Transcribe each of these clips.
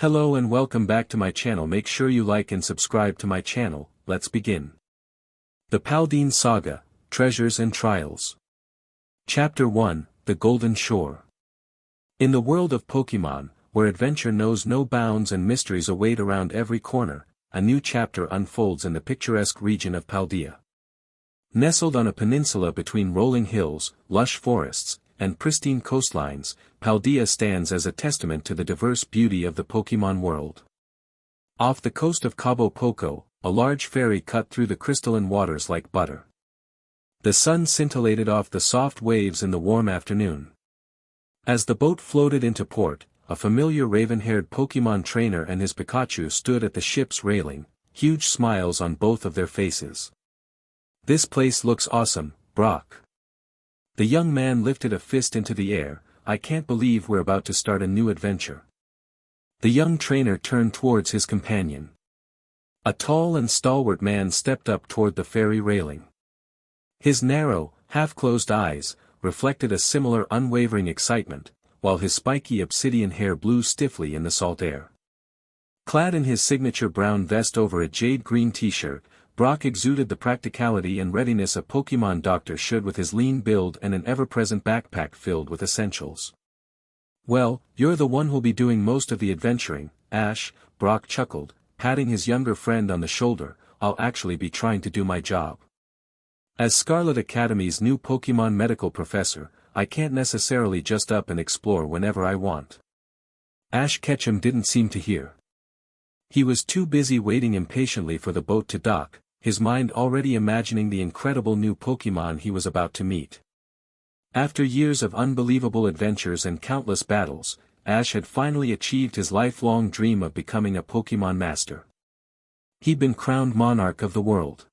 Hello and welcome back to my channel. Make sure you like and subscribe to my channel. Let's begin. The Paldea Saga, Treasures and Trials. Chapter 1, The Golden Shore. In the world of Pokémon, where adventure knows no bounds and mysteries await around every corner, a new chapter unfolds in the picturesque region of Paldea. Nestled on a peninsula between rolling hills, lush forests, and pristine coastlines, Paldea stands as a testament to the diverse beauty of the Pokémon world. Off the coast of Cabo Poco, a large ferry cut through the crystalline waters like butter. The sun scintillated off the soft waves in the warm afternoon. As the boat floated into port, a familiar raven-haired Pokémon trainer and his Pikachu stood at the ship's railing, huge smiles on both of their faces. "This place looks awesome, Brock." The young man lifted a fist into the air. "I can't believe we're about to start a new adventure." The young trainer turned towards his companion. A tall and stalwart man stepped up toward the ferry railing. His narrow, half-closed eyes reflected a similar unwavering excitement, while his spiky obsidian hair blew stiffly in the salt air. Clad in his signature brown vest over a jade-green t-shirt, Brock exuded the practicality and readiness a Pokémon doctor should with his lean build and an ever-present backpack filled with essentials. "Well, you're the one who'll be doing most of the adventuring, Ash," Brock chuckled, patting his younger friend on the shoulder. "I'll actually be trying to do my job. As Scarlet Academy's new Pokémon medical professor, I can't necessarily just up and explore whenever I want." Ash Ketchum didn't seem to hear. He was too busy waiting impatiently for the boat to dock, his mind already imagining the incredible new Pokémon he was about to meet. After years of unbelievable adventures and countless battles, Ash had finally achieved his lifelong dream of becoming a Pokémon master. He'd been crowned Monarch of the world.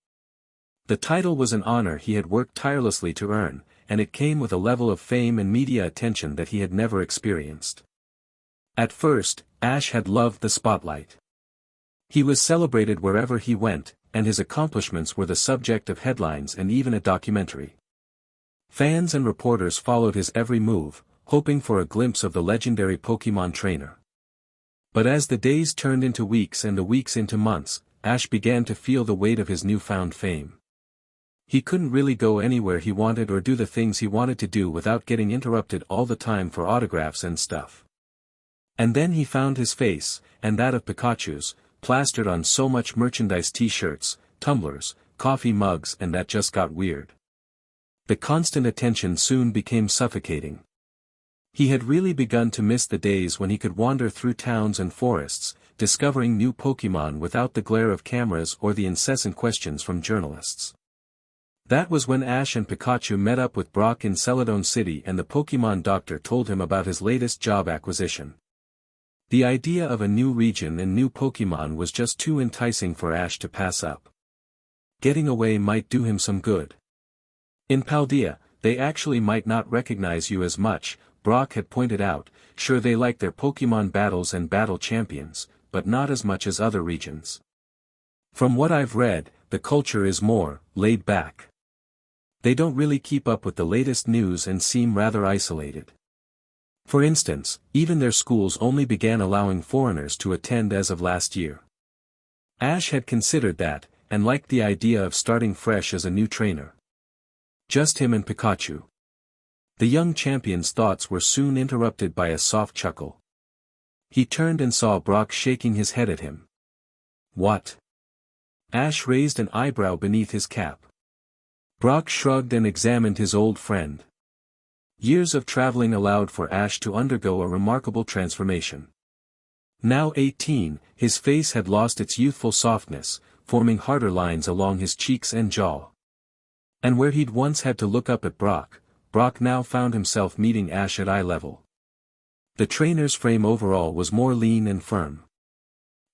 The title was an honor he had worked tirelessly to earn, and it came with a level of fame and media attention that he had never experienced. At first, Ash had loved the spotlight. He was celebrated wherever he went, and his accomplishments were the subject of headlines and even a documentary. Fans and reporters followed his every move, hoping for a glimpse of the legendary Pokémon trainer. But as the days turned into weeks and the weeks into months, Ash began to feel the weight of his newfound fame. He couldn't really go anywhere he wanted or do the things he wanted to do without getting interrupted all the time for autographs and stuff. And then he found his face, and that of Pikachu's, plastered on so much merchandise: t-shirts, tumblers, coffee mugs, and that just got weird. The constant attention soon became suffocating. He had really begun to miss the days when he could wander through towns and forests, discovering new Pokémon without the glare of cameras or the incessant questions from journalists. That was when Ash and Pikachu met up with Brock in Celadon City and the Pokémon doctor told him about his latest job acquisition. The idea of a new region and new Pokémon was just too enticing for Ash to pass up. Getting away might do him some good. "In Paldea, they actually might not recognize you as much," Brock had pointed out. "Sure, they like their Pokémon battles and battle champions, but not as much as other regions. From what I've read, the culture is more laid back. They don't really keep up with the latest news and seem rather isolated. For instance, even their schools only began allowing foreigners to attend as of last year." Ash had considered that, and liked the idea of starting fresh as a new trainer. Just him and Pikachu. The young champion's thoughts were soon interrupted by a soft chuckle. He turned and saw Brock shaking his head at him. "What?" Ash raised an eyebrow beneath his cap. Brock shrugged and examined his old friend. Years of traveling allowed for Ash to undergo a remarkable transformation. Now 18, his face had lost its youthful softness, forming harder lines along his cheeks and jaw. And where he'd once had to look up at Brock now found himself meeting Ash at eye level. The trainer's frame overall was more lean and firm.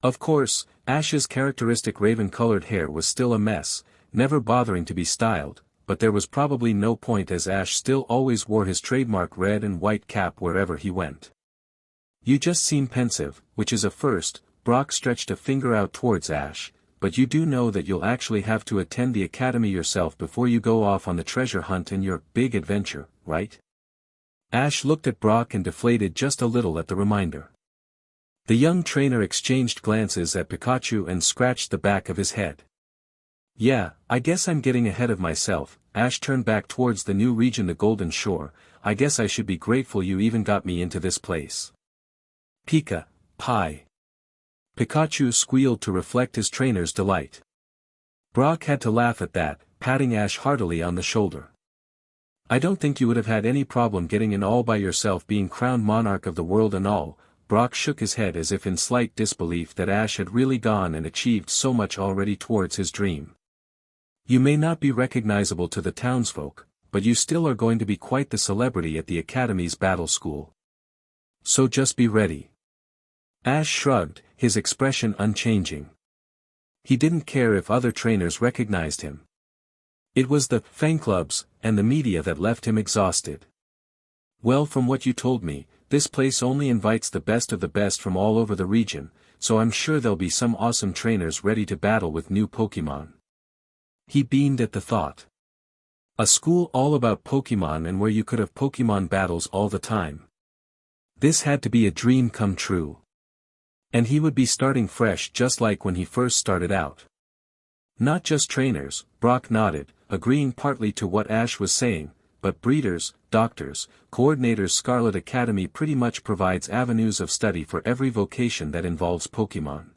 Of course, Ash's characteristic raven-colored hair was still a mess, never bothering to be styled, but there was probably no point as Ash still always wore his trademark red and white cap wherever he went. "You just seem pensive, which is a first," Brock stretched a finger out towards Ash, "but you do know that you'll actually have to attend the academy yourself before you go off on the treasure hunt and your big adventure, right?" Ash looked at Brock and deflated just a little at the reminder. The young trainer exchanged glances at Pikachu and scratched the back of his head. Yeah, I guess I'm getting ahead of myself. Ash turned back towards the new region, the Golden Shore. I guess I should be grateful you even got me into this place. Pie. Pikachu squealed to reflect his trainer's delight. Brock had to laugh at that, patting Ash heartily on the shoulder. I don't think you would have had any problem getting in all by yourself, being crowned monarch of the world and all. Brock shook his head as if in slight disbelief that Ash had really gone and achieved so much already towards his dream. You may not be recognizable to the townsfolk, but you still are going to be quite the celebrity at the Academy's battle school. So just be ready. Ash shrugged, his expression unchanging. He didn't care if other trainers recognized him. It was the fan clubs and the media that left him exhausted. Well, from what you told me, this place only invites the best of the best from all over the region, so I'm sure there'll be some awesome trainers ready to battle with new Pokémon. He beamed at the thought. A school all about Pokémon and where you could have Pokémon battles all the time. This had to be a dream come true. And he would be starting fresh just like when he first started out. Not just trainers, Brock nodded, agreeing partly to what Ash was saying, but breeders, doctors, coordinators. Scarlet Academy pretty much provides avenues of study for every vocation that involves Pokémon.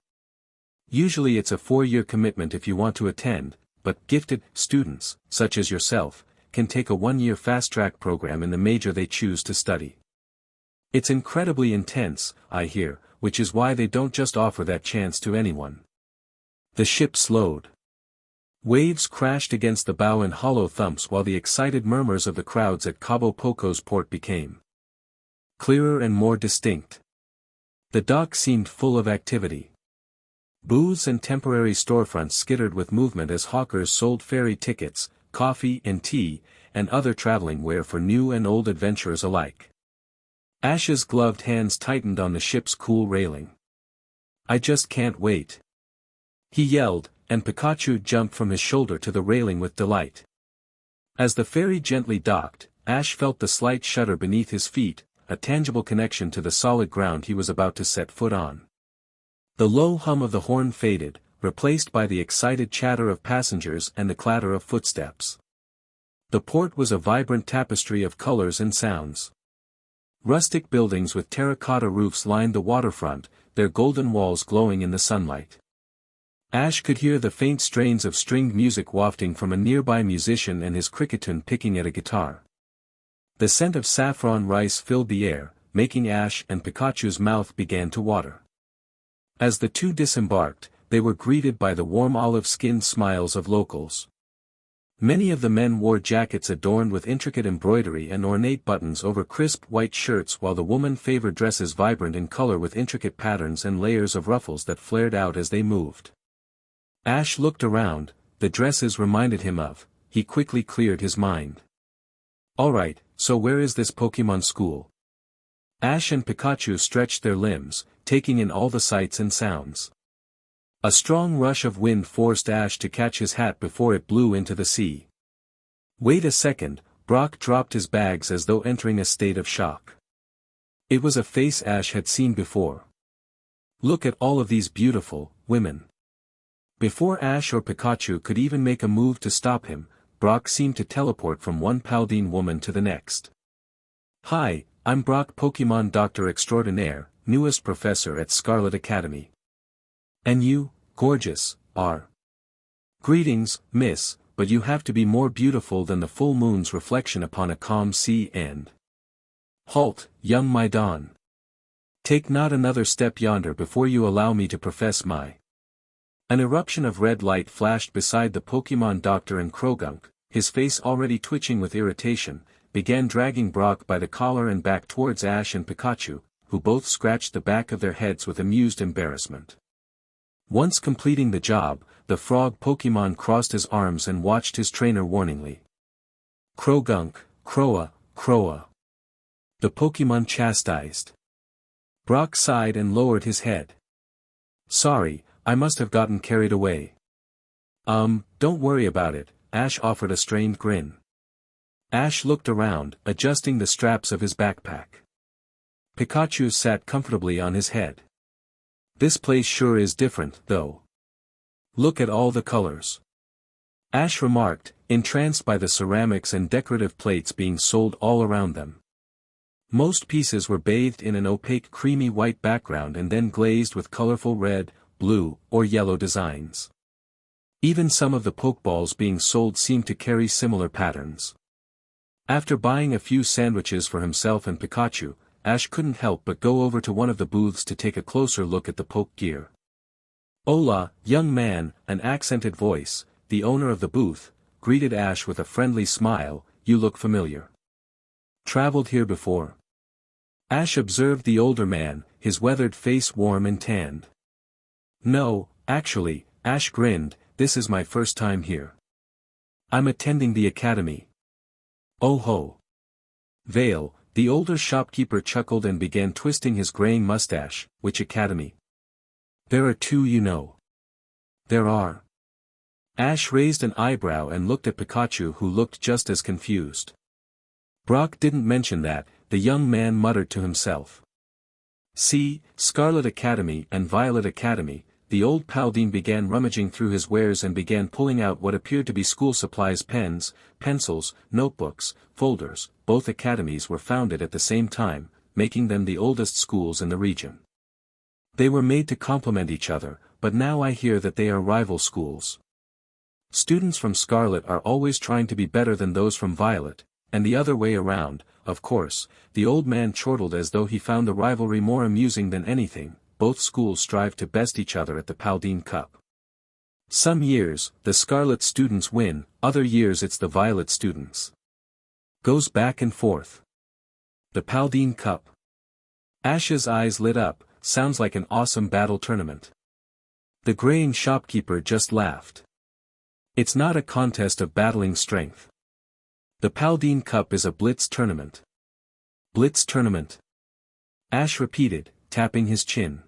Usually it's a 4-year commitment if you want to attend, but gifted students, such as yourself, can take a 1-year fast-track program in the major they choose to study. It's incredibly intense, I hear, which is why they don't just offer that chance to anyone. The ship slowed. Waves crashed against the bow in hollow thumps while the excited murmurs of the crowds at Cabo Poco's port became clearer and more distinct. The dock seemed full of activity. Booths and temporary storefronts skittered with movement as hawkers sold ferry tickets, coffee and tea, and other traveling wear for new and old adventurers alike. Ash's gloved hands tightened on the ship's cool railing. I just can't wait. He yelled, and Pikachu jumped from his shoulder to the railing with delight. As the ferry gently docked, Ash felt the slight shudder beneath his feet, a tangible connection to the solid ground he was about to set foot on. The low hum of the horn faded, replaced by the excited chatter of passengers and the clatter of footsteps. The port was a vibrant tapestry of colors and sounds. Rustic buildings with terracotta roofs lined the waterfront, their golden walls glowing in the sunlight. Ash could hear the faint strains of stringed music wafting from a nearby musician and his cricketun picking at a guitar. The scent of saffron rice filled the air, making Ash and Pikachu's mouth begin to water. As the two disembarked, they were greeted by the warm olive-skinned smiles of locals. Many of the men wore jackets adorned with intricate embroidery and ornate buttons over crisp white shirts, while the women favored dresses vibrant in color with intricate patterns and layers of ruffles that flared out as they moved. Ash looked around, the dresses reminded him of. He quickly cleared his mind. Alright, so where is this Pokémon school? Ash and Pikachu stretched their limbs, taking in all the sights and sounds. A strong rush of wind forced Ash to catch his hat before it blew into the sea. Wait a second, Brock dropped his bags as though entering a state of shock. It was a face Ash had seen before. Look at all of these beautiful women. Before Ash or Pikachu could even make a move to stop him, Brock seemed to teleport from one Paldean woman to the next. Hi, I'm Brock, Pokémon Doctor Extraordinaire, newest professor at Scarlet Academy. And you, gorgeous, are. Greetings, miss, but you have to be more beautiful than the full moon's reflection upon a calm sea and... Halt, young Maidon. Take not another step yonder before you allow me to profess my... An eruption of red light flashed beside the Pokémon Doctor, and Krogunk, his face already twitching with irritation, began dragging Brock by the collar and back towards Ash and Pikachu, who both scratched the back of their heads with amused embarrassment. Once completing the job, the frog Pokémon crossed his arms and watched his trainer warningly. Krogunk, Kroa, Kroa. The Pokémon chastised. Brock sighed and lowered his head. Sorry, I must have gotten carried away. Don't worry about it, Ash offered a strained grin. Ash looked around, adjusting the straps of his backpack. Pikachu sat comfortably on his head. This place sure is different, though. Look at all the colors. Ash remarked, entranced by the ceramics and decorative plates being sold all around them. Most pieces were bathed in an opaque creamy white background and then glazed with colorful red, blue, or yellow designs. Even some of the pokeballs being sold seemed to carry similar patterns. After buying a few sandwiches for himself and Pikachu, Ash couldn't help but go over to one of the booths to take a closer look at the poke gear. "Hola, young man," an accented voice, the owner of the booth, greeted Ash with a friendly smile. "You look familiar. Traveled here before?" Ash observed the older man, his weathered face warm and tanned. "No, actually," Ash grinned, "this is my first time here. I'm attending the academy." "Oh ho. Vale," the older shopkeeper chuckled and began twisting his graying mustache. "Which academy?" "There are two, you know." "There are?" Ash raised an eyebrow and looked at Pikachu, who looked just as confused. "Brock didn't mention that," the young man muttered to himself. "See, Scarlet Academy and Violet Academy." The old Paldea began rummaging through his wares and began pulling out what appeared to be school supplies: pens, pencils, notebooks, folders. Both academies were founded at the same time, making them the oldest schools in the region. They were made to complement each other, but now I hear that they are rival schools. Students from Scarlet are always trying to be better than those from Violet, and the other way around, of course. The old man chortled as though he found the rivalry more amusing than anything. Both schools strive to best each other at the Paldea Cup. Some years, the Scarlet students win, other years it's the Violet students. Goes back and forth. The Paldea Cup. Ash's eyes lit up. Sounds like an awesome battle tournament. The graying shopkeeper just laughed. It's not a contest of battling strength. The Paldea Cup is a blitz tournament. Blitz tournament? Ash repeated, tapping his chin.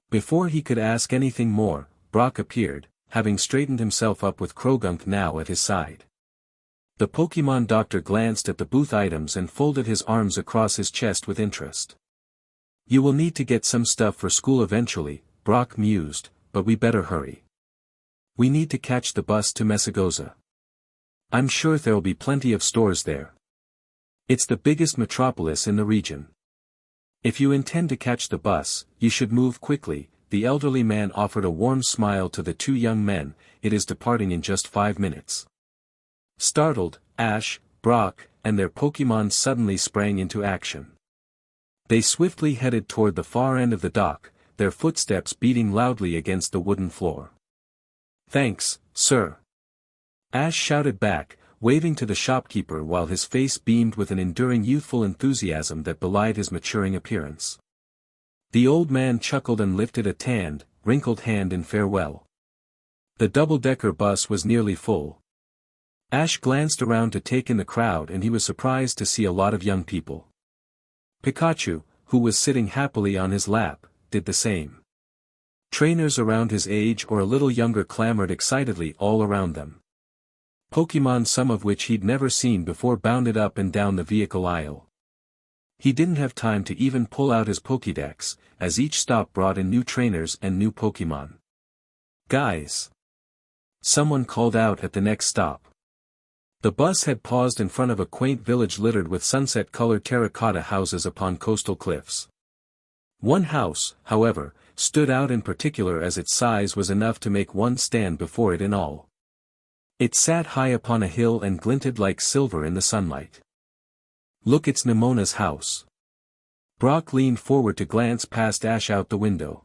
Before he could ask anything more, Brock appeared, having straightened himself up with Krogunk now at his side. The Pokémon doctor glanced at the booth items and folded his arms across his chest with interest. "You will need to get some stuff for school eventually," Brock mused, "but we better hurry. We need to catch the bus to Mesagosa. I'm sure there'll be plenty of stores there. It's the biggest metropolis in the region. If you intend to catch the bus, you should move quickly." The elderly man offered a warm smile to the two young men. "It is departing in just 5 minutes. Startled, Ash, Brock, and their Pokémon suddenly sprang into action. They swiftly headed toward the far end of the dock, their footsteps beating loudly against the wooden floor. "Thanks, sir," Ash shouted back, waving to the shopkeeper while his face beamed with an enduring youthful enthusiasm that belied his maturing appearance. The old man chuckled and lifted a tanned, wrinkled hand in farewell. The double-decker bus was nearly full. Ash glanced around to take in the crowd and he was surprised to see a lot of young people. Pikachu, who was sitting happily on his lap, did the same. Trainers around his age or a little younger clamored excitedly all around them. Pokémon, some of which he'd never seen before, bounded up and down the vehicle aisle. He didn't have time to even pull out his Pokédex, as each stop brought in new trainers and new Pokémon. "Guys!" someone called out at the next stop. The bus had paused in front of a quaint village littered with sunset-colored terracotta houses upon coastal cliffs. One house, however, stood out in particular as its size was enough to make one stand before it in awe. It sat high upon a hill and glinted like silver in the sunlight. "Look, it's Neimona's house." Brock leaned forward to glance past Ash out the window.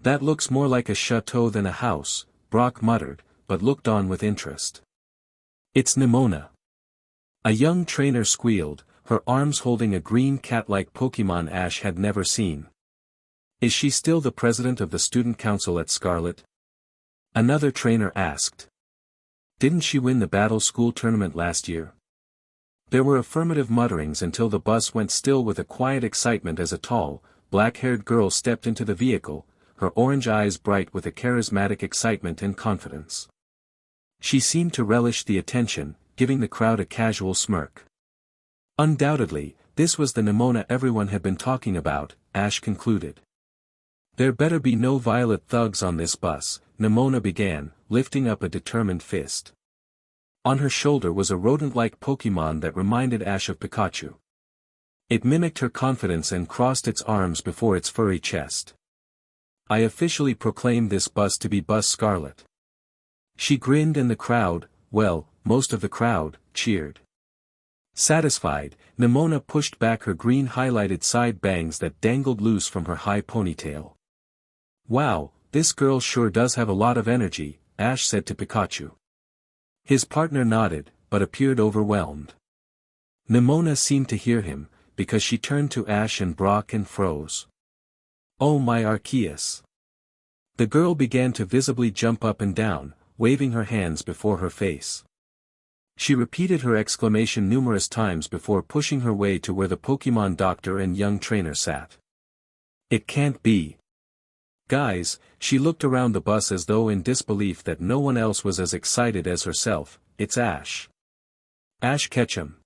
"That looks more like a chateau than a house," Brock muttered, but looked on with interest. "It's Neimona." A young trainer squealed, her arms holding a green cat-like Pokémon Ash had never seen. "Is she still the president of the student council at Scarlet?" Another trainer asked. "Didn't she win the battle school tournament last year?" There were affirmative mutterings until the bus went still with a quiet excitement as a tall, black-haired girl stepped into the vehicle, her orange eyes bright with a charismatic excitement and confidence. She seemed to relish the attention, giving the crowd a casual smirk. Undoubtedly, this was the Neimona everyone had been talking about, Ash concluded. There better be no violet thugs on this bus, Neimona began, lifting up a determined fist. On her shoulder was a rodent-like Pokémon that reminded Ash of Pikachu. It mimicked her confidence and crossed its arms before its furry chest. I officially proclaim this bus to be Bus Scarlet. She grinned and the crowd, well, most of the crowd, cheered. Satisfied, Neimona pushed back her green highlighted side bangs that dangled loose from her high ponytail. Wow, this girl sure does have a lot of energy, Ash said to Pikachu. His partner nodded, but appeared overwhelmed. Neimona seemed to hear him, because she turned to Ash and Brock and froze. Oh my Arceus! The girl began to visibly jump up and down, waving her hands before her face. She repeated her exclamation numerous times before pushing her way to where the Pokémon doctor and young trainer sat. It can't be. Guys, she looked around the bus as though in disbelief that no one else was as excited as herself. It's Ash. Ash Ketchum.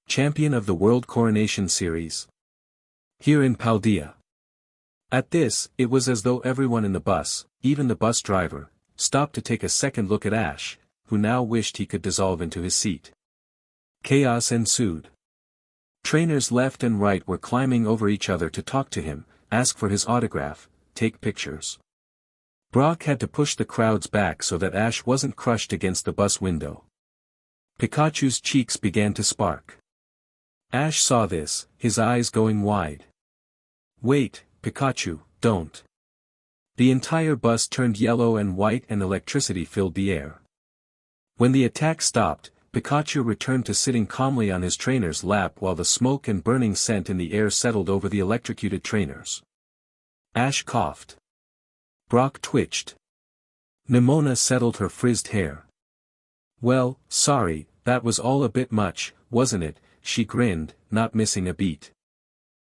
Champion of the World Coronation Series. Here in Paldea. At this, it was as though everyone in the bus, even the bus driver, stopped to take a second look at Ash, who now wished he could dissolve into his seat. Chaos ensued. Trainers left and right were climbing over each other to talk to him, ask for his autograph, take pictures. Brock had to push the crowds back so that Ash wasn't crushed against the bus window. Pikachu's cheeks began to spark. Ash saw this, his eyes going wide. Wait, Pikachu, don't. The entire bus turned yellow and white and electricity filled the air. When the attack stopped, Pikachu returned to sitting calmly on his trainer's lap while the smoke and burning scent in the air settled over the electrocuted trainers. Ash coughed. Brock twitched. Neimona settled her frizzed hair. Well, sorry, that was all a bit much, wasn't it? She grinned, not missing a beat.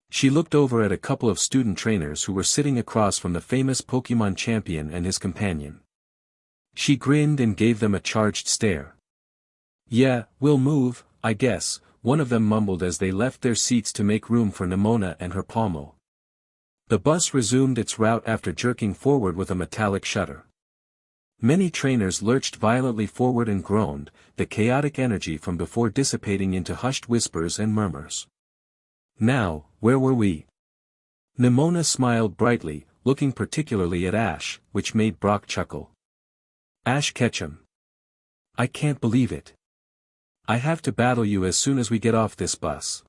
She looked over at a couple of student trainers who were sitting across from the famous Pokémon champion and his companion. She grinned and gave them a charged stare. Yeah, we'll move, I guess, one of them mumbled as they left their seats to make room for Neimona and her pommel. The bus resumed its route after jerking forward with a metallic shudder. Many trainers lurched violently forward and groaned, the chaotic energy from before dissipating into hushed whispers and murmurs. Now, where were we? Neimona smiled brightly, looking particularly at Ash, which made Brock chuckle. Ash Ketchum. I can't believe it. I have to battle you as soon as we get off this bus.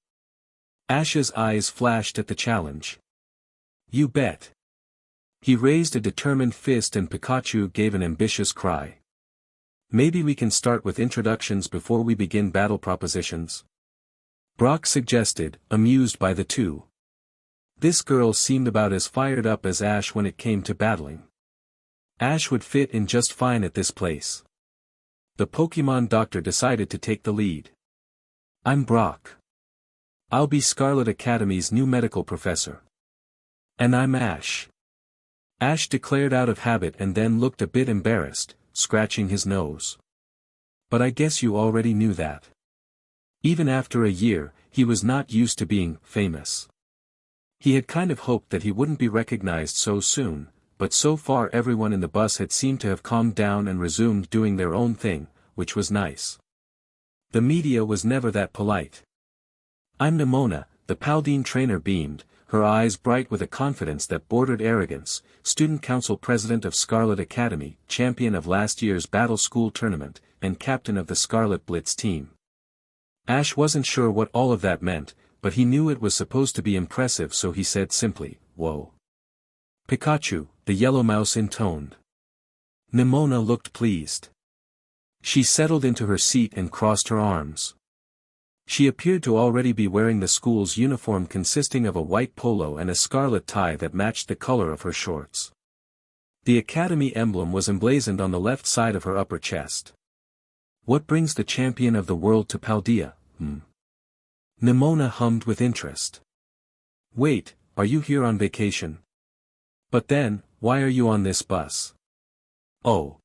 Ash's eyes flashed at the challenge. You bet. He raised a determined fist and Pikachu gave an ambitious cry. Maybe we can start with introductions before we begin battle propositions. Brock suggested, amused by the two. This girl seemed about as fired up as Ash when it came to battling. Ash would fit in just fine at this place. The Pokémon doctor decided to take the lead. I'm Brock. I'll be Scarlet Academy's new medical professor. And I'm Ash. Ash declared out of habit and then looked a bit embarrassed, scratching his nose. But I guess you already knew that. Even after a year, he was not used to being famous. He had kind of hoped that he wouldn't be recognized so soon, but so far everyone in the bus had seemed to have calmed down and resumed doing their own thing, which was nice. The media was never that polite. I'm Neimona, the Paldea trainer beamed, her eyes bright with a confidence that bordered arrogance, student council president of Scarlet Academy, champion of last year's Battle School tournament, and captain of the Scarlet Blitz team. Ash wasn't sure what all of that meant, but he knew it was supposed to be impressive so he said simply, whoa. Pikachu, the yellow mouse intoned. Neimona looked pleased. She settled into her seat and crossed her arms. She appeared to already be wearing the school's uniform consisting of a white polo and a scarlet tie that matched the color of her shorts. The academy emblem was emblazoned on the left side of her upper chest. What brings the champion of the world to Paldea? Neimona hummed with interest. Wait, are you here on vacation? But then, why are you on this bus? Oh.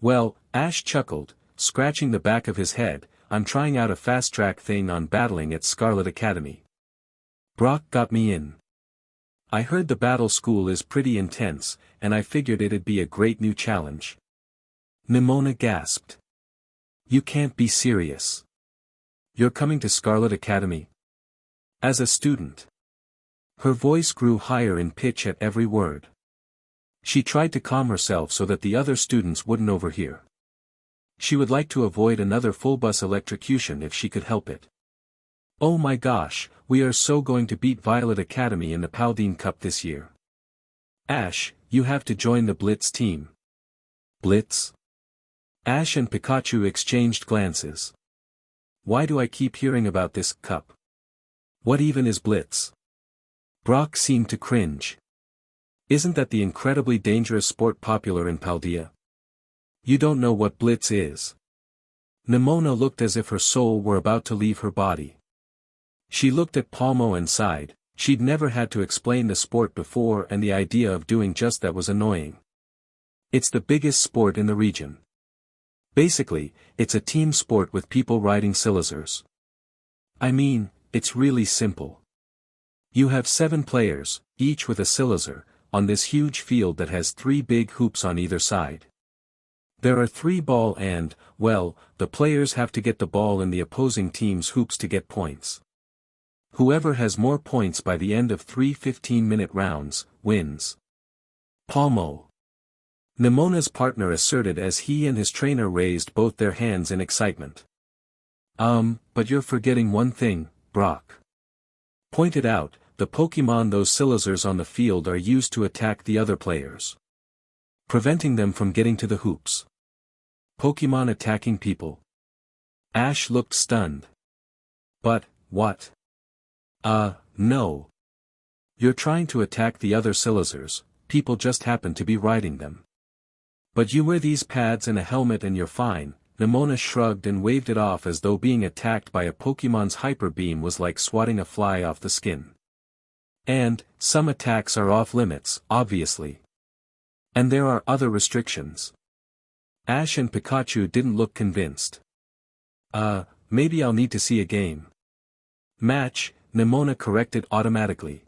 Well, Ash chuckled, scratching the back of his head, I'm trying out a fast-track thing on battling at Scarlet Academy. Brock got me in. I heard the battle school is pretty intense, and I figured it'd be a great new challenge. Neimona gasped. You can't be serious. You're coming to Scarlet Academy? As a student. Her voice grew higher in pitch at every word. She tried to calm herself so that the other students wouldn't overhear. She would like to avoid another full bus electrocution if she could help it. Oh my gosh, we are so going to beat Violet Academy in the Paldea Cup this year. Ash, you have to join the Blitz team. Blitz? Ash and Pikachu exchanged glances. Why do I keep hearing about this cup? What even is Blitz? Brock seemed to cringe. Isn't that the incredibly dangerous sport popular in Paldea? You don't know what Blitz is. Neimona looked as if her soul were about to leave her body. She looked at Palmo and sighed. She'd never had to explain the sport before, and the idea of doing just that was annoying. It's the biggest sport in the region. Basically, it's a team sport with people riding SatoSeres. I mean, it's really simple. You have 7 players, each with a SatoSere, on this huge field that has 3 big hoops on either side. There are 3 ball and, well, the players have to get the ball in the opposing team's hoops to get points. Whoever has more points by the end of 3 15-minute rounds, wins. Palmo. Neimona's partner asserted as he and his trainer raised both their hands in excitement. But you're forgetting one thing, Brock. Pointed out, the Pokémon those SatoSeres on the field are used to attack the other players, preventing them from getting to the hoops. Pokémon attacking people. Ash looked stunned. But, what? No. You're trying to attack the other SatoSeres, people just happen to be riding them. But you wear these pads and a helmet and you're fine. Neimona shrugged and waved it off as though being attacked by a Pokémon's hyper beam was like swatting a fly off the skin. And, some attacks are off limits, obviously. And there are other restrictions. Ash and Pikachu didn't look convinced. Maybe I'll need to see a game. Match, Neimona corrected automatically.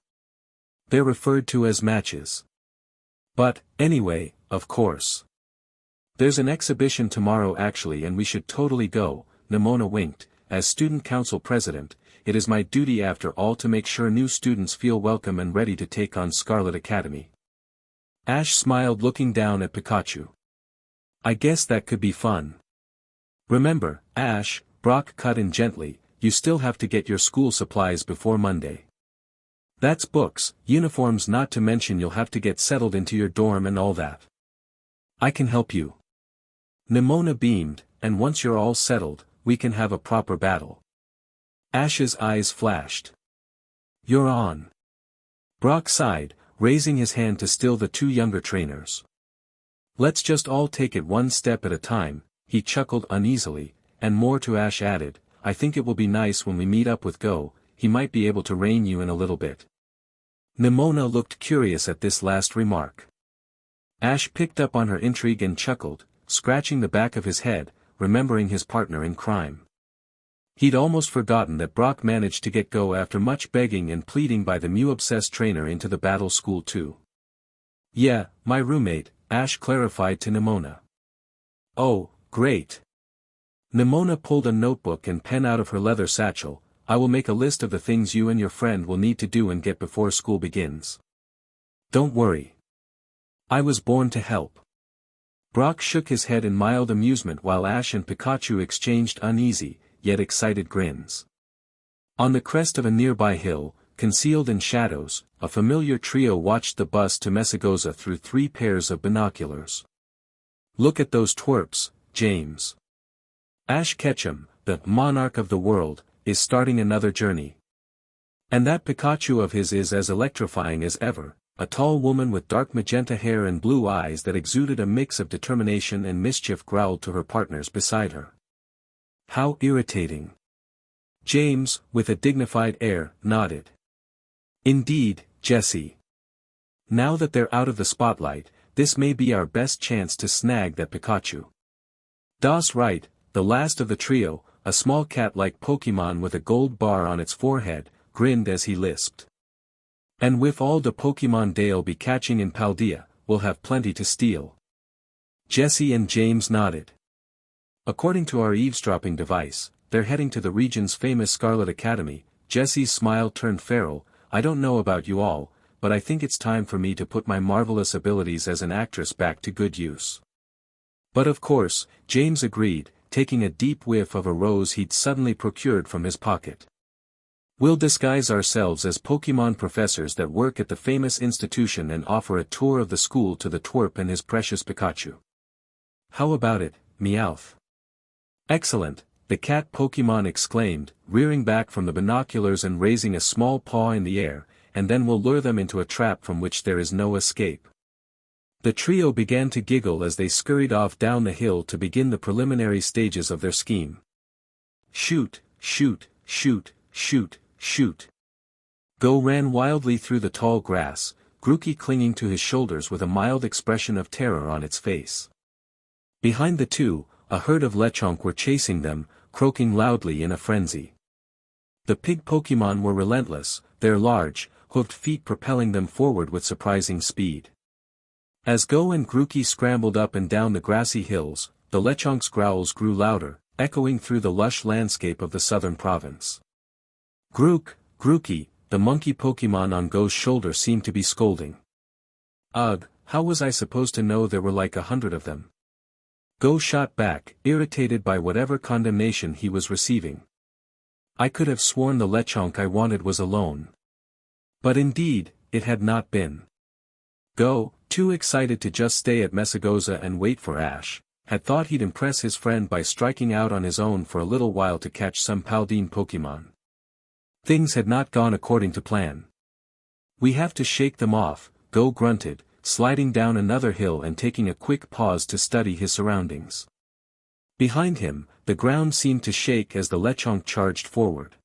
They're referred to as matches. But, anyway, of course. There's an exhibition tomorrow actually, and we should totally go. Neimona winked. As student council president, it is my duty after all to make sure new students feel welcome and ready to take on Scarlet Academy. Ash smiled looking down at Pikachu. I guess that could be fun. Remember, Ash, Brock cut in gently, you still have to get your school supplies before Monday. That's books, uniforms, not to mention you'll have to get settled into your dorm and all that. I can help you. Neimona beamed, and once you're all settled, we can have a proper battle. Ash's eyes flashed. You're on. Brock sighed, raising his hand to still the 2 younger trainers. Let's just all take it one step at a time, he chuckled uneasily, and more to Ash added, I think it will be nice when we meet up with Go, he might be able to rein you in a little bit. Neimona looked curious at this last remark. Ash picked up on her intrigue and chuckled, scratching the back of his head, remembering his partner in crime. He'd almost forgotten that Brock managed to get Go after much begging and pleading by the Mew-obsessed trainer into the battle school too. Yeah, my roommate, Ash clarified to Neimona. Oh, great. Neimona pulled a notebook and pen out of her leather satchel. I will make a list of the things you and your friend will need to do and get before school begins. Don't worry. I was born to help. Brock shook his head in mild amusement while Ash and Pikachu exchanged uneasy, yet excited grins. On the crest of a nearby hill, concealed in shadows, a familiar trio watched the bus to Mesagosa through 3 pairs of binoculars. Look at those twerps, James. Ash Ketchum, the monarch of the world, is starting another journey. And that Pikachu of his is as electrifying as ever, a tall woman with dark magenta hair and blue eyes that exuded a mix of determination and mischief growled to her partners beside her. How irritating. James, with a dignified air, nodded. Indeed, Jessie. Now that they're out of the spotlight, this may be our best chance to snag that Pikachu. Das right, the last of the trio, a small cat-like Pokémon with a gold bar on its forehead, grinned as he lisped. And with all the Pokémon they'll be catching in Paldea, we'll have plenty to steal. Jesse and James nodded. According to our eavesdropping device, they're heading to the region's famous Scarlet Academy. Jesse's smile turned feral. I don't know about you all, but I think it's time for me to put my marvelous abilities as an actress back to good use. But of course, James agreed, taking a deep whiff of a rose he'd suddenly procured from his pocket. We'll disguise ourselves as Pokémon professors that work at the famous institution and offer a tour of the school to the twerp and his precious Pikachu. How about it, Meowth? Excellent, the cat Pokémon exclaimed, rearing back from the binoculars and raising a small paw in the air, and then we'll lure them into a trap from which there is no escape. The trio began to giggle as they scurried off down the hill to begin the preliminary stages of their scheme. Shoot, shoot, shoot, shoot, shoot. Go ran wildly through the tall grass, Grookey clinging to his shoulders with a mild expression of terror on its face. Behind the two, a herd of Lechonk were chasing them, croaking loudly in a frenzy. The pig Pokémon were relentless, their large, hooked feet propelling them forward with surprising speed. As Go and Grookey scrambled up and down the grassy hills, the Lechonk's growls grew louder, echoing through the lush landscape of the southern province. Grookey, the monkey Pokémon on Go's shoulder seemed to be scolding. Ugh, how was I supposed to know there were like 100 of them? Go shot back, irritated by whatever condemnation he was receiving. I could have sworn the Lechonk I wanted was alone. But indeed, it had not been. Go, too excited to just stay at Mesagosa and wait for Ash, had thought he'd impress his friend by striking out on his own for a little while to catch some Paldean Pokémon. Things had not gone according to plan. We have to shake them off, Go grunted, sliding down another hill and taking a quick pause to study his surroundings. Behind him, the ground seemed to shake as the Lechonk charged forward.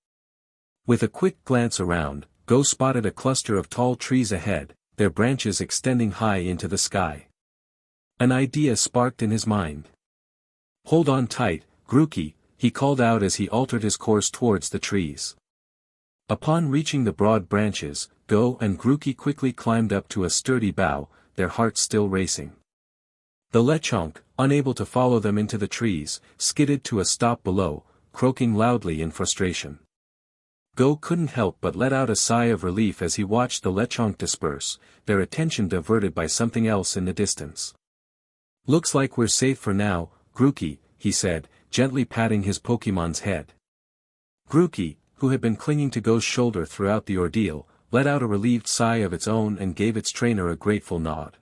With a quick glance around, Go spotted a cluster of tall trees ahead, their branches extending high into the sky. An idea sparked in his mind. Hold on tight, Grookey, he called out as he altered his course towards the trees. Upon reaching the broad branches, Go and Grookey quickly climbed up to a sturdy bough, their hearts still racing. The Lechonk, unable to follow them into the trees, skidded to a stop below, croaking loudly in frustration. Go couldn't help but let out a sigh of relief as he watched the Lechonk disperse, their attention diverted by something else in the distance. Looks like we're safe for now, Grookey, he said, gently patting his Pokémon's head. Grookey, who had been clinging to Go's shoulder throughout the ordeal, let out a relieved sigh of its own and gave its trainer a grateful nod.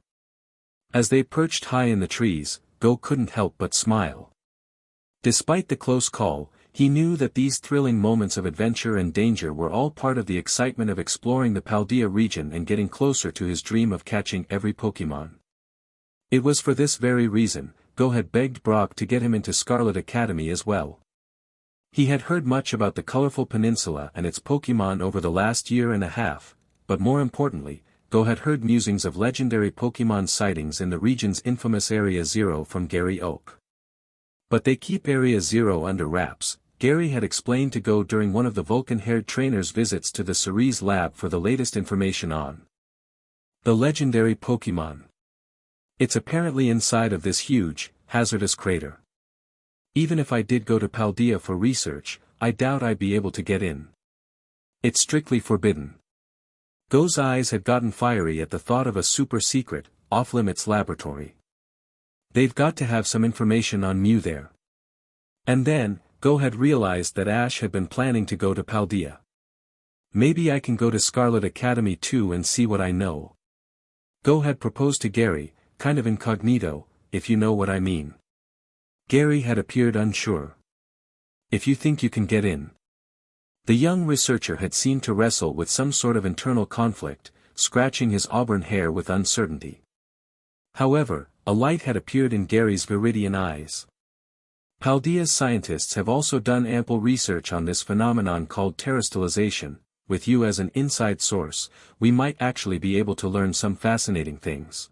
As they perched high in the trees, Go couldn't help but smile. Despite the close call, he knew that these thrilling moments of adventure and danger were all part of the excitement of exploring the Paldea region and getting closer to his dream of catching every Pokémon. It was for this very reason, Go had begged Brock to get him into Scarlet Academy as well. He had heard much about the colorful peninsula and its Pokémon over the last year and a half, but more importantly, Go had heard musings of legendary Pokémon sightings in the region's infamous Area Zero from Gary Oak. But they keep Area Zero under wraps, Gary had explained to Go during one of the Vulcan-haired trainer's visits to the Ceres lab for the latest information on the legendary Pokémon. It's apparently inside of this huge, hazardous crater. Even if I did go to Paldea for research, I doubt I'd be able to get in. It's strictly forbidden. Go's eyes had gotten fiery at the thought of a super-secret, off-limits laboratory. They've got to have some information on Mew there. And then, Go had realized that Ash had been planning to go to Paldea. Maybe I can go to Scarlet Academy too and see what I know. Go had proposed to Gary, kind of incognito, if you know what I mean. Gary had appeared unsure. If you think you can get in. The young researcher had seemed to wrestle with some sort of internal conflict, scratching his auburn hair with uncertainty. However, a light had appeared in Gary's viridian eyes. Paldea's scientists have also done ample research on this phenomenon called terrestrialization. With you as an inside source, we might actually be able to learn some fascinating things.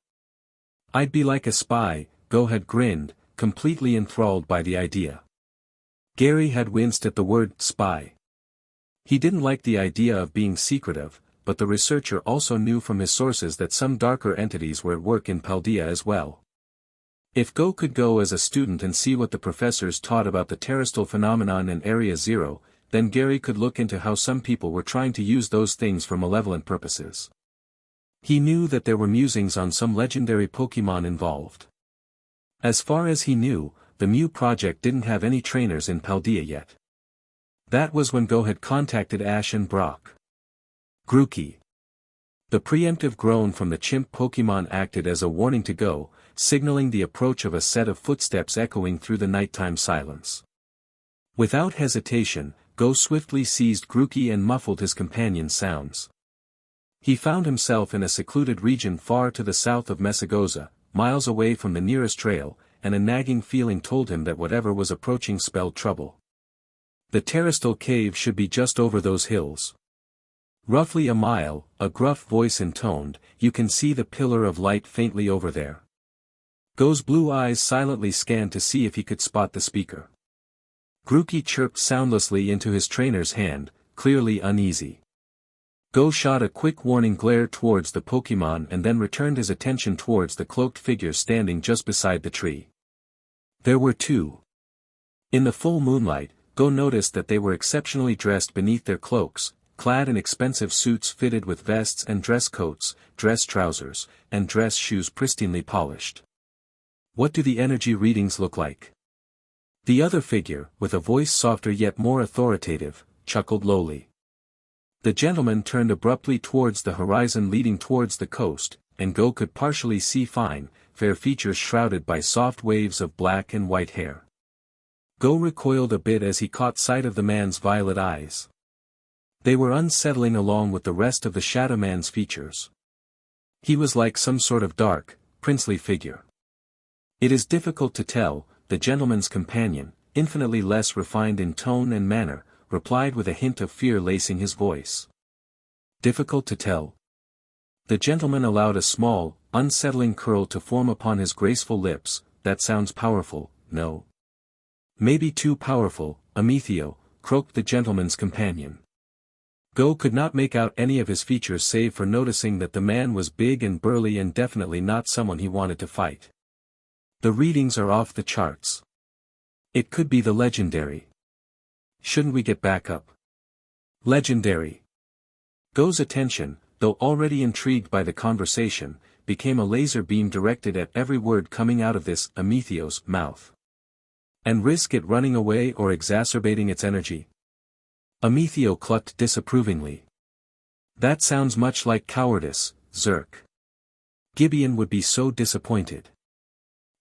I'd be like a spy, Go had grinned, completely enthralled by the idea. Gary had winced at the word spy. He didn't like the idea of being secretive, but the researcher also knew from his sources that some darker entities were at work in Paldea as well. If Go could go as a student and see what the professors taught about the terrestrial phenomenon in Area Zero, then Gary could look into how some people were trying to use those things for malevolent purposes. He knew that there were musings on some legendary Pokémon involved. As far as he knew, the Mew project didn't have any trainers in Paldea yet. That was when Go had contacted Ash and Brock. Grookey. The preemptive groan from the chimp Pokémon acted as a warning to Go, signaling the approach of a set of footsteps echoing through the nighttime silence. Without hesitation, Go swiftly seized Grookey and muffled his companion's sounds. He found himself in a secluded region far to the south of Mesagosa, miles away from the nearest trail, and a nagging feeling told him that whatever was approaching spelled trouble. The terrestrial cave should be just over those hills. Roughly a mile, a gruff voice intoned, "You can see the pillar of light faintly over there." Go's blue eyes silently scanned to see if he could spot the speaker. Grookey chirped soundlessly into his trainer's hand, clearly uneasy. Go shot a quick warning glare towards the Pokémon and then returned his attention towards the cloaked figure standing just beside the tree. There were two. In the full moonlight, Go noticed that they were exceptionally dressed beneath their cloaks, clad in expensive suits fitted with vests and dress coats, dress trousers, and dress shoes pristinely polished. What do the energy readings look like? The other figure, with a voice softer yet more authoritative, chuckled lowly. The gentleman turned abruptly towards the horizon leading towards the coast, and Go could partially see fine, fair features shrouded by soft waves of black and white hair. Go recoiled a bit as he caught sight of the man's violet eyes. They were unsettling along with the rest of the Shadow Man's features. He was like some sort of dark, princely figure. It is difficult to tell, the gentleman's companion, infinitely less refined in tone and manner, replied with a hint of fear lacing his voice. Difficult to tell. The gentleman allowed a small, unsettling curl to form upon his graceful lips. That sounds powerful, no? Maybe too powerful, Amethio, croaked the gentleman's companion. Go could not make out any of his features save for noticing that the man was big and burly and definitely not someone he wanted to fight. The readings are off the charts. It could be the legendary. Shouldn't we get back up? Legendary. Go's attention, though already intrigued by the conversation, became a laser beam directed at every word coming out of this Amethio's mouth. And risk it running away or exacerbating its energy? Amethio clucked disapprovingly. That sounds much like cowardice, Zerk. Gibeon would be so disappointed.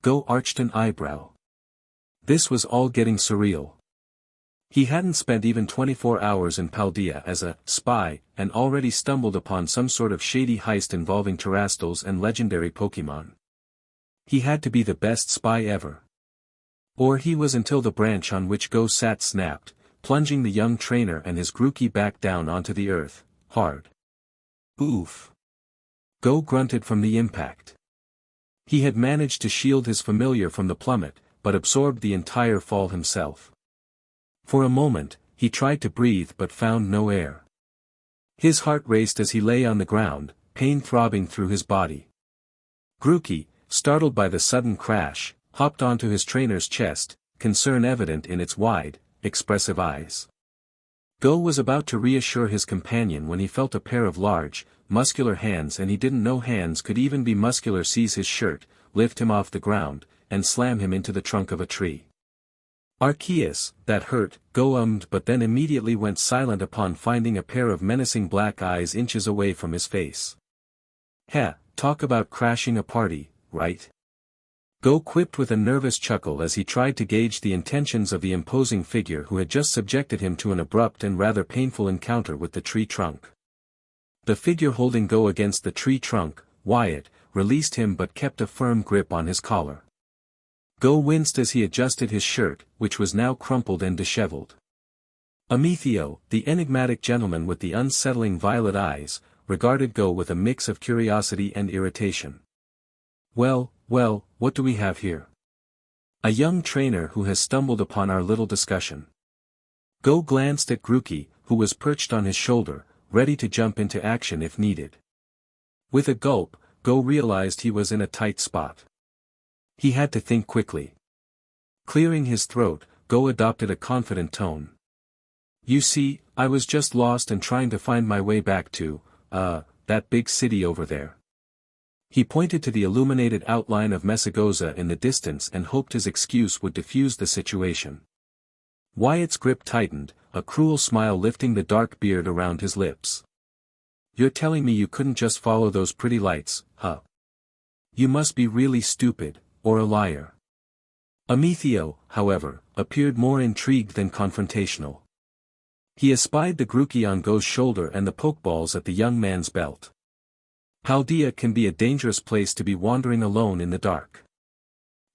Go arched an eyebrow. This was all getting surreal. He hadn't spent even 24 hours in Paldea as a spy, and already stumbled upon some sort of shady heist involving terrestrials and legendary Pokémon. He had to be the best spy ever. Or he was until the branch on which Go sat snapped, plunging the young trainer and his Grookey back down onto the earth, hard. Oof. Go grunted from the impact. He had managed to shield his familiar from the plummet, but absorbed the entire fall himself. For a moment, he tried to breathe but found no air. His heart raced as he lay on the ground, pain throbbing through his body. Grookey, startled by the sudden crash, hopped onto his trainer's chest, concern evident in its wide, expressive eyes. Go was about to reassure his companion when he felt a pair of large, muscular hands, and he didn't know hands could even be muscular, seize his shirt, lift him off the ground, and slam him into the trunk of a tree. Arceus, that hurt, Go ummed but then immediately went silent upon finding a pair of menacing black eyes inches away from his face. Heh, talk about crashing a party, right? Go quipped with a nervous chuckle as he tried to gauge the intentions of the imposing figure who had just subjected him to an abrupt and rather painful encounter with the tree trunk. The figure holding Go against the tree trunk, Wyatt, released him but kept a firm grip on his collar. Go winced as he adjusted his shirt, which was now crumpled and disheveled. Amethio, the enigmatic gentleman with the unsettling violet eyes, regarded Go with a mix of curiosity and irritation. Well, what do we have here? A young trainer who has stumbled upon our little discussion. Go glanced at Grookey, who was perched on his shoulder, ready to jump into action if needed. With a gulp, Go realized he was in a tight spot. He had to think quickly. Clearing his throat, Go adopted a confident tone. You see, I was just lost and trying to find my way back to, that big city over there. He pointed to the illuminated outline of Mesagosa in the distance and hoped his excuse would diffuse the situation. Wyatt's grip tightened, a cruel smile lifting the dark beard around his lips. You're telling me you couldn't just follow those pretty lights, huh? You must be really stupid, or a liar. Amethio, however, appeared more intrigued than confrontational. He espied the Grookey on Go's shoulder and the pokeballs at the young man's belt. Paldea can be a dangerous place to be wandering alone in the dark.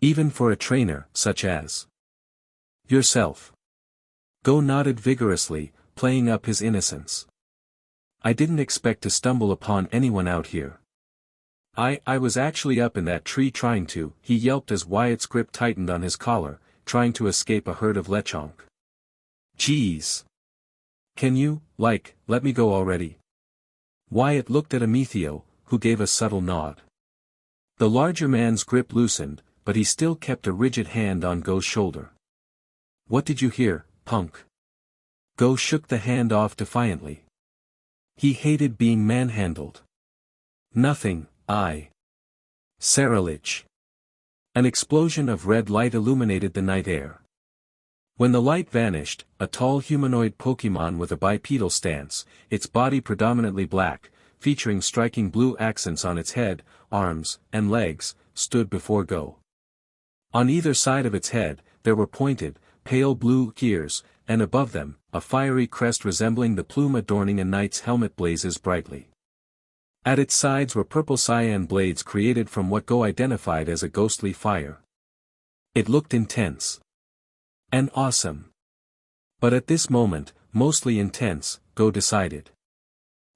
Even for a trainer, such as yourself. Go nodded vigorously, playing up his innocence. I didn't expect to stumble upon anyone out here. I was actually up in that tree trying to, he yelped as Wyatt's grip tightened on his collar, trying to escape a herd of Lechonk. Jeez. Can you, let me go already? Wyatt looked at Amethio, who gave a subtle nod. The larger man's grip loosened, but he still kept a rigid hand on Go's shoulder. What did you hear, punk? Go shook the hand off defiantly. He hated being manhandled. Nothing, Saralich. An explosion of red light illuminated the night air. When the light vanished, a tall humanoid Pokémon with a bipedal stance, its body predominantly black, featuring striking blue accents on its head, arms, and legs, stood before Go. On either side of its head, there were pointed, pale blue ears, and above them, a fiery crest resembling the plume adorning a knight's helmet blazes brightly. At its sides were purple cyan blades created from what Go identified as a ghostly fire. It looked intense. And awesome. But at this moment, mostly intense, Go decided.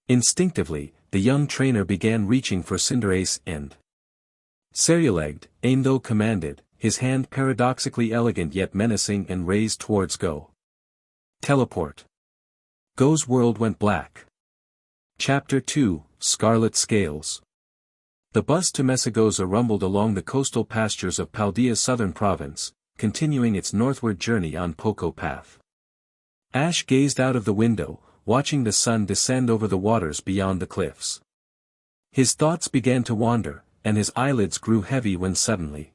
Instinctively, the young trainer began reaching for Cinderace and Cerulegged, Aimtho commanded, his hand paradoxically elegant yet menacing and raised towards Go. Teleport. Go's world went black. Chapter 2, Scarlet Scales. The bus to Mesagosa rumbled along the coastal pastures of Paldea's southern province, continuing its northward journey on Poco path. Ash gazed out of the window, watching the sun descend over the waters beyond the cliffs. His thoughts began to wander, and his eyelids grew heavy when suddenly.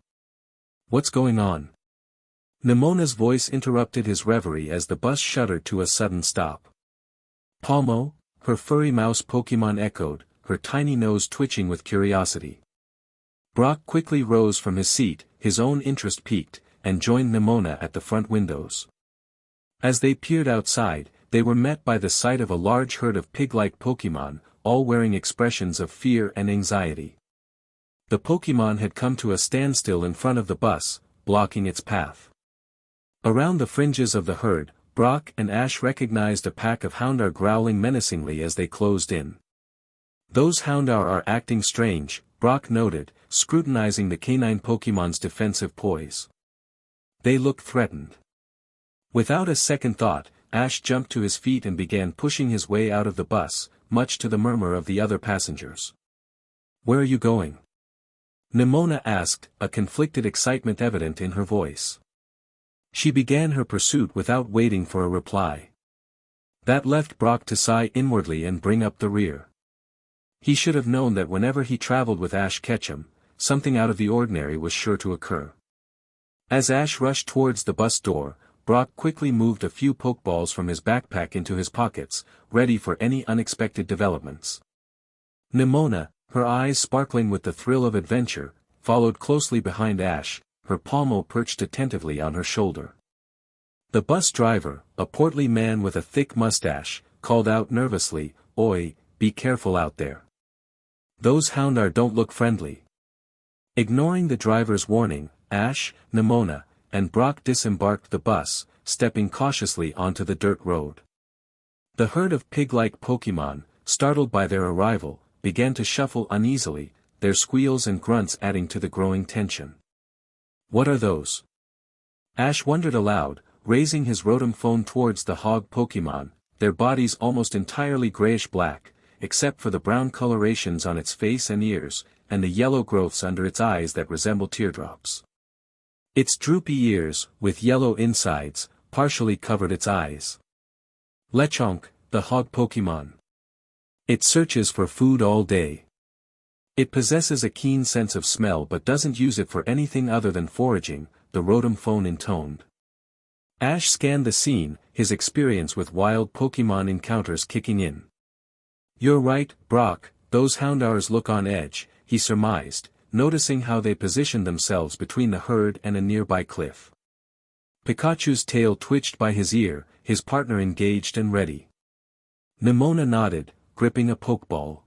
What's going on? Neimona's voice interrupted his reverie as the bus shuddered to a sudden stop. Palmo, her furry mouse Pokémon echoed, her tiny nose twitching with curiosity. Brock quickly rose from his seat, his own interest piqued, and joined Neimona at the front windows. As they peered outside, they were met by the sight of a large herd of pig-like Pokémon, all wearing expressions of fear and anxiety. The Pokémon had come to a standstill in front of the bus, blocking its path. Around the fringes of the herd, Brock and Ash recognized a pack of Houndour growling menacingly as they closed in. Those Houndour are acting strange, Brock noted, scrutinizing the canine Pokémon's defensive poise. They look threatened. Without a second thought, Ash jumped to his feet and began pushing his way out of the bus, much to the murmur of the other passengers. Where are you going? Neimona asked, a conflicted excitement evident in her voice. She began her pursuit without waiting for a reply. That left Brock to sigh inwardly and bring up the rear. He should have known that whenever he traveled with Ash Ketchum, something out of the ordinary was sure to occur. As Ash rushed towards the bus door, Brock quickly moved a few Pokeballs from his backpack into his pockets, ready for any unexpected developments. Neimona, her eyes sparkling with the thrill of adventure, followed closely behind Ash, her Palmo perched attentively on her shoulder. The bus driver, a portly man with a thick mustache, called out nervously, "Oi, be careful out there. Those Houndour don't look friendly." Ignoring the driver's warning, Ash, Neimona, and Brock disembarked the bus, stepping cautiously onto the dirt road. The herd of pig-like Pokémon, startled by their arrival, began to shuffle uneasily, their squeals and grunts adding to the growing tension. What are those? Ash wondered aloud, raising his Rotom phone towards the hog Pokémon, their bodies almost entirely grayish-black, except for the brown colorations on its face and ears, and the yellow growths under its eyes that resemble teardrops. Its droopy ears, with yellow insides, partially covered its eyes. Lechonk, the hog Pokémon. It searches for food all day. It possesses a keen sense of smell but doesn't use it for anything other than foraging, the Rotom phone intoned. Ash scanned the scene, his experience with wild Pokémon encounters kicking in. "You're right, Brock, those Houndours look on edge," he surmised, noticing how they positioned themselves between the herd and a nearby cliff. Pikachu's tail twitched by his ear, his partner engaged and ready. Neimona nodded, gripping a Pokeball.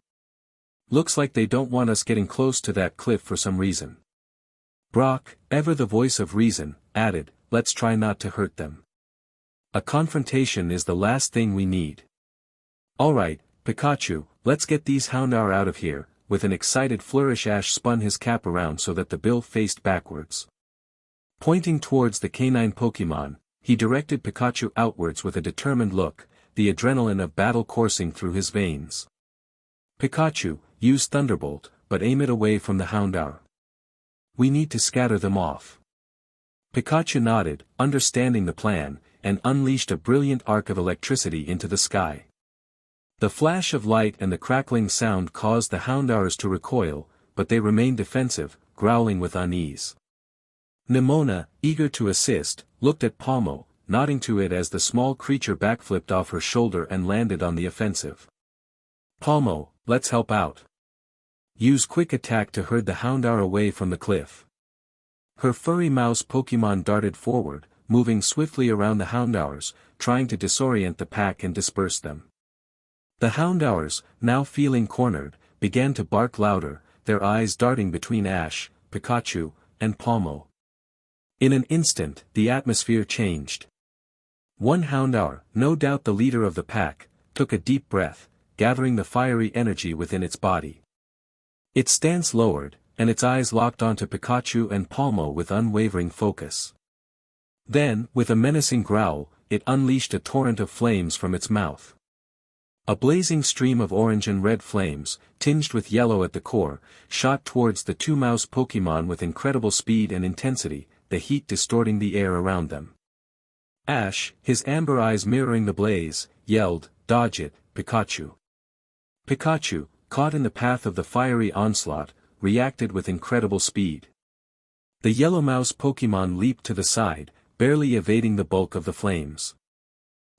"Looks like they don't want us getting close to that cliff for some reason." Brock, ever the voice of reason, added, "Let's try not to hurt them. A confrontation is the last thing we need." "Alright, Pikachu, let's get these Houndour out of here." With an excited flourish, Ash spun his cap around so that the bill faced backwards. Pointing towards the canine Pokémon, he directed Pikachu outwards with a determined look, the adrenaline of battle coursing through his veins. "Pikachu, use Thunderbolt, but aim it away from the Houndour. We need to scatter them off." Pikachu nodded, understanding the plan, and unleashed a brilliant arc of electricity into the sky. The flash of light and the crackling sound caused the Houndours to recoil, but they remained defensive, growling with unease. Neimona, eager to assist, looked at Pomo, nodding to it as the small creature backflipped off her shoulder and landed on the offensive. "Pomo, let's help out. Use Quick Attack to herd the Houndour away from the cliff." Her furry mouse Pokémon darted forward, moving swiftly around the Houndours, trying to disorient the pack and disperse them. The Houndours, now feeling cornered, began to bark louder, their eyes darting between Ash, Pikachu, and Pomo. In an instant, the atmosphere changed. One Houndour, no doubt the leader of the pack, took a deep breath, gathering the fiery energy within its body. Its stance lowered, and its eyes locked onto Pikachu and Pomo with unwavering focus. Then, with a menacing growl, it unleashed a torrent of flames from its mouth. A blazing stream of orange and red flames, tinged with yellow at the core, shot towards the two mouse Pokémon with incredible speed and intensity, the heat distorting the air around them. Ash, his amber eyes mirroring the blaze, yelled, "Dodge it, Pikachu." Pikachu, caught in the path of the fiery onslaught, reacted with incredible speed. The yellow mouse Pokémon leaped to the side, barely evading the bulk of the flames.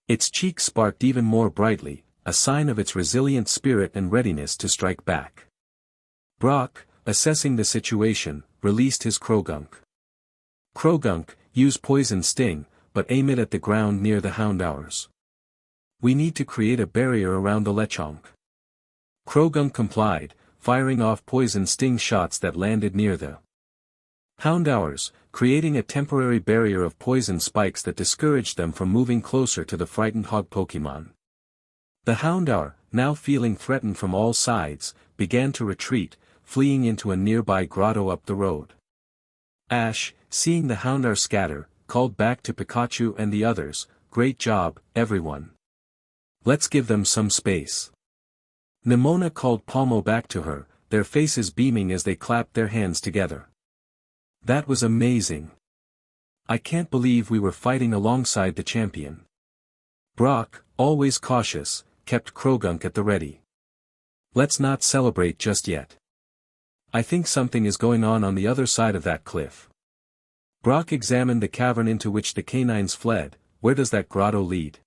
Its cheeks sparked even more brightly, a sign of its resilient spirit and readiness to strike back. Brock, assessing the situation, released his Croagunk. "Croagunk, use Poison Sting, but aim it at the ground near the Houndours. We need to create a barrier around the Lechonk." Croagunk complied, firing off Poison Sting shots that landed near the Houndours, creating a temporary barrier of poison spikes that discouraged them from moving closer to the frightened hog Pokémon. The Houndour, now feeling threatened from all sides, began to retreat, fleeing into a nearby grotto up the road. Ash, seeing the Houndour scatter, called back to Pikachu and the others, "Great job, everyone. Let's give them some space." Neimona called Pomo back to her, their faces beaming as they clapped their hands together. "That was amazing. I can't believe we were fighting alongside the champion." Brock, always cautious, kept Croagunk at the ready. "Let's not celebrate just yet. I think something is going on the other side of that cliff." Brock examined the cavern into which the canines fled. "Where does that grotto lead?"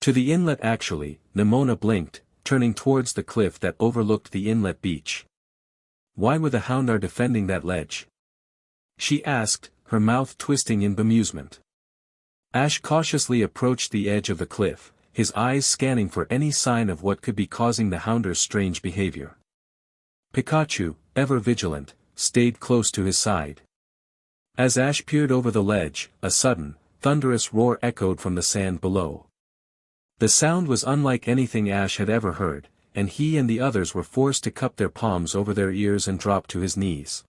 "To the inlet actually," Neimona blinked, turning towards the cliff that overlooked the inlet beach. "Why were the Houndour defending that ledge?" she asked, her mouth twisting in bemusement. Ash cautiously approached the edge of the cliff, his eyes scanning for any sign of what could be causing the Houndour's strange behavior. Pikachu, ever vigilant, stayed close to his side. As Ash peered over the ledge, a sudden, thunderous roar echoed from the sand below. The sound was unlike anything Ash had ever heard, and he and the others were forced to cup their palms over their ears and drop to his knees.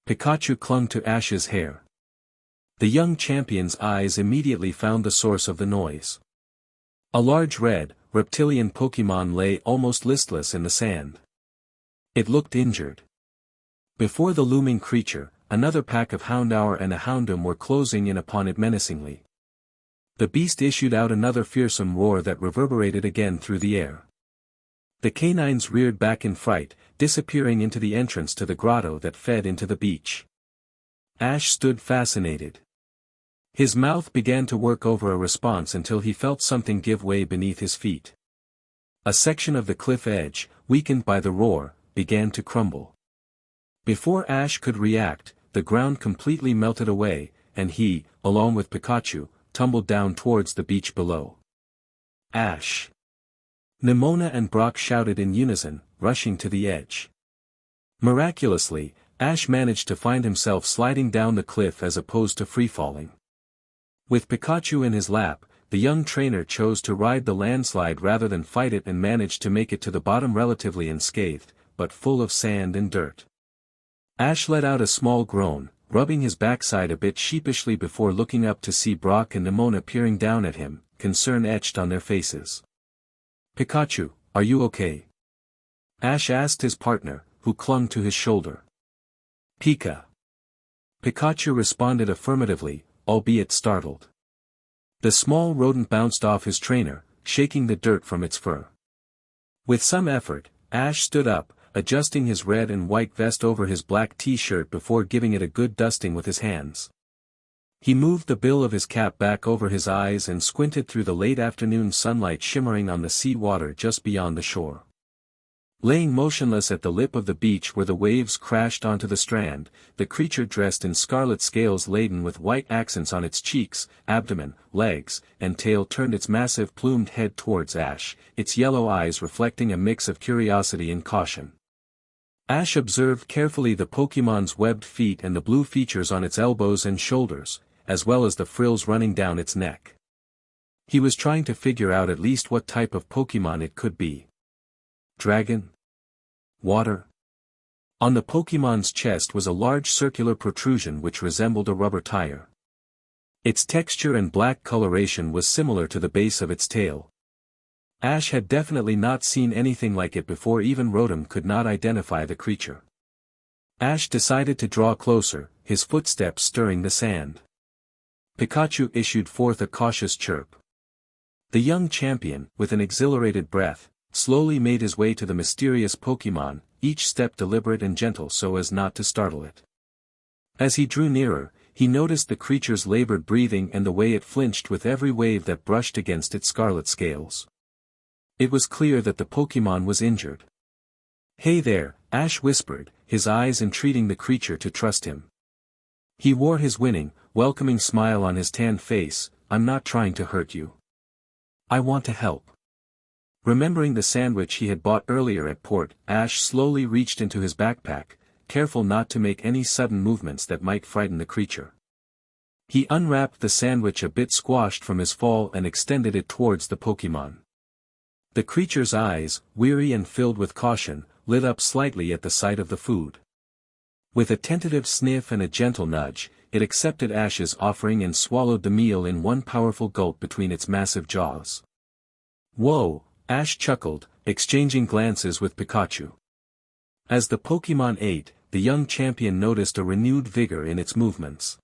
Pikachu clung to Ash's hair. The young champion's eyes immediately found the source of the noise. A large red, reptilian Pokémon lay almost listless in the sand. It looked injured. Before the looming creature, another pack of Houndour and a Houndoom were closing in upon it menacingly. The beast issued out another fearsome roar that reverberated again through the air. The canines reared back in fright, disappearing into the entrance to the grotto that fed into the beach. Ash stood fascinated. His mouth began to work over a response until he felt something give way beneath his feet. A section of the cliff edge, weakened by the roar, began to crumble. Before Ash could react, the ground completely melted away, and he, along with Pikachu, tumbled down towards the beach below. Ash! Neimona and Brock shouted in unison, rushing to the edge. Miraculously, Ash managed to find himself sliding down the cliff as opposed to free-falling. With Pikachu in his lap, the young trainer chose to ride the landslide rather than fight it and managed to make it to the bottom relatively unscathed, but full of sand and dirt. Ash let out a small groan, rubbing his backside a bit sheepishly before looking up to see Brock and Neimona peering down at him, concern etched on their faces. "Pikachu, are you okay?" Ash asked his partner, who clung to his shoulder. "Pika." Pikachu responded affirmatively, albeit startled. The small rodent bounced off his trainer, shaking the dirt from its fur. With some effort, Ash stood up, adjusting his red and white vest over his black t-shirt before giving it a good dusting with his hands. He moved the bill of his cap back over his eyes and squinted through the late afternoon sunlight shimmering on the sea water just beyond the shore. Laying motionless at the lip of the beach where the waves crashed onto the strand, the creature dressed in scarlet scales laden with white accents on its cheeks, abdomen, legs, and tail turned its massive plumed head towards Ash, its yellow eyes reflecting a mix of curiosity and caution. Ash observed carefully the Pokémon's webbed feet and the blue features on its elbows and shoulders, as well as the frills running down its neck. He was trying to figure out at least what type of Pokémon it could be. Dragon? Water? On the Pokémon's chest was a large circular protrusion which resembled a rubber tire. Its texture and black coloration was similar to the base of its tail. Ash had definitely not seen anything like it before. Even Rotom could not identify the creature. Ash decided to draw closer, his footsteps stirring the sand. Pikachu issued forth a cautious chirp. The young champion, with an exhilarated breath, slowly made his way to the mysterious Pokémon, each step deliberate and gentle so as not to startle it. As he drew nearer, he noticed the creature's labored breathing and the way it flinched with every wave that brushed against its scarlet scales. It was clear that the Pokémon was injured. "Hey there," Ash whispered, his eyes entreating the creature to trust him. He wore his winning, welcoming smile on his tanned face. "I'm not trying to hurt you. I want to help." Remembering the sandwich he had bought earlier at port, Ash slowly reached into his backpack, careful not to make any sudden movements that might frighten the creature. He unwrapped the sandwich a bit squashed from his fall and extended it towards the Pokémon. The creature's eyes, weary and filled with caution, lit up slightly at the sight of the food. With a tentative sniff and a gentle nudge, it accepted Ash's offering and swallowed the meal in one powerful gulp between its massive jaws. "Whoa," Ash chuckled, exchanging glances with Pikachu. As the Pokémon ate, the young champion noticed a renewed vigor in its movements.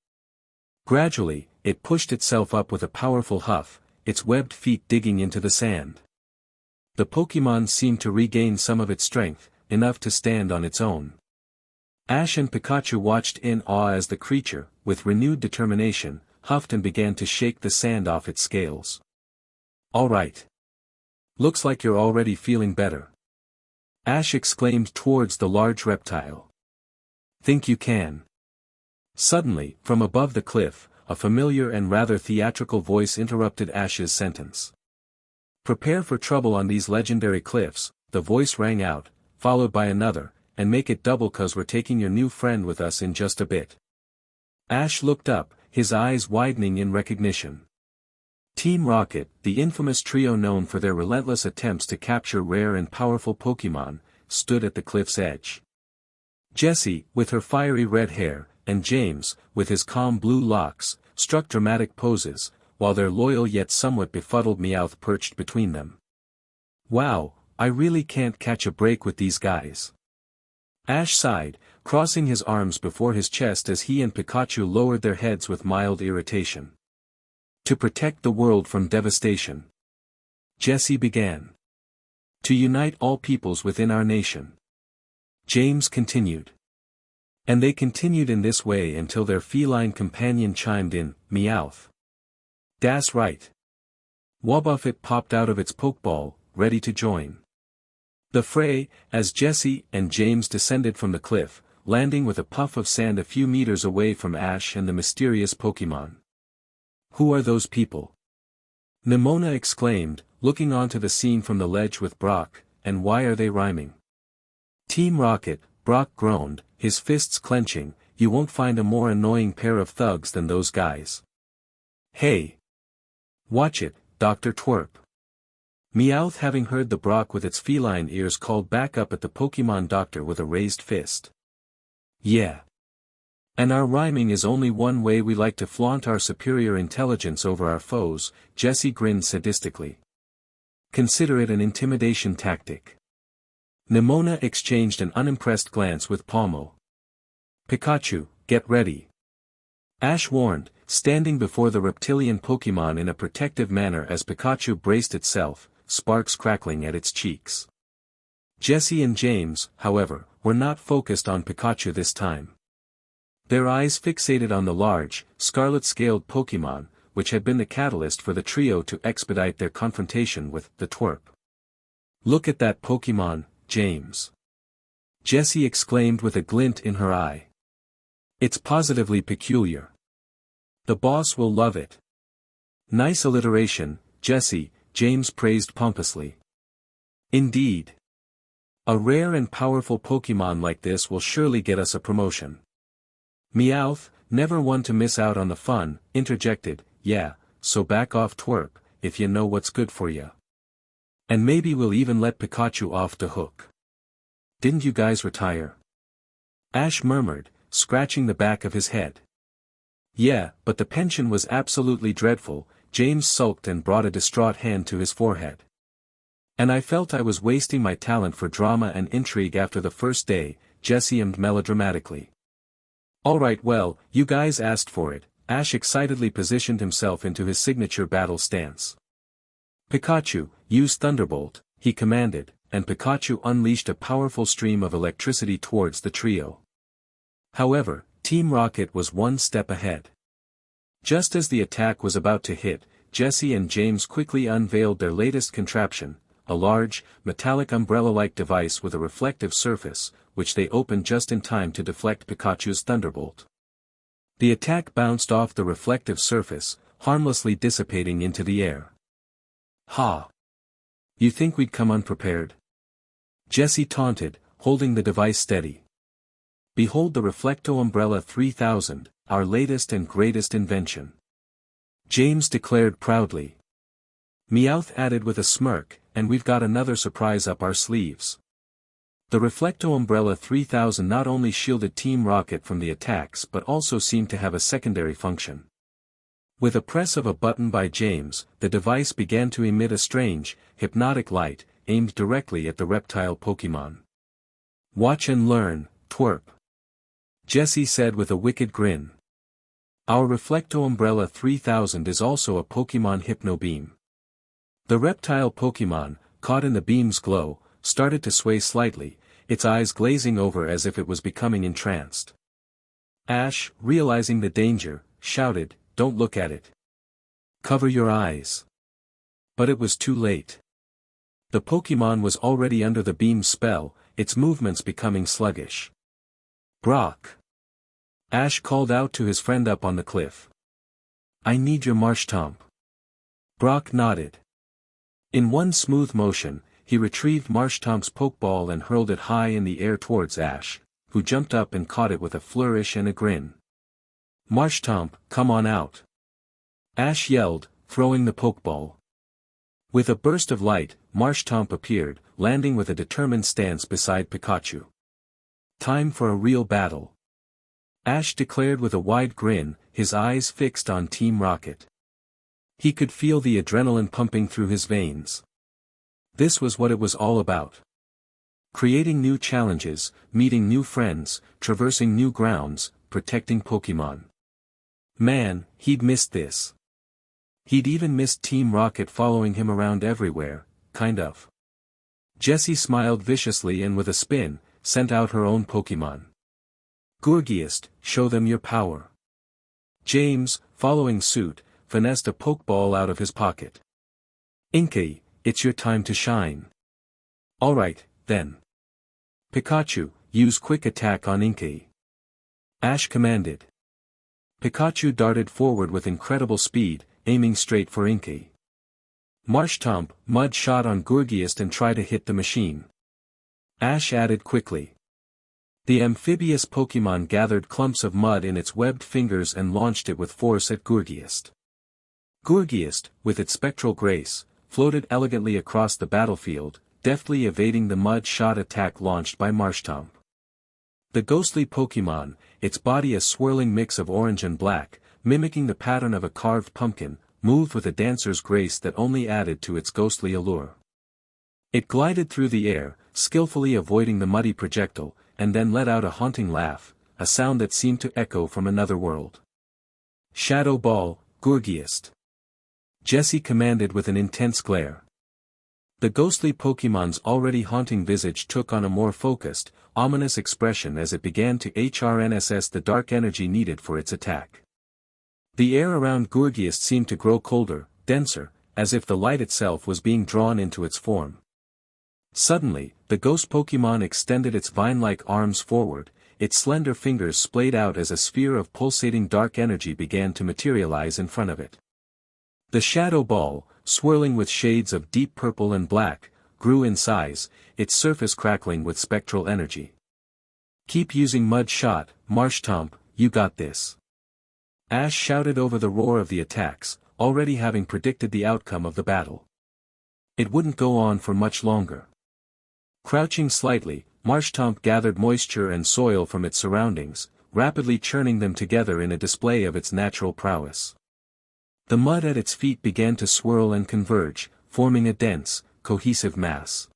Gradually, it pushed itself up with a powerful huff, its webbed feet digging into the sand. The Pokémon seemed to regain some of its strength, enough to stand on its own. Ash and Pikachu watched in awe as the creature, with renewed determination, huffed and began to shake the sand off its scales. "All right. Looks like you're already feeling better," Ash exclaimed towards the large reptile. "Think you can?" Suddenly, from above the cliff, a familiar and rather theatrical voice interrupted Ash's sentence. "Prepare for trouble on these legendary cliffs," the voice rang out, followed by another, "and make it double 'cause we're taking your new friend with us in just a bit." Ash looked up, his eyes widening in recognition. Team Rocket, the infamous trio known for their relentless attempts to capture rare and powerful Pokémon, stood at the cliff's edge. Jessie, with her fiery red hair, and James, with his calm blue locks, struck dramatic poses, while their loyal yet somewhat befuddled Meowth perched between them. Wow, I really can't catch a break with these guys. Ash sighed, crossing his arms before his chest as he and Pikachu lowered their heads with mild irritation. To protect the world from devastation. Jessie began. To unite all peoples within our nation. James continued. And they continued in this way until their feline companion chimed in, Meowth. Das right. Wobbuffet popped out of its pokeball, ready to join the fray, as Jessie and James descended from the cliff, landing with a puff of sand a few meters away from Ash and the mysterious Pokémon. Who are those people? Neimona exclaimed, looking onto the scene from the ledge with Brock, and why are they rhyming? Team Rocket, Brock groaned, his fists clenching, you won't find a more annoying pair of thugs than those guys. Hey! Watch it, Dr. Twerp. Meowth, having heard the Brock with its feline ears, called back up at the Pokémon doctor with a raised fist. Yeah. And our rhyming is only one way we like to flaunt our superior intelligence over our foes, Jessie grinned sadistically. Consider it an intimidation tactic. Neimona exchanged an unimpressed glance with Palmo. Pikachu, get ready. Ash warned, standing before the reptilian Pokémon in a protective manner as Pikachu braced itself, sparks crackling at its cheeks. Jessie and James, however, were not focused on Pikachu this time. Their eyes fixated on the large, scarlet-scaled Pokémon, which had been the catalyst for the trio to expedite their confrontation with the Twerp. Look at that Pokémon, James. Jessie exclaimed with a glint in her eye. It's positively peculiar. The boss will love it. Nice alliteration, Jessie, James praised pompously. Indeed. A rare and powerful Pokémon like this will surely get us a promotion. Meowth, never one to miss out on the fun, interjected, yeah, so back off Twerp, if you know what's good for ya. And maybe we'll even let Pikachu off the hook. Didn't you guys retire? Ash murmured, scratching the back of his head. Yeah, but the pension was absolutely dreadful, James sulked and brought a distraught hand to his forehead. And I felt I was wasting my talent for drama and intrigue after the first day, Jessie ummed melodramatically. Alright, well, you guys asked for it, Ash excitedly positioned himself into his signature battle stance. Pikachu, use Thunderbolt, he commanded, and Pikachu unleashed a powerful stream of electricity towards the trio. However, Team Rocket was one step ahead. Just as the attack was about to hit, Jessie and James quickly unveiled their latest contraption, a large, metallic umbrella-like device with a reflective surface, which they opened just in time to deflect Pikachu's Thunderbolt. The attack bounced off the reflective surface, harmlessly dissipating into the air. Ha! You think we'd come unprepared? Jessie taunted, holding the device steady. Behold the Reflecto Umbrella 3000, our latest and greatest invention. James declared proudly. Meowth added with a smirk, and we've got another surprise up our sleeves. The Reflecto Umbrella 3000 not only shielded Team Rocket from the attacks but also seemed to have a secondary function. With a press of a button by James, the device began to emit a strange, hypnotic light, aimed directly at the reptile Pokémon. Watch and learn, Twerp. Jessie said with a wicked grin. Our Reflecto Umbrella 3000 is also a Pokémon Hypno Beam. The reptile Pokémon, caught in the beam's glow, started to sway slightly, its eyes glazing over as if it was becoming entranced. Ash, realizing the danger, shouted, "Don't look at it. Cover your eyes." But it was too late. The Pokémon was already under the beam's spell, its movements becoming sluggish. Brock. Ash called out to his friend up on the cliff. I need your Marshtomp. Brock nodded. In one smooth motion, he retrieved Marshtomp's Pokeball and hurled it high in the air towards Ash, who jumped up and caught it with a flourish and a grin. Marshtomp, come on out. Ash yelled, throwing the Pokeball. With a burst of light, Marshtomp appeared, landing with a determined stance beside Pikachu. Time for a real battle. Ash declared with a wide grin, his eyes fixed on Team Rocket. He could feel the adrenaline pumping through his veins. This was what it was all about. Creating new challenges, meeting new friends, traversing new grounds, protecting Pokémon. Man, he'd missed this. He'd even missed Team Rocket following him around everywhere, kind of. Jessie smiled viciously and with a spin, sent out her own Pokémon. Gourgeist, show them your power. James, following suit, finessed a Pokeball out of his pocket. Inkay, it's your time to shine. Alright, then. Pikachu, use quick attack on Inkay. Ash commanded. Pikachu darted forward with incredible speed, aiming straight for Inkay. Marshtomp, mud shot on Gourgeist and tried to hit the machine. Ash added quickly. The amphibious Pokémon gathered clumps of mud in its webbed fingers and launched it with force at Gourgeist. Gourgeist, with its spectral grace, floated elegantly across the battlefield, deftly evading the mud-shot attack launched by Marshtomp. The ghostly Pokémon, its body a swirling mix of orange and black, mimicking the pattern of a carved pumpkin, moved with a dancer's grace that only added to its ghostly allure. It glided through the air, skillfully avoiding the muddy projectile, and then let out a haunting laugh, a sound that seemed to echo from another world. Shadow Ball, Gourgeist. Jessie commanded with an intense glare. The ghostly Pokémon's already haunting visage took on a more focused, ominous expression as it began to harness the dark energy needed for its attack. The air around Gourgeist seemed to grow colder, denser, as if the light itself was being drawn into its form. Suddenly, the ghost Pokémon extended its vine-like arms forward, its slender fingers splayed out as a sphere of pulsating dark energy began to materialize in front of it. The Shadow Ball, swirling with shades of deep purple and black, grew in size, its surface crackling with spectral energy. Keep using Mud Shot, Marshtomp, you got this. Ash shouted over the roar of the attacks, already having predicted the outcome of the battle. It wouldn't go on for much longer. Crouching slightly, Marshtomp gathered moisture and soil from its surroundings, rapidly churning them together in a display of its natural prowess. The mud at its feet began to swirl and converge, forming a dense, cohesive mass.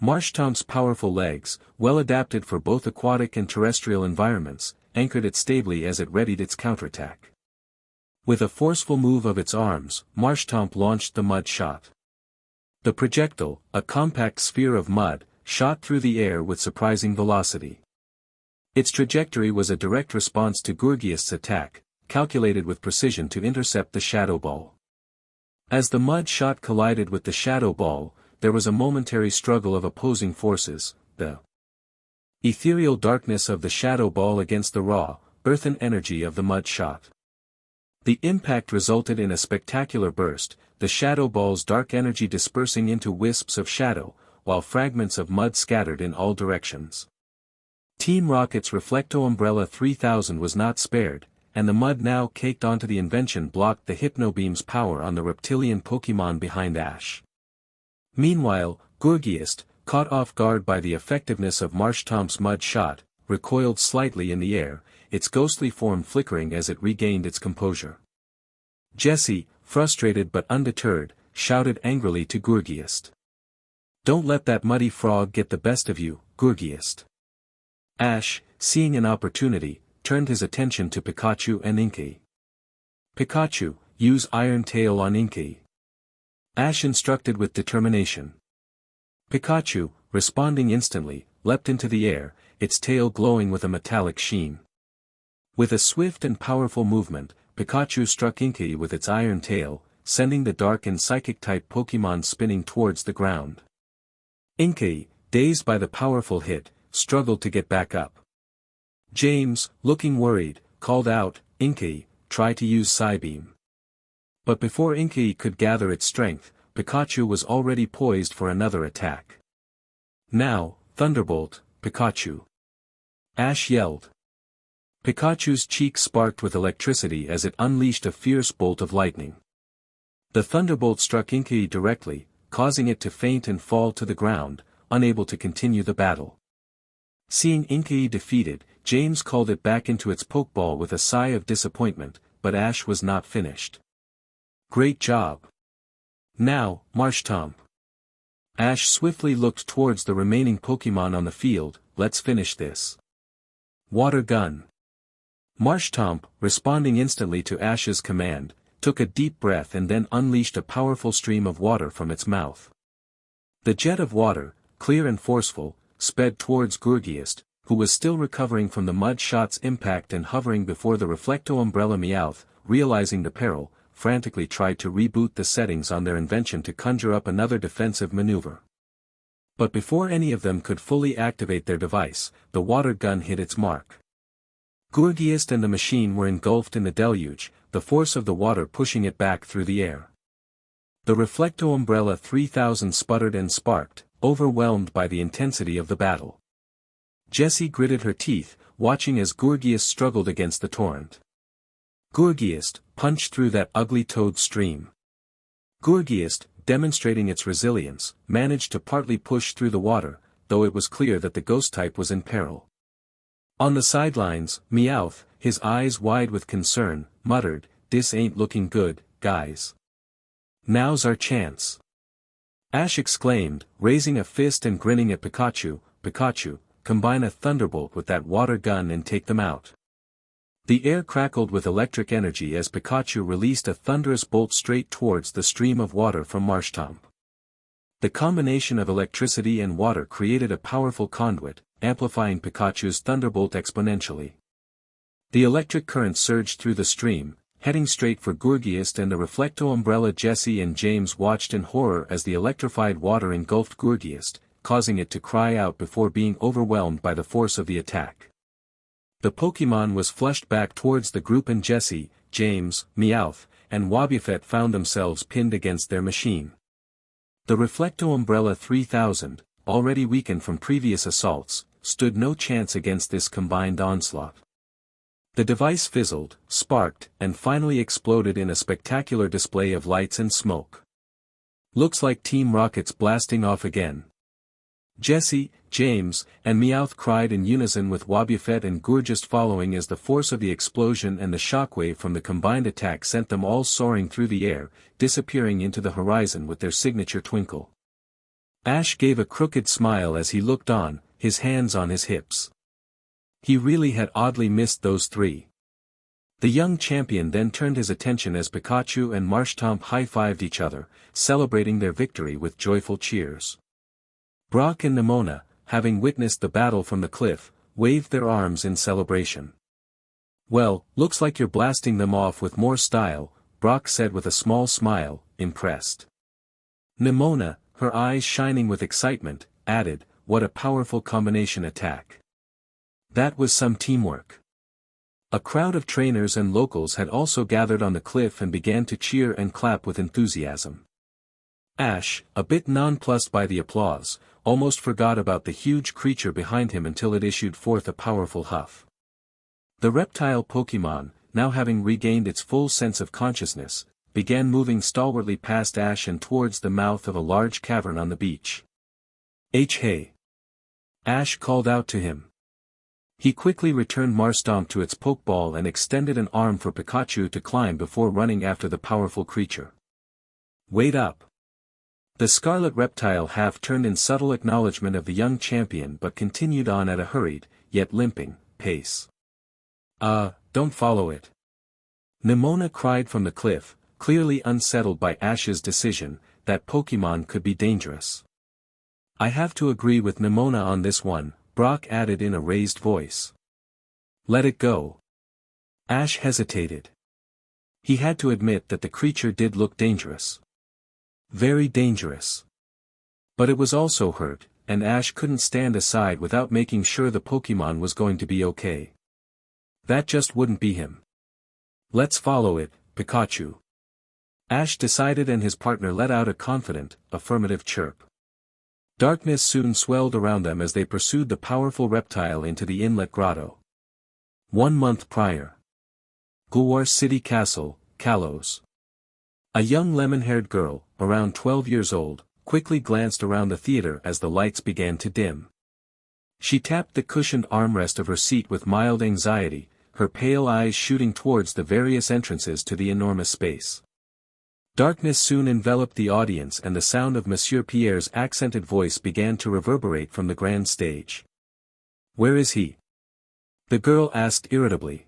Marshtomp's powerful legs, well adapted for both aquatic and terrestrial environments, anchored it stably as it readied its counterattack. With a forceful move of its arms, Marshtomp launched the mud shot. The projectile, a compact sphere of mud, shot through the air with surprising velocity. Its trajectory was a direct response to Gourgeist's attack, calculated with precision to intercept the Shadow Ball. As the mud shot collided with the Shadow Ball, there was a momentary struggle of opposing forces, the ethereal darkness of the Shadow Ball against the raw, earthen energy of the mud shot. The impact resulted in a spectacular burst, the Shadow Ball's dark energy dispersing into wisps of shadow, while fragments of mud scattered in all directions. Team Rocket's Reflecto Umbrella 3000 was not spared, and the mud now caked onto the invention blocked the Hypnobeam's power on the reptilian Pokémon behind Ash. Meanwhile, Gourgeist, caught off guard by the effectiveness of Marshtomp's mud shot, recoiled slightly in the air, its ghostly form flickering as it regained its composure. Jessie, frustrated but undeterred, shouted angrily to Gourgeist. Don't let that muddy frog get the best of you, Gourgeist. Ash, seeing an opportunity, turned his attention to Pikachu and Inkay. Pikachu, use Iron Tail on Inkay. Ash instructed with determination. Pikachu, responding instantly, leapt into the air, its tail glowing with a metallic sheen. With a swift and powerful movement, Pikachu struck Inkay with its iron tail, sending the dark and psychic-type Pokémon spinning towards the ground. Inkay, dazed by the powerful hit, struggled to get back up. James, looking worried, called out, Inkay, try to use Psybeam. But before Inkay could gather its strength, Pikachu was already poised for another attack. Now, Thunderbolt, Pikachu! Ash yelled. Pikachu's cheeks sparked with electricity as it unleashed a fierce bolt of lightning. The thunderbolt struck Inkay directly, causing it to faint and fall to the ground, unable to continue the battle. Seeing Inkay defeated, James called it back into its Pokeball with a sigh of disappointment, but Ash was not finished. Great job. Now, Marshtomp. Ash swiftly looked towards the remaining Pokémon on the field. Let's finish this. Water gun. Marshtomp, responding instantly to Ash's command, took a deep breath and then unleashed a powerful stream of water from its mouth. The jet of water, clear and forceful, sped towards Gurgiest, who was still recovering from the mud shot's impact and hovering before the Reflecto Umbrella. Meowth, realizing the peril, frantically tried to reboot the settings on their invention to conjure up another defensive maneuver. But before any of them could fully activate their device, the water gun hit its mark. Gurgiest and the machine were engulfed in the deluge, the force of the water pushing it back through the air. The Reflecto Umbrella 3000 sputtered and sparked, overwhelmed by the intensity of the battle. Jessie gritted her teeth, watching as Gurgiest struggled against the torrent. Gurgiest punched through that ugly toad stream. Gurgiest, demonstrating its resilience, managed to partly push through the water, though it was clear that the ghost type was in peril. On the sidelines, Meowth, his eyes wide with concern, muttered, "This ain't looking good, guys. Now's our chance." Ash exclaimed, raising a fist and grinning at Pikachu, "Pikachu, combine a thunderbolt with that water gun and take them out." The air crackled with electric energy as Pikachu released a thunderous bolt straight towards the stream of water from Marshtomp. The combination of electricity and water created a powerful conduit, amplifying Pikachu's thunderbolt exponentially. The electric current surged through the stream, heading straight for Gurgiest and the Reflecto Umbrella. Jessie and James watched in horror as the electrified water engulfed Gurgiest, causing it to cry out before being overwhelmed by the force of the attack. The Pokémon was flushed back towards the group and Jessie, James, Meowth, and Wobbuffet found themselves pinned against their machine. The Reflecto Umbrella 3000, already weakened from previous assaults, stood no chance against this combined onslaught. The device fizzled, sparked, and finally exploded in a spectacular display of lights and smoke. "Looks like Team Rocket's blasting off again." Jessie, James, and Meowth cried in unison with Wobbuffet and Gurgiest following as the force of the explosion and the shockwave from the combined attack sent them all soaring through the air, disappearing into the horizon with their signature twinkle. Ash gave a crooked smile as he looked on, his hands on his hips. He really had oddly missed those three. The young champion then turned his attention as Pikachu and Marshtomp high-fived each other, celebrating their victory with joyful cheers. Brock and Neimona, having witnessed the battle from the cliff, waved their arms in celebration. "Well, looks like you're blasting them off with more style," Brock said with a small smile, impressed. Neimona, her eyes shining with excitement, added, "What a powerful combination attack. That was some teamwork." A crowd of trainers and locals had also gathered on the cliff and began to cheer and clap with enthusiasm. Ash, a bit nonplussed by the applause, almost forgot about the huge creature behind him until it issued forth a powerful huff. The reptile Pokémon, now having regained its full sense of consciousness, began moving stalwartly past Ash and towards the mouth of a large cavern on the beach. Hey! Ash called out to him. He quickly returned Marshtomp to its Pokeball and extended an arm for Pikachu to climb before running after the powerful creature. "Wait up!" The scarlet reptile half turned in subtle acknowledgement of the young champion but continued on at a hurried, yet limping, pace. Don't follow it." Neimona cried from the cliff, clearly unsettled by Ash's decision, that Pokémon could be dangerous. "I have to agree with Neimona on this one," Brock added in a raised voice. "Let it go." Ash hesitated. He had to admit that the creature did look dangerous. Very dangerous. But it was also hurt, and Ash couldn't stand aside without making sure the Pokémon was going to be okay. That just wouldn't be him. "Let's follow it, Pikachu." Ash decided and his partner let out a confident, affirmative chirp. Darkness soon swelled around them as they pursued the powerful reptile into the inlet grotto. 1 month prior. Gulwar City Castle, Kalos. A young lemon-haired girl, around 12 years old, quickly glanced around the theater as the lights began to dim. She tapped the cushioned armrest of her seat with mild anxiety, her pale eyes shooting towards the various entrances to the enormous space. Darkness soon enveloped the audience and the sound of Monsieur Pierre's accented voice began to reverberate from the grand stage. "Where is he?" the girl asked irritably.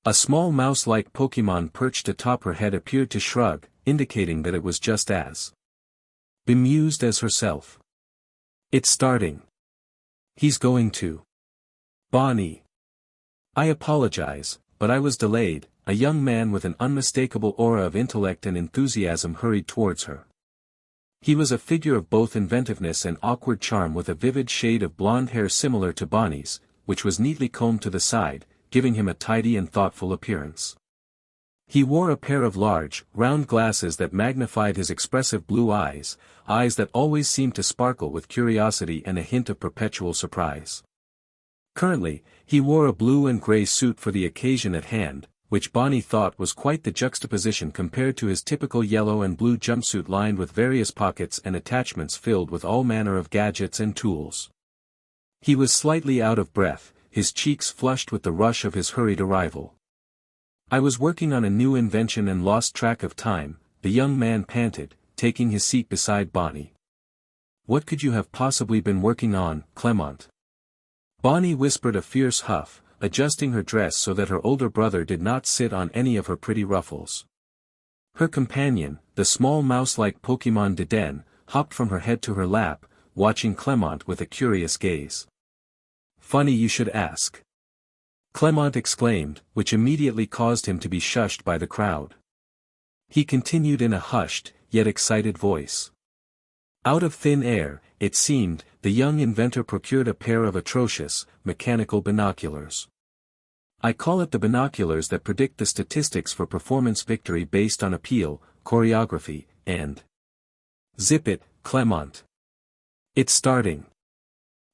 A small mouse-like Pokémon perched atop her head appeared to shrug, indicating that it was just as bemused as herself. "It's starting. He's going to. Bonnie. I apologize, but I was delayed." A young man with an unmistakable aura of intellect and enthusiasm hurried towards her. He was a figure of both inventiveness and awkward charm with a vivid shade of blonde hair similar to Bonnie's, which was neatly combed to the side, giving him a tidy and thoughtful appearance. He wore a pair of large, round glasses that magnified his expressive blue eyes that always seemed to sparkle with curiosity and a hint of perpetual surprise. Currently, he wore a blue and gray suit for the occasion at hand, which Bonnie thought was quite the juxtaposition compared to his typical yellow and blue jumpsuit lined with various pockets and attachments filled with all manner of gadgets and tools. He was slightly out of breath, his cheeks flushed with the rush of his hurried arrival. "I was working on a new invention and lost track of time," the young man panted, taking his seat beside Bonnie. "What could you have possibly been working on, Clement?" Bonnie whispered a fierce huff, adjusting her dress so that her older brother did not sit on any of her pretty ruffles. Her companion, the small mouse-like Pokémon Diden, hopped from her head to her lap, watching Clement with a curious gaze. "Funny you should ask," Clement exclaimed, which immediately caused him to be shushed by the crowd. He continued in a hushed, yet excited voice. Out of thin air, it seemed, the young inventor procured a pair of atrocious, mechanical binoculars. "I call it the binoculars that predict the statistics for performance victory based on appeal, choreography, and..." "Zip it, Clement. It's starting."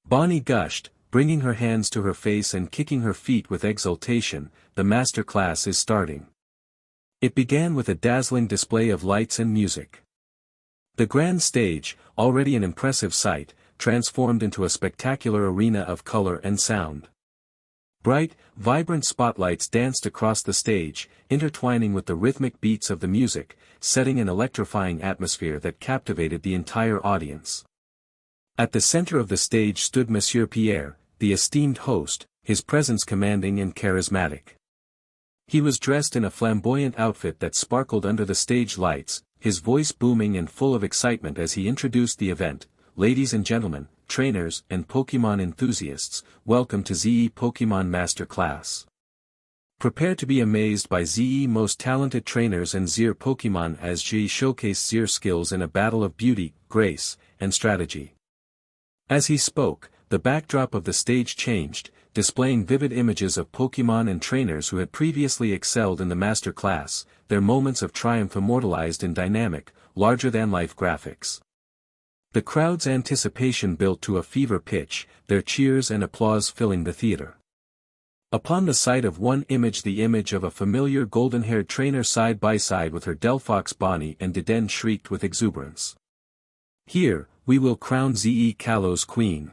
Bonnie gushed, bringing her hands to her face and kicking her feet with exultation. "The master class is starting." It began with a dazzling display of lights and music. The grand stage, already an impressive sight, transformed into a spectacular arena of color and sound. Bright, vibrant spotlights danced across the stage, intertwining with the rhythmic beats of the music, setting an electrifying atmosphere that captivated the entire audience. At the center of the stage stood Monsieur Pierre, the esteemed host, his presence commanding and charismatic. He was dressed in a flamboyant outfit that sparkled under the stage lights, his voice booming and full of excitement as he introduced the event. "Ladies and gentlemen, trainers and Pokémon enthusiasts, welcome to ZE Pokémon Master Class. Prepare to be amazed by ZE most talented trainers and ZE Pokémon as ZE showcase ZE skills in a battle of beauty, grace, and strategy." As he spoke, the backdrop of the stage changed, displaying vivid images of Pokémon and trainers who had previously excelled in the Master Class, their moments of triumph immortalized in dynamic, larger-than-life graphics. The crowd's anticipation built to a fever pitch, their cheers and applause filling the theater. Upon the sight of one image, the image of a familiar golden-haired trainer side by side with her Delphox Bonnie, and Diden shrieked with exuberance. "Here, we will crown ZE Kalos Queen,"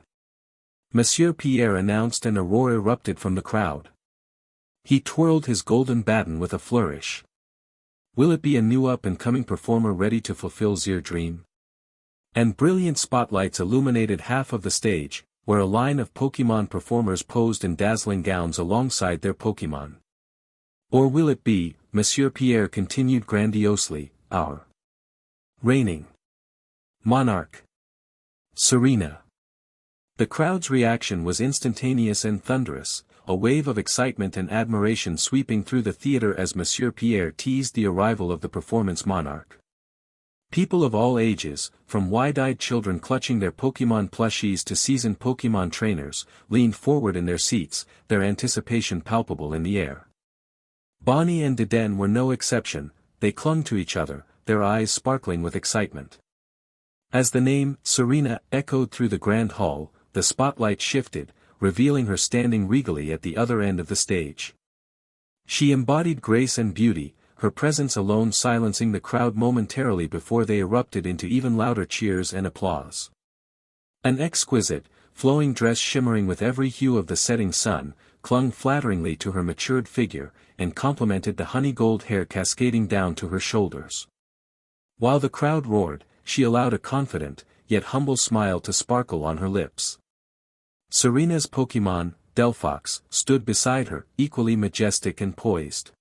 Monsieur Pierre announced, and a roar erupted from the crowd. He twirled his golden baton with a flourish. Will it be a new up-and-coming performer ready to fulfill ZE's dream? And brilliant spotlights illuminated half of the stage, where a line of Pokémon performers posed in dazzling gowns alongside their Pokémon. Or will it be, Monsieur Pierre continued grandiosely, our reigning Monarch, Serena. The crowd's reaction was instantaneous and thunderous, a wave of excitement and admiration sweeping through the theater as Monsieur Pierre teased the arrival of the performance monarch. People of all ages, from wide-eyed children clutching their Pokémon plushies to seasoned Pokémon trainers, leaned forward in their seats, their anticipation palpable in the air. Bonnie and Diden were no exception, they clung to each other, their eyes sparkling with excitement. As the name, Serena, echoed through the grand hall, the spotlight shifted, revealing her standing regally at the other end of the stage. She embodied grace and beauty, her presence alone silencing the crowd momentarily before they erupted into even louder cheers and applause. An exquisite, flowing dress shimmering with every hue of the setting sun, clung flatteringly to her matured figure, and complemented the honey gold hair cascading down to her shoulders. While the crowd roared, she allowed a confident, yet humble smile to sparkle on her lips. Serena's Pokémon, Delphox, stood beside her, equally majestic and poised.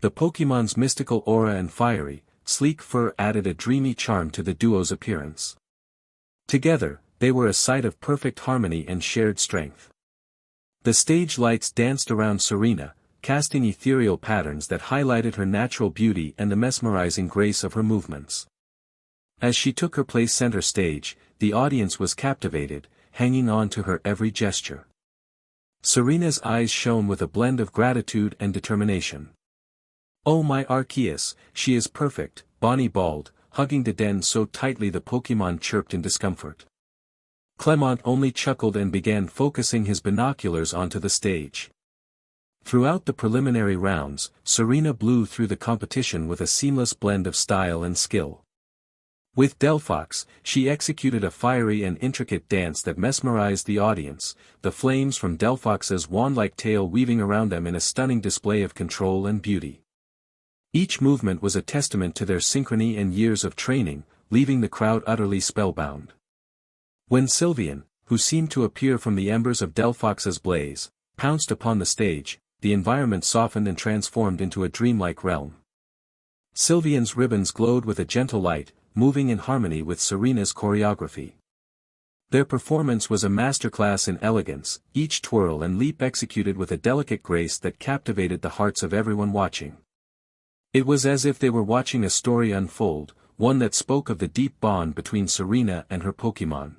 The Pokémon's mystical aura and fiery, sleek fur added a dreamy charm to the duo's appearance. Together, they were a sight of perfect harmony and shared strength. The stage lights danced around Serena, casting ethereal patterns that highlighted her natural beauty and the mesmerizing grace of her movements. As she took her place center stage, the audience was captivated, hanging on to her every gesture. Serena's eyes shone with a blend of gratitude and determination. "Oh my Arceus, she is perfect," Bonnie bawled, hugging Deden so tightly the Pokémon chirped in discomfort. Clement only chuckled and began focusing his binoculars onto the stage. Throughout the preliminary rounds, Serena blew through the competition with a seamless blend of style and skill. With Delphox, she executed a fiery and intricate dance that mesmerized the audience, the flames from Delphox's wand-like tail weaving around them in a stunning display of control and beauty. Each movement was a testament to their synchrony and years of training, leaving the crowd utterly spellbound. When Sylveon, who seemed to appear from the embers of Delphox's blaze, pounced upon the stage, the environment softened and transformed into a dreamlike realm. Sylveon's ribbons glowed with a gentle light, moving in harmony with Serena's choreography. Their performance was a masterclass in elegance, each twirl and leap executed with a delicate grace that captivated the hearts of everyone watching. It was as if they were watching a story unfold, one that spoke of the deep bond between Serena and her Pokémon.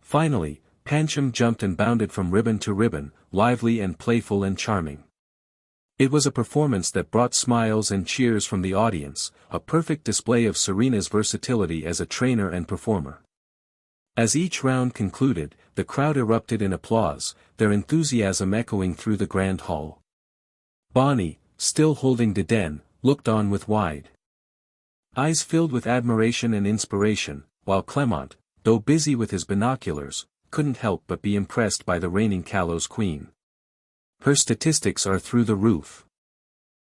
Finally, Ketchum jumped and bounded from ribbon to ribbon, lively and playful and charming. It was a performance that brought smiles and cheers from the audience, a perfect display of Serena's versatility as a trainer and performer. As each round concluded, the crowd erupted in applause, their enthusiasm echoing through the grand hall. Bonnie, still holding Deden, looked on with wide eyes filled with admiration and inspiration, while Clement, though busy with his binoculars, couldn't help but be impressed by the reigning Kalos queen. Her statistics are through the roof.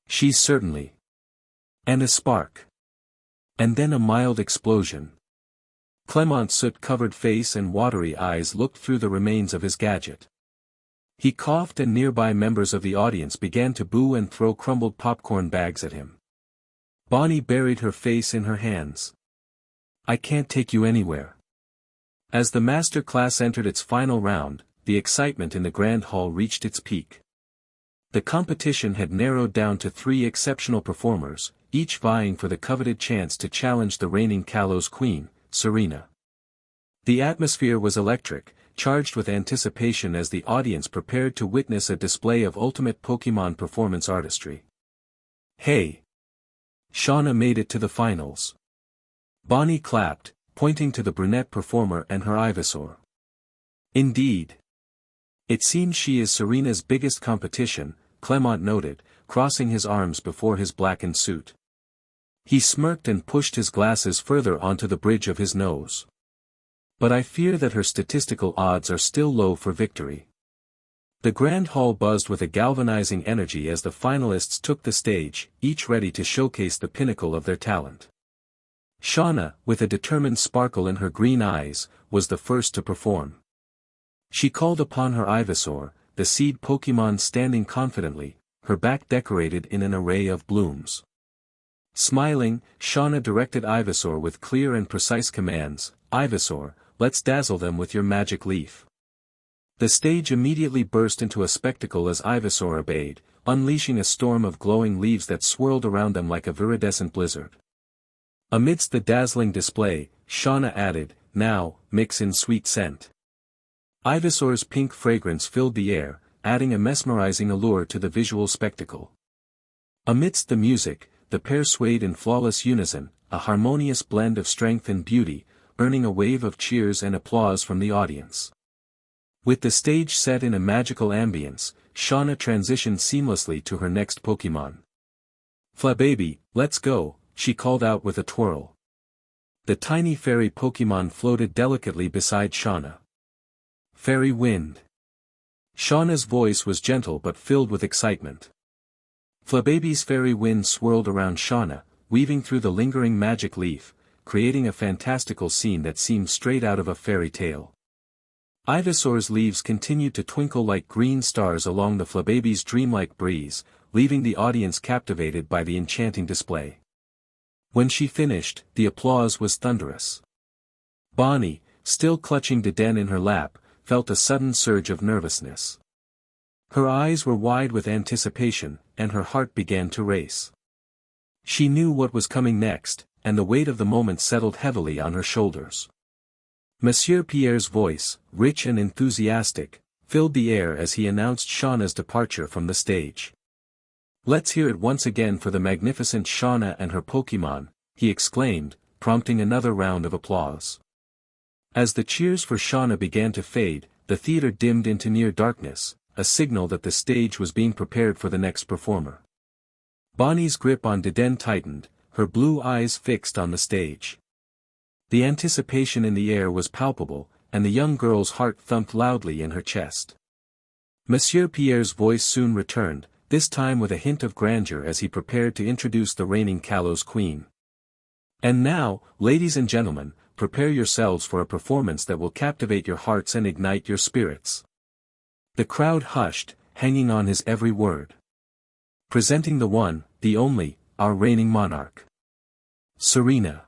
She's certainly. And a spark. And then a mild explosion. Clement's soot-covered face and watery eyes looked through the remains of his gadget. He coughed and nearby members of the audience began to boo and throw crumbled popcorn bags at him. Bonnie buried her face in her hands. "I can't take you anywhere." As the master class entered its final round, the excitement in the grand hall reached its peak. The competition had narrowed down to 3 exceptional performers, each vying for the coveted chance to challenge the reigning Kalos queen, Serena. The atmosphere was electric, charged with anticipation as the audience prepared to witness a display of ultimate Pokémon performance artistry. "Hey! Shauna made it to the finals." Bonnie clapped, pointing to the brunette performer and her Ivysaur. "Indeed. It seems she is Serena's biggest competition," Clement noted, crossing his arms before his blackened suit. He smirked and pushed his glasses further onto the bridge of his nose. "But I fear that her statistical odds are still low for victory." The grand hall buzzed with a galvanizing energy as the finalists took the stage, each ready to showcase the pinnacle of their talent. Shauna, with a determined sparkle in her green eyes, was the first to perform. She called upon her Ivysaur, the seed Pokémon standing confidently, her back decorated in an array of blooms. Smiling, Shauna directed Ivysaur with clear and precise commands. "Ivysaur, let's dazzle them with your magic leaf." The stage immediately burst into a spectacle as Ivysaur obeyed, unleashing a storm of glowing leaves that swirled around them like a viridescent blizzard. Amidst the dazzling display, Shauna added, "Now, mix in sweet scent." Ivysaur's pink fragrance filled the air, adding a mesmerizing allure to the visual spectacle. Amidst the music, the pair swayed in flawless unison, a harmonious blend of strength and beauty, earning a wave of cheers and applause from the audience. With the stage set in a magical ambience, Shauna transitioned seamlessly to her next Pokémon. "Flababy, let's go," she called out with a twirl. The tiny fairy Pokémon floated delicately beside Shauna. "Fairy Wind." Shauna's voice was gentle but filled with excitement. Flababy's fairy wind swirled around Shauna, weaving through the lingering magic leaf, creating a fantastical scene that seemed straight out of a fairy tale. Ivysaur's leaves continued to twinkle like green stars along the Flababy's dreamlike breeze, leaving the audience captivated by the enchanting display. When she finished, the applause was thunderous. Bonnie, still clutching Deden in her lap, felt a sudden surge of nervousness. Her eyes were wide with anticipation, and her heart began to race. She knew what was coming next, and the weight of the moment settled heavily on her shoulders. Monsieur Pierre's voice, rich and enthusiastic, filled the air as he announced Shauna's departure from the stage. "Let's hear it once again for the magnificent Shauna and her Pokémon," he exclaimed, prompting another round of applause. As the cheers for Shauna began to fade, the theater dimmed into near darkness, a signal that the stage was being prepared for the next performer. Bonnie's grip on Deden tightened, her blue eyes fixed on the stage. The anticipation in the air was palpable, and the young girl's heart thumped loudly in her chest. Monsieur Pierre's voice soon returned, this time with a hint of grandeur as he prepared to introduce the reigning Kalos Queen. "And now, ladies and gentlemen, prepare yourselves for a performance that will captivate your hearts and ignite your spirits." The crowd hushed, hanging on his every word. Presenting the one, the only, our reigning monarch. Serena.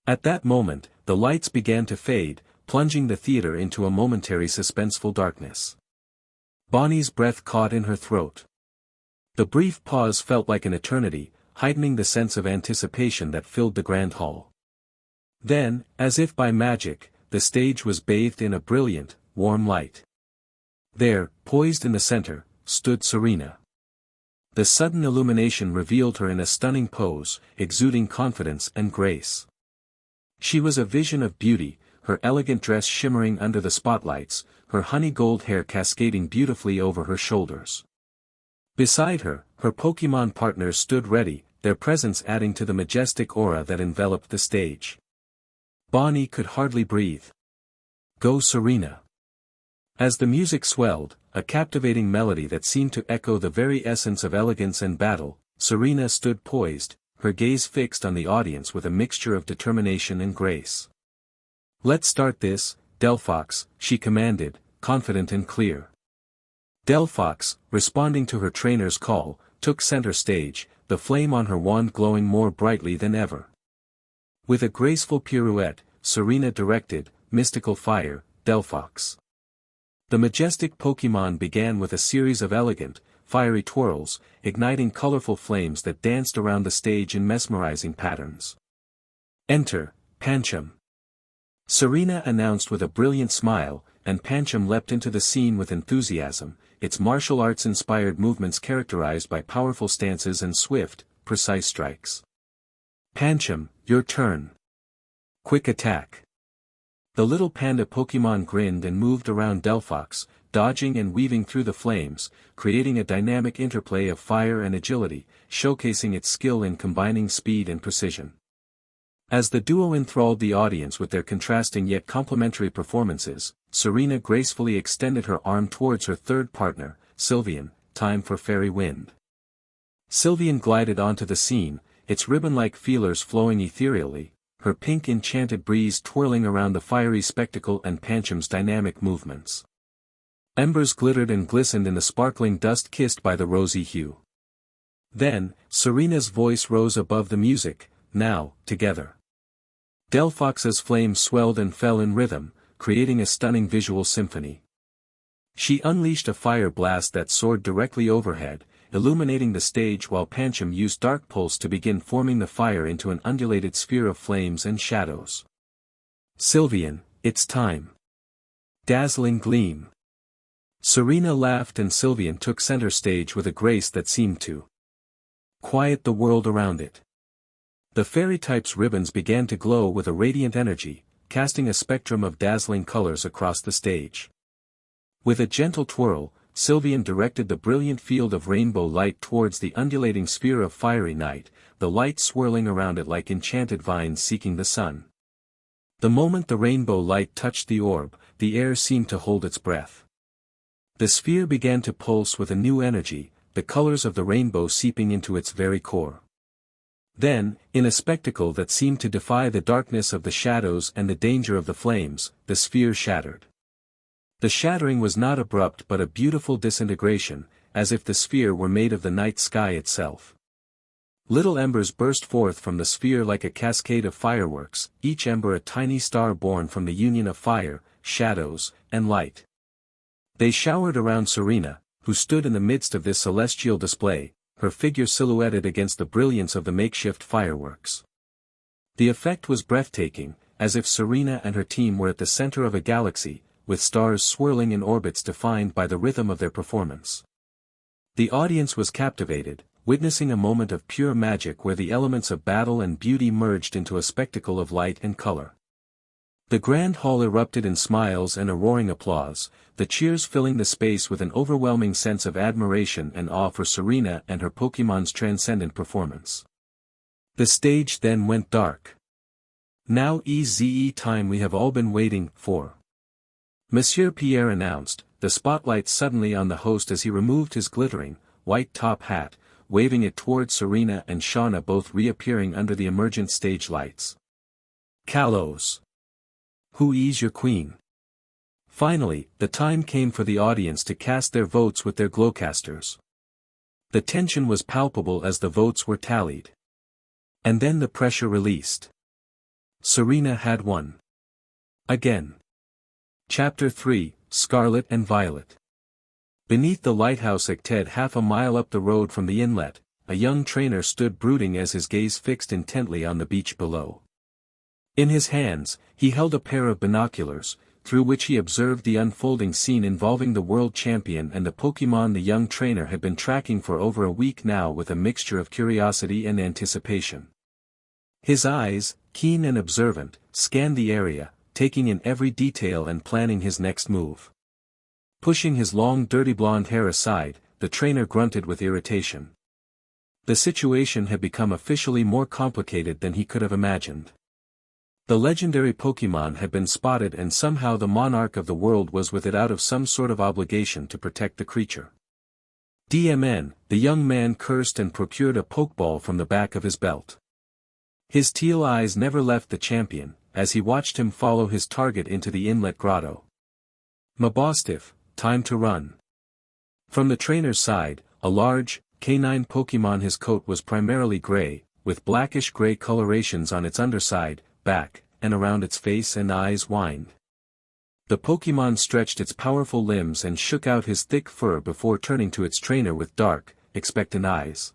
At that moment, the lights began to fade, plunging the theater into a momentary suspenseful darkness. Bonnie's breath caught in her throat. The brief pause felt like an eternity, heightening the sense of anticipation that filled the grand hall. Then, as if by magic, the stage was bathed in a brilliant, warm light. There, poised in the center, stood Serena. The sudden illumination revealed her in a stunning pose, exuding confidence and grace. She was a vision of beauty, her elegant dress shimmering under the spotlights, her honey gold hair cascading beautifully over her shoulders. Beside her, her Pokémon partners stood ready, their presence adding to the majestic aura that enveloped the stage. Bonnie could hardly breathe. "Go Serena." As the music swelled, a captivating melody that seemed to echo the very essence of elegance and battle, Serena stood poised, her gaze fixed on the audience with a mixture of determination and grace. "Let's start this, Delphox," she commanded, confident and clear. Delphox, responding to her trainer's call, took center stage, the flame on her wand glowing more brightly than ever. With a graceful pirouette, Serena directed, "Mystical Fire, Delphox." The majestic Pokémon began with a series of elegant, fiery twirls, igniting colorful flames that danced around the stage in mesmerizing patterns. "Enter, Pancham." Serena announced with a brilliant smile, and Pancham leapt into the scene with enthusiasm, its martial arts-inspired movements characterized by powerful stances and swift, precise strikes. "Pancham, your turn. Quick attack." The little panda Pokémon grinned and moved around Delphox, dodging and weaving through the flames, creating a dynamic interplay of fire and agility, showcasing its skill in combining speed and precision. As the duo enthralled the audience with their contrasting yet complementary performances, Serena gracefully extended her arm towards her third partner, Sylveon, time for Fairy Wind. Sylveon glided onto the scene, its ribbon-like feelers flowing ethereally, her pink enchanted breeze twirling around the fiery spectacle and Pancham's dynamic movements. Embers glittered and glistened in the sparkling dust kissed by the rosy hue. Then, Serena's voice rose above the music, "Now, together." Delphox's flames swelled and fell in rhythm, creating a stunning visual symphony. She unleashed a fire blast that soared directly overhead, illuminating the stage while Pancham used Dark Pulse to begin forming the fire into an undulated sphere of flames and shadows. "Sylveon, it's time." Dazzling gleam. Serena laughed and Sylveon took center stage with a grace that seemed to quiet the world around it. The fairy type's ribbons began to glow with a radiant energy, casting a spectrum of dazzling colors across the stage. With a gentle twirl, Sylveon directed the brilliant field of rainbow light towards the undulating sphere of fiery night, the light swirling around it like enchanted vines seeking the sun. The moment the rainbow light touched the orb, the air seemed to hold its breath. The sphere began to pulse with a new energy, the colors of the rainbow seeping into its very core. Then, in a spectacle that seemed to defy the darkness of the shadows and the danger of the flames, the sphere shattered. The shattering was not abrupt but a beautiful disintegration, as if the sphere were made of the night sky itself. Little embers burst forth from the sphere like a cascade of fireworks, each ember a tiny star born from the union of fire, shadows, and light. They showered around Serena, who stood in the midst of this celestial display, her figure silhouetted against the brilliance of the makeshift fireworks. The effect was breathtaking, as if Serena and her team were at the center of a galaxy, with stars swirling in orbits defined by the rhythm of their performance. The audience was captivated, witnessing a moment of pure magic where the elements of battle and beauty merged into a spectacle of light and color. The grand hall erupted in smiles and a roaring applause, the cheers filling the space with an overwhelming sense of admiration and awe for Serena and her Pokémon's transcendent performance. The stage then went dark. Now is the time we have all been waiting for. Monsieur Pierre announced, the spotlight suddenly on the host as he removed his glittering, white top hat, waving it towards Serena and Shauna, both reappearing under the emergent stage lights. Kalos. Who is your queen? Finally, the time came for the audience to cast their votes with their glowcasters. The tension was palpable as the votes were tallied. And then the pressure released. Serena had won. Again. Chapter 3, Scarlet and Violet. Beneath the lighthouse ATired, half a mile up the road from the inlet, a young trainer stood brooding as his gaze fixed intently on the beach below. In his hands, he held a pair of binoculars, through which he observed the unfolding scene involving the world champion and the Pokémon the young trainer had been tracking for over a week now with a mixture of curiosity and anticipation. His eyes, keen and observant, scanned the area, taking in every detail and planning his next move. Pushing his long dirty blonde hair aside, the trainer grunted with irritation. The situation had become officially more complicated than he could have imagined. The legendary Pokémon had been spotted and somehow the monarch of the world was with it out of some sort of obligation to protect the creature. DMN, the young man cursed and procured a Pokeball from the back of his belt. His teal eyes never left the champion, as he watched him follow his target into the inlet grotto. Mabosstiff, time to run. From the trainer's side, a large, canine Pokémon. His coat was primarily gray, with blackish-gray colorations on its underside, back, and around its face and eyes whined. The Pokémon stretched its powerful limbs and shook out his thick fur before turning to its trainer with dark, expectant eyes.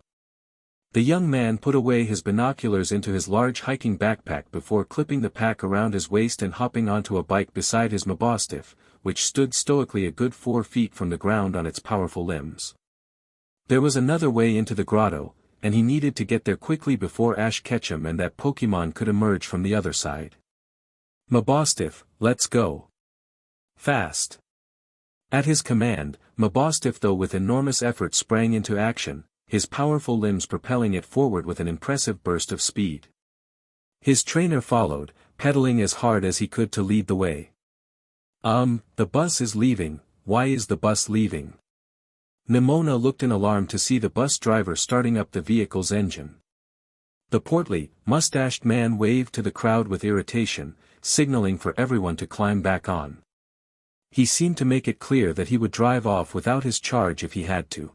The young man put away his binoculars into his large hiking backpack before clipping the pack around his waist and hopping onto a bike beside his Mabosstiff, which stood stoically a good 4 feet from the ground on its powerful limbs. There was another way into the grotto, and he needed to get there quickly before Ketchum and that Pokémon could emerge from the other side. Mabosstiff, let's go. Fast. At his command, Mabosstiff, though with enormous effort, sprang into action, his powerful limbs propelling it forward with an impressive burst of speed. His trainer followed, pedaling as hard as he could to lead the way. The bus is leaving. Why is the bus leaving? Neimona looked in alarm to see the bus driver starting up the vehicle's engine. The portly, mustached man waved to the crowd with irritation, signaling for everyone to climb back on. He seemed to make it clear that he would drive off without his charge if he had to.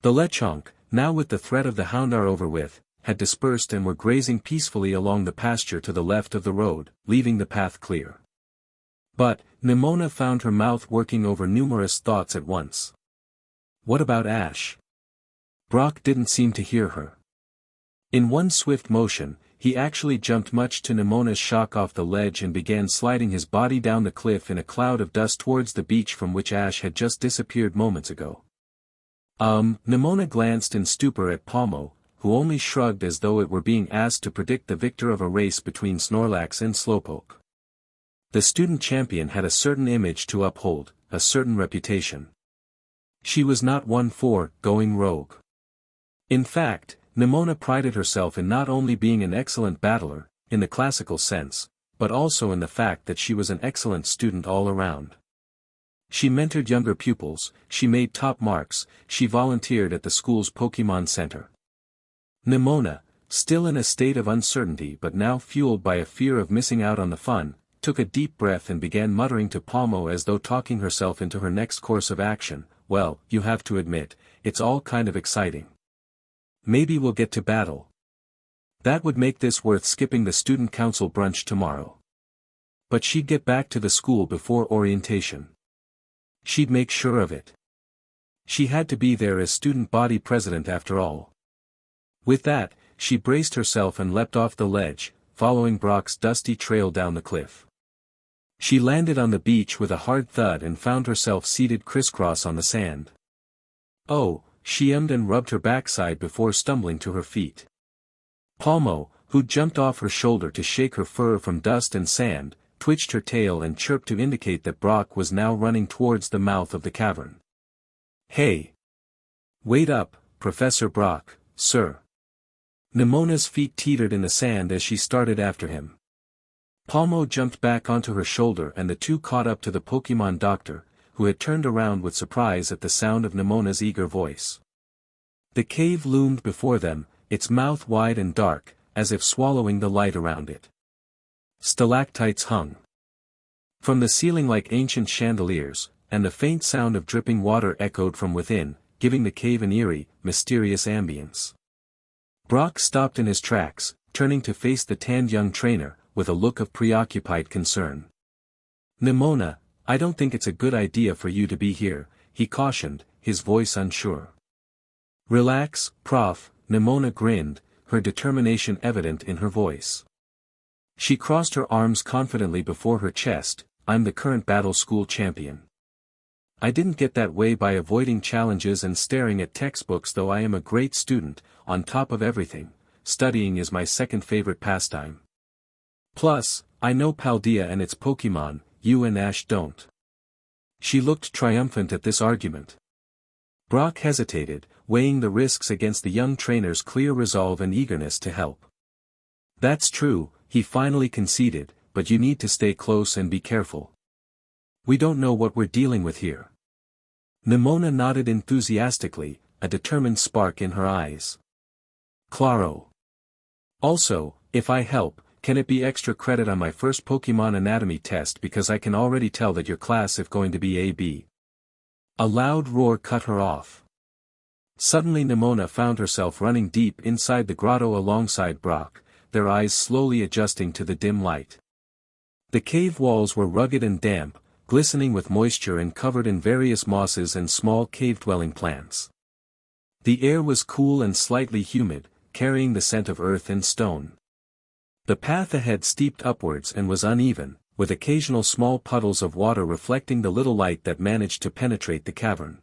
The Lechonk, now with the threat of the Houndour over with, had dispersed and were grazing peacefully along the pasture to the left of the road, leaving the path clear. But, Neimona found her mouth working over numerous thoughts at once. What about Ash? Brock didn't seem to hear her. In one swift motion, he actually jumped, much to Neimona's shock, off the ledge and began sliding his body down the cliff in a cloud of dust towards the beach from which Ash had just disappeared moments ago. Neimona glanced in stupor at Pomo, who only shrugged as though it were being asked to predict the victor of a race between Snorlax and Slowpoke. The student champion had a certain image to uphold, a certain reputation. She was not one for going rogue. In fact, Neimona prided herself in not only being an excellent battler, in the classical sense, but also in the fact that she was an excellent student all around. She mentored younger pupils, she made top marks, she volunteered at the school's Pokémon Center. Neimona, still in a state of uncertainty but now fueled by a fear of missing out on the fun, took a deep breath and began muttering to Pomo as though talking herself into her next course of action. Well, you have to admit, it's all kind of exciting. Maybe we'll get to battle. That would make this worth skipping the student council brunch tomorrow. But she'd get back to the school before orientation. She'd make sure of it. She had to be there as student body president after all. With that, she braced herself and leapt off the ledge, following Brock's dusty trail down the cliff. She landed on the beach with a hard thud and found herself seated crisscross on the sand. Oh, she ummed and rubbed her backside before stumbling to her feet. Pomo, who jumped off her shoulder to shake her fur from dust and sand, twitched her tail and chirped to indicate that Brock was now running towards the mouth of the cavern. Hey! Wait up, Professor Brock, sir. Neimona's feet teetered in the sand as she started after him. Pomo jumped back onto her shoulder and the two caught up to the Pokémon doctor, who had turned around with surprise at the sound of Neimona's eager voice. The cave loomed before them, its mouth wide and dark, as if swallowing the light around it. Stalactites hung from the ceiling like ancient chandeliers, and the faint sound of dripping water echoed from within, giving the cave an eerie, mysterious ambience. Brock stopped in his tracks, turning to face the tanned young trainer, with a look of preoccupied concern. Neimona, I don't think it's a good idea for you to be here, he cautioned, his voice unsure. Relax, Prof, Neimona grinned, her determination evident in her voice. She crossed her arms confidently before her chest. I'm the current battle school champion. I didn't get that way by avoiding challenges and staring at textbooks, though I am a great student. On top of everything, studying is my second favorite pastime. Plus, I know Paldea and its Pokémon, you and Ash don't. She looked triumphant at this argument. Brock hesitated, weighing the risks against the young trainer's clear resolve and eagerness to help. That's true, he finally conceded, but you need to stay close and be careful. We don't know what we're dealing with here. Neimona nodded enthusiastically, a determined spark in her eyes. Claro. Also, if I help, can it be extra credit on my first Pokémon anatomy test, because I can already tell that your class is going to be AB. A loud roar cut her off. Suddenly Neimona found herself running deep inside the grotto alongside Brock, their eyes slowly adjusting to the dim light. The cave walls were rugged and damp, glistening with moisture and covered in various mosses and small cave-dwelling plants. The air was cool and slightly humid, carrying the scent of earth and stone. The path ahead steeped upwards and was uneven, with occasional small puddles of water reflecting the little light that managed to penetrate the cavern.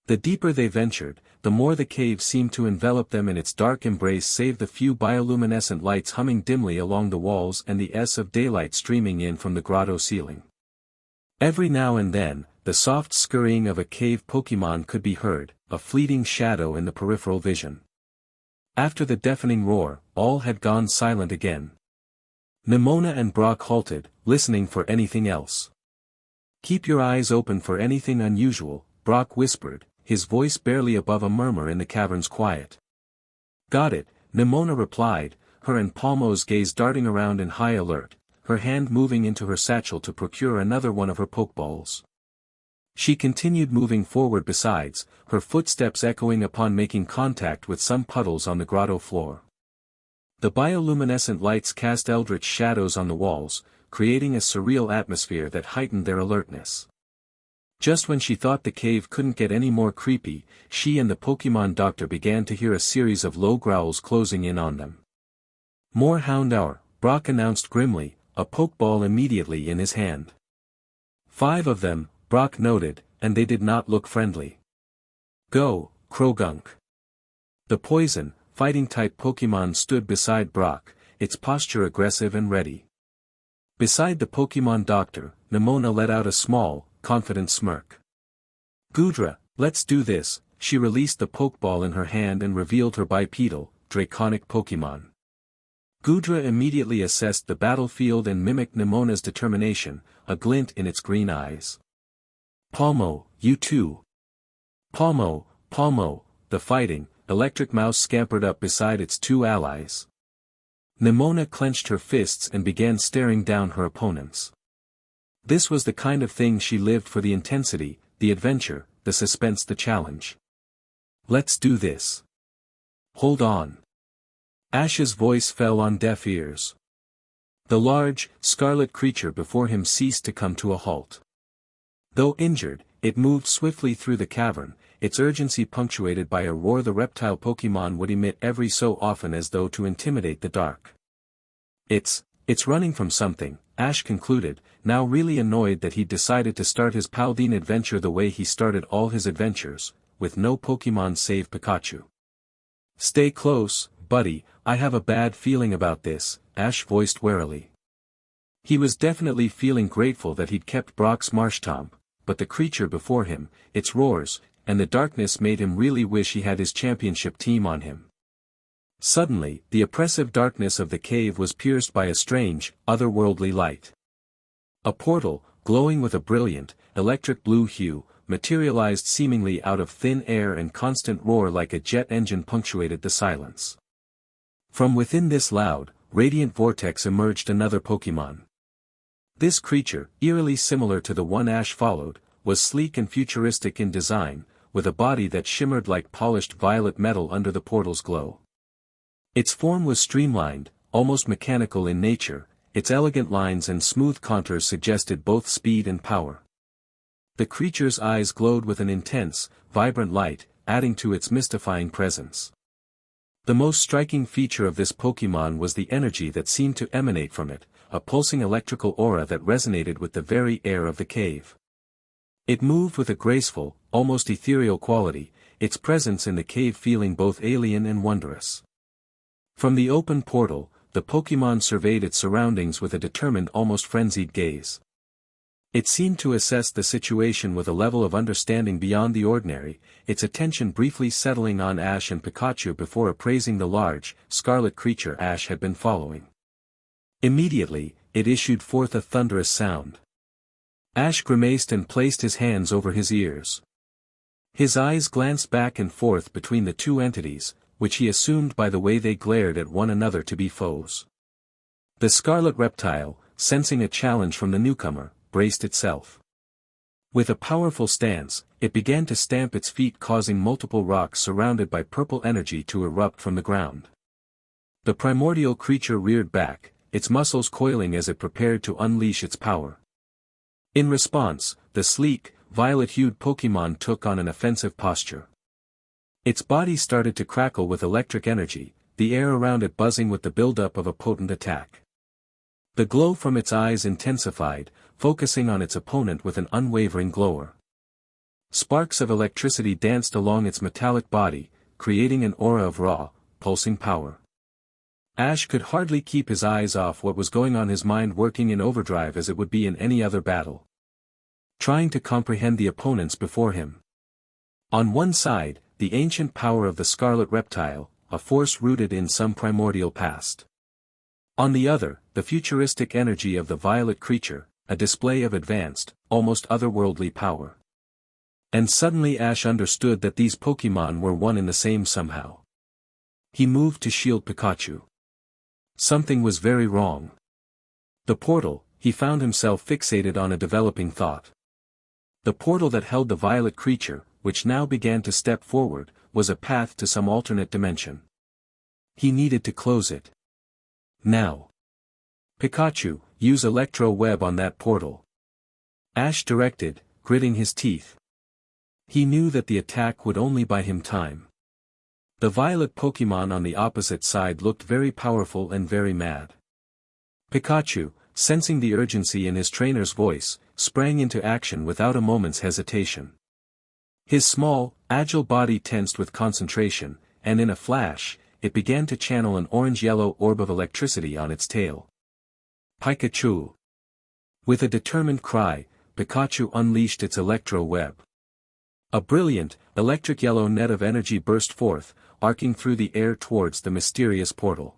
The deeper they ventured, the more the cave seemed to envelop them in its dark embrace, save the few bioluminescent lights humming dimly along the walls and the s of daylight streaming in from the grotto ceiling. Every now and then, the soft scurrying of a cave Pokémon could be heard, a fleeting shadow in the peripheral vision. After the deafening roar, all had gone silent again. Neimona and Brock halted, listening for anything else. Keep your eyes open for anything unusual, Brock whispered, his voice barely above a murmur in the cavern's quiet. Got it, Neimona replied, her and Pomo's gaze darting around in high alert, her hand moving into her satchel to procure another one of her Pokeballs. She continued moving forward besides, her footsteps echoing upon making contact with some puddles on the grotto floor. The bioluminescent lights cast eldritch shadows on the walls, creating a surreal atmosphere that heightened their alertness. Just when she thought the cave couldn't get any more creepy, she and the Pokémon doctor began to hear a series of low growls closing in on them. More Houndour, Brock announced grimly, a Pokeball immediately in his hand. 5 of them, Brock noted, and they did not look friendly. Go, Krogunk. The poison, fighting-type Pokémon stood beside Brock, its posture aggressive and ready. Beside the Pokémon doctor, Neimona let out a small, confident smirk. Goodra, let's do this. She released the Pokeball in her hand and revealed her bipedal, draconic Pokémon. Goodra immediately assessed the battlefield and mimicked Neimona's determination, a glint in its green eyes. Pomo, you too. Pomo, the fighting, Electric Mouse scampered up beside its two allies. Neimona clenched her fists and began staring down her opponents. This was the kind of thing she lived for: the intensity, the adventure, the suspense, the challenge. Let's do this. Hold on. Ash's voice fell on deaf ears. The large, scarlet creature before him ceased to come to a halt. Though injured, it moved swiftly through the cavern, its urgency punctuated by a roar the reptile Pokémon would emit every so often as though to intimidate the dark. It's running from something, Ash concluded, now really annoyed that he'd decided to start his Paldea adventure the way he started all his adventures, with no Pokémon save Pikachu. Stay close, buddy, I have a bad feeling about this, Ash voiced warily. He was definitely feeling grateful that he'd kept Brock's Marshtomp, but the creature before him, its roars, and the darkness made him really wish he had his championship team on him. Suddenly, the oppressive darkness of the cave was pierced by a strange, otherworldly light. A portal, glowing with a brilliant, electric blue hue, materialized seemingly out of thin air, and constant roar like a jet engine punctuated the silence. From within this loud, radiant vortex emerged another Pokémon. This creature, eerily similar to the one Ash followed, was sleek and futuristic in design, with a body that shimmered like polished violet metal under the portal's glow. Its form was streamlined, almost mechanical in nature, its elegant lines and smooth contours suggested both speed and power. The creature's eyes glowed with an intense, vibrant light, adding to its mystifying presence. The most striking feature of this Pokémon was the energy that seemed to emanate from it, a pulsing electrical aura that resonated with the very air of the cave. It moved with a graceful, almost ethereal quality, its presence in the cave feeling both alien and wondrous. From the open portal, the Pokémon surveyed its surroundings with a determined, almost frenzied gaze. It seemed to assess the situation with a level of understanding beyond the ordinary, its attention briefly settling on Ash and Pikachu before appraising the large, scarlet creature Ash had been following. Immediately, it issued forth a thunderous sound. Ash grimaced and placed his hands over his ears. His eyes glanced back and forth between the two entities, which he assumed by the way they glared at one another to be foes. The scarlet reptile, sensing a challenge from the newcomer, braced itself. With a powerful stance, it began to stamp its feet, causing multiple rocks surrounded by purple energy to erupt from the ground. The primordial creature reared back, its muscles coiling as it prepared to unleash its power. In response, the sleek, violet-hued Pokémon took on an offensive posture. Its body started to crackle with electric energy, the air around it buzzing with the buildup of a potent attack. The glow from its eyes intensified, focusing on its opponent with an unwavering glower. Sparks of electricity danced along its metallic body, creating an aura of raw, pulsing power. Ash could hardly keep his eyes off what was going on, his mind working in overdrive as it would be in any other battle. Trying to comprehend the opponents before him. On one side, the ancient power of the scarlet reptile, a force rooted in some primordial past. On the other, the futuristic energy of the violet creature, a display of advanced, almost otherworldly power. And suddenly Ash understood that these Pokémon were one and the same somehow. He moved to shield Pikachu. Something was very wrong. The portal, he found himself fixated on a developing thought. The portal that held the violet creature, which now began to step forward, was a path to some alternate dimension. He needed to close it. Now. Pikachu, use Electro Web on that portal. Ash directed, gritting his teeth. He knew that the attack would only buy him time. The violet Pokémon on the opposite side looked very powerful and very mad. Pikachu, sensing the urgency in his trainer's voice, sprang into action without a moment's hesitation. His small, agile body tensed with concentration, and in a flash, it began to channel an orange-yellow orb of electricity on its tail. Pikachu! With a determined cry, Pikachu unleashed its electro web. A brilliant, electric yellow net of energy burst forth, arcing through the air towards the mysterious portal.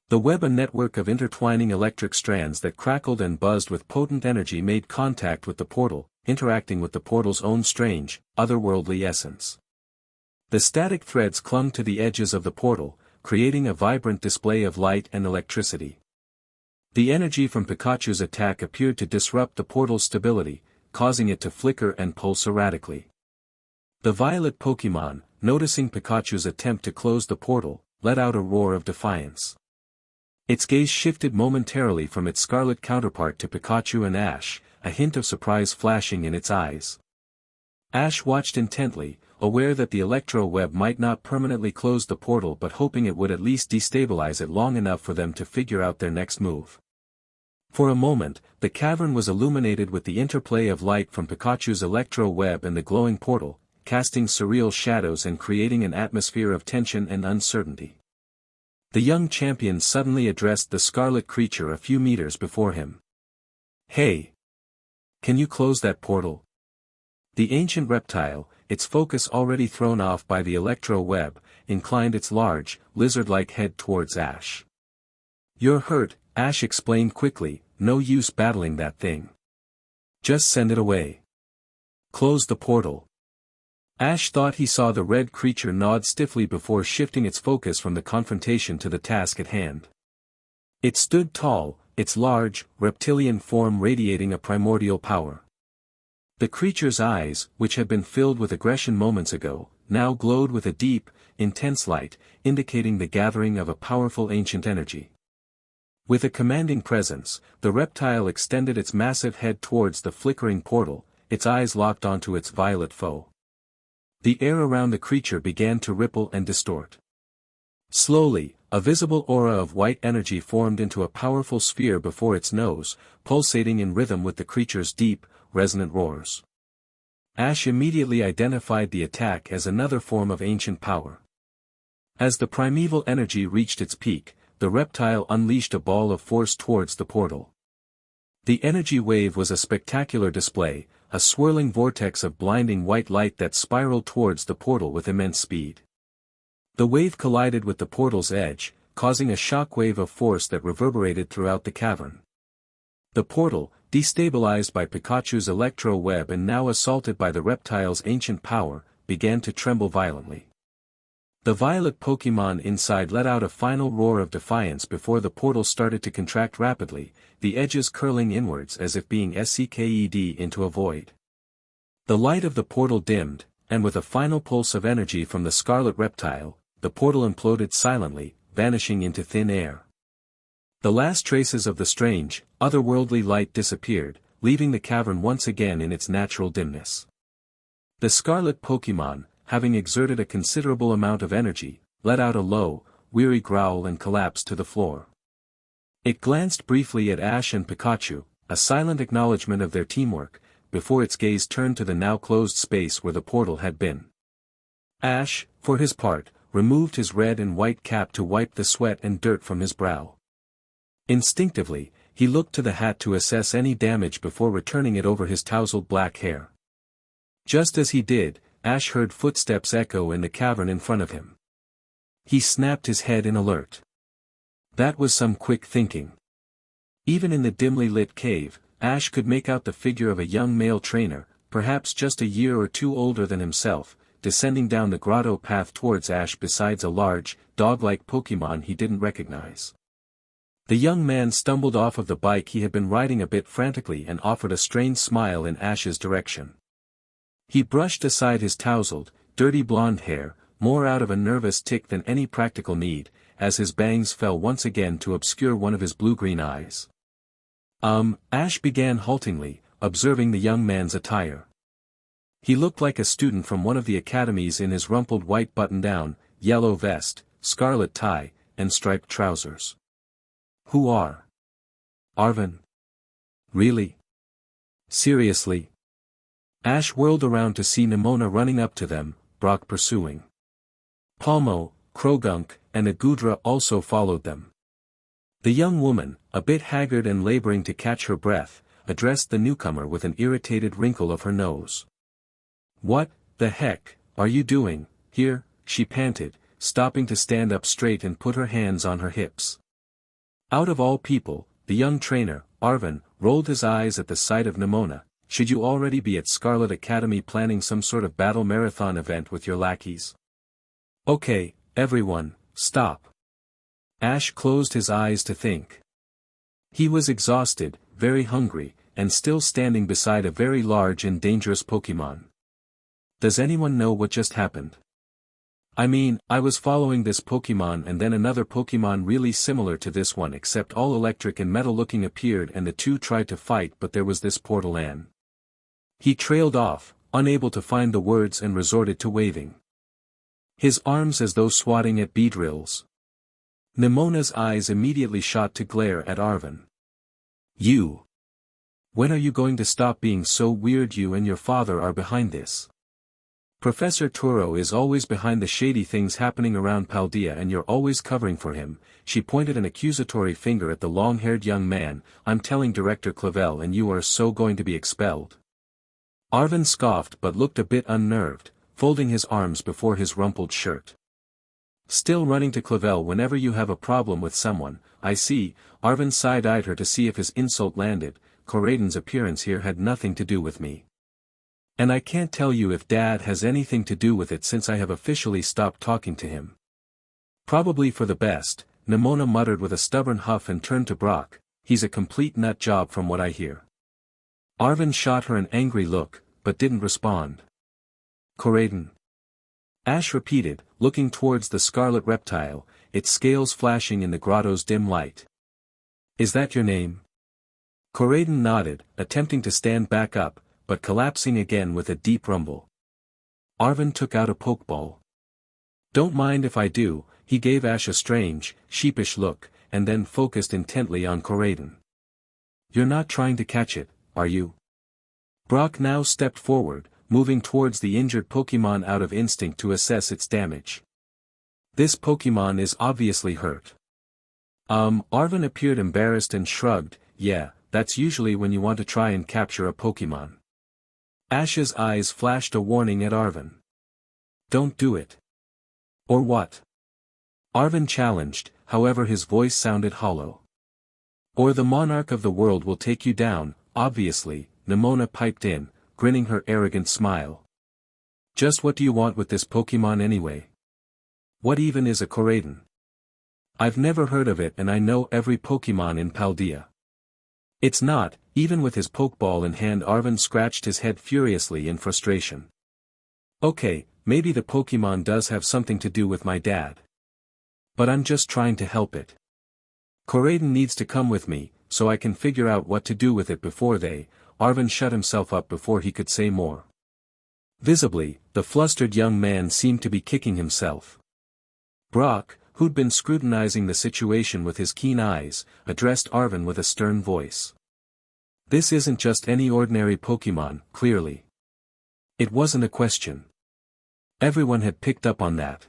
The web, a network of intertwining electric strands that crackled and buzzed with potent energy, made contact with the portal, interacting with the portal's own strange, otherworldly essence. The static threads clung to the edges of the portal, creating a vibrant display of light and electricity. The energy from Pikachu's attack appeared to disrupt the portal's stability, causing it to flicker and pulse erratically. The violet Pokémon, noticing Pikachu's attempt to close the portal, let out a roar of defiance. Its gaze shifted momentarily from its scarlet counterpart to Pikachu and Ash, a hint of surprise flashing in its eyes. Ash watched intently, aware that the electro web might not permanently close the portal but hoping it would at least destabilize it long enough for them to figure out their next move. For a moment, the cavern was illuminated with the interplay of light from Pikachu's electro web and the glowing portal, casting surreal shadows and creating an atmosphere of tension and uncertainty. The young champion suddenly addressed the scarlet creature a few meters before him. "Hey! Can you close that portal?" The ancient reptile, its focus already thrown off by the electro web, inclined its large, lizard-like head towards Ash. "You're hurt," Ash explained quickly, "no use battling that thing. Just send it away. Close the portal." Ash thought he saw the red creature nod stiffly before shifting its focus from the confrontation to the task at hand. It stood tall, its large, reptilian form radiating a primordial power. The creature's eyes, which had been filled with aggression moments ago, now glowed with a deep, intense light, indicating the gathering of a powerful ancient energy. With a commanding presence, the reptile extended its massive head towards the flickering portal, its eyes locked onto its violet foe. The air around the creature began to ripple and distort. Slowly, a visible aura of white energy formed into a powerful sphere before its nose, pulsating in rhythm with the creature's deep, resonant roars. Ash immediately identified the attack as another form of ancient power. As the primeval energy reached its peak, the reptile unleashed a ball of force towards the portal. The energy wave was a spectacular display, a swirling vortex of blinding white light that spiraled towards the portal with immense speed. The wave collided with the portal's edge, causing a shockwave of force that reverberated throughout the cavern. The portal, destabilized by Pikachu's electro web and now assaulted by the reptile's ancient power, began to tremble violently. The violet Pokémon inside let out a final roar of defiance before the portal started to contract rapidly, the edges curling inwards as if being sucked into a void. The light of the portal dimmed, and with a final pulse of energy from the scarlet reptile, the portal imploded silently, vanishing into thin air. The last traces of the strange, otherworldly light disappeared, leaving the cavern once again in its natural dimness. The scarlet Pokémon, having exerted a considerable amount of energy, let out a low, weary growl and collapsed to the floor. It glanced briefly at Ash and Pikachu, a silent acknowledgement of their teamwork, before its gaze turned to the now closed space where the portal had been. Ash, for his part, removed his red and white cap to wipe the sweat and dirt from his brow. Instinctively, he looked to the hat to assess any damage before returning it over his tousled black hair. Just as he did, Ash heard footsteps echo in the cavern in front of him. He snapped his head in alert. That was some quick thinking. Even in the dimly lit cave, Ash could make out the figure of a young male trainer, perhaps just a year or two older than himself, descending down the grotto path towards Ash besides a large, dog-like Pokémon he didn't recognize. The young man stumbled off of the bike he had been riding a bit frantically and offered a strained smile in Ash's direction. He brushed aside his tousled, dirty blonde hair, more out of a nervous tic than any practical need, as his bangs fell once again to obscure one of his blue-green eyes. Ash began haltingly, observing the young man's attire. He looked like a student from one of the academies in his rumpled white button-down, yellow vest, scarlet tie, and striped trousers. Who are? Arvin? Really? Seriously? Ash whirled around to see Neimona running up to them, Brock pursuing. Palmo, Krogunk, and Agudra also followed them. The young woman, a bit haggard and laboring to catch her breath, addressed the newcomer with an irritated wrinkle of her nose. "What the heck are you doing here?" she panted, stopping to stand up straight and put her hands on her hips. Out of all people, the young trainer, Arvin, rolled his eyes at the sight of Neimona. "Should you already be at Scarlet Academy planning some sort of battle marathon event with your lackeys?" Okay, everyone, stop. Ash closed his eyes to think. He was exhausted, very hungry, and still standing beside a very large and dangerous Pokémon. Does anyone know what just happened? I mean, I was following this Pokémon and then another Pokémon really similar to this one except all electric and metal looking appeared and the two tried to fight but there was this portal and he trailed off, unable to find the words and resorted to waving his arms as though swatting at beedrills. Neimona's eyes immediately shot to glare at Arvin. You! When are you going to stop being so weird? You and your father are behind this. Professor Turo is always behind the shady things happening around Paldea and you're always covering for him. She pointed an accusatory finger at the long-haired young man. I'm telling Director Clevel and you are so going to be expelled. Arvin scoffed but looked a bit unnerved, folding his arms before his rumpled shirt. Still running to Clevel whenever you have a problem with someone, I see. Arvin side-eyed her to see if his insult landed. Coriden's appearance here had nothing to do with me. And I can't tell you if Dad has anything to do with it since I have officially stopped talking to him. Probably for the best, Neimona muttered with a stubborn huff and turned to Brock. He's a complete nut job from what I hear. Arvin shot her an angry look, but didn't respond. Coriden. Ash repeated, looking towards the scarlet reptile, its scales flashing in the grotto's dim light. Is that your name? Coriden nodded, attempting to stand back up, but collapsing again with a deep rumble. Arvin took out a pokeball. Don't mind if I do, he gave Ash a strange, sheepish look, and then focused intently on Coriden. You're not trying to catch it, are you? Brock now stepped forward, moving towards the injured Pokémon out of instinct to assess its damage. This Pokémon is obviously hurt. Arvin appeared embarrassed and shrugged. Yeah, that's usually when you want to try and capture a Pokémon. Ash's eyes flashed a warning at Arvin. Don't do it. Or what? Arvin challenged, however his voice sounded hollow. Or the monarch of the world will take you down, obviously, Neimona piped in, grinning her arrogant smile. Just what do you want with this Pokémon anyway? What even is a Coriden? I've never heard of it and I know every Pokémon in Paldea. It's not, even with his Pokeball in hand. Arvin scratched his head furiously in frustration. Okay, maybe the Pokémon does have something to do with my dad. But I'm just trying to help it. Coriden needs to come with me, so I can figure out what to do with it before they. Arvin shut himself up before he could say more. Visibly, the flustered young man seemed to be kicking himself. Brock, who'd been scrutinizing the situation with his keen eyes, addressed Arvin with a stern voice. This isn't just any ordinary Pokémon, clearly. It wasn't a question. Everyone had picked up on that.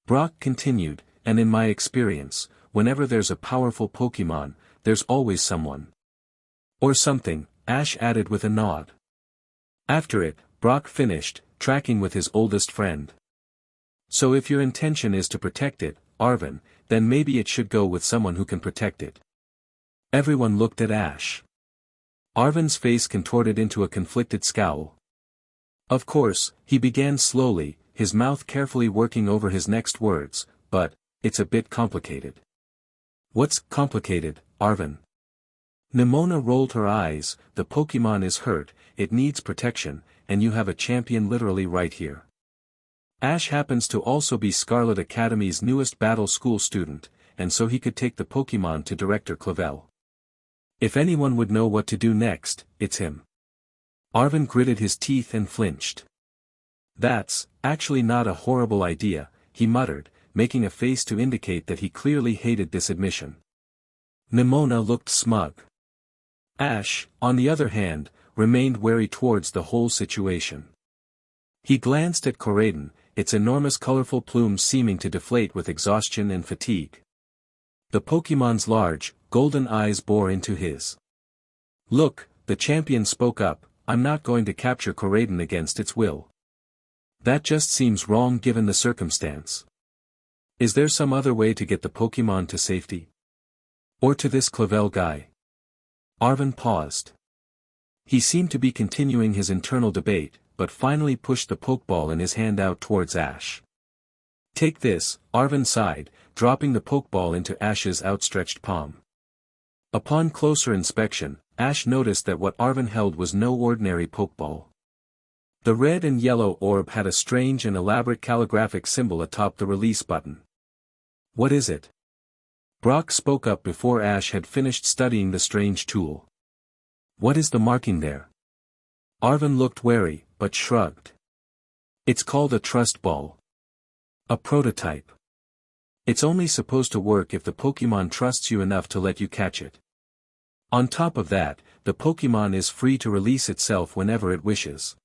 Brock continued, and in my experience, whenever there's a powerful Pokémon, there's always someone. Or something, Ash added with a nod. After it, Brock finished, tracking with his oldest friend. So if your intention is to protect it, Arvin, then maybe it should go with someone who can protect it. Everyone looked at Ash. Arvin's face contorted into a conflicted scowl. Of course, he began slowly, his mouth carefully working over his next words, but, it's a bit complicated. What's complicated, Arvin? Neimona rolled her eyes. The Pokémon is hurt, it needs protection, and you have a champion literally right here. Ash happens to also be Scarlet Academy's newest battle school student, and so he could take the Pokémon to Director Clevel. If anyone would know what to do next, it's him. Arvin gritted his teeth and flinched. That's, actually not a horrible idea, he muttered, making a face to indicate that he clearly hated this admission. Neimona looked smug. Ash, on the other hand, remained wary towards the whole situation. He glanced at Coriden, its enormous colorful plumes seeming to deflate with exhaustion and fatigue. The Pokémon's large, golden eyes bore into his. Look, the champion spoke up, I'm not going to capture Coriden against its will. That just seems wrong given the circumstance. Is there some other way to get the Pokémon to safety? Or to this Clevel guy? Arvin paused. He seemed to be continuing his internal debate, but finally pushed the Pokeball in his hand out towards Ash. Take this, Arvin sighed, dropping the Pokeball into Ash's outstretched palm. Upon closer inspection, Ash noticed that what Arvin held was no ordinary Pokeball. The red and yellow orb had a strange and elaborate calligraphic symbol atop the release button. What is it? Brock spoke up before Ash had finished studying the strange tool. What is the marking there? Arvin looked wary, but shrugged. It's called a trust ball. A prototype. It's only supposed to work if the Pokémon trusts you enough to let you catch it. On top of that, the Pokémon is free to release itself whenever it wishes.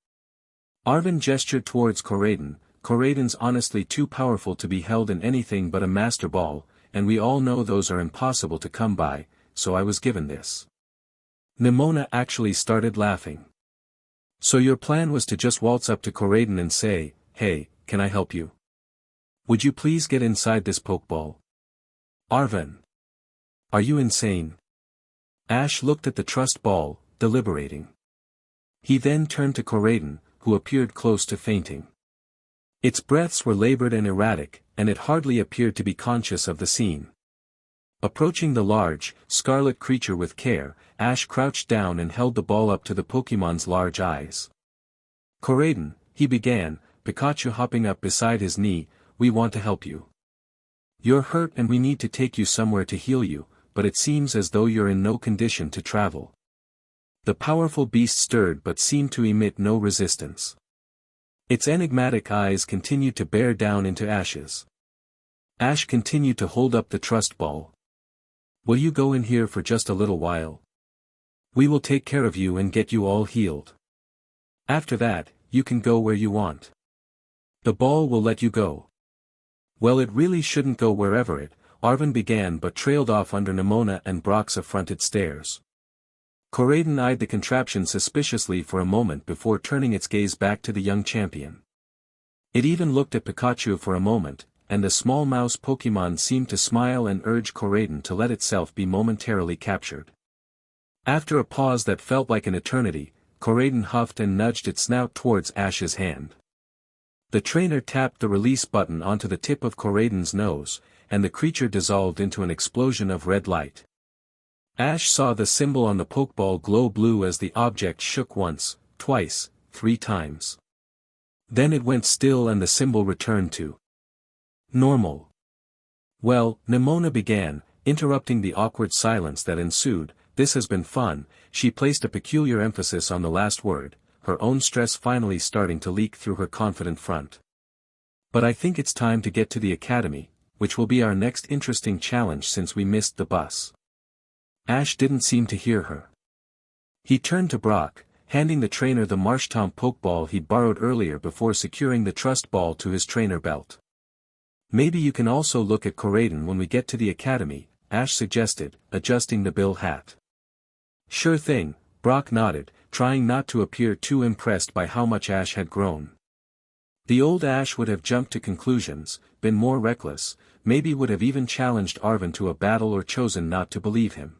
Arvin gestured towards Coriden. Coriden's honestly too powerful to be held in anything but a Master Ball, and we all know those are impossible to come by, so I was given this. Neimona actually started laughing. So your plan was to just waltz up to Coriden and say, "Hey, can I help you? Would you please get inside this Pokeball?" Arvin. Are you insane? Ash looked at the trust ball, deliberating. He then turned to Coriden, who appeared close to fainting. Its breaths were labored and erratic, and it hardly appeared to be conscious of the scene. Approaching the large, scarlet creature with care, Ash crouched down and held the ball up to the Pokémon's large eyes. "Coriden," he began, Pikachu hopping up beside his knee, "we want to help you. You're hurt and we need to take you somewhere to heal you, but it seems as though you're in no condition to travel." The powerful beast stirred but seemed to emit no resistance. Its enigmatic eyes continued to bear down into Ash's. Ash continued to hold up the trust ball. "Will you go in here for just a little while? We will take care of you and get you all healed. After that, you can go where you want. The ball will let you go." Well, it really shouldn't go wherever it, Arvin began, but trailed off under Neimona and Brock's affronted stares. Coriden eyed the contraption suspiciously for a moment before turning its gaze back to the young champion. It even looked at Pikachu for a moment, and the small mouse Pokémon seemed to smile and urge Coriden to let itself be momentarily captured. After a pause that felt like an eternity, Coriden huffed and nudged its snout towards Ash's hand. The trainer tapped the release button onto the tip of Coriden's nose, and the creature dissolved into an explosion of red light. Ash saw the symbol on the Pokeball glow blue as the object shook once, twice, 3 times. Then it went still and the symbol returned to normal. "Well," Neimona began, interrupting the awkward silence that ensued, "this has been fun." She placed a peculiar emphasis on the last word, her own stress finally starting to leak through her confident front. "But I think it's time to get to the academy, which will be our next interesting challenge since we missed the bus." Ash didn't seem to hear her. He turned to Brock, handing the trainer the Marshtomp Pokeball he'd borrowed earlier before securing the trust ball to his trainer belt. "Maybe you can also look at Coriden when we get to the academy," Ash suggested, adjusting the bill hat. "Sure thing," Brock nodded, trying not to appear too impressed by how much Ash had grown. The old Ash would have jumped to conclusions, been more reckless, maybe would have even challenged Arvin to a battle or chosen not to believe him.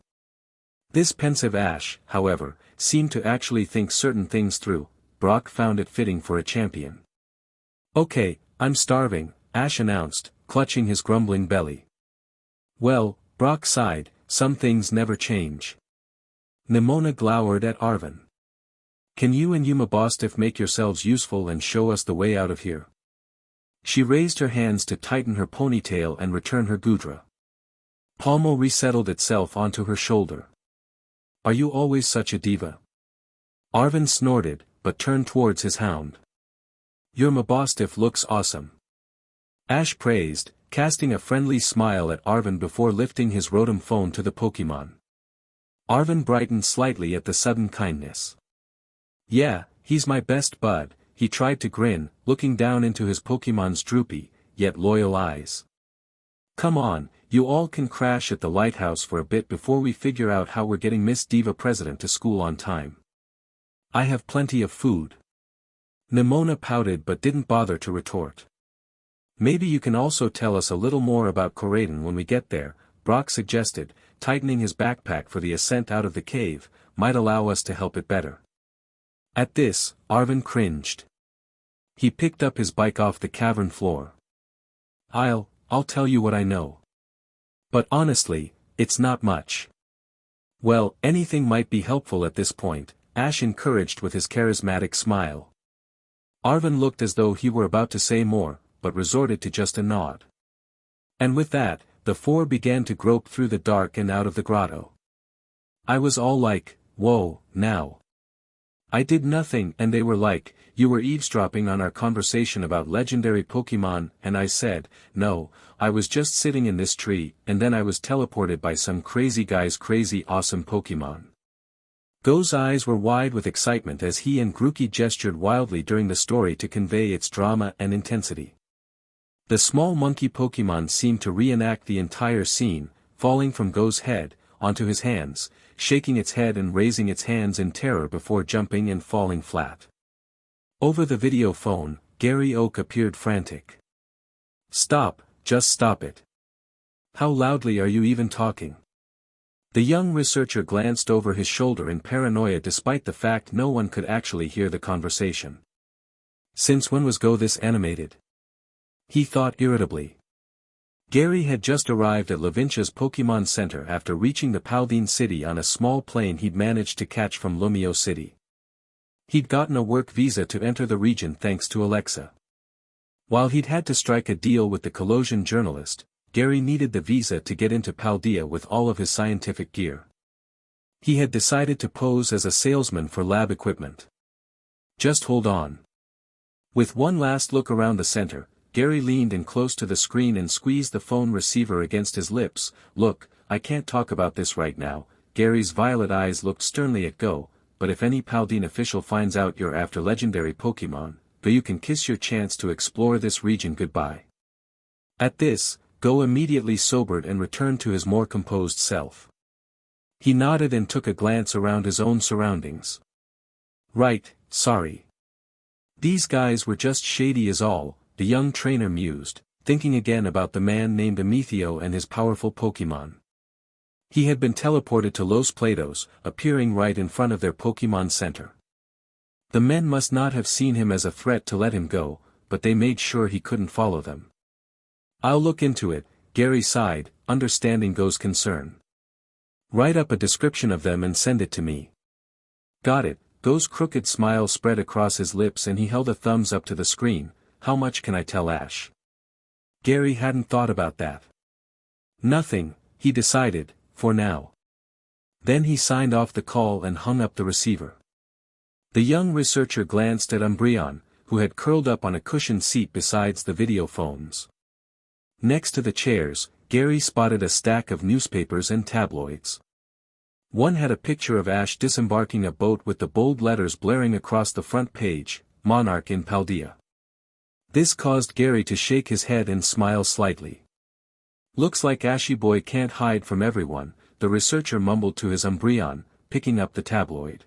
This pensive Ash, however, seemed to actually think certain things through. Brock found it fitting for a champion. "Okay, I'm starving," Ash announced, clutching his grumbling belly. "Well," Brock sighed, "some things never change." Neimona glowered at Arvin. "Can you and Mesagosa make yourselves useful and show us the way out of here?" She raised her hands to tighten her ponytail and return her gudra. Palmo resettled itself onto her shoulder. "Are you always such a diva?" Arvin snorted, but turned towards his hound. "Your Mesagosa looks awesome," Ash praised, casting a friendly smile at Arvin before lifting his Rotom phone to the Pokémon. Arvin brightened slightly at the sudden kindness. "Yeah, he's my best bud," he tried to grin, looking down into his Pokémon's droopy, yet loyal eyes. "Come on, you all can crash at the Lighthouse for a bit before we figure out how we're getting Miss Diva President to school on time. I have plenty of food." Neimona pouted but didn't bother to retort. "Maybe you can also tell us a little more about Coriden when we get there," Brock suggested, tightening his backpack for the ascent out of the cave, "might allow us to help it better." At this, Arvin cringed. He picked up his bike off the cavern floor. I'll tell you what I know. But honestly, it's not much. Well, anything might be helpful at this point, Ash encouraged with his charismatic smile. Arvin looked as though he were about to say more, but resorted to just a nod. And with that, the four began to grope through the dark and out of the grotto. I was all like, whoa, now. I did nothing, and they were like, you were eavesdropping on our conversation about legendary Pokémon, and I said, no, I was just sitting in this tree, and then I was teleported by some crazy guy's crazy awesome Pokémon. Go's eyes were wide with excitement as he and Grookey gestured wildly during the story to convey its drama and intensity. The small monkey Pokémon seemed to reenact the entire scene, falling from Go's head, onto his hands, shaking its head and raising its hands in terror before jumping and falling flat. Over the video phone, Gary Oak appeared frantic. Stop, just stop it. How loudly are you even talking? The young researcher glanced over his shoulder in paranoia despite the fact no one could actually hear the conversation. Since when was Go this animated? He thought irritably. Gary had just arrived at Lavincia's Pokémon Center after reaching the Paldea city on a small plane he'd managed to catch from Lumio City. He'd gotten a work visa to enter the region thanks to Alexa. While he'd had to strike a deal with the Colossian journalist, Gary needed the visa to get into Paldea with all of his scientific gear. He had decided to pose as a salesman for lab equipment. Just hold on. With one last look around the center, Gary leaned in close to the screen and squeezed the phone receiver against his lips. Look, I can't talk about this right now. Gary's violet eyes looked sternly at Go, but if any Paldea official finds out you're after legendary Pokémon, Go, you can kiss your chance to explore this region goodbye. At this, Go immediately sobered and returned to his more composed self. He nodded and took a glance around his own surroundings. Right, sorry. These guys were just shady as all, the young trainer mused, thinking again about the man named Ametheo and his powerful Pokémon. He had been teleported to Los Platos, appearing right in front of their Pokémon Center. The men must not have seen him as a threat to let him go, but they made sure he couldn't follow them. I'll look into it, Gary sighed, understanding Go's concern. Write up a description of them and send it to me. Got it. Go's crooked smile spread across his lips and he held a thumbs up to the screen. How much can I tell Ash? Gary hadn't thought about that. Nothing, he decided, for now. Then he signed off the call and hung up the receiver. The young researcher glanced at Umbreon, who had curled up on a cushioned seat besides the video phones. Next to the chairs, Gary spotted a stack of newspapers and tabloids. One had a picture of Ash disembarking a boat with the bold letters blaring across the front page, Monarch in Paldea. This caused Gary to shake his head and smile slightly. Looks like Ashy Boy can't hide from everyone, the researcher mumbled to his Umbreon, picking up the tabloid.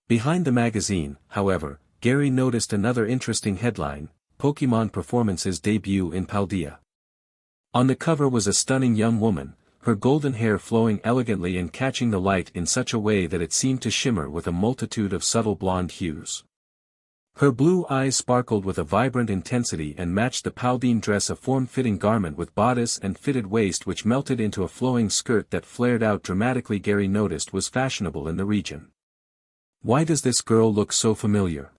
Behind the magazine, however, Gary noticed another interesting headline, Pokémon Performance's debut in Paldea. On the cover was a stunning young woman, her golden hair flowing elegantly and catching the light in such a way that it seemed to shimmer with a multitude of subtle blonde hues. Her blue eyes sparkled with a vibrant intensity and matched the Paldea dress, a form-fitting garment with bodice and fitted waist which melted into a flowing skirt that flared out dramatically. Gary noticed was fashionable in the region. Why does this girl look so familiar?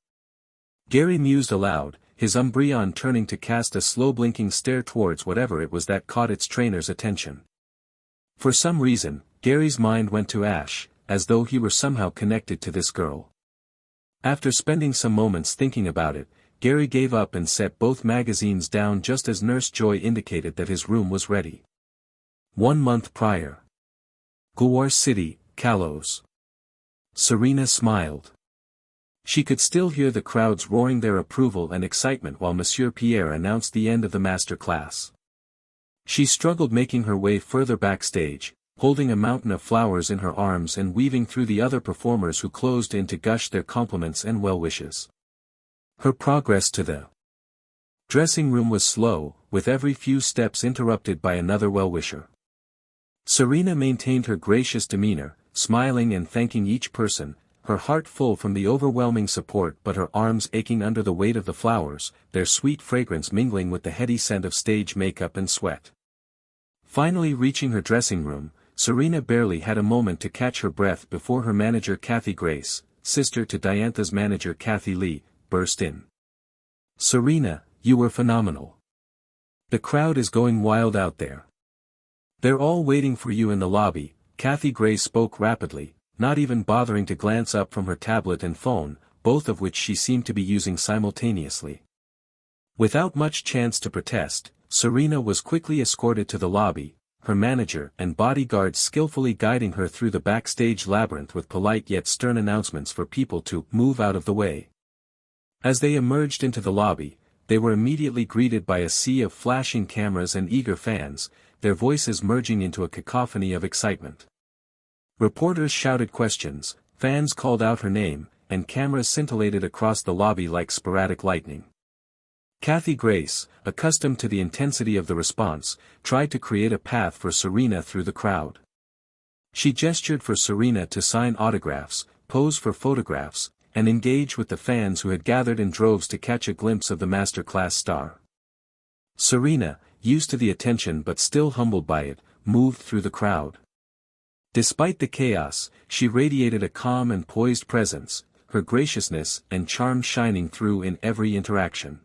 Gary mused aloud, his Umbreon turning to cast a slow blinking stare towards whatever it was that caught its trainer's attention. For some reason, Gary's mind went to Ash, as though he were somehow connected to this girl. After spending some moments thinking about it, Gary gave up and set both magazines down just as Nurse Joy indicated that his room was ready. 1 month prior. Guar City, Kalos. Serena smiled. She could still hear the crowds roaring their approval and excitement while Monsieur Pierre announced the end of the master class. She struggled making her way further backstage, holding a mountain of flowers in her arms and weaving through the other performers who closed in to gush their compliments and well wishes. Her progress to the dressing room was slow, with every few steps interrupted by another well-wisher. Serena maintained her gracious demeanor, smiling and thanking each person, her heart full from the overwhelming support but her arms aching under the weight of the flowers, their sweet fragrance mingling with the heady scent of stage makeup and sweat. Finally reaching her dressing room, Serena barely had a moment to catch her breath before her manager Kathy Grace, sister to Diantha's manager Kathy Lee, burst in. "Serena, you were phenomenal. The crowd is going wild out there. They're all waiting for you in the lobby." Kathy Grace spoke rapidly, not even bothering to glance up from her tablet and phone, both of which she seemed to be using simultaneously. Without much chance to protest, Serena was quickly escorted to the lobby, her manager and bodyguards skillfully guiding her through the backstage labyrinth with polite yet stern announcements for people to move out of the way. As they emerged into the lobby, they were immediately greeted by a sea of flashing cameras and eager fans, their voices merging into a cacophony of excitement. Reporters shouted questions, fans called out her name, and cameras scintillated across the lobby like sporadic lightning. Kathy Grace, accustomed to the intensity of the response, tried to create a path for Serena through the crowd. She gestured for Serena to sign autographs, pose for photographs, and engage with the fans who had gathered in droves to catch a glimpse of the masterclass star. Serena, used to the attention but still humbled by it, moved through the crowd. Despite the chaos, she radiated a calm and poised presence, her graciousness and charm shining through in every interaction.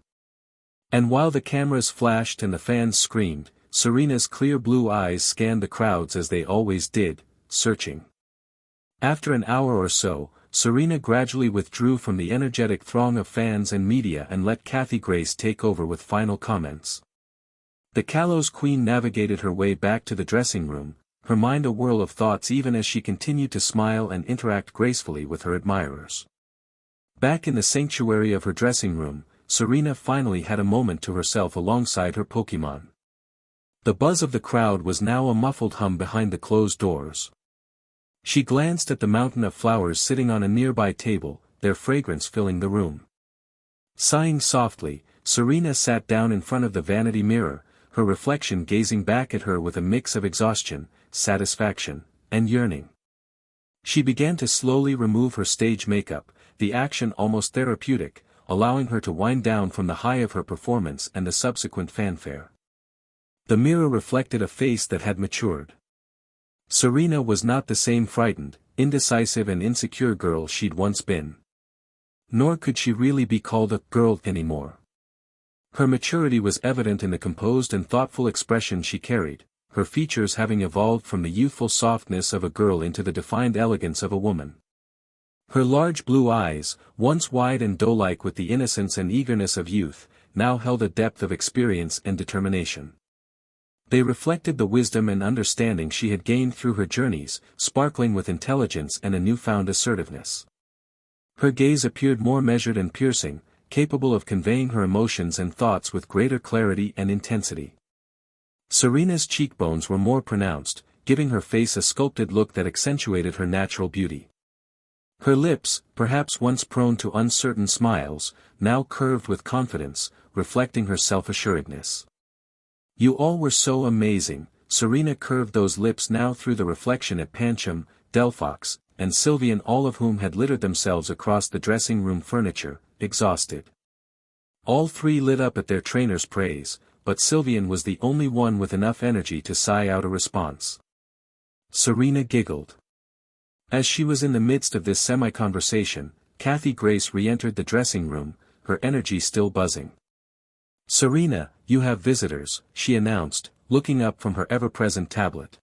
And while the cameras flashed and the fans screamed, Serena's clear blue eyes scanned the crowds as they always did, searching. After an hour or so, Serena gradually withdrew from the energetic throng of fans and media and let Kathy Grace take over with final comments. The Kalos Queen navigated her way back to the dressing room, her mind a whirl of thoughts even as she continued to smile and interact gracefully with her admirers. Back in the sanctuary of her dressing room, Serena finally had a moment to herself alongside her Pokémon. The buzz of the crowd was now a muffled hum behind the closed doors. She glanced at the mountain of flowers sitting on a nearby table, their fragrance filling the room. Sighing softly, Serena sat down in front of the vanity mirror, her reflection gazing back at her with a mix of exhaustion, satisfaction, and yearning. She began to slowly remove her stage makeup, the action almost therapeutic, allowing her to wind down from the high of her performance and the subsequent fanfare. The mirror reflected a face that had matured. Serena was not the same frightened, indecisive and insecure girl she'd once been. Nor could she really be called a girl anymore. Her maturity was evident in the composed and thoughtful expression she carried, her features having evolved from the youthful softness of a girl into the defined elegance of a woman. Her large blue eyes, once wide and doe-like with the innocence and eagerness of youth, now held a depth of experience and determination. They reflected the wisdom and understanding she had gained through her journeys, sparkling with intelligence and a newfound assertiveness. Her gaze appeared more measured and piercing, capable of conveying her emotions and thoughts with greater clarity and intensity. Serena's cheekbones were more pronounced, giving her face a sculpted look that accentuated her natural beauty. Her lips, perhaps once prone to uncertain smiles, now curved with confidence, reflecting her self-assuredness. "You all were so amazing." Serena curved those lips now through the reflection at Pancham, Delphox, and Sylvian, all of whom had littered themselves across the dressing room furniture, exhausted. All three lit up at their trainer's praise, but Sylvian was the only one with enough energy to sigh out a response. Serena giggled. As she was in the midst of this semi-conversation, Kathy Grace re-entered the dressing room, her energy still buzzing. "Serena, you have visitors," she announced, looking up from her ever-present tablet.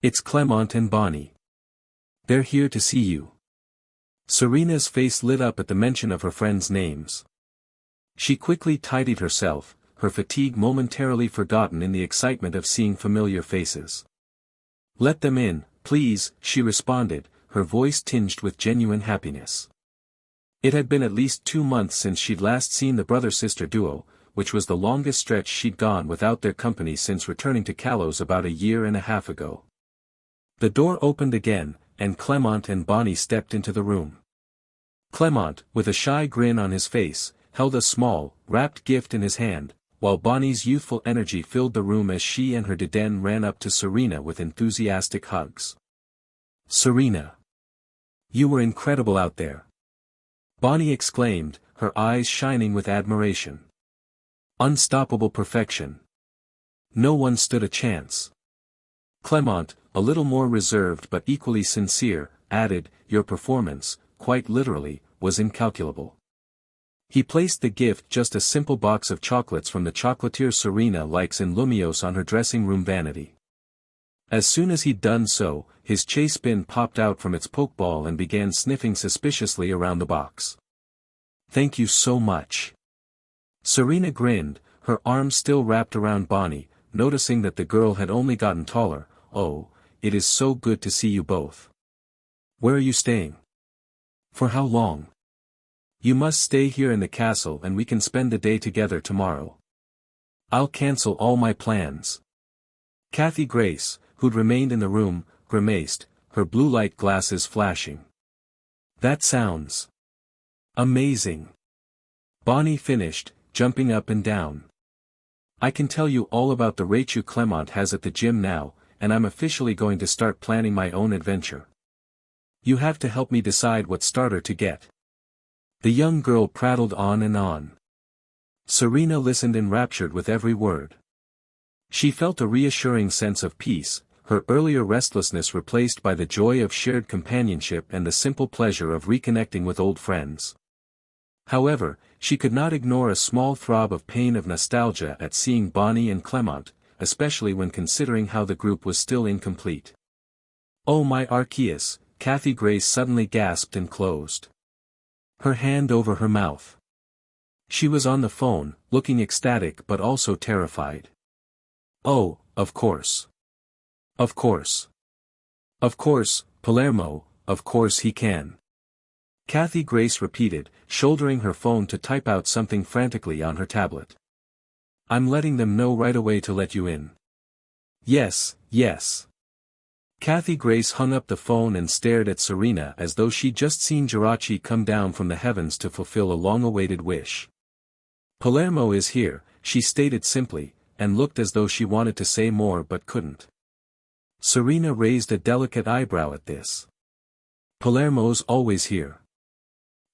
"It's Clement and Bonnie. They're here to see you." Serena's face lit up at the mention of her friends' names. She quickly tidied herself, her fatigue momentarily forgotten in the excitement of seeing familiar faces. "Let them in, please," she responded, her voice tinged with genuine happiness. It had been at least 2 months since she'd last seen the brother-sister duo, which was the longest stretch she'd gone without their company since returning to Kalos about a year and a half ago. The door opened again, and Clement and Bonnie stepped into the room. Clement, with a shy grin on his face, held a small, wrapped gift in his hand, while Bonnie's youthful energy filled the room as she and her Deden ran up to Serena with enthusiastic hugs. "Serena. You were incredible out there. Bonnie exclaimed, her eyes shining with admiration. Unstoppable perfection. No one stood a chance. Clement, a little more reserved but equally sincere, added, your performance, quite literally, was incalculable. He placed the gift, just a simple box of chocolates from the chocolatier Serena likes in Lumios, on her dressing room vanity. As soon as he'd done so, his chase bin popped out from its pokeball and began sniffing suspiciously around the box. Thank you so much. Serena grinned, her arms still wrapped around Bonnie, noticing that the girl had only gotten taller. Oh, it is so good to see you both. Where are you staying? For how long? You must stay here in the castle and we can spend the day together tomorrow. I'll cancel all my plans. Kathy Grace, who'd remained in the room, grimaced, her blue light glasses flashing. That sounds amazing. Bonnie finished, jumping up and down. I can tell you all about the Raichu Clement has at the gym now, and I'm officially going to start planning my own adventure. You have to help me decide what starter to get. The young girl prattled on and on. Serena listened enraptured with every word. She felt a reassuring sense of peace, her earlier restlessness replaced by the joy of shared companionship and the simple pleasure of reconnecting with old friends. However, she could not ignore a small throb of pain of nostalgia at seeing Bonnie and Clement, especially when considering how the group was still incomplete. Oh my Arceus, Kathy Grace suddenly gasped and closed her hand over her mouth. She was on the phone, looking ecstatic but also terrified. Oh, of course. Of course. Of course, Palermo, of course he can. Kathy Grace repeated, shouldering her phone to type out something frantically on her tablet. I'm letting them know right away to let you in. Yes, yes. Kathy Grace hung up the phone and stared at Serena as though she'd just seen Jirachi come down from the heavens to fulfill a long-awaited wish. Palermo is here, she stated simply, and looked as though she wanted to say more but couldn't. Serena raised a delicate eyebrow at this. Palermo's always here.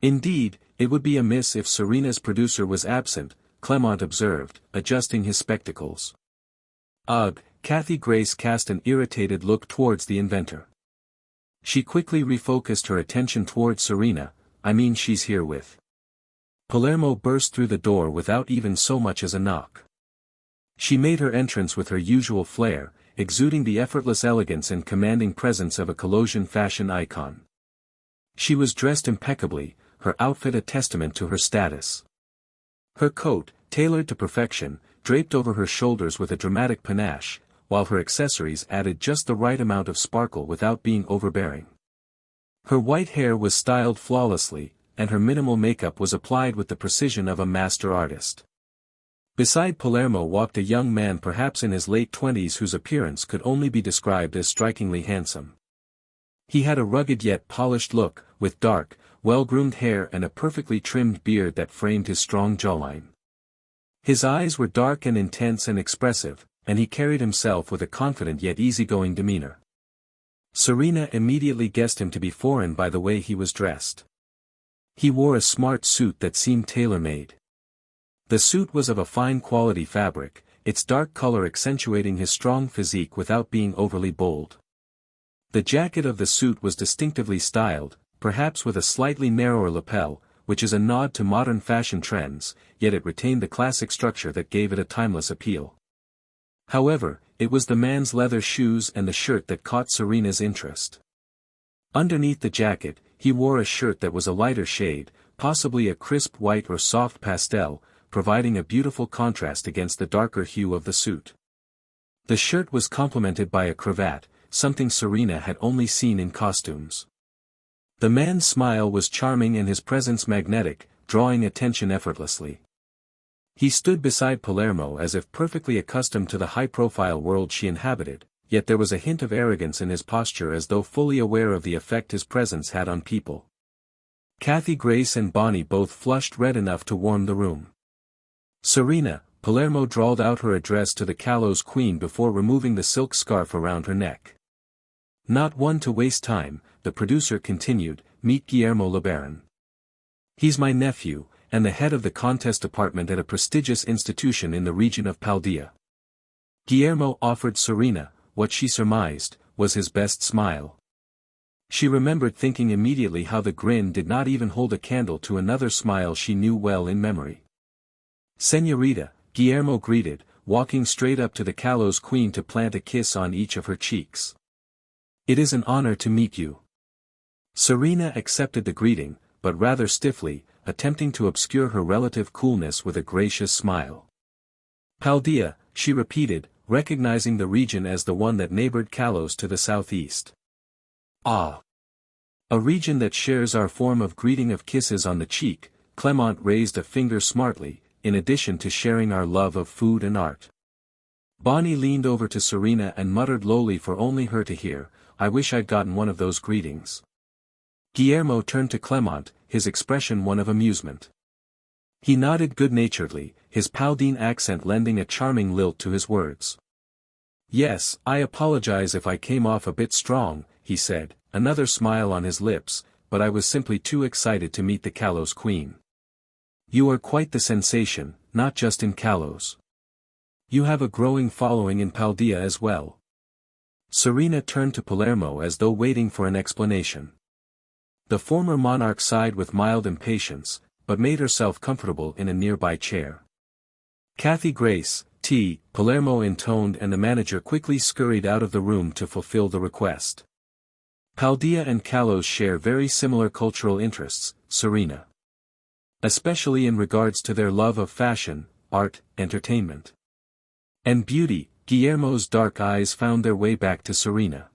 Indeed, it would be amiss if Serena's producer was absent, Clement observed, adjusting his spectacles. Ugh, Kathy Grace cast an irritated look towards the inventor. She quickly refocused her attention towards Serena, I mean she's here with. Palermo burst through the door without even so much as a knock. She made her entrance with her usual flair, exuding the effortless elegance and commanding presence of a Colossian fashion icon. She was dressed impeccably, her outfit a testament to her status. Her coat, tailored to perfection, draped over her shoulders with a dramatic panache, while her accessories added just the right amount of sparkle without being overbearing. Her white hair was styled flawlessly, and her minimal makeup was applied with the precision of a master artist. Beside Palermo walked a young man perhaps in his late 20s whose appearance could only be described as strikingly handsome. He had a rugged yet polished look, with dark, well-groomed hair and a perfectly trimmed beard that framed his strong jawline. His eyes were dark and intense and expressive, and he carried himself with a confident yet easygoing demeanor. Serena immediately guessed him to be foreign by the way he was dressed. He wore a smart suit that seemed tailor-made. The suit was of a fine quality fabric, its dark color accentuating his strong physique without being overly bold. The jacket of the suit was distinctively styled, perhaps with a slightly narrower lapel, which is a nod to modern fashion trends, yet it retained the classic structure that gave it a timeless appeal. However, it was the man's leather shoes and the shirt that caught Serena's interest. Underneath the jacket, he wore a shirt that was a lighter shade, possibly a crisp white or soft pastel, providing a beautiful contrast against the darker hue of the suit. The shirt was complemented by a cravat, something Serena had only seen in costumes. The man's smile was charming and his presence magnetic, drawing attention effortlessly. He stood beside Palermo as if perfectly accustomed to the high-profile world she inhabited, yet there was a hint of arrogance in his posture as though fully aware of the effect his presence had on people. Kathy Grace and Bonnie both flushed red enough to warm the room. Serena, Palermo drawled out her address to the Kalos Queen before removing the silk scarf around her neck. Not one to waste time, the producer continued, meet Guillermo LeBaron. He's my nephew, and the head of the contest department at a prestigious institution in the region of Paldea. Guillermo offered Serena, what she surmised, was his best smile. She remembered thinking immediately how the grin did not even hold a candle to another smile she knew well in memory. "Señorita," Guillermo greeted, walking straight up to the Calo's queen to plant a kiss on each of her cheeks. "It is an honor to meet you." Serena accepted the greeting, but rather stiffly, attempting to obscure her relative coolness with a gracious smile. "Paldea," she repeated, recognizing the region as the one that neighbored Kalos to the southeast. "Ah. A region that shares our form of greeting of kisses on the cheek," Clement raised a finger smartly, "in addition to sharing our love of food and art." Bonnie leaned over to Serena and muttered lowly for only her to hear, "I wish I'd gotten one of those greetings." Guillermo turned to Clement, his expression one of amusement. He nodded good-naturedly, his Paldine accent lending a charming lilt to his words. "Yes, I apologize if I came off a bit strong," he said, another smile on his lips, "but I was simply too excited to meet the Kalos queen. You are quite the sensation, not just in Kalos. You have a growing following in Paldea as well." Serena turned to Palermo as though waiting for an explanation. The former monarch sighed with mild impatience, but made herself comfortable in a nearby chair. "Kathy Grace, tea," Palermo intoned, and the manager quickly scurried out of the room to fulfill the request. "Paldea and Kalos share very similar cultural interests, Serena. Especially in regards to their love of fashion, art, entertainment, and beauty." Guillermo's dark eyes found their way back to Serena.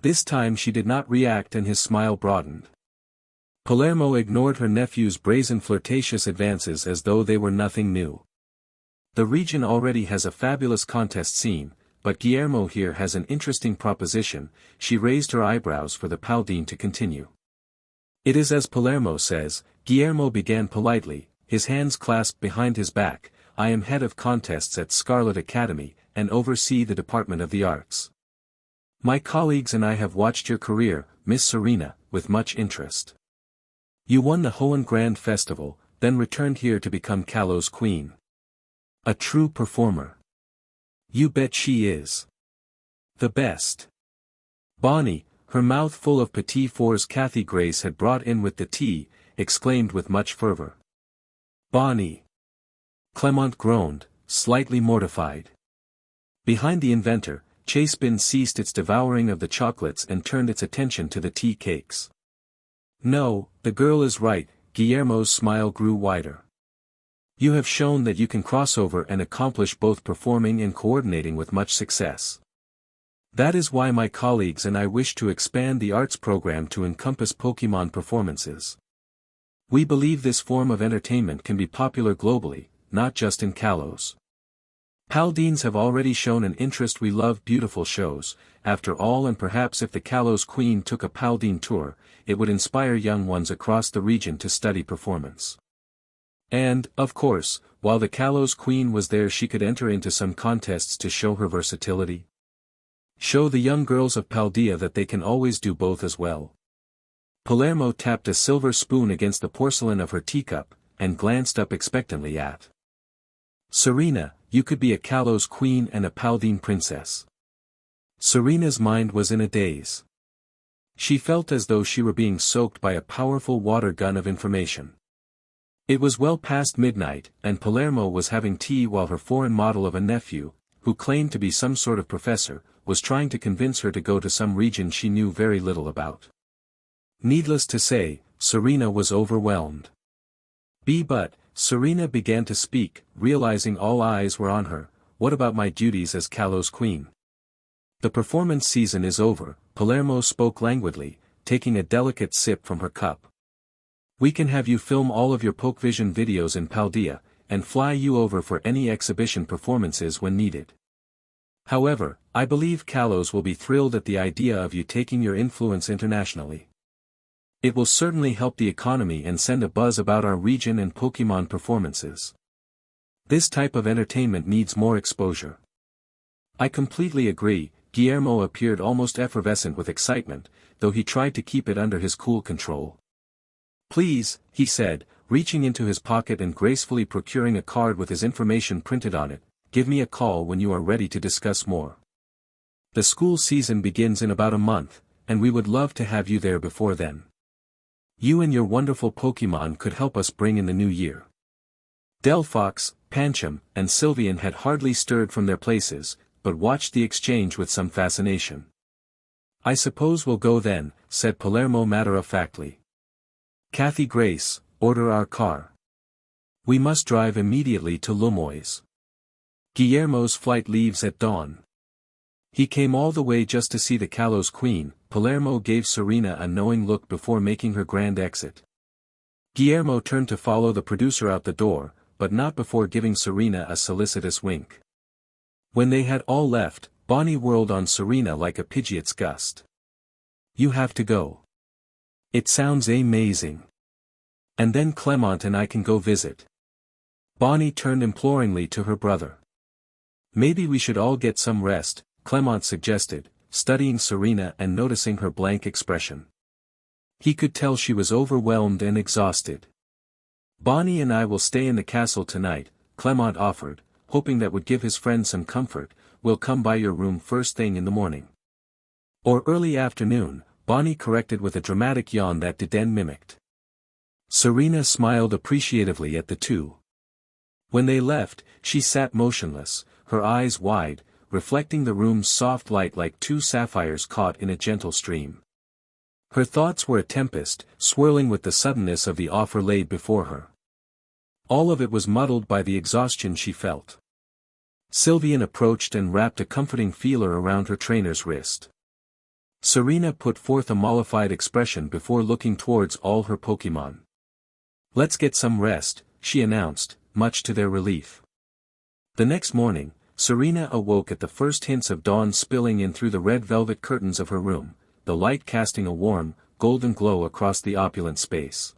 This time she did not react and his smile broadened. Palermo ignored her nephew's brazen flirtatious advances as though they were nothing new. "The region already has a fabulous contest scene, but Guillermo here has an interesting proposition." She raised her eyebrows for the Paldine to continue. "It is as Palermo says," Guillermo began politely, his hands clasped behind his back, "I am head of contests at Scarlet Academy, and oversee the Department of the Arts. My colleagues and I have watched your career, Miss Serena, with much interest. You won the Hoenn Grand Festival, then returned here to become Kalos Queen. A true performer. You bet she is. The best." Bonnie, her mouth full of petit fours Kathy Grace had brought in with the tea, exclaimed with much fervor. "Bonnie." Clement groaned, slightly mortified. Behind the inventor, Chasebin ceased its devouring of the chocolates and turned its attention to the tea cakes. "No, the girl is right," Guillermo's smile grew wider. "You have shown that you can cross over and accomplish both performing and coordinating with much success. That is why my colleagues and I wish to expand the arts program to encompass Pokémon performances. We believe this form of entertainment can be popular globally, not just in Kalos. Paldines have already shown an interest. We love beautiful shows, after all, and perhaps if the Kalos Queen took a Paldine tour, it would inspire young ones across the region to study performance. And, of course, while the Kalos Queen was there, she could enter into some contests to show her versatility. Show the young girls of Paldea that they can always do both as well." Palermo tapped a silver spoon against the porcelain of her teacup, and glanced up expectantly at Serena. "You could be a Kalos Queen and a Paldine princess." Serena's mind was in a daze. She felt as though she were being soaked by a powerful water gun of information. It was well past midnight, and Palermo was having tea while her foreign model of a nephew, who claimed to be some sort of professor, was trying to convince her to go to some region she knew very little about. Needless to say, Serena was overwhelmed. But Serena began to speak, realizing all eyes were on her. "What about my duties as Kalos Queen? The performance season is over," Palermo spoke languidly, taking a delicate sip from her cup. "We can have you film all of your Pokevision videos in Paldea, and fly you over for any exhibition performances when needed. However, I believe Kalos will be thrilled at the idea of you taking your influence internationally. It will certainly help the economy and send a buzz about our region and Pokémon performances. This type of entertainment needs more exposure." "I completely agree," Guillermo appeared almost effervescent with excitement, though he tried to keep it under his cool control. "Please," he said, reaching into his pocket and gracefully procuring a card with his information printed on it, "give me a call when you are ready to discuss more. The school season begins in about a month, and we would love to have you there before then. You and your wonderful Pokémon could help us bring in the new year." Delphox, Pancham, and Sylveon had hardly stirred from their places, but watched the exchange with some fascination. "I suppose we'll go then," said Palermo matter-of-factly. "Kathy Grace, order our car. We must drive immediately to Lumois. Guillermo's flight leaves at dawn. He came all the way just to see the Kalos Queen." Palermo gave Serena a knowing look before making her grand exit. Guillermo turned to follow the producer out the door, but not before giving Serena a solicitous wink. When they had all left, Bonnie whirled on Serena like a Pidgeot's gust. "You have to go. It sounds amazing. And then Clement and I can go visit." Bonnie turned imploringly to her brother. "Maybe we should all get some rest," Clement suggested, studying Serena and noticing her blank expression. He could tell she was overwhelmed and exhausted. "Bonnie and I will stay in the castle tonight," Clement offered, hoping that would give his friend some comfort. "We'll come by your room first thing in the morning." "Or early afternoon," Bonnie corrected with a dramatic yawn that Deden mimicked. Serena smiled appreciatively at the two. When they left, she sat motionless, her eyes wide, reflecting the room's soft light like two sapphires caught in a gentle stream. Her thoughts were a tempest, swirling with the suddenness of the offer laid before her. All of it was muddled by the exhaustion she felt. Sylveon approached and wrapped a comforting feeler around her trainer's wrist. Serena put forth a mollified expression before looking towards all her Pokémon. "Let's get some rest," she announced, much to their relief. The next morning, Serena awoke at the first hints of dawn spilling in through the red velvet curtains of her room, the light casting a warm, golden glow across the opulent space.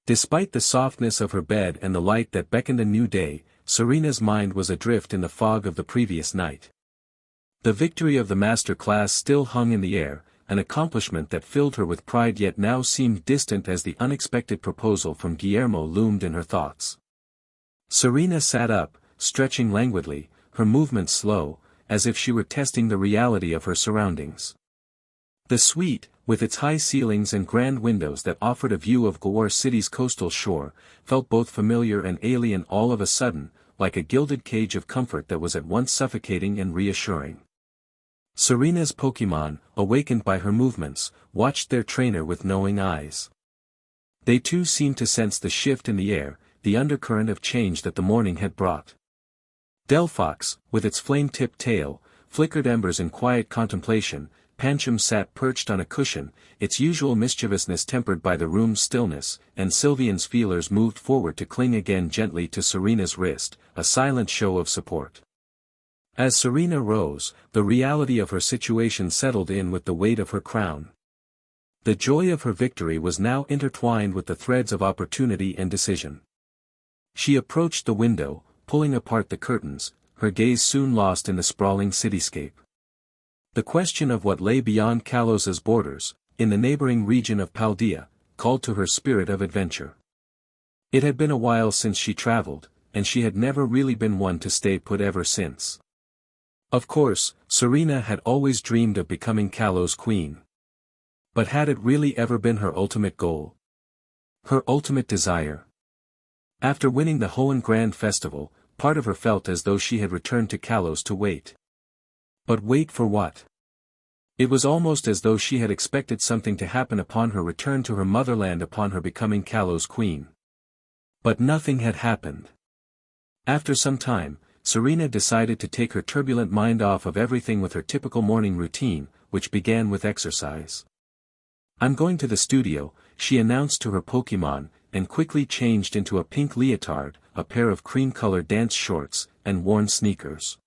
Despite the softness of her bed and the light that beckoned a new day, Serena's mind was adrift in the fog of the previous night. The victory of the master class still hung in the air, an accomplishment that filled her with pride yet now seemed distant as the unexpected proposal from Guillermo loomed in her thoughts. Serena sat up, stretching languidly, her movements slow, as if she were testing the reality of her surroundings. The suite, with its high ceilings and grand windows that offered a view of Gawar City's coastal shore, felt both familiar and alien all of a sudden, like a gilded cage of comfort that was at once suffocating and reassuring. Serena's Pokémon, awakened by her movements, watched their trainer with knowing eyes. They too seemed to sense the shift in the air, the undercurrent of change that the morning had brought. Delphox, with its flame-tipped tail, flickered embers in quiet contemplation. Pancham sat perched on a cushion, its usual mischievousness tempered by the room's stillness, and Sylveon's feelers moved forward to cling again gently to Serena's wrist, a silent show of support. As Serena rose, the reality of her situation settled in with the weight of her crown. The joy of her victory was now intertwined with the threads of opportunity and decision. She approached the window, pulling apart the curtains, her gaze soon lost in the sprawling cityscape. The question of what lay beyond Kalos's borders, in the neighboring region of Paldea, called to her spirit of adventure. It had been a while since she traveled, and she had never really been one to stay put ever since. Of course, Serena had always dreamed of becoming Kalos Queen. But had it really ever been her ultimate goal? Her ultimate desire? After winning the Hoenn Grand Festival, part of her felt as though she had returned to Kalos to wait. But wait for what? It was almost as though she had expected something to happen upon her return to her motherland upon her becoming Kalos Queen. But nothing had happened. After some time, Serena decided to take her turbulent mind off of everything with her typical morning routine, which began with exercise. "I'm going to the studio," she announced to her Pokémon, and quickly changed into a pink leotard, a pair of cream-colored dance shorts, and worn sneakers.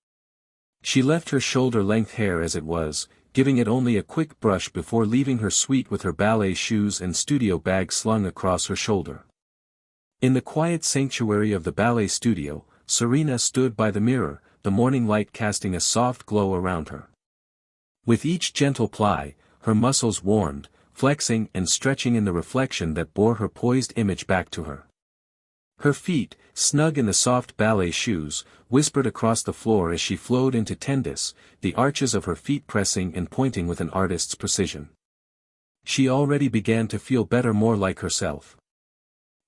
She left her shoulder-length hair as it was, giving it only a quick brush before leaving her suite with her ballet shoes and studio bag slung across her shoulder. In the quiet sanctuary of the ballet studio, Serena stood by the mirror, the morning light casting a soft glow around her. With each gentle ply, her muscles warmed, flexing and stretching in the reflection that bore her poised image back to her. Her feet, snug in the soft ballet shoes, whispered across the floor as she flowed into Tendis, the arches of her feet pressing and pointing with an artist's precision. She already began to feel better, more like herself.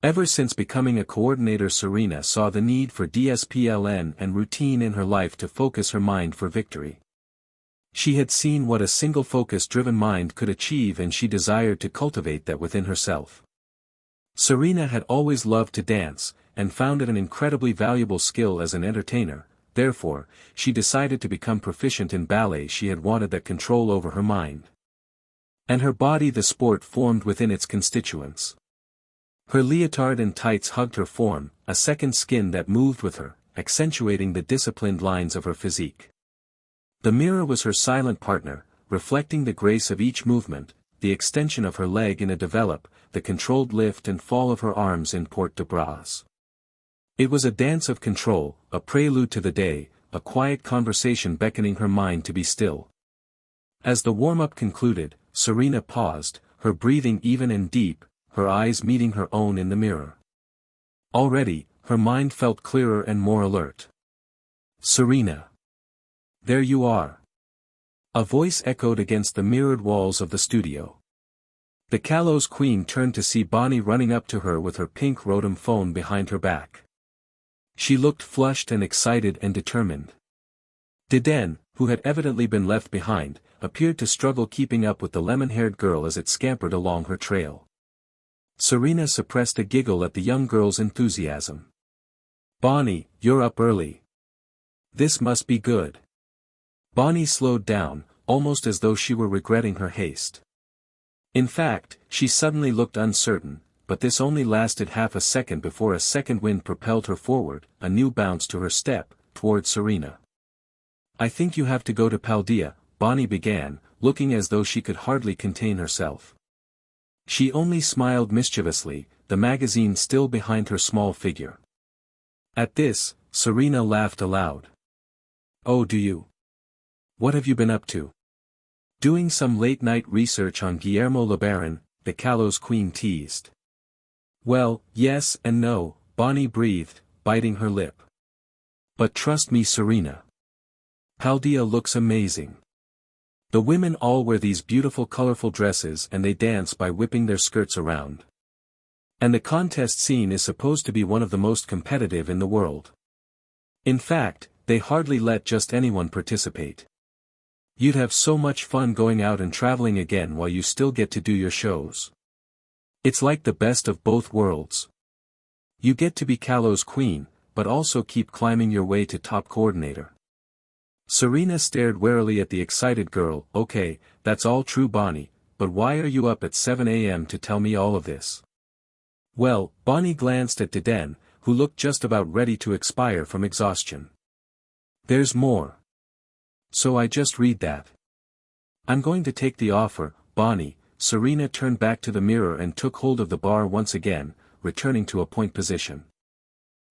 Ever since becoming a coordinator, Serena saw the need for discipline and routine in her life to focus her mind for victory. She had seen what a single focus-driven mind could achieve, and she desired to cultivate that within herself. Serena had always loved to dance, and found it an incredibly valuable skill as an entertainer. Therefore, she decided to become proficient in ballet. She had wanted that control over her mind and her body. The sport formed within its constituents. Her leotard and tights hugged her form, a second skin that moved with her, accentuating the disciplined lines of her physique. The mirror was her silent partner, reflecting the grace of each movement, the extension of her leg in a develop, the controlled lift and fall of her arms in port de bras. It was a dance of control, a prelude to the day, a quiet conversation beckoning her mind to be still. As the warm-up concluded, Serena paused, her breathing even and deep, her eyes meeting her own in the mirror. Already, her mind felt clearer and more alert. "Serena. There you are." A voice echoed against the mirrored walls of the studio. The Kalos queen turned to see Bonnie running up to her with her pink Rotom phone behind her back. She looked flushed and excited and determined. Diden, who had evidently been left behind, appeared to struggle keeping up with the lemon-haired girl as it scampered along her trail. Serena suppressed a giggle at the young girl's enthusiasm. "Bonnie, you're up early. This must be good." Bonnie slowed down, almost as though she were regretting her haste. In fact, she suddenly looked uncertain, but this only lasted half a second before a second wind propelled her forward, a new bounce to her step, toward Serena. "I think you have to go to Paldea," Bonnie began, looking as though she could hardly contain herself. She only smiled mischievously, the magazine still behind her small figure. At this, Serena laughed aloud. "Oh, do you? What have you been up to?" "Doing some late-night research on Guillermo LeBaron," the Kalos queen teased. "Well, yes and no," Bonnie breathed, biting her lip. "But trust me, Serena. Paldea looks amazing. The women all wear these beautiful colorful dresses and they dance by whipping their skirts around. And the contest scene is supposed to be one of the most competitive in the world. In fact, they hardly let just anyone participate. You'd have so much fun going out and traveling again while you still get to do your shows. It's like the best of both worlds. You get to be Kalos queen, but also keep climbing your way to top coordinator." Serena stared warily at the excited girl. "Okay, that's all true, Bonnie, but why are you up at 7 a.m. to tell me all of this?" "Well," Bonnie glanced at Diden, who looked just about ready to expire from exhaustion. "There's more. So I just read that. I'm going to take the offer, Bonnie." Serena turned back to the mirror and took hold of the bar once again, returning to a point position.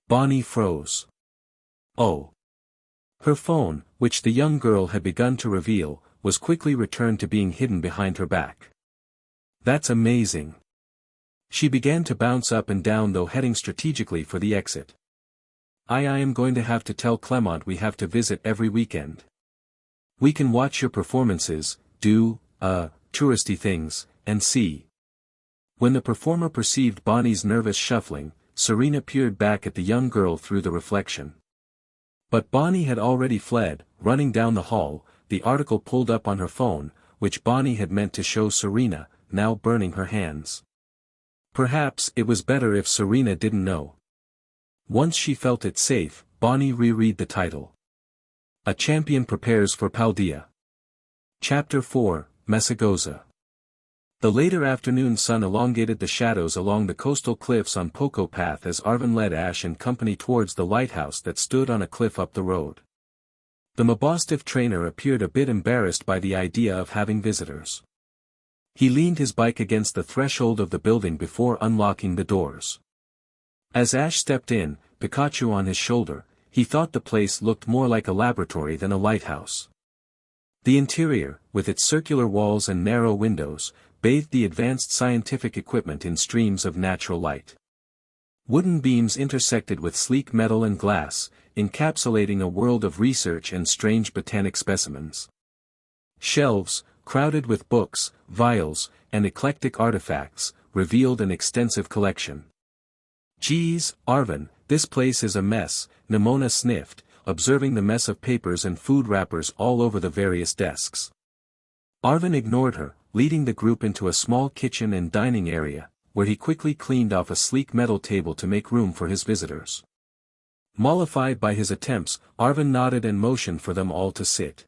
Bonnie froze. Oh. Her phone, which the young girl had begun to reveal, was quickly returned to being hidden behind her back. "That's amazing." She began to bounce up and down, though heading strategically for the exit. I am going to have to tell Clement we have to visit every weekend. We can watch your performances, do, touristy things, and see." When the performer perceived Bonnie's nervous shuffling, Serena peered back at the young girl through the reflection. But Bonnie had already fled, running down the hall, the article pulled up on her phone, which Bonnie had meant to show Serena, now burning her hands. Perhaps it was better if Serena didn't know. Once she felt it safe, Bonnie reread the title. A Champion Prepares for Paldea. Chapter 4, Mesagosa. The later afternoon sun elongated the shadows along the coastal cliffs on Poco path as Arvin led Ash and company towards the lighthouse that stood on a cliff up the road. The Mabostiff trainer appeared a bit embarrassed by the idea of having visitors. He leaned his bike against the threshold of the building before unlocking the doors. As Ash stepped in, Pikachu on his shoulder, he thought the place looked more like a laboratory than a lighthouse. The interior, with its circular walls and narrow windows, bathed the advanced scientific equipment in streams of natural light. Wooden beams intersected with sleek metal and glass, encapsulating a world of research and strange botanic specimens. Shelves, crowded with books, vials, and eclectic artifacts, revealed an extensive collection. "Geez, Arvin, this place is a mess," Neimona sniffed, observing the mess of papers and food wrappers all over the various desks. Arvin ignored her, leading the group into a small kitchen and dining area, where he quickly cleaned off a sleek metal table to make room for his visitors. Mollified by his attempts, Arvin nodded and motioned for them all to sit.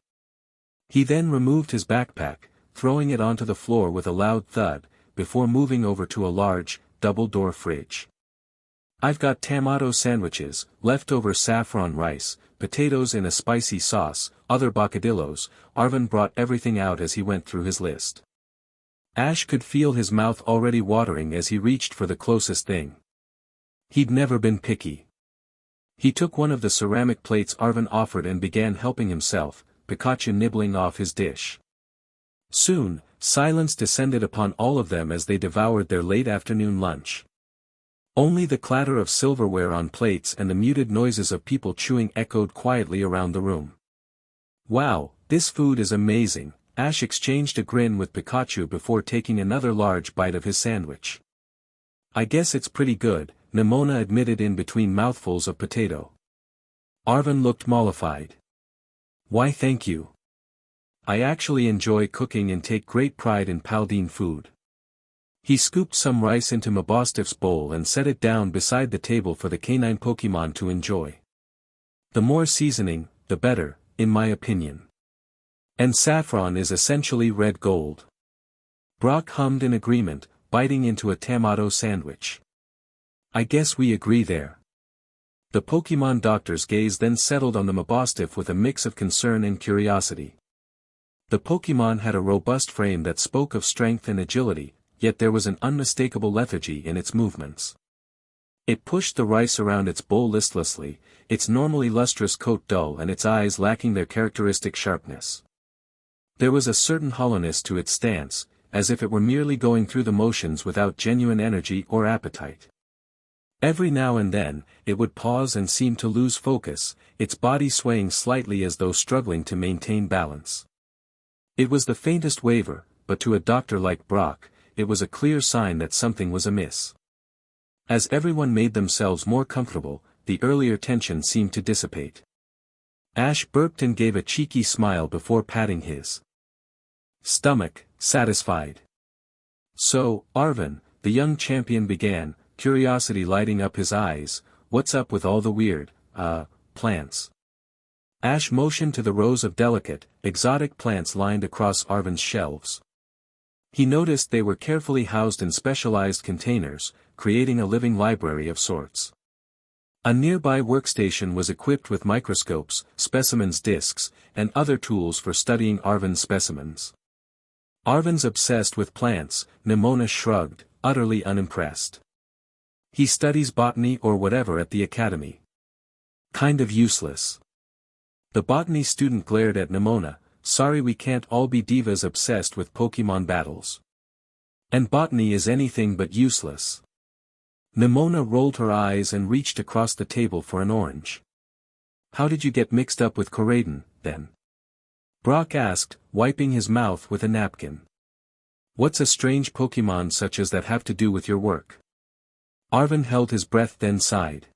He then removed his backpack, throwing it onto the floor with a loud thud, before moving over to a large, double-door fridge. "I've got tomato sandwiches, leftover saffron rice, potatoes in a spicy sauce, other bocadillos." Arvin brought everything out as he went through his list. Ash could feel his mouth already watering as he reached for the closest thing. He'd never been picky. He took one of the ceramic plates Arvin offered and began helping himself, Pikachu nibbling off his dish. Soon, silence descended upon all of them as they devoured their late afternoon lunch. Only the clatter of silverware on plates and the muted noises of people chewing echoed quietly around the room. "Wow, this food is amazing," Ash exchanged a grin with Pikachu before taking another large bite of his sandwich. "I guess it's pretty good," Neimona admitted in between mouthfuls of potato. Arvin looked mollified. "Why thank you. I actually enjoy cooking and take great pride in Paldea food." He scooped some rice into Mabostif's bowl and set it down beside the table for the canine Pokémon to enjoy. "The more seasoning, the better, in my opinion. And saffron is essentially red gold." Brock hummed in agreement, biting into a tomato sandwich. "I guess we agree there." The Pokémon doctor's gaze then settled on the Mabostif with a mix of concern and curiosity. The Pokémon had a robust frame that spoke of strength and agility, yet there was an unmistakable lethargy in its movements. It pushed the rice around its bowl listlessly, its normally lustrous coat dull and its eyes lacking their characteristic sharpness. There was a certain hollowness to its stance, as if it were merely going through the motions without genuine energy or appetite. Every now and then, it would pause and seem to lose focus, its body swaying slightly as though struggling to maintain balance. It was the faintest waver, but to a doctor like Brock, it was a clear sign that something was amiss. As everyone made themselves more comfortable, the earlier tension seemed to dissipate. Ash burped and gave a cheeky smile before patting his stomach, satisfied. "So, Arvin," the young champion began, curiosity lighting up his eyes, "what's up with all the weird, plants?" Ash motioned to the rows of delicate, exotic plants lined across Arvin's shelves. He noticed they were carefully housed in specialized containers, creating a living library of sorts. A nearby workstation was equipped with microscopes, specimens discs, and other tools for studying Arvin's specimens. "Arvin's obsessed with plants," Neimona shrugged, utterly unimpressed. "He studies botany or whatever at the academy. Kind of useless." The botany student glared at Neimona. "Sorry, we can't all be divas obsessed with Pokémon battles. And botany is anything but useless." Neimona rolled her eyes and reached across the table for an orange. "How did you get mixed up with Coriden, then?" Brock asked, wiping his mouth with a napkin. "What's a strange Pokémon such as that have to do with your work?" Arvin held his breath then sighed.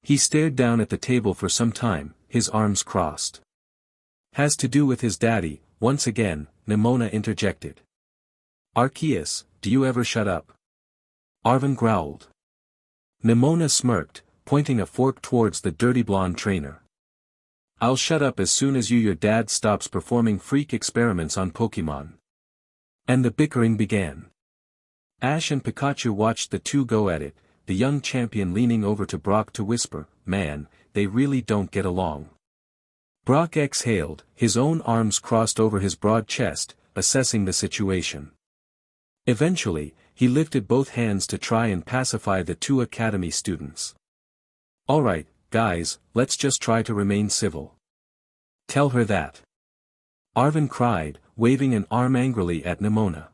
He stared down at the table for some time, his arms crossed. "Has to do with his daddy," once again, Neimona interjected. "Arceus, do you ever shut up?" Arvin growled. Neimona smirked, pointing a fork towards the dirty blonde trainer. "I'll shut up as soon as your dad stops performing freak experiments on Pokémon." And the bickering began. Ash and Pikachu watched the two go at it, the young champion leaning over to Brock to whisper, "Man, they really don't get along." Brock exhaled, his own arms crossed over his broad chest, assessing the situation. Eventually, he lifted both hands to try and pacify the two academy students. "All right, guys, let's just try to remain civil. Tell her that." Arvin cried, waving an arm angrily at Neimona.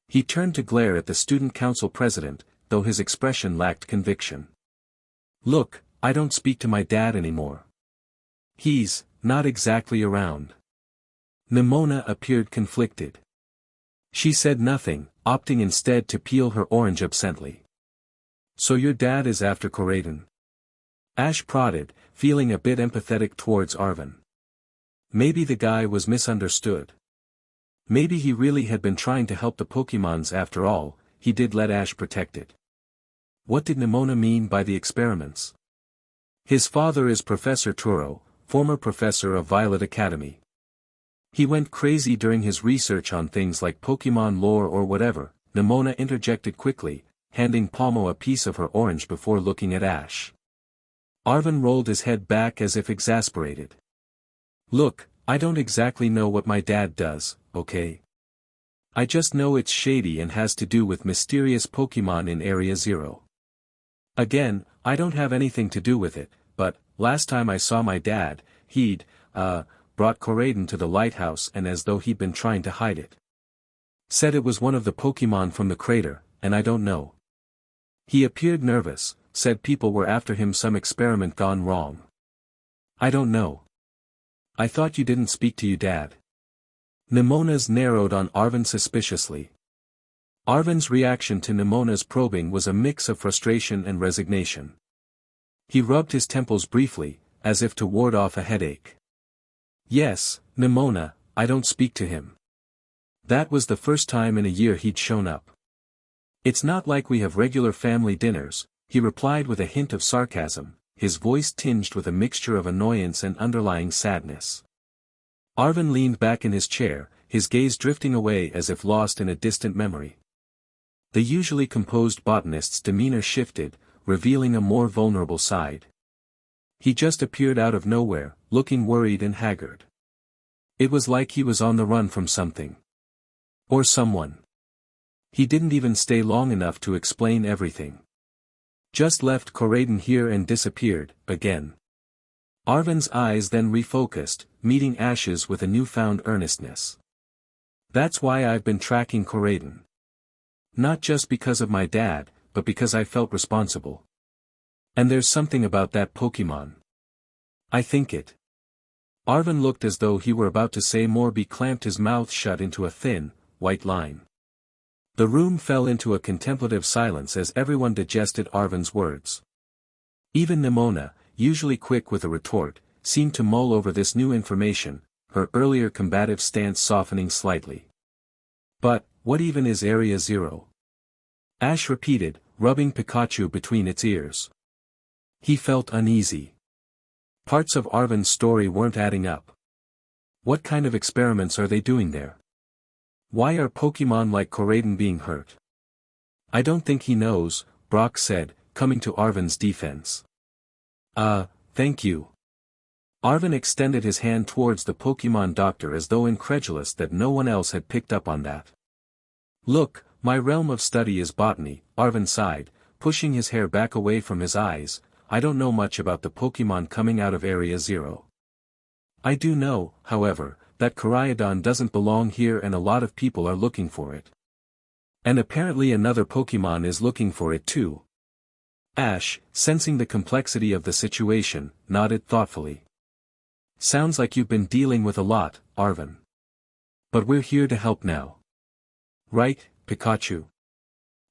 He turned to glare at the student council president, though his expression lacked conviction. Look, I don't speak to my dad anymore. He's not exactly around. Neimona appeared conflicted. She said nothing, opting instead to peel her orange absently. So your dad is after Coriden? Ash prodded, feeling a bit empathetic towards Arvin. Maybe the guy was misunderstood. Maybe he really had been trying to help the Pokémons after all, he did let Ash protect it. What did Neimona mean by the experiments? His father is Professor Turo, former professor of Violet Academy. He went crazy during his research on things like Pokémon lore or whatever, Neimona interjected quickly, handing Pomo a piece of her orange before looking at Ash. Arvin rolled his head back as if exasperated. Look, I don't exactly know what my dad does, okay? I just know it's shady and has to do with mysterious Pokémon in Area Zero. Again, I don't have anything to do with it, but, last time I saw my dad, he'd, brought Coriden to the Lighthouse and as though he'd been trying to hide it. Said it was one of the Pokémon from the crater, and I don't know. He appeared nervous, said people were after him, some experiment gone wrong. I don't know. I thought you didn't speak to your dad. Neimona's narrowed on Arvin suspiciously. Arvin's reaction to Neimona's probing was a mix of frustration and resignation. He rubbed his temples briefly, as if to ward off a headache. Yes, Neimona, I don't speak to him. That was the first time in a year he'd shown up. It's not like we have regular family dinners, he replied with a hint of sarcasm, his voice tinged with a mixture of annoyance and underlying sadness. Arvin leaned back in his chair, his gaze drifting away as if lost in a distant memory. The usually composed botanist's demeanor shifted, revealing a more vulnerable side. He just appeared out of nowhere, looking worried and haggard. It was like he was on the run from something. Or someone. He didn't even stay long enough to explain everything. Just left Coriden here and disappeared, again. Arvin's eyes then refocused, meeting Ash's with a newfound earnestness. That's why I've been tracking Coriden. Not just because of my dad, but because I felt responsible. And there's something about that Pokémon. I think it. Arvin looked as though he were about to say more, but clamped his mouth shut into a thin, white line. The room fell into a contemplative silence as everyone digested Arvin's words. Even Neimona, usually quick with a retort, seemed to mull over this new information, her earlier combative stance softening slightly. But, what even is Area Zero? Ash repeated, rubbing Pikachu between its ears. He felt uneasy. Parts of Arvin's story weren't adding up. What kind of experiments are they doing there? Why are Pokémon like Coriden being hurt? I don't think he knows, Brock said, coming to Arvin's defense. Thank you. Arvin extended his hand towards the Pokémon doctor as though incredulous that no one else had picked up on that. Look, my realm of study is botany, Arvin sighed, pushing his hair back away from his eyes. I don't know much about the Pokémon coming out of Area Zero. I do know, however, that Coriden doesn't belong here and a lot of people are looking for it. And apparently another Pokémon is looking for it too. Ash, sensing the complexity of the situation, nodded thoughtfully. Sounds like you've been dealing with a lot, Arvin. But we're here to help now. Right, Pikachu?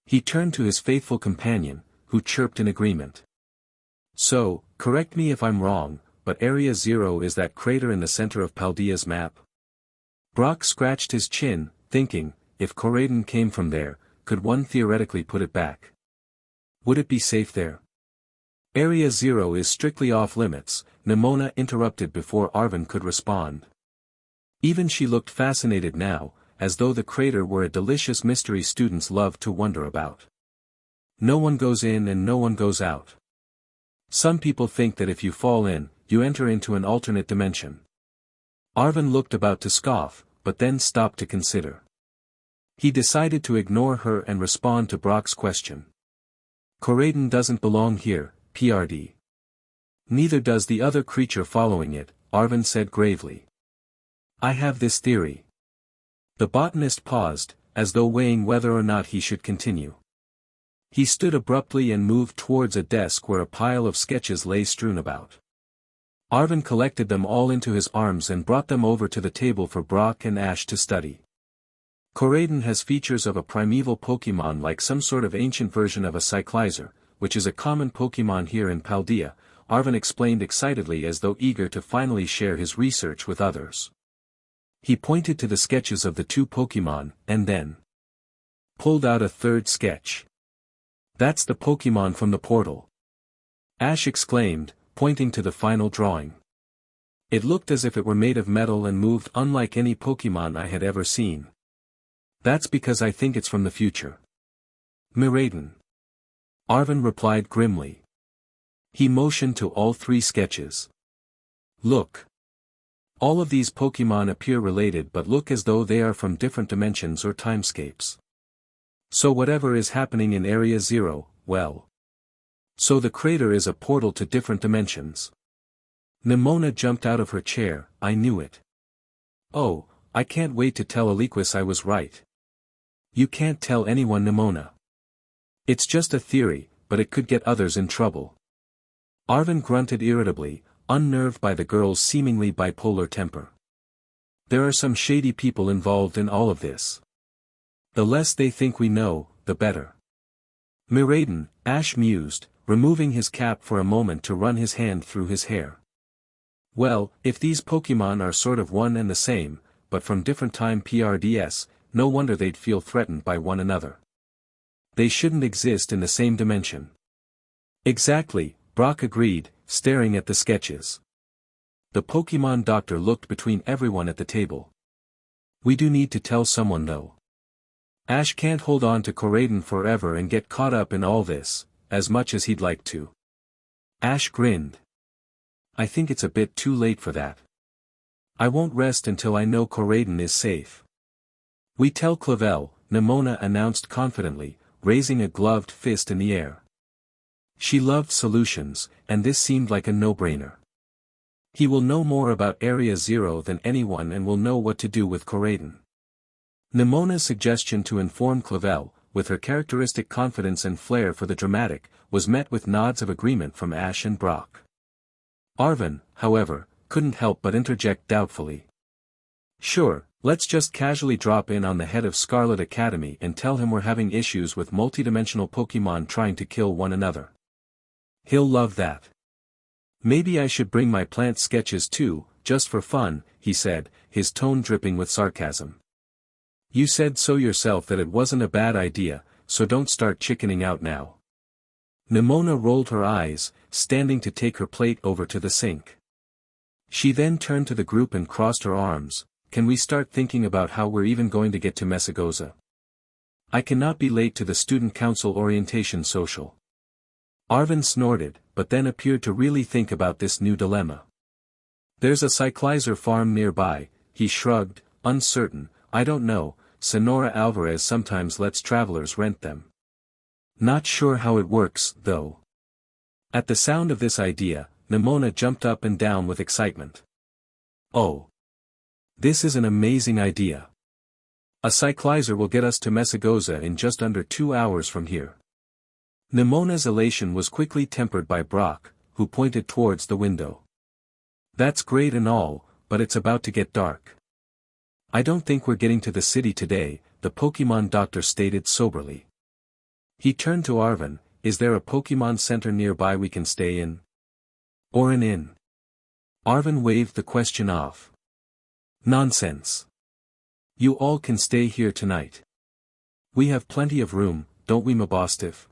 He turned to his faithful companion, who chirped in agreement. So, correct me if I'm wrong, but Area Zero is that crater in the center of Paldea's map? Brock scratched his chin, thinking, if Coriden came from there, could one theoretically put it back? Would it be safe there? Area Zero is strictly off-limits, Neimona interrupted before Arvin could respond. Even she looked fascinated now, as though the crater were a delicious mystery students love to wonder about. No one goes in and no one goes out. Some people think that if you fall in, you enter into an alternate dimension. Arvin looked about to scoff, but then stopped to consider. He decided to ignore her and respond to Brock's question. Coriden doesn't belong here, Neither does the other creature following it, Arvin said gravely. I have this theory. The botanist paused, as though weighing whether or not he should continue. He stood abruptly and moved towards a desk where a pile of sketches lay strewn about. Arvin collected them all into his arms and brought them over to the table for Brock and Ash to study. Coriden has features of a primeval Pokémon like some sort of ancient version of a Cyclizer, which is a common Pokémon here in Paldea, Arvin explained excitedly as though eager to finally share his research with others. He pointed to the sketches of the two Pokémon, and then pulled out a third sketch. That's the Pokémon from the portal. Ash exclaimed, pointing to the final drawing. It looked as if it were made of metal and moved unlike any Pokémon I had ever seen. That's because I think it's from the future. Miraiden. Arvin replied grimly. He motioned to all three sketches. Look. All of these Pokémon appear related but look as though they are from different dimensions or timescapes. So whatever is happening in Area 0, well. So the crater is a portal to different dimensions. Neimona jumped out of her chair, I knew it. Oh, I can't wait to tell Aliquis I was right. You can't tell anyone, Neimona. It's just a theory, but it could get others in trouble. Arvin grunted irritably, unnerved by the girl's seemingly bipolar temper. There are some shady people involved in all of this. The less they think we know, the better. Miraiden, Ash mused, removing his cap for a moment to run his hand through his hair. Well, if these Pokémon are sort of one and the same, but from different time PRDS, no wonder they'd feel threatened by one another. They shouldn't exist in the same dimension. Exactly, Brock agreed, staring at the sketches. The Pokémon doctor looked between everyone at the table. We do need to tell someone though. Ash can't hold on to Coriden forever and get caught up in all this, as much as he'd like to. Ash grinned. I think it's a bit too late for that. I won't rest until I know Coriden is safe. We tell Clevel, Neimona announced confidently, raising a gloved fist in the air. She loved solutions, and this seemed like a no-brainer. He will know more about Area 0 than anyone and will know what to do with Coriden. Neimona's suggestion to inform Clevel, with her characteristic confidence and flair for the dramatic, was met with nods of agreement from Ash and Brock. Arvin, however, couldn't help but interject doubtfully. Sure, let's just casually drop in on the head of Scarlet Academy and tell him we're having issues with multidimensional Pokémon trying to kill one another. He'll love that. Maybe I should bring my plant sketches too, just for fun, he said, his tone dripping with sarcasm. You said so yourself that it wasn't a bad idea, so don't start chickening out now. Neimona rolled her eyes, standing to take her plate over to the sink. She then turned to the group and crossed her arms. Can we start thinking about how we're even going to get to Mesagosa? I cannot be late to the student council orientation social. Arvin snorted, but then appeared to really think about this new dilemma. There's a Cyclizer farm nearby, he shrugged, uncertain, I don't know, Sonora Alvarez sometimes lets travelers rent them. Not sure how it works, though. At the sound of this idea, Neimona jumped up and down with excitement. Oh! This is an amazing idea. A Cyclizer will get us to Mesagosa in just under 2 hours from here. Neimona's elation was quickly tempered by Brock, who pointed towards the window. That's great and all, but it's about to get dark. I don't think we're getting to the city today, the Pokémon doctor stated soberly. He turned to Arvin, is there a Pokémon center nearby we can stay in? Or an inn? Arvin waved the question off. Nonsense. You all can stay here tonight. We have plenty of room, don't we, Mabostif?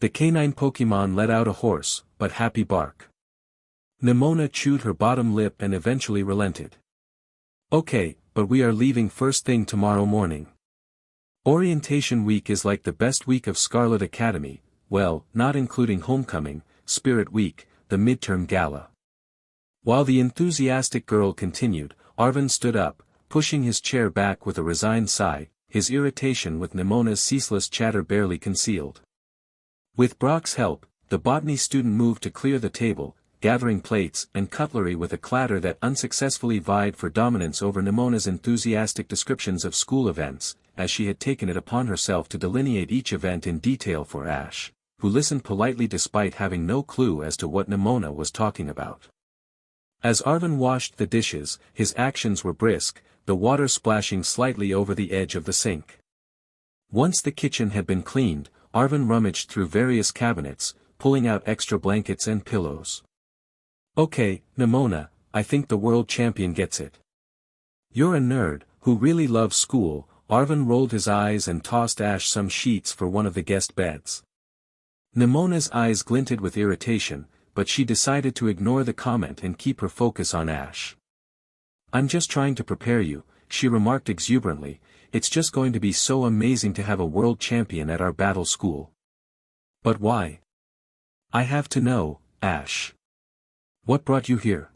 The canine Pokémon let out a hoarse, but happy bark. Neimona chewed her bottom lip and eventually relented. Okay, but we are leaving first thing tomorrow morning. Orientation week is like the best week of Scarlet Academy, well, not including Homecoming, Spirit Week, the midterm gala. While the enthusiastic girl continued, Arvin stood up, pushing his chair back with a resigned sigh, his irritation with Neimona's ceaseless chatter barely concealed. With Brock's help, the botany student moved to clear the table, gathering plates and cutlery with a clatter that unsuccessfully vied for dominance over Neimona's enthusiastic descriptions of school events, as she had taken it upon herself to delineate each event in detail for Ash, who listened politely despite having no clue as to what Neimona was talking about. As Arvin washed the dishes, his actions were brisk, the water splashing slightly over the edge of the sink. Once the kitchen had been cleaned, Arvin rummaged through various cabinets, pulling out extra blankets and pillows. "Okay, Neimona, I think the world champion gets it. You're a nerd, who really loves school." Arvin rolled his eyes and tossed Ash some sheets for one of the guest beds. Neimona's eyes glinted with irritation, but she decided to ignore the comment and keep her focus on Ash. "I'm just trying to prepare you," she remarked exuberantly. "It's just going to be so amazing to have a world champion at our battle school." "But why?" "I have to know, Ash. What brought you here?"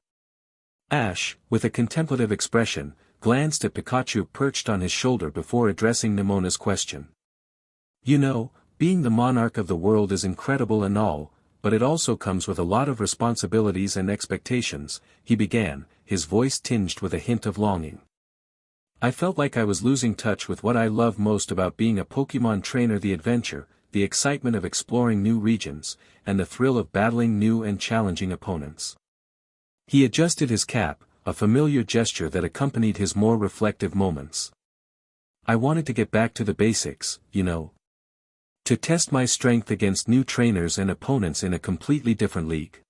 Ash, with a contemplative expression, glanced at Pikachu perched on his shoulder before addressing Neimona's question. "You know, being the monarch of the world is incredible and all, but it also comes with a lot of responsibilities and expectations," he began, his voice tinged with a hint of longing. "I felt like I was losing touch with what I love most about being a Pokémon trainer: the adventure, the excitement of exploring new regions, and the thrill of battling new and challenging opponents." He adjusted his cap, a familiar gesture that accompanied his more reflective moments. "I wanted to get back to the basics, you know. To test my strength against new trainers and opponents in a completely different league.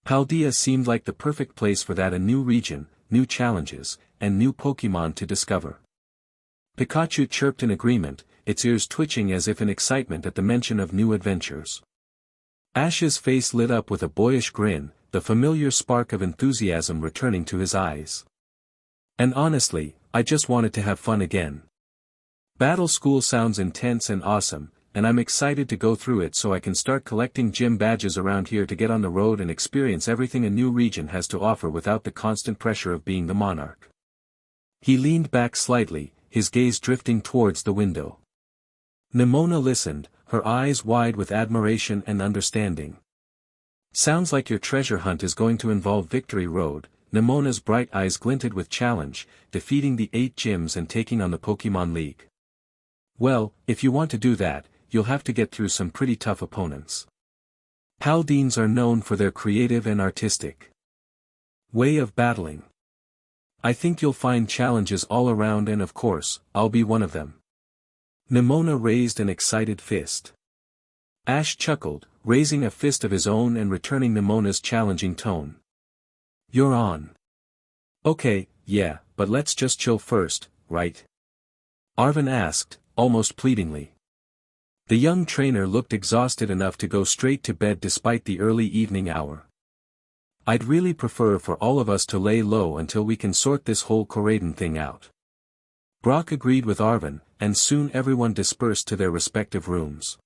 Paldea seemed like the perfect place for that: a new region, new challenges, and new Pokémon to discover." Pikachu chirped in agreement, its ears twitching as if in excitement at the mention of new adventures. Ash's face lit up with a boyish grin, the familiar spark of enthusiasm returning to his eyes. "And honestly, I just wanted to have fun again. Battle school sounds intense and awesome, and I'm excited to go through it so I can start collecting gym badges around here to get on the road and experience everything a new region has to offer without the constant pressure of being the monarch." He leaned back slightly, his gaze drifting towards the window. Neimona listened, her eyes wide with admiration and understanding. "Sounds like your treasure hunt is going to involve Victory Road." Neimona's bright eyes glinted with challenge, defeating the 8 gyms and taking on the Pokémon League. "Well, if you want to do that, you'll have to get through some pretty tough opponents. Paldeans are known for their creative and artistic way of battling. I think you'll find challenges all around, and of course, I'll be one of them." Neimona raised an excited fist. Ash chuckled, raising a fist of his own and returning Neimona's challenging tone. "You're on." "Okay, yeah, but let's just chill first, right?" Arvin asked, almost pleadingly. The young trainer looked exhausted enough to go straight to bed despite the early evening hour. "I'd really prefer for all of us to lay low until we can sort this whole Coriden thing out." Brock agreed with Arvin, and soon everyone dispersed to their respective rooms.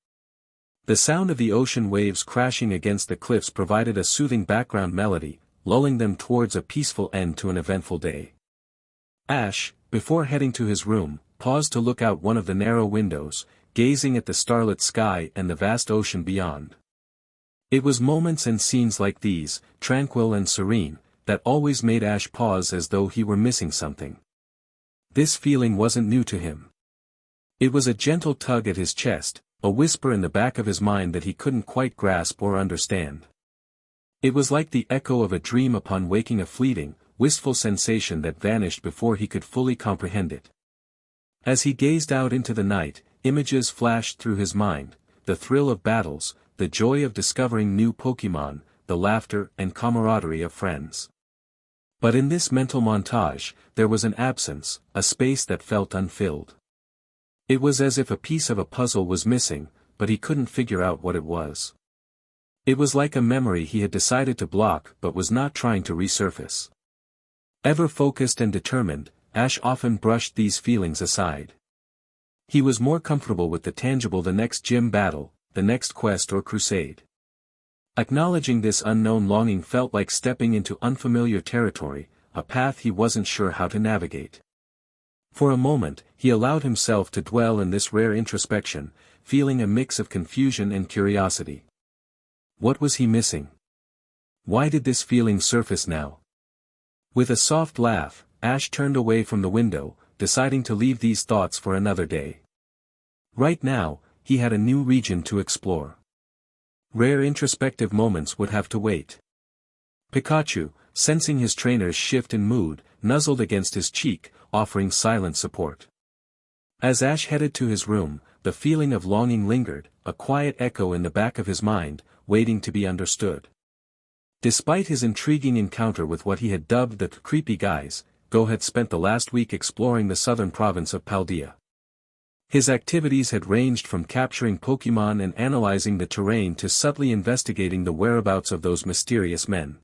The sound of the ocean waves crashing against the cliffs provided a soothing background melody, lulling them towards a peaceful end to an eventful day. Ash, before heading to his room, paused to look out one of the narrow windows, gazing at the starlit sky and the vast ocean beyond. It was moments and scenes like these, tranquil and serene, that always made Ash pause as though he were missing something. This feeling wasn't new to him. It was a gentle tug at his chest, a whisper in the back of his mind that he couldn't quite grasp or understand. It was like the echo of a dream upon waking, a fleeting, wistful sensation that vanished before he could fully comprehend it. As he gazed out into the night, images flashed through his mind: the thrill of battles, the joy of discovering new Pokémon, the laughter and camaraderie of friends. But in this mental montage, there was an absence, a space that felt unfilled. It was as if a piece of a puzzle was missing, but he couldn't figure out what it was. It was like a memory he had decided to block but was not trying to resurface. Ever focused and determined, Ash often brushed these feelings aside. He was more comfortable with the tangible: the next gym battle, the next quest or crusade. Acknowledging this unknown longing felt like stepping into unfamiliar territory, a path he wasn't sure how to navigate. For a moment, he allowed himself to dwell in this rare introspection, feeling a mix of confusion and curiosity. What was he missing? Why did this feeling surface now? With a soft laugh, Ash turned away from the window, deciding to leave these thoughts for another day. Right now, he had a new region to explore. Rare introspective moments would have to wait. Pikachu, sensing his trainer's shift in mood, nuzzled against his cheek, offering silent support. As Ash headed to his room, the feeling of longing lingered, a quiet echo in the back of his mind, waiting to be understood. Despite his intriguing encounter with what he had dubbed the creepy guys, Go had spent the last week exploring the southern province of Paldea. His activities had ranged from capturing Pokémon and analyzing the terrain to subtly investigating the whereabouts of those mysterious men.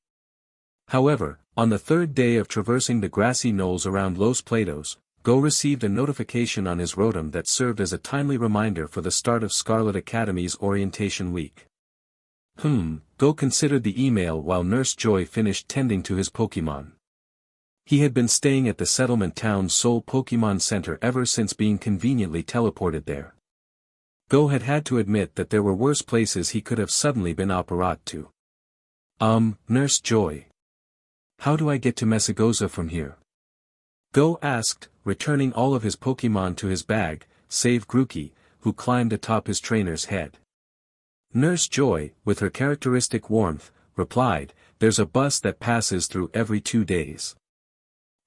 However, on the third day of traversing the grassy knolls around Los Platos, Go received a notification on his rotom that served as a timely reminder for the start of Scarlet Academy's orientation week. Go considered the email while Nurse Joy finished tending to his Pokémon. He had been staying at the settlement town's sole Pokémon Center ever since being conveniently teleported there. Go had had to admit that there were worse places he could have suddenly been apparat to. Nurse Joy. How do I get to Mesagosa from here? Go asked, returning all of his Pokémon to his bag, save Grookey, who climbed atop his trainer's head. Nurse Joy, with her characteristic warmth, replied, "There's a bus that passes through every 2 days.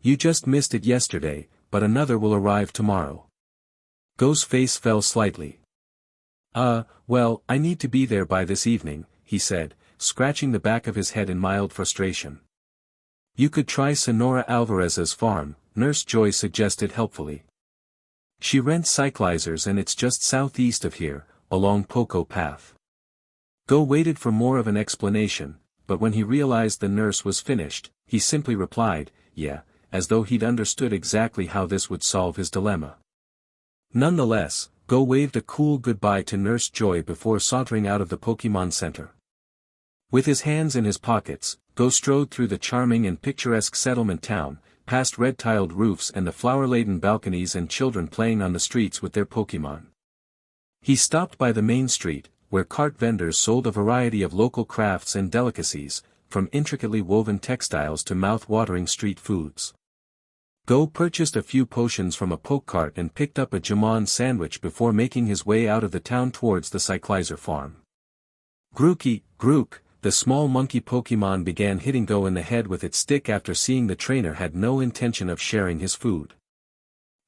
You just missed it yesterday, but another will arrive tomorrow." Go's face fell slightly. Well, I need to be there by this evening," he said, scratching the back of his head in mild frustration. "You could try Sonora Alvarez's farm," Nurse Joy suggested helpfully. "She rents cyclizers and it's just southeast of here, along Poco path." Go waited for more of an explanation, but when he realized the nurse was finished, he simply replied, "Yeah," as though he'd understood exactly how this would solve his dilemma. Nonetheless, Go waved a cool goodbye to Nurse Joy before sauntering out of the Pokémon Center. With his hands in his pockets, Go strode through the charming and picturesque settlement town, past red-tiled roofs and the flower-laden balconies and children playing on the streets with their Pokémon. He stopped by the main street, where cart vendors sold a variety of local crafts and delicacies, from intricately woven textiles to mouth-watering street foods. Go purchased a few potions from a poke cart and picked up a jamon sandwich before making his way out of the town towards the cyclizer farm. Grook, the small monkey Pokémon began hitting Go in the head with its stick after seeing the trainer had no intention of sharing his food.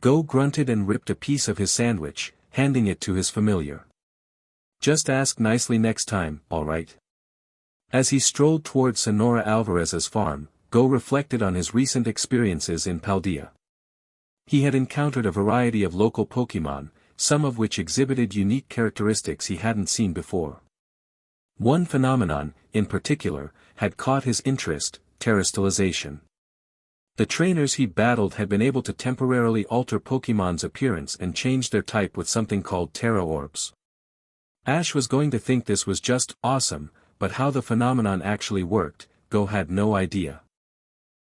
Go grunted and ripped a piece of his sandwich, handing it to his familiar. "Just ask nicely next time, alright?" As he strolled toward Sonora Alvarez's farm, Go reflected on his recent experiences in Paldea. He had encountered a variety of local Pokémon, some of which exhibited unique characteristics he hadn't seen before. One phenomenon, in particular, had caught his interest: terrestrialization. The trainers he battled had been able to temporarily alter Pokémon's appearance and change their type with something called Terra Orbs. Ash was going to think this was just awesome, but how the phenomenon actually worked, Go had no idea.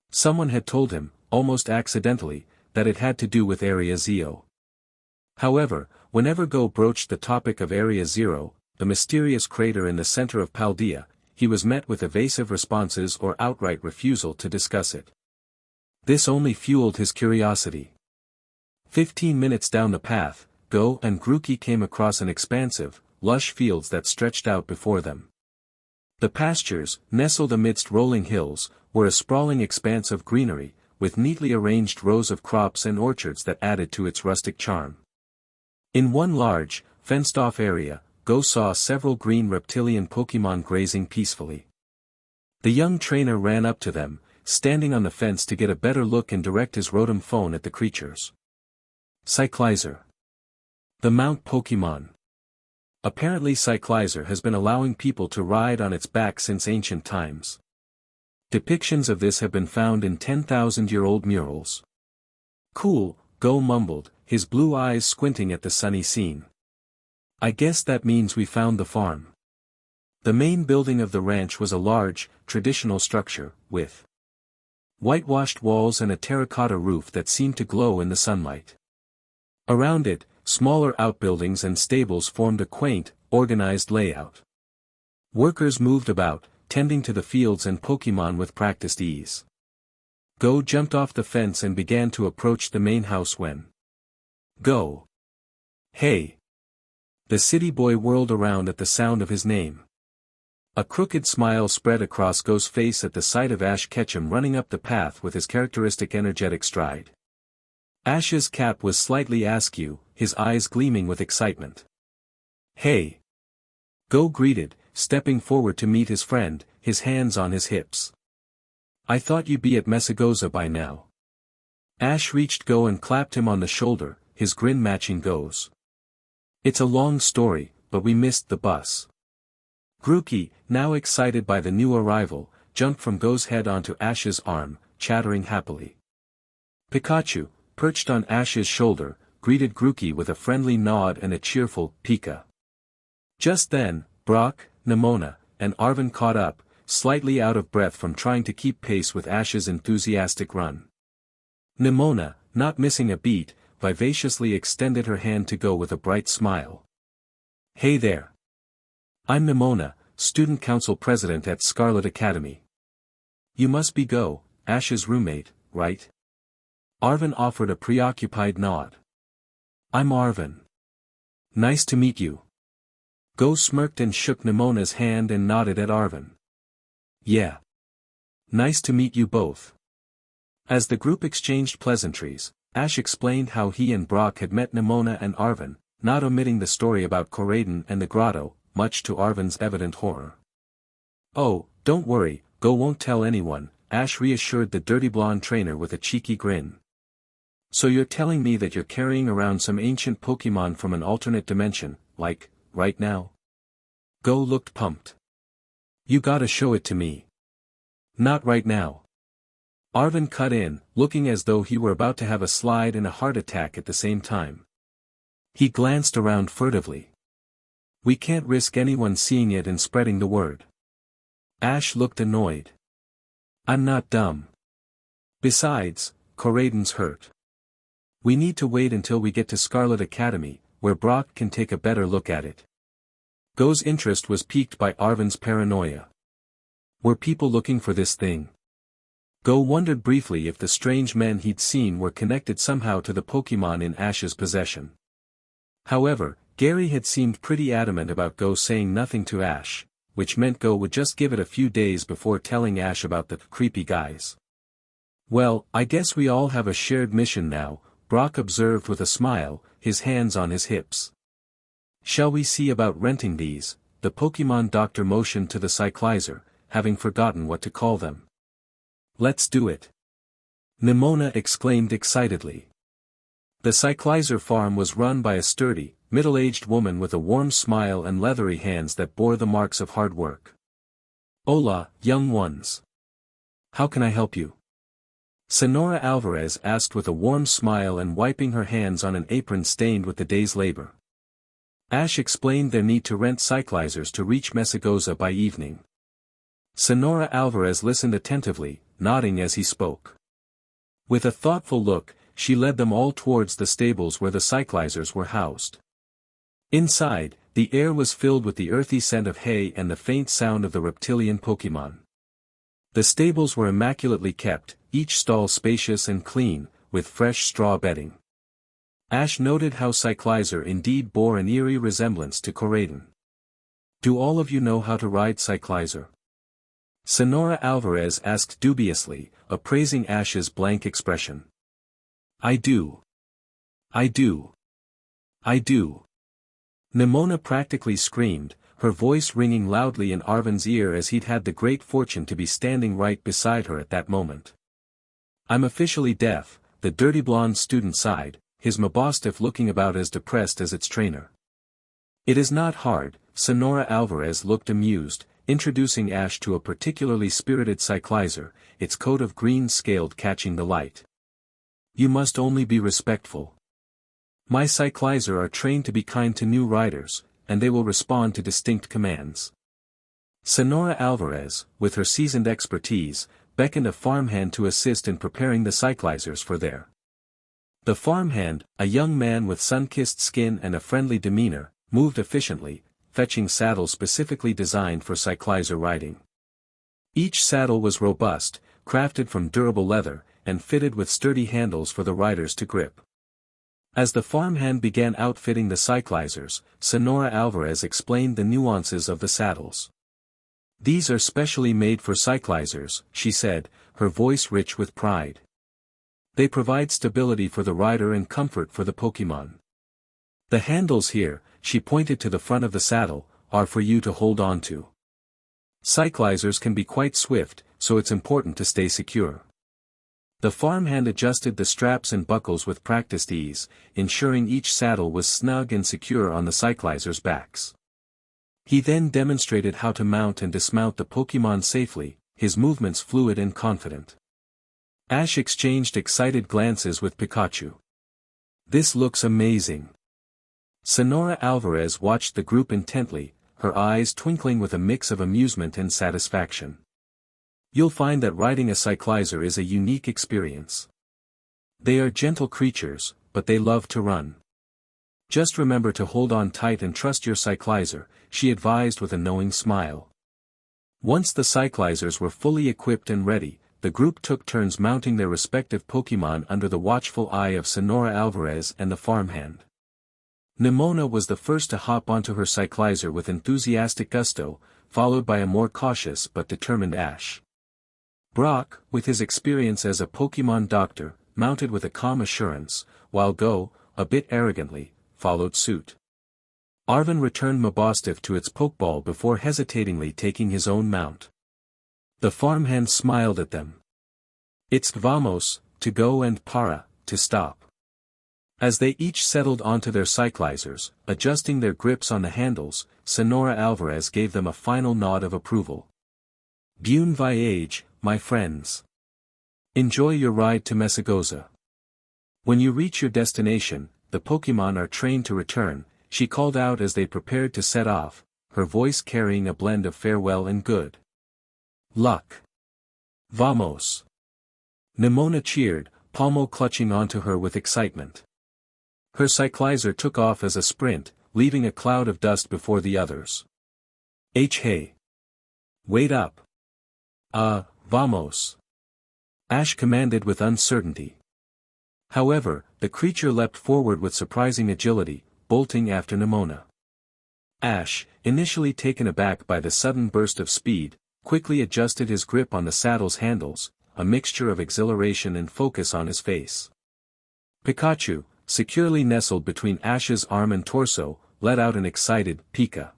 Someone had told him, almost accidentally, that it had to do with Area Zero. However, whenever Go broached the topic of Area Zero, the mysterious crater in the center of Paldea, he was met with evasive responses or outright refusal to discuss it. This only fueled his curiosity. 15 minutes down the path, Go and Grookey came across an expansive, lush fields that stretched out before them. The pastures, nestled amidst rolling hills, were a sprawling expanse of greenery, with neatly arranged rows of crops and orchards that added to its rustic charm. In one large, fenced-off area, Go saw several green reptilian Pokémon grazing peacefully. The young trainer ran up to them, standing on the fence to get a better look and direct his rotom phone at the creatures. Cyclizer. The Mount Pokémon. Apparently Cyclizer has been allowing people to ride on its back since ancient times. Depictions of this have been found in 10,000-year-old murals. Cool, Go mumbled, his blue eyes squinting at the sunny scene. "I guess that means we found the farm." The main building of the ranch was a large, traditional structure, with whitewashed walls and a terracotta roof that seemed to glow in the sunlight. Around it, smaller outbuildings and stables formed a quaint, organized layout. Workers moved about, tending to the fields and Pokémon with practiced ease. Go jumped off the fence and began to approach the main house when. Go. Hey. The city boy whirled around at the sound of his name. A crooked smile spread across Go's face at the sight of Ketchum running up the path with his characteristic energetic stride. Ash's cap was slightly askew, his eyes gleaming with excitement. Hey! Go greeted, stepping forward to meet his friend, his hands on his hips. I thought you'd be at Mesagosa by now. Ash reached Go and clapped him on the shoulder, his grin matching Go's. It's a long story, but we missed the bus. Grookey, now excited by the new arrival, jumped from Go's head onto Ash's arm, chattering happily. Pikachu, perched on Ash's shoulder, greeted Grookey with a friendly nod and a cheerful Pika. Just then, Brock, Neimona, and Arvin caught up, slightly out of breath from trying to keep pace with Ash's enthusiastic run. Neimona, not missing a beat, vivaciously extended her hand to Go with a bright smile. Hey there. I'm Neimona, student council president at Scarlet Academy. You must be Go, Ash's roommate, right? Arvin offered a preoccupied nod. I'm Arvin. Nice to meet you. Go smirked and shook Neimona's hand and nodded at Arvin. Yeah. Nice to meet you both. As the group exchanged pleasantries, Ash explained how he and Brock had met Neimona and Arvin, not omitting the story about Coriden and the grotto, much to Arvin's evident horror. Oh, don't worry, Go won't tell anyone, Ash reassured the dirty blonde trainer with a cheeky grin. So you're telling me that you're carrying around some ancient Pokémon from an alternate dimension, like, right now? Go looked pumped. You gotta show it to me. Not right now. Arvin cut in, looking as though he were about to have a slide and a heart attack at the same time. He glanced around furtively. We can't risk anyone seeing it and spreading the word. Ash looked annoyed. I'm not dumb. Besides, Coriden's hurt. We need to wait until we get to Scarlet Academy, where Brock can take a better look at it. Go's interest was piqued by Arvin's paranoia. Were people looking for this thing? Go wondered briefly if the strange men he'd seen were connected somehow to the Pokémon in Ash's possession. However, Gary had seemed pretty adamant about Go saying nothing to Ash, which meant Go would just give it a few days before telling Ash about the creepy guys. Well, I guess we all have a shared mission now, Brock observed with a smile, his hands on his hips. Shall we see about renting these? The Pokémon doctor motioned to the cyclizer, having forgotten what to call them. Let's do it. Neimona exclaimed excitedly. The cyclizer farm was run by a sturdy, middle-aged woman with a warm smile and leathery hands that bore the marks of hard work. Hola, young ones. How can I help you? Sonora Alvarez asked with a warm smile and wiping her hands on an apron stained with the day's labor. Ash explained their need to rent cyclizers to reach Mesagosa by evening. Sonora Alvarez listened attentively, nodding as he spoke. With a thoughtful look, she led them all towards the stables where the cyclizers were housed. Inside, the air was filled with the earthy scent of hay and the faint sound of the reptilian Pokémon. The stables were immaculately kept, each stall spacious and clean, with fresh straw bedding. Ash noted how Cyclizer indeed bore an eerie resemblance to Coriden. Do all of you know how to ride Cyclizer? Sonora Alvarez asked dubiously, appraising Ash's blank expression. I do. I do. I do. Neimona practically screamed, her voice ringing loudly in Arvin's ear as he'd had the great fortune to be standing right beside her at that moment. I'm officially deaf, the dirty blonde student sighed, his mabostiff looking about as depressed as its trainer. It is not hard, Sonora Alvarez looked amused, introducing Ash to a particularly spirited cyclizer, its coat of green scaled catching the light. You must only be respectful. My cyclizer are trained to be kind to new riders, and they will respond to distinct commands. Sonora Alvarez, with her seasoned expertise, beckoned a farmhand to assist in preparing the cyclizers for their. The farmhand, a young man with sun-kissed skin and a friendly demeanor, moved efficiently, fetching saddles specifically designed for cyclizer riding. Each saddle was robust, crafted from durable leather, and fitted with sturdy handles for the riders to grip. As the farmhand began outfitting the cyclizers, Senora Alvarez explained the nuances of the saddles. "These are specially made for cyclizers," she said, her voice rich with pride. "They provide stability for the rider and comfort for the Pokémon. The handles here," she pointed to the front of the saddle, "are for you to hold on to. Cyclizers can be quite swift, so it's important to stay secure." The farmhand adjusted the straps and buckles with practiced ease, ensuring each saddle was snug and secure on the cyclizers' backs. He then demonstrated how to mount and dismount the Pokémon safely, his movements fluid and confident. Ash exchanged excited glances with Pikachu. "This looks amazing." Senora Alvarez watched the group intently, her eyes twinkling with a mix of amusement and satisfaction. "You'll find that riding a cyclizer is a unique experience. They are gentle creatures, but they love to run. Just remember to hold on tight and trust your cyclizer," she advised with a knowing smile. Once the cyclizers were fully equipped and ready, the group took turns mounting their respective Pokémon under the watchful eye of Senora Alvarez and the farmhand. Neimona was the first to hop onto her cyclizer with enthusiastic gusto, followed by a more cautious but determined Ash. Brock, with his experience as a Pokémon doctor, mounted with a calm assurance, while Go, a bit arrogantly, followed suit. Arvin returned Mabostiff to its Pokeball before hesitatingly taking his own mount. The farmhand smiled at them. "It's vamos, to go and para, to stop." As they each settled onto their cyclizers, adjusting their grips on the handles, Senora Alvarez gave them a final nod of approval. "Bon voyage, my friends. Enjoy your ride to Mesagosa. When you reach your destination, the Pokémon are trained to return," she called out as they prepared to set off, her voice carrying a blend of farewell and good luck. "Vamos!" Neimona cheered, Palmo clutching onto her with excitement. Her cyclizer took off as a sprint, leaving a cloud of dust before the others. Hey! Wait up! Vamos!" Ash commanded with uncertainty. However, the creature leapt forward with surprising agility, bolting after Neimona. Ash, initially taken aback by the sudden burst of speed, quickly adjusted his grip on the saddle's handles, a mixture of exhilaration and focus on his face. Pikachu, securely nestled between Ash's arm and torso, let out an excited Pika.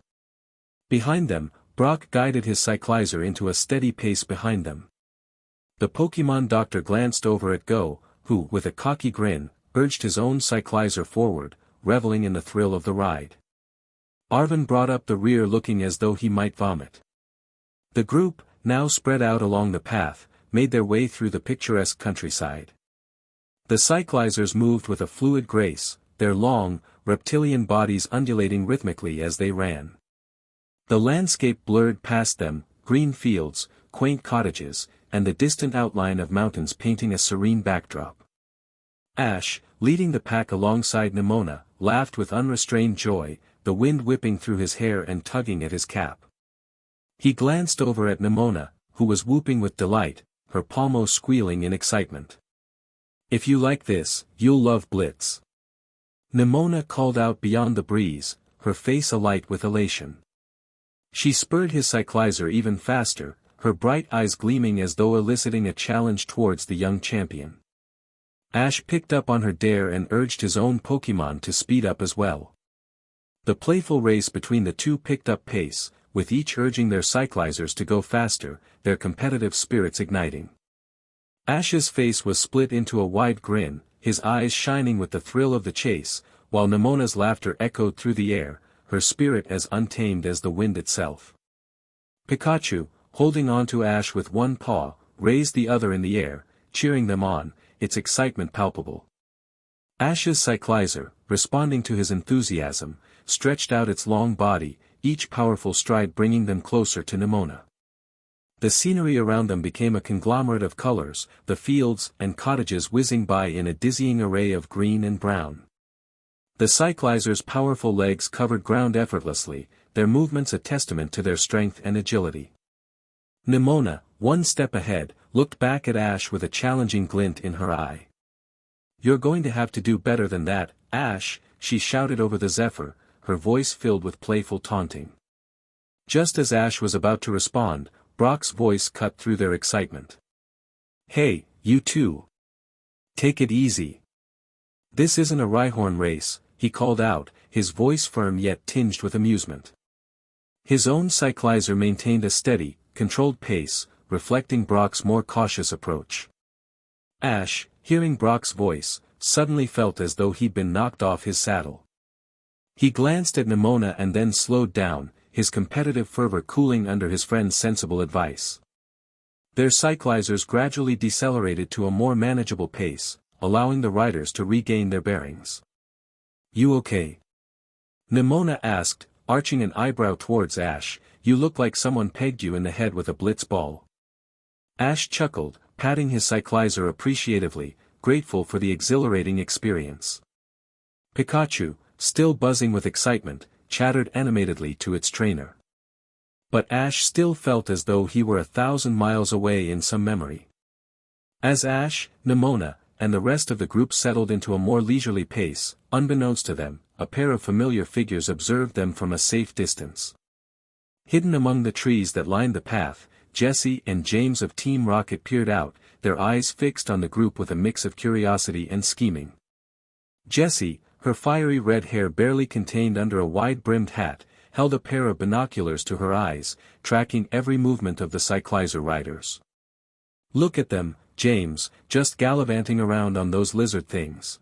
Behind them, Brock guided his cyclizer into a steady pace behind them. The Pokémon doctor glanced over at Go, who, with a cocky grin, urged his own cyclizer forward, reveling in the thrill of the ride. Arvin brought up the rear looking as though he might vomit. The group, now spread out along the path, made their way through the picturesque countryside. The cyclizers moved with a fluid grace, their long, reptilian bodies undulating rhythmically as they ran. The landscape blurred past them, green fields, quaint cottages, and the distant outline of mountains painting a serene backdrop. Ash, leading the pack alongside Neimona, laughed with unrestrained joy, the wind whipping through his hair and tugging at his cap. He glanced over at Neimona, who was whooping with delight, her Palmo squealing in excitement. "If you like this, you'll love Blitz." Neimona called out beyond the breeze, her face alight with elation. She spurred his cyclizer even faster, her bright eyes gleaming as though eliciting a challenge towards the young champion. Ash picked up on her dare and urged his own Pokémon to speed up as well. The playful race between the two picked up pace, with each urging their cyclizers to go faster, their competitive spirits igniting. Ash's face was split into a wide grin, his eyes shining with the thrill of the chase, while Neimona's laughter echoed through the air, her spirit as untamed as the wind itself. Pikachu, holding on to Ash with one paw, raised the other in the air, cheering them on, its excitement palpable. Ash's cyclizer, responding to his enthusiasm, stretched out its long body, each powerful stride bringing them closer to Neimona. The scenery around them became a conglomerate of colors, the fields and cottages whizzing by in a dizzying array of green and brown. The cyclizer's powerful legs covered ground effortlessly, their movements a testament to their strength and agility. Neimona, one step ahead, looked back at Ash with a challenging glint in her eye. "You're going to have to do better than that, Ash," she shouted over the zephyr, her voice filled with playful taunting. Just as Ash was about to respond, Brock's voice cut through their excitement. "Hey, you two! Take it easy. This isn't a Rhyhorn race," he called out, his voice firm yet tinged with amusement. His own cyclizer maintained a steady, controlled pace, reflecting Brock's more cautious approach. Ash, hearing Brock's voice, suddenly felt as though he'd been knocked off his saddle. He glanced at Neimona and then slowed down, his competitive fervor cooling under his friend's sensible advice. Their cyclizers gradually decelerated to a more manageable pace, allowing the riders to regain their bearings. "You okay?" Neimona asked, arching an eyebrow towards Ash. "You look like someone pegged you in the head with a blitz ball." Ash chuckled, patting his cyclizer appreciatively, grateful for the exhilarating experience. Pikachu, still buzzing with excitement, chattered animatedly to its trainer. But Ash still felt as though he were 1,000 miles away in some memory. As Ash, Neimona, and the rest of the group settled into a more leisurely pace, unbeknownst to them, a pair of familiar figures observed them from a safe distance. Hidden among the trees that lined the path, Jesse and James of Team Rocket peered out, their eyes fixed on the group with a mix of curiosity and scheming. Jessie, her fiery red hair barely contained under a wide-brimmed hat, held a pair of binoculars to her eyes, tracking every movement of the cyclizer riders. "Look at them, James, just gallivanting around on those lizard things.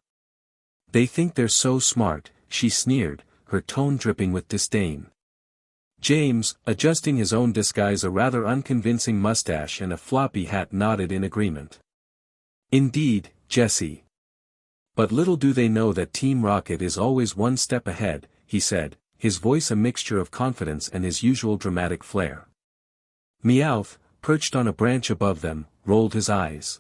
They think they're so smart," she sneered, her tone dripping with disdain. James, adjusting his own disguise, a rather unconvincing mustache and a floppy hat, nodded in agreement. "Indeed, Jesse. But little do they know that Team Rocket is always one step ahead," he said, his voice a mixture of confidence and his usual dramatic flair. Meowth, perched on a branch above them, rolled his eyes.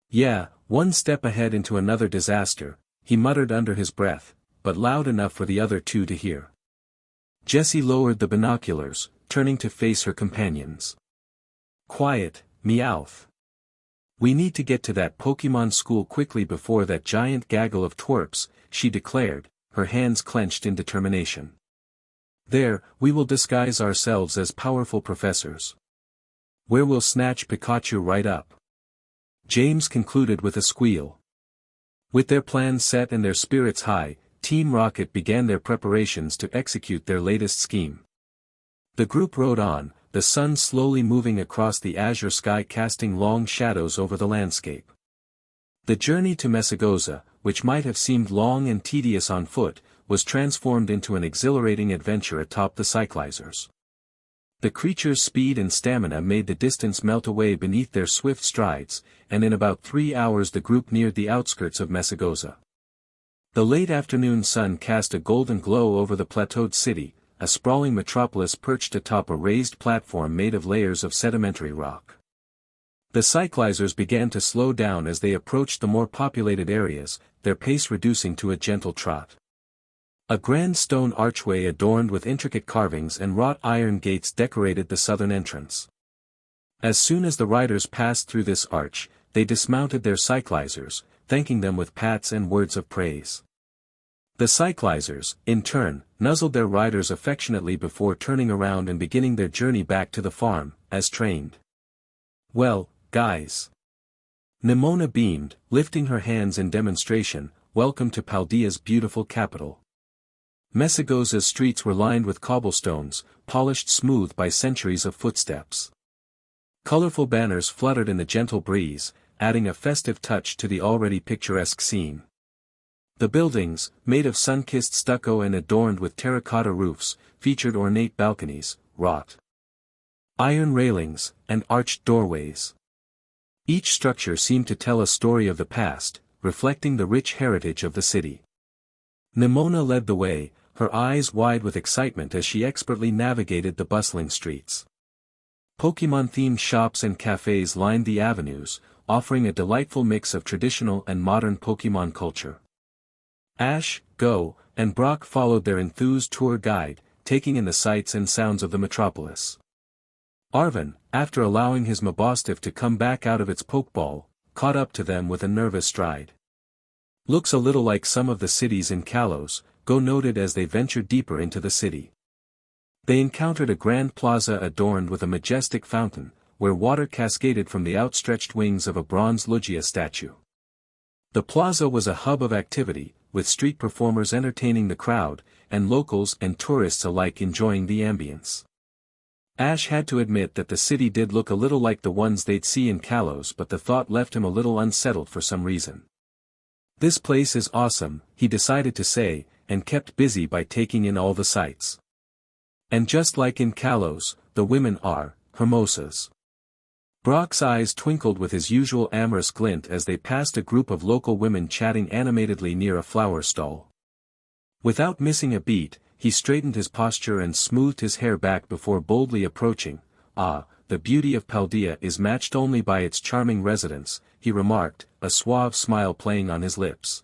"Yeah, one step ahead into another disaster," he muttered under his breath, but loud enough for the other two to hear. Jessie lowered the binoculars, turning to face her companions. "Quiet, Meowth. We need to get to that Pokémon school quickly before that giant gaggle of twerps," she declared, her hands clenched in determination. "There, we will disguise ourselves as powerful professors. Where we'll snatch Pikachu right up." James concluded with a squeal. With their plans set and their spirits high, Team Rocket began their preparations to execute their latest scheme. The group rode on, the sun slowly moving across the azure sky, casting long shadows over the landscape. The journey to Mesagosa, which might have seemed long and tedious on foot, was transformed into an exhilarating adventure atop the cyclizers. The creature's speed and stamina made the distance melt away beneath their swift strides, and in about 3 hours the group neared the outskirts of Mesagosa. The late afternoon sun cast a golden glow over the plateaued city, a sprawling metropolis perched atop a raised platform made of layers of sedimentary rock. The cyclizers began to slow down as they approached the more populated areas, their pace reducing to a gentle trot. A grand stone archway adorned with intricate carvings and wrought iron gates decorated the southern entrance. As soon as the riders passed through this arch, they dismounted their cyclizers, thanking them with pats and words of praise. The cyclizers, in turn, nuzzled their riders affectionately before turning around and beginning their journey back to the farm, as trained. "Well, guys." Neimona beamed, lifting her hands in demonstration, "welcome to Paldea's beautiful capital." Mesagosa's streets were lined with cobblestones, polished smooth by centuries of footsteps. Colorful banners fluttered in the gentle breeze, adding a festive touch to the already picturesque scene. The buildings, made of sun-kissed stucco and adorned with terracotta roofs, featured ornate balconies, wrought iron railings, and arched doorways. Each structure seemed to tell a story of the past, reflecting the rich heritage of the city. Neimona led the way, her eyes wide with excitement as she expertly navigated the bustling streets. Pokémon-themed shops and cafes lined the avenues, offering a delightful mix of traditional and modern Pokémon culture. Ash, Go, and Brock followed their enthused tour guide, taking in the sights and sounds of the metropolis. Arvin, after allowing his Mabostiff to come back out of its pokeball, caught up to them with a nervous stride. Looks a little like some of the cities in Kalos, Go noted as they ventured deeper into the city. They encountered a grand plaza adorned with a majestic fountain, where water cascaded from the outstretched wings of a bronze Lugia statue. The plaza was a hub of activity, with street performers entertaining the crowd, and locals and tourists alike enjoying the ambience. Ash had to admit that the city did look a little like the ones they'd see in Kalos, but the thought left him a little unsettled for some reason. This place is awesome, he decided to say, and kept busy by taking in all the sights. And just like in Kalos, the women are hermosas. Brock's eyes twinkled with his usual amorous glint as they passed a group of local women chatting animatedly near a flower stall. Without missing a beat, he straightened his posture and smoothed his hair back before boldly approaching. "Ah, the beauty of Paldea is matched only by its charming residents," he remarked, a suave smile playing on his lips.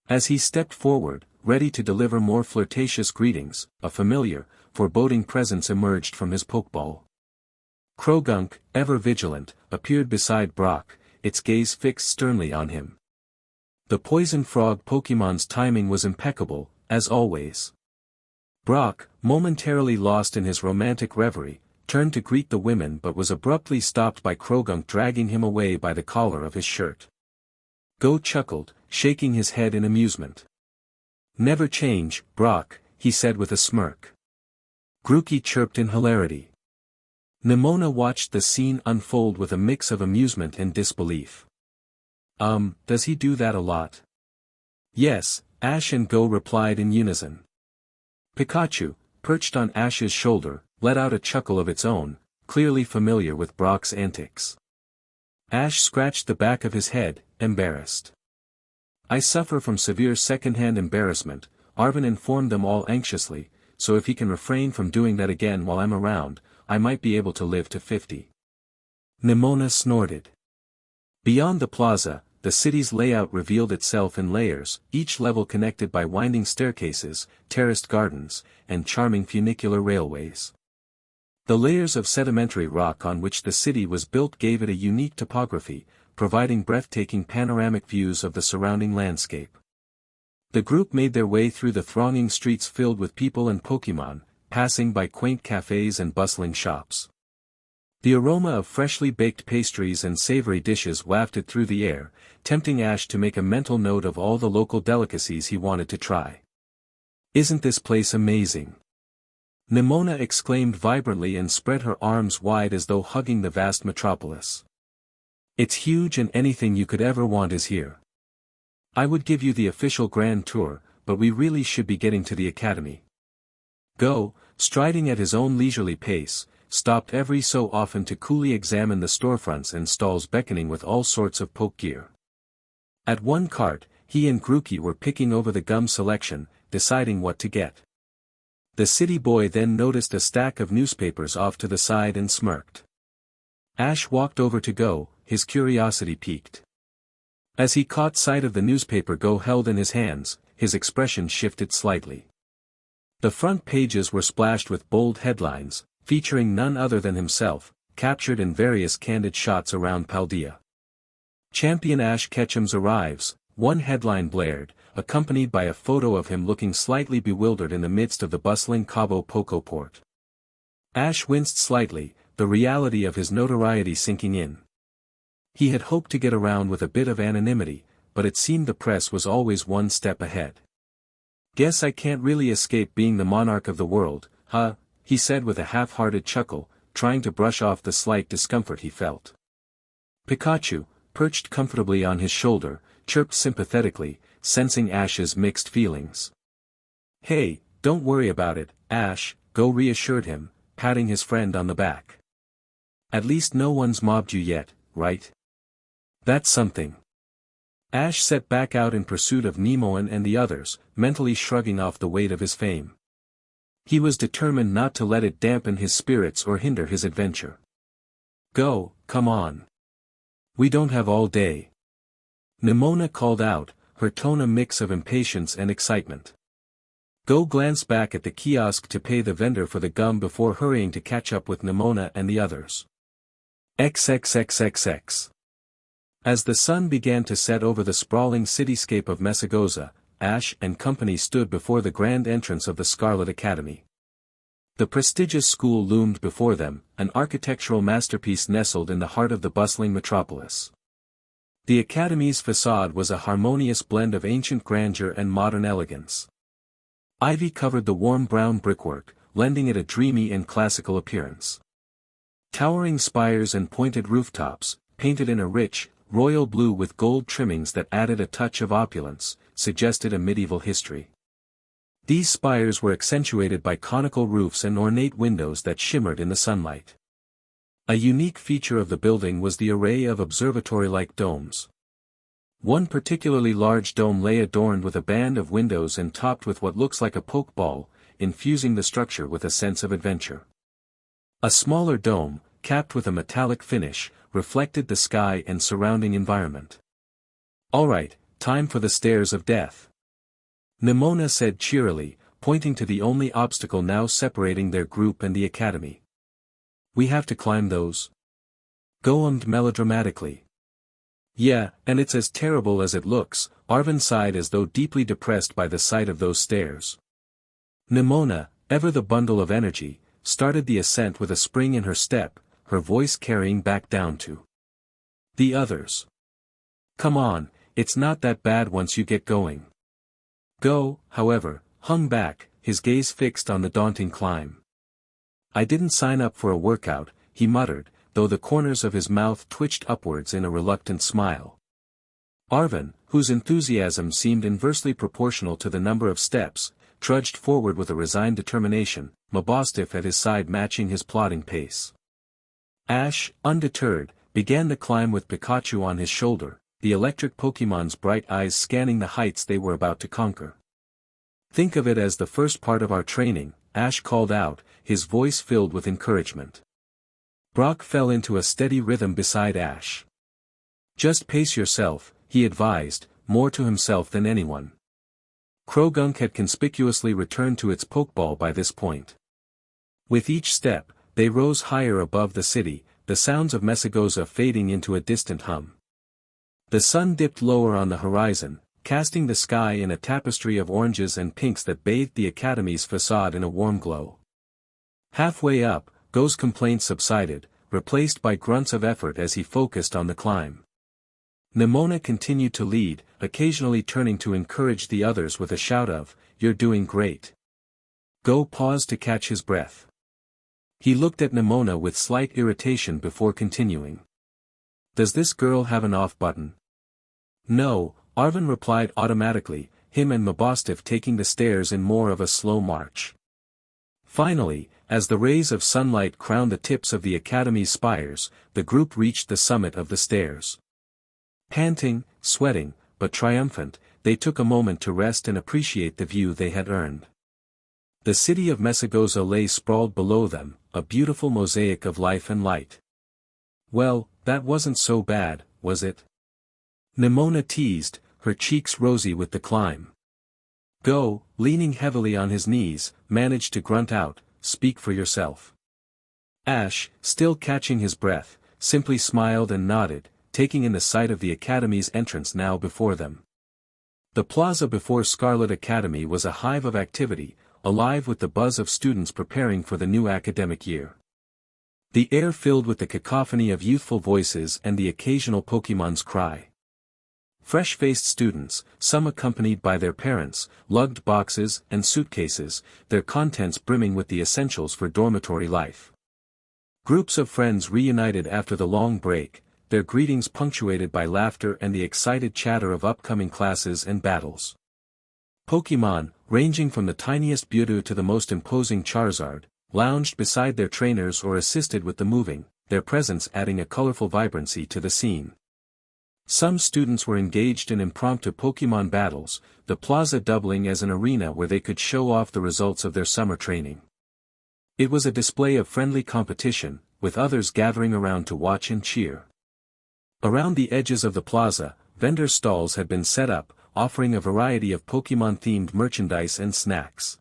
As he stepped forward, ready to deliver more flirtatious greetings, a familiar, foreboding presence emerged from his pokeball. Krogunk, ever vigilant, appeared beside Brock, its gaze fixed sternly on him. The poison frog Pokémon's timing was impeccable, as always. Brock, momentarily lost in his romantic reverie, turned to greet the women but was abruptly stopped by Krogunk dragging him away by the collar of his shirt. Go chuckled, shaking his head in amusement. "Never change, Brock," he said with a smirk. Grookey chirped in hilarity. Neimona watched the scene unfold with a mix of amusement and disbelief. Does he do that a lot?" "Yes," Ash and Go replied in unison. Pikachu, perched on Ash's shoulder, let out a chuckle of its own, clearly familiar with Brock's antics. Ash scratched the back of his head, embarrassed. "I suffer from severe second-hand embarrassment," Arvin informed them all anxiously, "so if he can refrain from doing that again while I'm around, I might be able to live to 50. Neimona snorted. Beyond the plaza, the city's layout revealed itself in layers, each level connected by winding staircases, terraced gardens, and charming funicular railways. The layers of sedimentary rock on which the city was built gave it a unique topography, providing breathtaking panoramic views of the surrounding landscape. The group made their way through the thronging streets filled with people and Pokémon, passing by quaint cafes and bustling shops. The aroma of freshly baked pastries and savory dishes wafted through the air, tempting Ash to make a mental note of all the local delicacies he wanted to try. "Isn't this place amazing?" Neimona exclaimed vibrantly and spread her arms wide as though hugging the vast metropolis. "It's huge and anything you could ever want is here. I would give you the official grand tour, but we really should be getting to the academy." Go, striding at his own leisurely pace, stopped every so often to coolly examine the storefronts and stalls beckoning with all sorts of poke gear. At one cart, he and Grookey were picking over the gum selection, deciding what to get. The city boy then noticed a stack of newspapers off to the side and smirked. Ash walked over to Go, his curiosity piqued. As he caught sight of the newspaper Go held in his hands, his expression shifted slightly. The front pages were splashed with bold headlines, featuring none other than himself, captured in various candid shots around Paldea. "Champion Ash Ketchum's arrives," one headline blared, accompanied by a photo of him looking slightly bewildered in the midst of the bustling Cabo Poco port. Ash winced slightly, the reality of his notoriety sinking in. He had hoped to get around with a bit of anonymity, but it seemed the press was always one step ahead. "Guess I can't really escape being the monarch of the world, huh?" he said with a half-hearted chuckle, trying to brush off the slight discomfort he felt. Pikachu, perched comfortably on his shoulder, chirped sympathetically, sensing Ash's mixed feelings. "Hey, don't worry about it, Ash," Go reassured him, patting his friend on the back. "At least no one's mobbed you yet, right? That's something." Ash set back out in pursuit of Neimona and the others, mentally shrugging off the weight of his fame. He was determined not to let it dampen his spirits or hinder his adventure. "Go, come on. We don't have all day." Neimona called out, her tone a mix of impatience and excitement. Go glanced back at the kiosk to pay the vendor for the gum before hurrying to catch up with Neimona and the others. XXXXX. As the sun began to set over the sprawling cityscape of Mesagosa, Ash and company stood before the grand entrance of the Scarlet Academy. The prestigious school loomed before them, an architectural masterpiece nestled in the heart of the bustling metropolis. The Academy's facade was a harmonious blend of ancient grandeur and modern elegance. Ivy covered the warm brown brickwork, lending it a dreamy and classical appearance. Towering spires and pointed rooftops, painted in a rich, royal blue with gold trimmings that added a touch of opulence, suggested a medieval history. These spires were accentuated by conical roofs and ornate windows that shimmered in the sunlight. A unique feature of the building was the array of observatory-like domes. One particularly large dome lay adorned with a band of windows and topped with what looks like a pokeball, infusing the structure with a sense of adventure. A smaller dome, capped with a metallic finish, reflected the sky and surrounding environment. "All right, time for the stairs of death," Neimona said cheerily, pointing to the only obstacle now separating their group and the academy. "We have to climb those?" Go ummed melodramatically. "Yeah, and it's as terrible as it looks," Arvin sighed as though deeply depressed by the sight of those stairs. Neimona, ever the bundle of energy, started the ascent with a spring in her step, her voice carrying back down to the others. "Come on, it's not that bad once you get going." Go, however, hung back, his gaze fixed on the daunting climb. "I didn't sign up for a workout," he muttered, though the corners of his mouth twitched upwards in a reluctant smile. Arvin, whose enthusiasm seemed inversely proportional to the number of steps, trudged forward with a resigned determination, Mabosstiff at his side matching his plodding pace. Ash, undeterred, began the climb with Pikachu on his shoulder, the electric Pokémon's bright eyes scanning the heights they were about to conquer. "Think of it as the first part of our training," Ash called out, his voice filled with encouragement. Brock fell into a steady rhythm beside Ash. "Just pace yourself," he advised, more to himself than anyone. Croagunk had conspicuously returned to its Pokeball by this point. With each step, they rose higher above the city, the sounds of Mesagosa fading into a distant hum. The sun dipped lower on the horizon, casting the sky in a tapestry of oranges and pinks that bathed the Academy's facade in a warm glow. Halfway up, Go's complaints subsided, replaced by grunts of effort as he focused on the climb. Neimona continued to lead, occasionally turning to encourage the others with a shout of, "You're doing great." Go paused to catch his breath. He looked at Neimona with slight irritation before continuing. "Does this girl have an off button?" "No," Arvin replied automatically, him and Mabosstiff taking the stairs in more of a slow march. Finally, as the rays of sunlight crowned the tips of the Academy's spires, the group reached the summit of the stairs. Panting, sweating, but triumphant, they took a moment to rest and appreciate the view they had earned. The city of Mesagosa lay sprawled below them, a beautiful mosaic of life and light. "Well, that wasn't so bad, was it?" Neimona teased, her cheeks rosy with the climb. Go, leaning heavily on his knees, managed to grunt out, "Speak for yourself." Ash, still catching his breath, simply smiled and nodded, taking in the sight of the Academy's entrance now before them. The plaza before Scarlet Academy was a hive of activity, alive with the buzz of students preparing for the new academic year. The air filled with the cacophony of youthful voices and the occasional Pokémon's cry. Fresh-faced students, some accompanied by their parents, lugged boxes and suitcases, their contents brimming with the essentials for dormitory life. Groups of friends reunited after the long break, their greetings punctuated by laughter and the excited chatter of upcoming classes and battles. Pokémon, ranging from the tiniest Mewtwo to the most imposing Charizard, lounged beside their trainers or assisted with the moving, their presence adding a colorful vibrancy to the scene. Some students were engaged in impromptu Pokémon battles, the plaza doubling as an arena where they could show off the results of their summer training. It was a display of friendly competition, with others gathering around to watch and cheer. Around the edges of the plaza, vendor stalls had been set up, offering a variety of Pokémon-themed merchandise and snacks.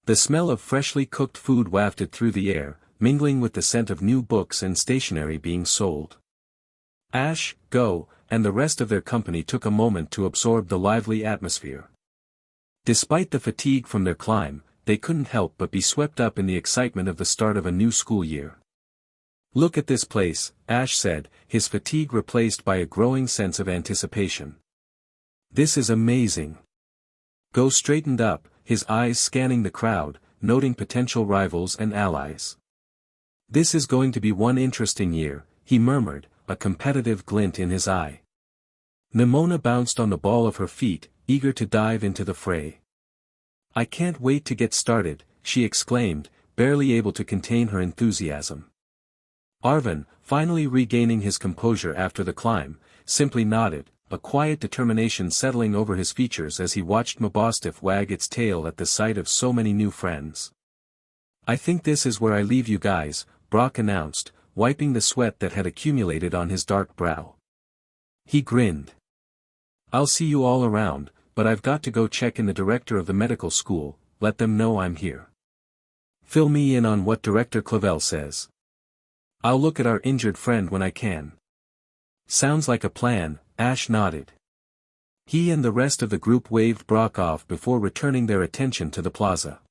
The smell of freshly cooked food wafted through the air, mingling with the scent of new books and stationery being sold. Ash, Go, and the rest of their company took a moment to absorb the lively atmosphere. Despite the fatigue from their climb, they couldn't help but be swept up in the excitement of the start of a new school year. "Look at this place," Ash said, his fatigue replaced by a growing sense of anticipation. "This is amazing." Go straightened up, his eyes scanning the crowd, noting potential rivals and allies. "This is going to be one interesting year," he murmured, a competitive glint in his eye. Neimona bounced on the ball of her feet, eager to dive into the fray. "I can't wait to get started," she exclaimed, barely able to contain her enthusiasm. Arvin, finally regaining his composure after the climb, simply nodded, a quiet determination settling over his features as he watched Mabosstiff wag its tail at the sight of so many new friends. "I think this is where I leave you guys," Brock announced, wiping the sweat that had accumulated on his dark brow. He grinned. "I'll see you all around, but I've got to go check in the director of the medical school, let them know I'm here. Fill me in on what Director Clevel says. I'll look at our injured friend when I can." "Sounds like a plan," Ash nodded. He and the rest of the group waved Brock off before returning their attention to the plaza.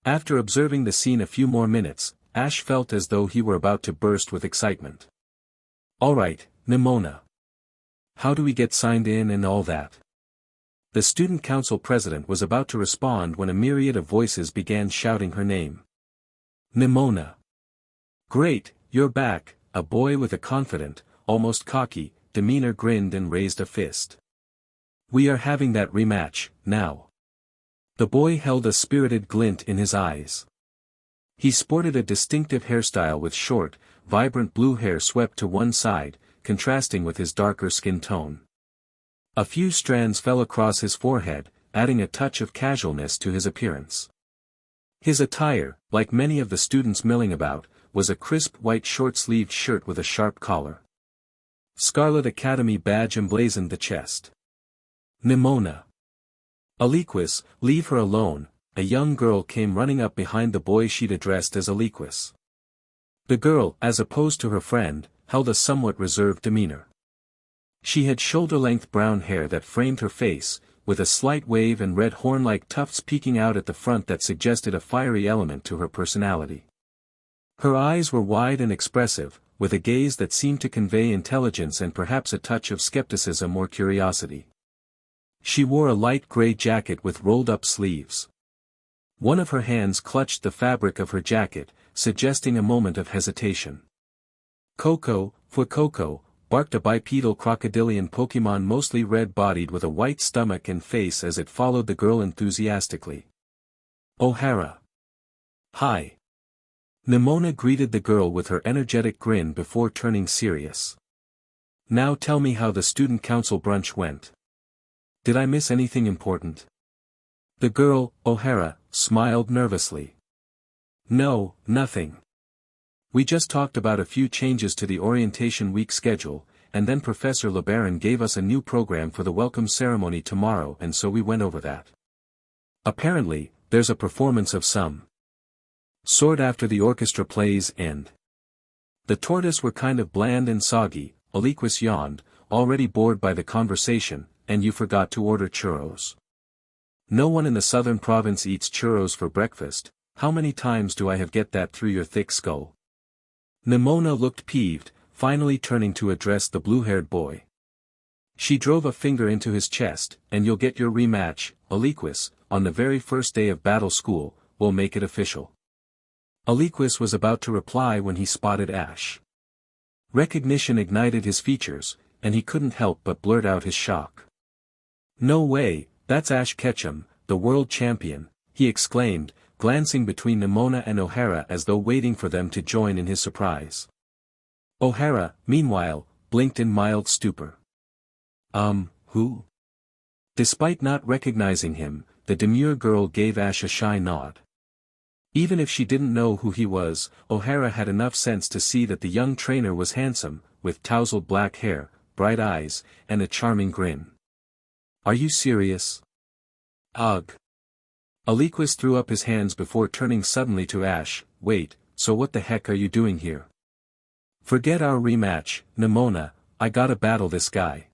After observing the scene a few more minutes, Ash felt as though he were about to burst with excitement. "Alright, Neimona. How do we get signed in and all that?" The student council president was about to respond when a myriad of voices began shouting her name. "Neimona. Great, you're back," a boy with a confident, almost cocky, demeanor grinned and raised a fist. "We are having that rematch, now." The boy held a spirited glint in his eyes. He sported a distinctive hairstyle with short, vibrant blue hair swept to one side, contrasting with his darker skin tone. A few strands fell across his forehead, adding a touch of casualness to his appearance. His attire, like many of the students milling about, was a crisp white short-sleeved shirt with a sharp collar. Scarlet Academy badge emblazoned the chest. "Neimona. Aliquis, leave her alone," a young girl came running up behind the boy she'd addressed as Aliquis. The girl, as opposed to her friend, held a somewhat reserved demeanor. She had shoulder-length brown hair that framed her face, with a slight wave and red horn-like tufts peeking out at the front that suggested a fiery element to her personality. Her eyes were wide and expressive, with a gaze that seemed to convey intelligence and perhaps a touch of skepticism or curiosity. She wore a light gray jacket with rolled-up sleeves. One of her hands clutched the fabric of her jacket, suggesting a moment of hesitation. Coco, for Coco, barked a bipedal crocodilian Pokémon mostly red-bodied with a white stomach and face as it followed the girl enthusiastically. "O'Hara. Hi." Neimona greeted the girl with her energetic grin before turning serious. "Now tell me how the student council brunch went. Did I miss anything important?" The girl, O'Hara, smiled nervously. "No, nothing. We just talked about a few changes to the orientation week schedule, and then Professor LeBaron gave us a new program for the welcome ceremony tomorrow and so we went over that. Apparently, there's a performance of some sort after the orchestra plays and the tortoise were kind of bland and soggy," Aliquis yawned, already bored by the conversation, "and you forgot to order churros. No one in the southern province eats churros for breakfast. How many times do I have get that through your thick skull?" Neimona looked peeved, finally turning to address the blue-haired boy. She drove a finger into his chest, "And you'll get your rematch, Aliquis, on the very first day of battle school, we'll make it official." Aliquis was about to reply when he spotted Ash. Recognition ignited his features, and he couldn't help but blurt out his shock. "No way, that's Ash Ketchum, the world champion," he exclaimed, glancing between Neimona and O'Hara as though waiting for them to join in his surprise. O'Hara, meanwhile, blinked in mild stupor. Who?" Despite not recognizing him, the demure girl gave Ash a shy nod. Even if she didn't know who he was, O'Hara had enough sense to see that the young trainer was handsome, with tousled black hair, bright eyes, and a charming grin. Are you serious? Ugh. Aliquis threw up his hands before turning suddenly to Ash. Wait, so what the heck are you doing here? Forget our rematch, Neimona, I gotta battle this guy.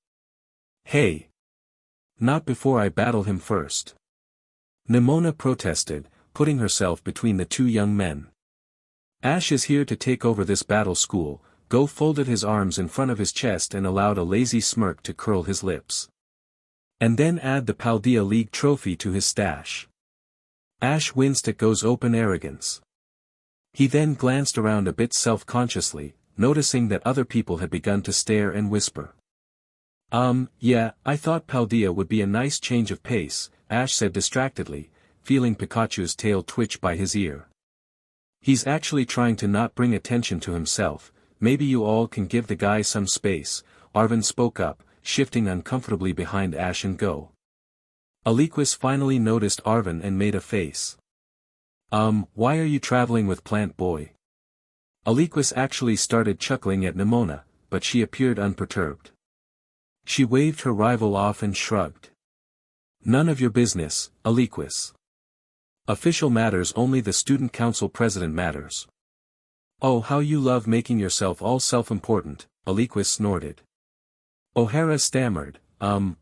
Hey! Not before I battle him first. Neimona protested, putting herself between the two young men. Ash is here to take over this battle school. Go folded his arms in front of his chest and allowed a lazy smirk to curl his lips. And then add the Paldea League trophy to his stash. Ash winced at Go's open arrogance. He then glanced around a bit self-consciously, noticing that other people had begun to stare and whisper. Yeah, I thought Paldea would be a nice change of pace, Ash said distractedly, feeling Pikachu's tail twitch by his ear. He's actually trying to not bring attention to himself. Maybe you all can give the guy some space, Arvin spoke up, shifting uncomfortably behind Ash and Go. Aliquis finally noticed Arvin and made a face. Why are you traveling with Plant Boy? Aliquis actually started chuckling at Neimona, but she appeared unperturbed. She waved her rival off and shrugged. None of your business, Aliquis. Official matters only the student council president matters. Oh, how you love making yourself all self-important, Aliquis snorted. O'Hara stammered,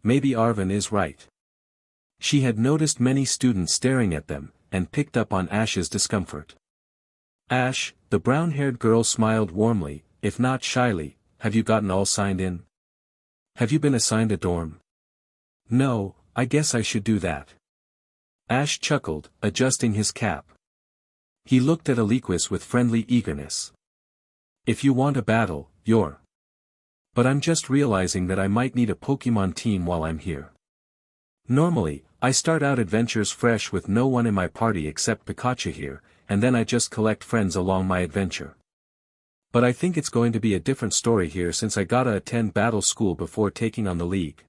maybe Arvin is right. She had noticed many students staring at them, and picked up on Ash's discomfort. Ash, the brown-haired girl smiled warmly, if not shyly, have you gotten all signed in? Have you been assigned a dorm? No, I guess I should do that. Ash chuckled, adjusting his cap. He looked at Aliquis with friendly eagerness. If you want a battle, you're. But I'm just realizing that I might need a Pokémon team while I'm here. Normally, I start out adventures fresh with no one in my party except Pikachu here, and then I just collect friends along my adventure. But I think it's going to be a different story here since I gotta attend battle school before taking on the league.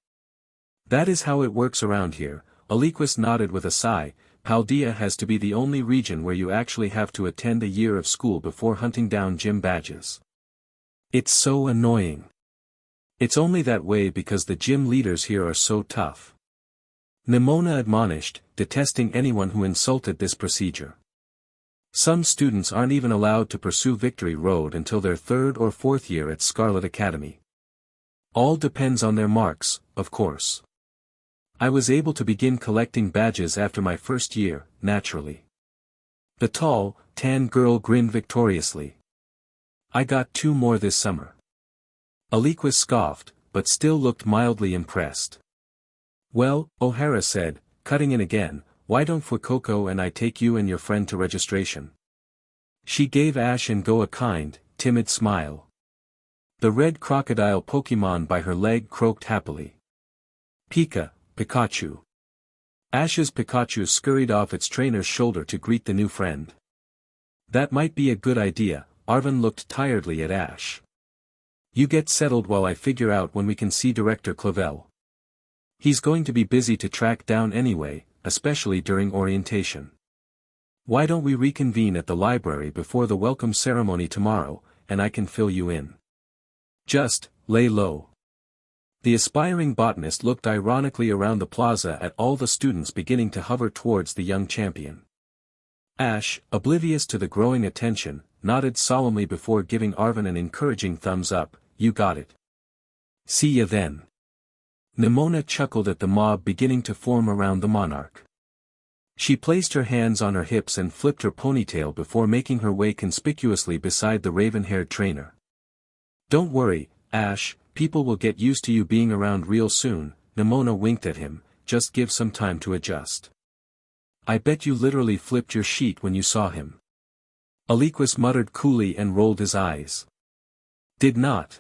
That is how it works around here, Aliquis nodded with a sigh. Paldea has to be the only region where you actually have to attend a year of school before hunting down gym badges. It's so annoying. It's only that way because the gym leaders here are so tough. Neimona admonished, detesting anyone who insulted this procedure. Some students aren't even allowed to pursue Victory Road until their 3rd or 4th year at Scarlet Academy. All depends on their marks, of course. I was able to begin collecting badges after my 1st year, naturally. The tall, tan girl grinned victoriously. I got 2 more this summer. Aliquis scoffed, but still looked mildly impressed. Well, O'Hara said, cutting in again, why don't Poco and I take you and your friend to registration? She gave Ash and Go a kind, timid smile. The red crocodile Pokémon by her leg croaked happily. Pikachu. Ash's Pikachu scurried off its trainer's shoulder to greet the new friend. That might be a good idea, Arvin looked tiredly at Ash. You get settled while I figure out when we can see Director Clevel. He's going to be busy to track down anyway, especially during orientation. Why don't we reconvene at the library before the welcome ceremony tomorrow, and I can fill you in. Just, lay low. The aspiring botanist looked ironically around the plaza at all the students beginning to hover towards the young champion. Ash, oblivious to the growing attention, nodded solemnly before giving Arvin an encouraging thumbs up, you got it. See ya then. Neimona chuckled at the mob beginning to form around the Monarch. She placed her hands on her hips and flipped her ponytail before making her way conspicuously beside the raven-haired trainer. Don't worry, Ash, people will get used to you being around real soon, Neimona winked at him, just give some time to adjust. I bet you literally flipped your sheet when you saw him. Aliquis muttered coolly and rolled his eyes. Did not.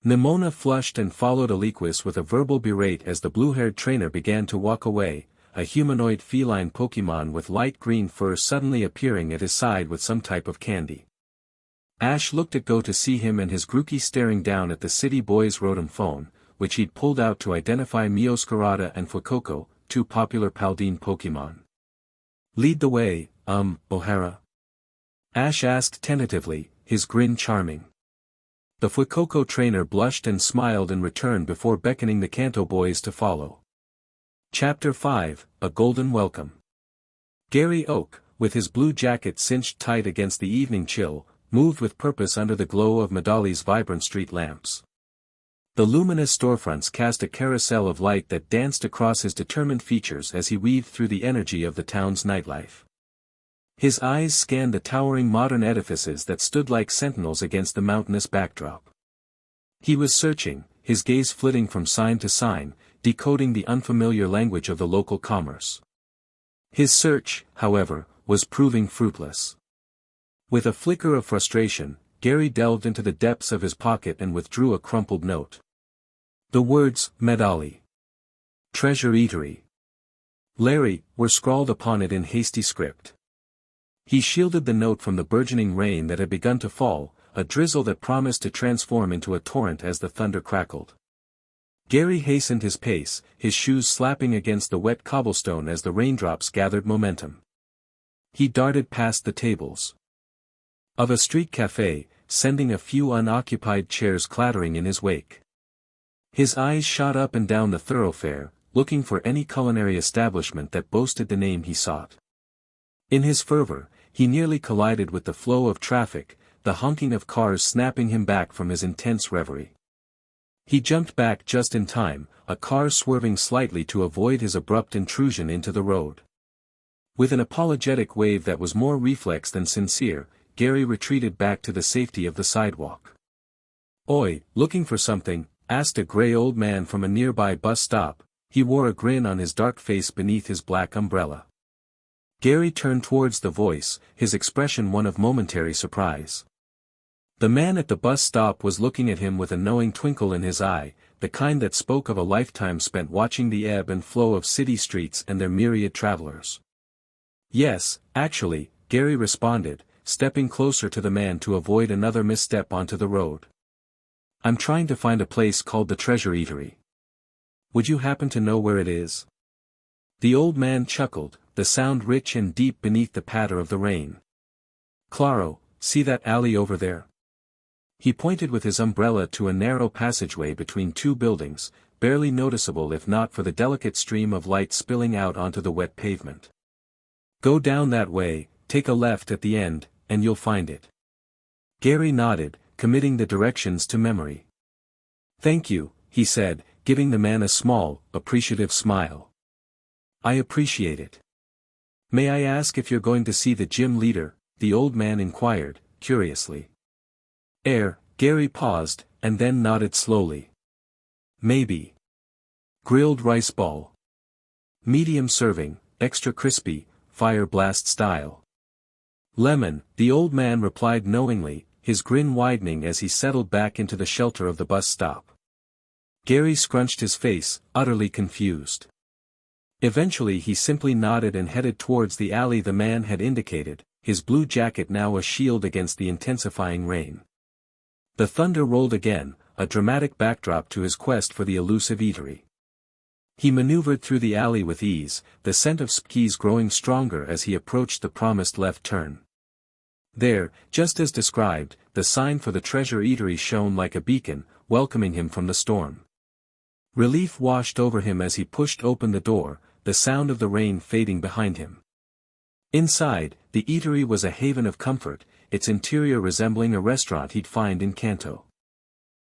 Neimona flushed and followed Aliquis with a verbal berate as the blue-haired trainer began to walk away, a humanoid feline Pokémon with light green fur suddenly appearing at his side with some type of candy. Ash looked at Go to see him and his Grookey staring down at the city boy's Rotom phone, which he'd pulled out to identify Meowscarada and Poco, 2 popular Paldene Pokémon. Lead the way, O'Hara. Ash asked tentatively, his grin charming. The Poco trainer blushed and smiled in return before beckoning the Kanto boys to follow. Chapter 5, A Golden Welcome. Gary Oak, with his blue jacket cinched tight against the evening chill, moved with purpose under the glow of Medali's vibrant street lamps. The luminous storefronts cast a carousel of light that danced across his determined features as he weaved through the energy of the town's nightlife. His eyes scanned the towering modern edifices that stood like sentinels against the mountainous backdrop. He was searching, his gaze flitting from sign to sign, decoding the unfamiliar language of the local commerce. His search, however, was proving fruitless. With a flicker of frustration, Gary delved into the depths of his pocket and withdrew a crumpled note. The words, Medali. Treasure Eatery. Larry, were scrawled upon it in hasty script. He shielded the note from the burgeoning rain that had begun to fall, a drizzle that promised to transform into a torrent as the thunder crackled. Gary hastened his pace, his shoes slapping against the wet cobblestone as the raindrops gathered momentum. He darted past the tables of a street cafe, sending a few unoccupied chairs clattering in his wake. His eyes shot up and down the thoroughfare, looking for any culinary establishment that boasted the name he sought. In his fervor, he nearly collided with the flow of traffic, the honking of cars snapping him back from his intense reverie. He jumped back just in time, a car swerving slightly to avoid his abrupt intrusion into the road. With an apologetic wave that was more reflex than sincere, Gary retreated back to the safety of the sidewalk. "Oi, looking for something?" asked a gray old man from a nearby bus stop. He wore a grin on his dark face beneath his black umbrella. Gary turned towards the voice, his expression one of momentary surprise. The man at the bus stop was looking at him with a knowing twinkle in his eye, the kind that spoke of a lifetime spent watching the ebb and flow of city streets and their myriad travelers. "Yes, actually," Gary responded, stepping closer to the man to avoid another misstep onto the road. "I'm trying to find a place called the Treasure Eatery. Would you happen to know where it is?" The old man chuckled, the sound rich and deep beneath the patter of the rain. "Claro, see that alley over there?" He pointed with his umbrella to a narrow passageway between two buildings, barely noticeable if not for the delicate stream of light spilling out onto the wet pavement. "Go down that way, take a left at the end, and you'll find it." Gary nodded, committing the directions to memory. "Thank you," he said, giving the man a small, appreciative smile. "I appreciate it. May I ask if you're going to see the gym leader?" the old man inquired, curiously. Gary paused, and then nodded slowly. "Maybe. Grilled rice ball. Medium serving, extra crispy, fire blast style." "Lemon," the old man replied knowingly, his grin widening as he settled back into the shelter of the bus stop. Gary scrunched his face, utterly confused. Eventually he simply nodded and headed towards the alley the man had indicated, his blue jacket now a shield against the intensifying rain. The thunder rolled again, a dramatic backdrop to his quest for the elusive eatery. He maneuvered through the alley with ease, the scent of skis growing stronger as he approached the promised left turn. There, just as described, the sign for the Treasure Eatery shone like a beacon, welcoming him from the storm. Relief washed over him as he pushed open the door, the sound of the rain fading behind him. Inside, the eatery was a haven of comfort, its interior resembling a restaurant he'd find in Kanto.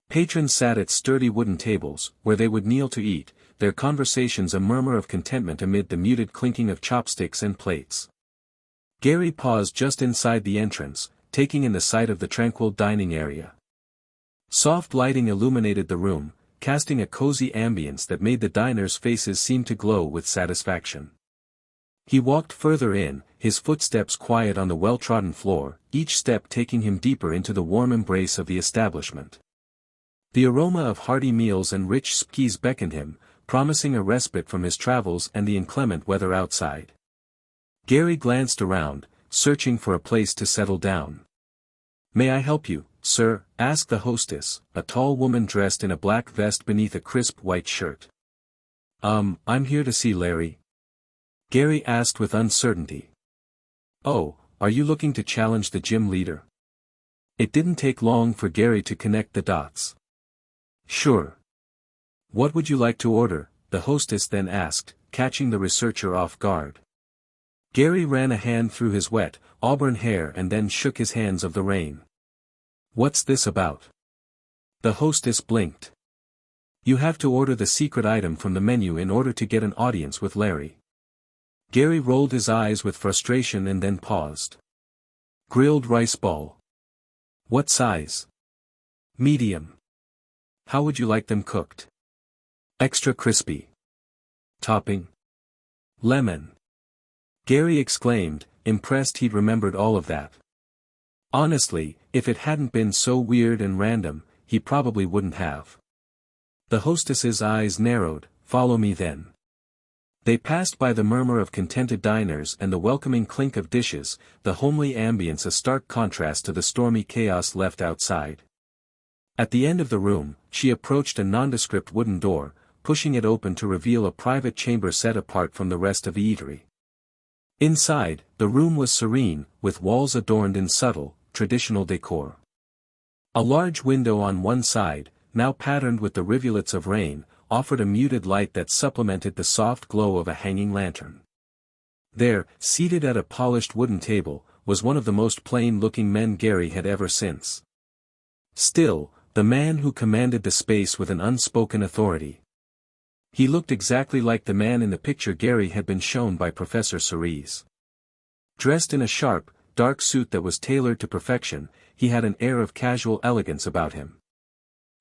Patrons sat at sturdy wooden tables, where they would kneel to eat, their conversations a murmur of contentment amid the muted clinking of chopsticks and plates. Gary paused just inside the entrance, taking in the sight of the tranquil dining area. Soft lighting illuminated the room, casting a cozy ambience that made the diners' faces seem to glow with satisfaction. He walked further in, his footsteps quiet on the well-trodden floor, each step taking him deeper into the warm embrace of the establishment. The aroma of hearty meals and rich skis beckoned him, promising a respite from his travels and the inclement weather outside. Gary glanced around, searching for a place to settle down. "May I help you, sir?" asked the hostess, a tall woman dressed in a black vest beneath a crisp white shirt. I'm here to see Larry," Gary asked with uncertainty. "Oh, are you looking to challenge the gym leader?" It didn't take long for Gary to connect the dots. "Sure. What would you like to order?" the hostess then asked, catching the researcher off guard. Gary ran a hand through his wet, auburn hair and then shook his hands of the rain. What's this about? The hostess blinked. You have to order the secret item from the menu in order to get an audience with Larry. Gary rolled his eyes with frustration and then paused. Grilled rice ball. What size? Medium. How would you like them cooked? Extra crispy. Topping? Lemon. Gary exclaimed, impressed he'd remembered all of that. Honestly, if it hadn't been so weird and random, he probably wouldn't have. The hostess's eyes narrowed, follow me then. They passed by the murmur of contented diners and the welcoming clink of dishes, the homely ambience a stark contrast to the stormy chaos left outside. At the end of the room, she approached a nondescript wooden door, pushing it open to reveal a private chamber set apart from the rest of the eatery. Inside, the room was serene, with walls adorned in subtle, traditional decor. A large window on one side, now patterned with the rivulets of rain, offered a muted light that supplemented the soft glow of a hanging lantern. There, seated at a polished wooden table, was one of the most plain-looking men Gary had ever seen. Still, the man who commanded the space with an unspoken authority. He looked exactly like the man in the picture Gary had been shown by Professor Cerise. Dressed in a sharp, dark suit that was tailored to perfection, he had an air of casual elegance about him.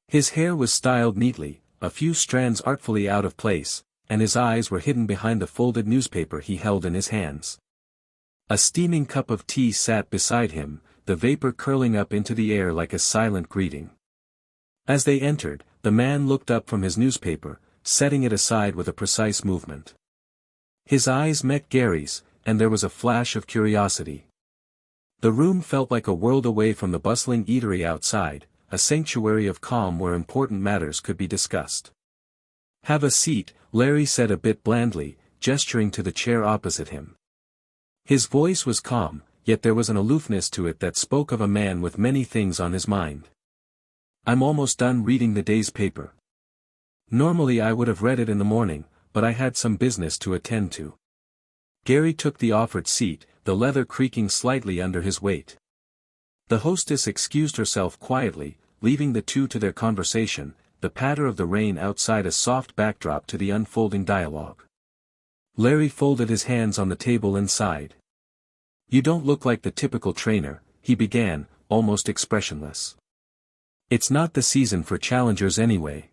His hair was styled neatly, a few strands artfully out of place, and his eyes were hidden behind the folded newspaper he held in his hands. A steaming cup of tea sat beside him, the vapor curling up into the air like a silent greeting. As they entered, the man looked up from his newspaper, setting it aside with a precise movement. His eyes met Gary's, and there was a flash of curiosity. The room felt like a world away from the bustling eatery outside, a sanctuary of calm where important matters could be discussed. Have a seat, Larry said a bit blandly, gesturing to the chair opposite him. His voice was calm, yet there was an aloofness to it that spoke of a man with many things on his mind. I'm almost done reading the day's paper. Normally I would have read it in the morning, but I had some business to attend to. Gary took the offered seat, the leather creaking slightly under his weight. The hostess excused herself quietly, leaving the two to their conversation, the patter of the rain outside a soft backdrop to the unfolding dialogue. Larry folded his hands on the table and sighed. You don't look like the typical trainer, he began, almost expressionless. It's not the season for challengers anyway.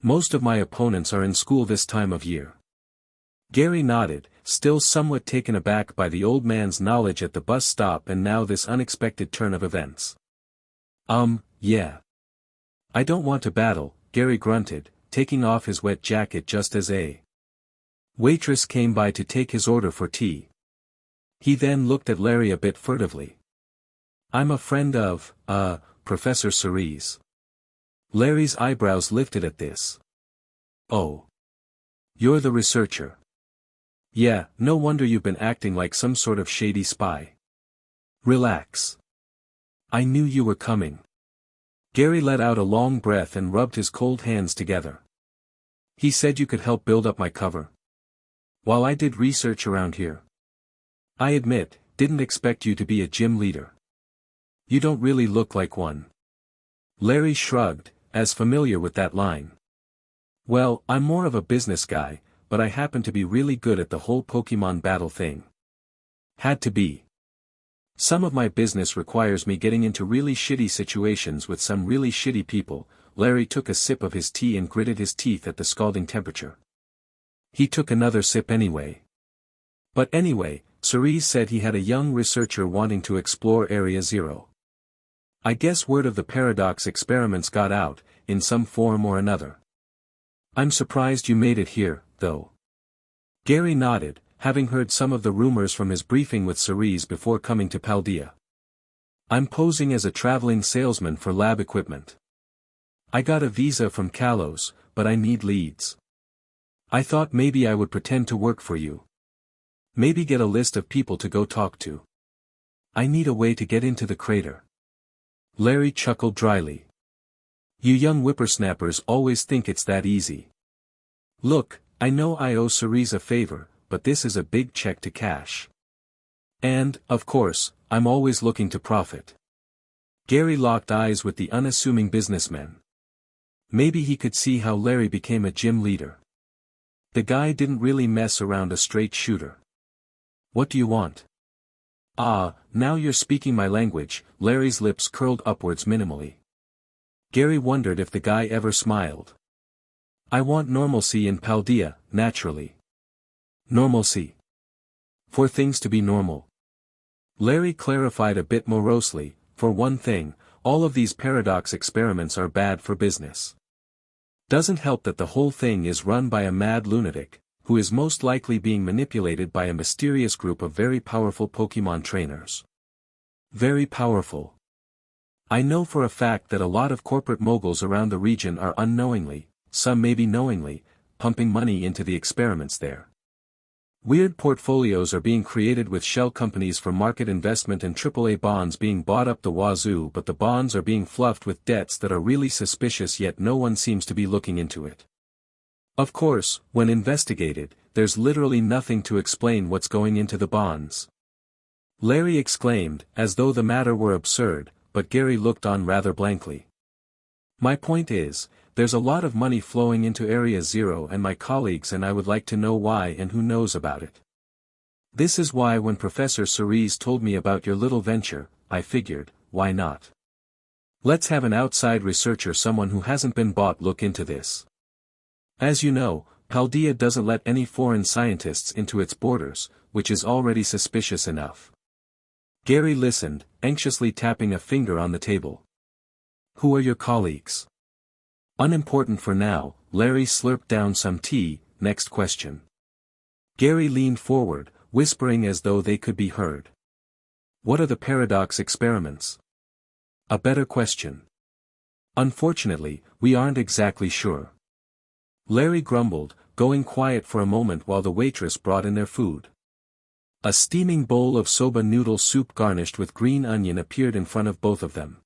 Most of my opponents are in school this time of year. Gary nodded, still somewhat taken aback by the old man's knowledge at the bus stop and now this unexpected turn of events. Yeah. I don't want to battle, Gary grunted, taking off his wet jacket just as a waitress came by to take his order for tea. He then looked at Larry a bit furtively. I'm a friend of, Professor Cerise. Larry's eyebrows lifted at this. Oh. You're the researcher. Yeah, no wonder you've been acting like some sort of shady spy. Relax. I knew you were coming. Gary let out a long breath and rubbed his cold hands together. He said you could help build up my cover. While I did research around here. I admit, didn't expect you to be a gym leader. You don't really look like one. Larry shrugged, as familiar with that line. Well, I'm more of a business guy, but I happen to be really good at the whole Pokémon battle thing. Had to be. Some of my business requires me getting into really shitty situations with some really shitty people. Larry took a sip of his tea and gritted his teeth at the scalding temperature. He took another sip anyway. But anyway, Cerise said he had a young researcher wanting to explore Area Zero. I guess word of the paradox experiments got out, in some form or another. I'm surprised you made it here, though. Gary nodded, having heard some of the rumors from his briefing with Cerise before coming to Paldea. I'm posing as a traveling salesman for lab equipment. I got a visa from Kalos, but I need leads. I thought maybe I would pretend to work for you. Maybe get a list of people to go talk to. I need a way to get into the crater. Larry chuckled dryly. You young whippersnappers always think it's that easy. Look, I know I owe Cerise a favor, but this is a big check to cash. And, of course, I'm always looking to profit. Gary locked eyes with the unassuming businessman. Maybe he could see how Larry became a gym leader. The guy didn't really mess around, a straight shooter. What do you want? Ah, now you're speaking my language. Larry's lips curled upwards minimally. Gary wondered if the guy ever smiled. I want normalcy in Paldea, naturally. Normalcy. For things to be normal. Larry clarified a bit morosely, for one thing, all of these paradox experiments are bad for business. Doesn't help that the whole thing is run by a mad lunatic, who is most likely being manipulated by a mysterious group of very powerful Pokémon trainers. Very powerful. I know for a fact that a lot of corporate moguls around the region are unknowingly, some maybe knowingly, pumping money into the experiments there. Weird portfolios are being created with shell companies for market investment and AAA bonds being bought up the wazoo, but the bonds are being fluffed with debts that are really suspicious, yet no one seems to be looking into it. Of course, when investigated, there's literally nothing to explain what's going into the bonds. Larry exclaimed, as though the matter were absurd, but Gary looked on rather blankly. My point is, there's a lot of money flowing into Area Zero and my colleagues, and I would like to know why and who knows about it. This is why when Professor Cerise told me about your little venture, I figured, why not? Let's have an outside researcher, someone who hasn't been bought, look into this. As you know, Paldea doesn't let any foreign scientists into its borders, which is already suspicious enough. Gary listened, anxiously tapping a finger on the table. Who are your colleagues? Unimportant for now. Larry slurped down some tea. Next question. Gary leaned forward, whispering as though they could be heard. What are the paradox experiments? A better question. Unfortunately, we aren't exactly sure. Larry grumbled, going quiet for a moment while the waitress brought in their food. A steaming bowl of soba noodle soup garnished with green onion appeared in front of both of them.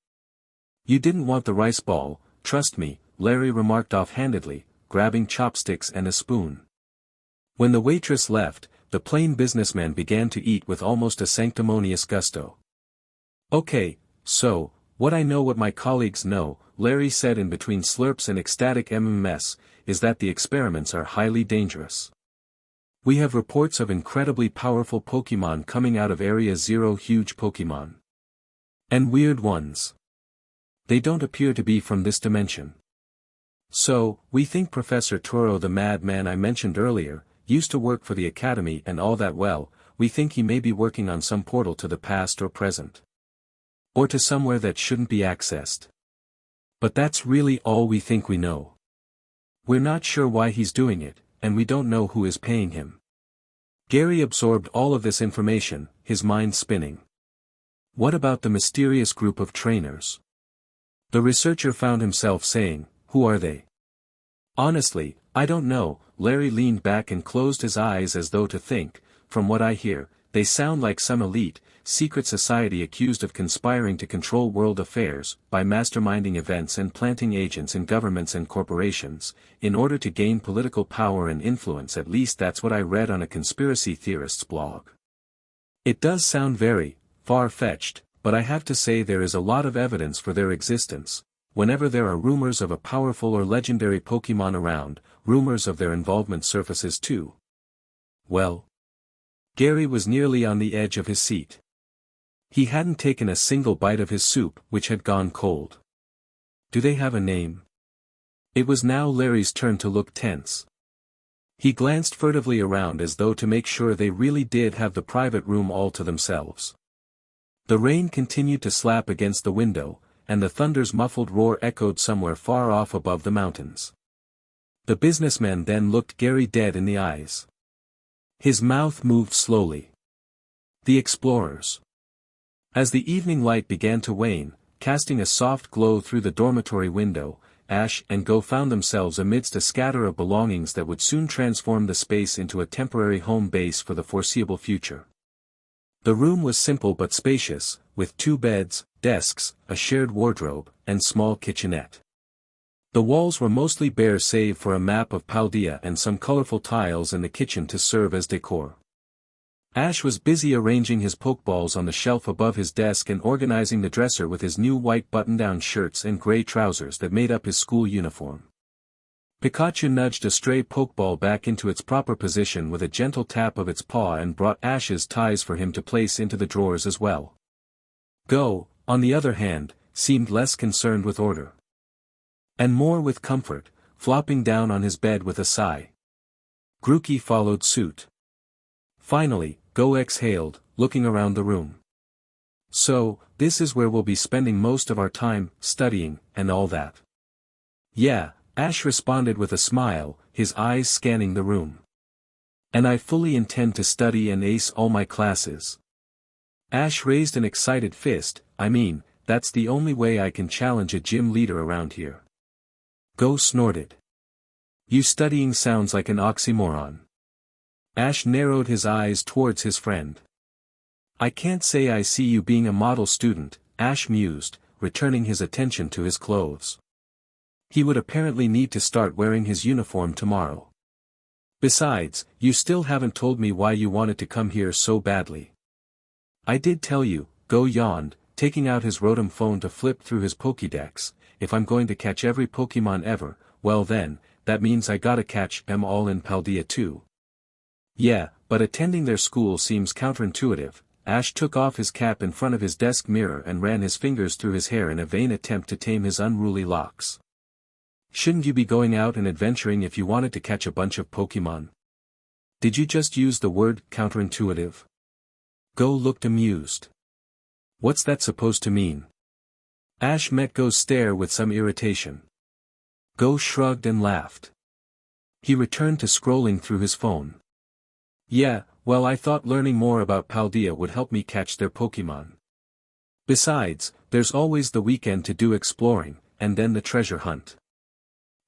You didn't want the rice ball, trust me, Larry remarked offhandedly, grabbing chopsticks and a spoon. When the waitress left, the plain businessman began to eat with almost a sanctimonious gusto. Okay, so, what my colleagues know, Larry said in between slurps and ecstatic MMS, is that the experiments are highly dangerous. We have reports of incredibly powerful Pokémon coming out of Area Zero, huge Pokémon. And weird ones. They don't appear to be from this dimension. So, we think Professor Toro, the madman I mentioned earlier, used to work for the Academy and all that. Well, we think he may be working on some portal to the past or present. Or to somewhere that shouldn't be accessed. But that's really all we think we know. We're not sure why he's doing it, and we don't know who is paying him. Gary absorbed all of this information, his mind spinning. What about the mysterious group of trainers? The researcher found himself saying, who are they? Honestly, I don't know. Larry leaned back and closed his eyes as though to think. From what I hear, they sound like some elite, secret society accused of conspiring to control world affairs, by masterminding events and planting agents in governments and corporations, in order to gain political power and influence. At least that's what I read on a conspiracy theorist's blog. It does sound very far-fetched, but I have to say there is a lot of evidence for their existence. Whenever there are rumors of a powerful or legendary Pokémon around, rumors of their involvement surfaces too. Well, Gary was nearly on the edge of his seat. He hadn't taken a single bite of his soup, which had gone cold. Do they have a name? It was now Larry's turn to look tense. He glanced furtively around as though to make sure they really did have the private room all to themselves. The rain continued to slap against the window, and the thunder's muffled roar echoed somewhere far off above the mountains. The businessman then looked Gary dead in the eyes. His mouth moved slowly. The explorers. As the evening light began to wane, casting a soft glow through the dormitory window, Ash and Go found themselves amidst a scatter of belongings that would soon transform the space into a temporary home base for the foreseeable future. The room was simple but spacious, with 2 beds, desks, a shared wardrobe, and small kitchenette. The walls were mostly bare save for a map of Paldea and some colorful tiles in the kitchen to serve as decor. Ash was busy arranging his Pokeballs on the shelf above his desk and organizing the dresser with his new white button-down shirts and gray trousers that made up his school uniform. Pikachu nudged a stray Pokeball back into its proper position with a gentle tap of its paw and brought Ash's ties for him to place into the drawers as well. Go, on the other hand, seemed less concerned with order. And more with comfort, flopping down on his bed with a sigh. Grookey followed suit. Finally, Go exhaled, looking around the room. So, this is where we'll be spending most of our time, studying, and all that. Yeah, Ash responded with a smile, his eyes scanning the room. And I fully intend to study and ace all my classes. Ash raised an excited fist. I mean, that's the only way I can challenge a gym leader around here. Go snorted. You studying sounds like an oxymoron. Ash narrowed his eyes towards his friend. I can't say I see you being a model student, Ash mused, returning his attention to his clothes. He would apparently need to start wearing his uniform tomorrow. Besides, you still haven't told me why you wanted to come here so badly. I did tell you, Go yawned, taking out his Rotom phone to flip through his Pokédex. If I'm going to catch every Pokémon ever, well then, that means I gotta catch them all in Paldea too. Yeah, but attending their school seems counterintuitive. Ash took off his cap in front of his desk mirror and ran his fingers through his hair in a vain attempt to tame his unruly locks. Shouldn't you be going out and adventuring if you wanted to catch a bunch of Pokémon? Did you just use the word counterintuitive? Go looked amused. What's that supposed to mean? Ash met Go's stare with some irritation. Go shrugged and laughed. He returned to scrolling through his phone. Yeah, well I thought learning more about Paldea would help me catch their Pokémon. Besides, there's always the weekend to do exploring, and then the treasure hunt.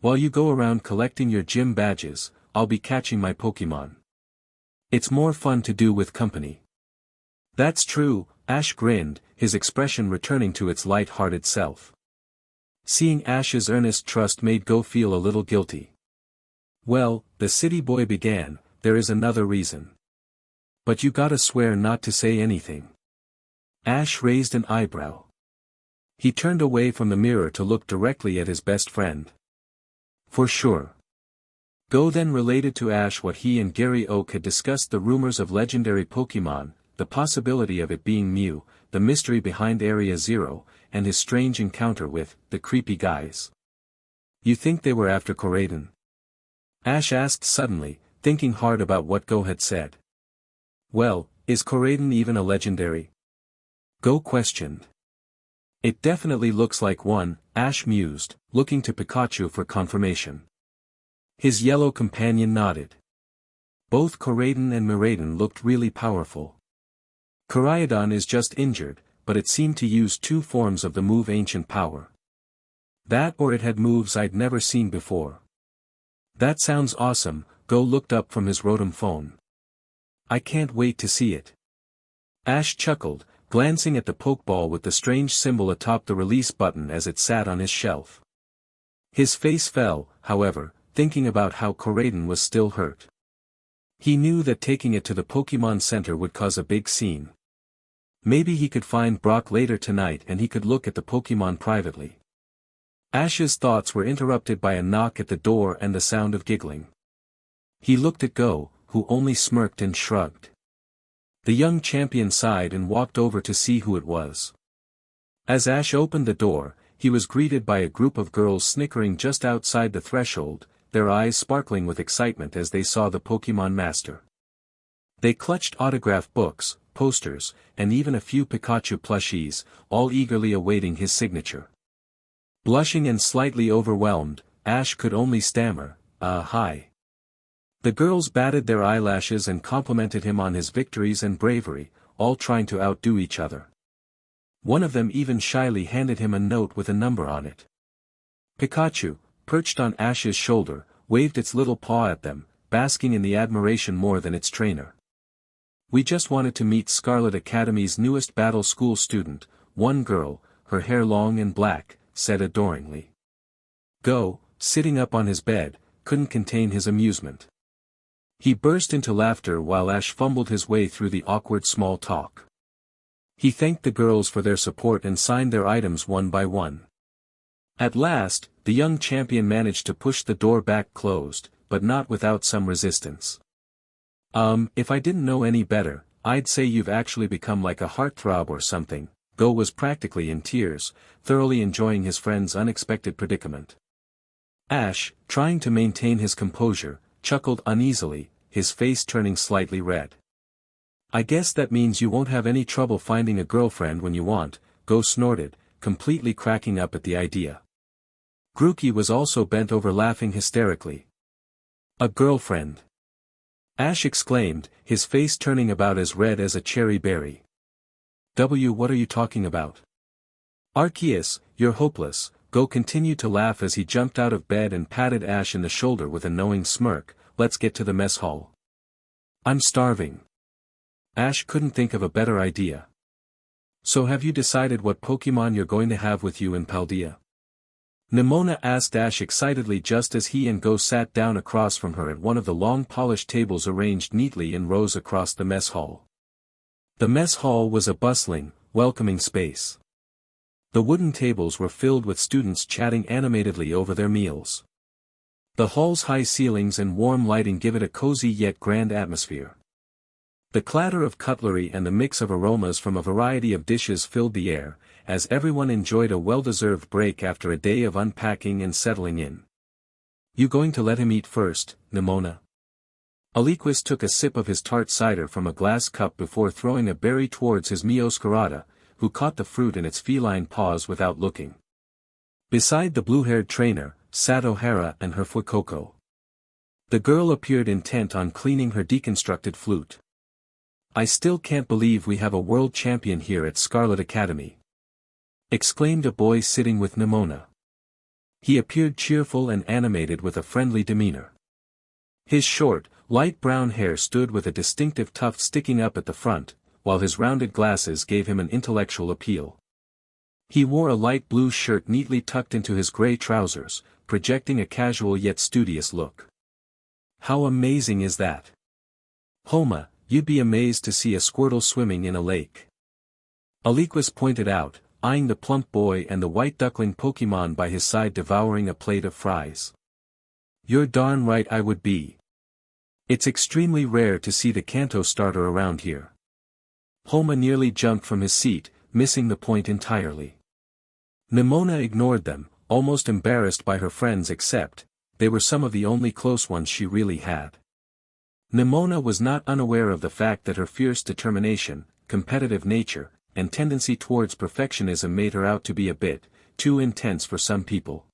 While you go around collecting your gym badges, I'll be catching my Pokémon. It's more fun to do with company. That's true, Ash grinned, his expression returning to its light-hearted self. Seeing Ash's earnest trust made Go feel a little guilty. Well, the city boy began, there is another reason. But you gotta swear not to say anything. Ash raised an eyebrow. He turned away from the mirror to look directly at his best friend. For sure. Go then related to Ash what he and Gary Oak had discussed, the rumors of legendary Pokémon, the possibility of it being Mew, the mystery behind Area Zero, and his strange encounter with the creepy guys. You think they were after Coriden? Ash asked suddenly, thinking hard about what Go had said. Well, is Coriden even a legendary? Go questioned. It definitely looks like one, Ash mused, looking to Pikachu for confirmation. His yellow companion nodded. Both Coriden and Miraidon looked really powerful. Coriden is just injured, but it seemed to use two forms of the move Ancient Power. That or it had moves I'd never seen before. That sounds awesome, Go looked up from his Rotom phone. I can't wait to see it. Ash chuckled, glancing at the Pokeball with the strange symbol atop the release button as it sat on his shelf. His face fell, however, thinking about how Coriden was still hurt. He knew that taking it to the Pokémon Center would cause a big scene. Maybe he could find Brock later tonight and he could look at the Pokémon privately. Ash's thoughts were interrupted by a knock at the door and the sound of giggling. He looked at Go, who only smirked and shrugged. The young champion sighed and walked over to see who it was. As Ash opened the door, he was greeted by a group of girls snickering just outside the threshold, their eyes sparkling with excitement as they saw the Pokémon Master. They clutched autograph books, posters, and even a few Pikachu plushies, all eagerly awaiting his signature. Blushing and slightly overwhelmed, Ash could only stammer, hi. The girls batted their eyelashes and complimented him on his victories and bravery, all trying to outdo each other. One of them even shyly handed him a note with a number on it. Pikachu, perched on Ash's shoulder, waved its little paw at them, basking in the admiration more than its trainer. We just wanted to meet Scarlet Academy's newest battle school student, one girl, her hair long and black, said adoringly. Go, sitting up on his bed, couldn't contain his amusement. He burst into laughter while Ash fumbled his way through the awkward small talk. He thanked the girls for their support and signed their items one by one. At last, the young champion managed to push the door back closed, but not without some resistance. If I didn't know any better, I'd say you've actually become like a heartthrob or something. Go was practically in tears, thoroughly enjoying his friend's unexpected predicament. Ash, trying to maintain his composure, chuckled uneasily, his face turning slightly red. I guess that means you won't have any trouble finding a girlfriend when you want, Go snorted, completely cracking up at the idea. Grookey was also bent over laughing hysterically. A girlfriend! Ash exclaimed, his face turning about as red as a cherry berry. What are you talking about? Arceus, you're hopeless. Go continued to laugh as he jumped out of bed and patted Ash in the shoulder with a knowing smirk. Let's get to the mess hall. I'm starving. Ash couldn't think of a better idea. So have you decided what Pokémon you're going to have with you in Paldea? Neimona asked Ash excitedly just as he and Go sat down across from her at one of the long polished tables arranged neatly in rows across the mess hall. The mess hall was a bustling, welcoming space. The wooden tables were filled with students chatting animatedly over their meals. The hall's high ceilings and warm lighting give it a cozy yet grand atmosphere. The clatter of cutlery and the mix of aromas from a variety of dishes filled the air, as everyone enjoyed a well-deserved break after a day of unpacking and settling in. You going to let him eat first, Neimona? Aliquis took a sip of his tart cider from a glass cup before throwing a berry towards his Meowscarada, who caught the fruit in its feline paws without looking. Beside the blue-haired trainer, sat O'Hara and her Fuecoco. The girl appeared intent on cleaning her deconstructed flute. I still can't believe we have a world champion here at Scarlet Academy, exclaimed a boy sitting with Neimona. He appeared cheerful and animated with a friendly demeanor. His short, light brown hair stood with a distinctive tuft sticking up at the front, while his rounded glasses gave him an intellectual appeal. He wore a light blue shirt neatly tucked into his gray trousers, projecting a casual yet studious look. How amazing is that? Homa, you'd be amazed to see a Squirtle swimming in a lake. Aliquis pointed out, eyeing the plump boy and the white duckling Pokémon by his side devouring a plate of fries. You're darn right I would be. It's extremely rare to see the Kanto starter around here. Homa nearly jumped from his seat, missing the point entirely. Neimona ignored them, almost embarrassed by her friends except, they were some of the only close ones she really had. Neimona was not unaware of the fact that her fierce determination, competitive nature, and tendency towards perfectionism made her out to be a bit too intense for some people.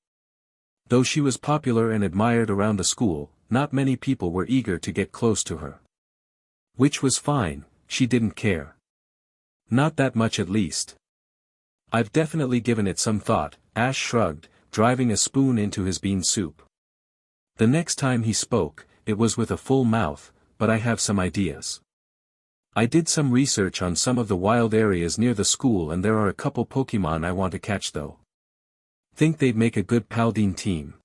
Though she was popular and admired around the school, not many people were eager to get close to her. Which was fine, she didn't care. Not that much at least. I've definitely given it some thought, Ash shrugged, driving a spoon into his bean soup. The next time he spoke, it was with a full mouth, but I have some ideas. I did some research on some of the wild areas near the school and there are a couple Pokémon I want to catch though. Think they'd make a good Paldea team.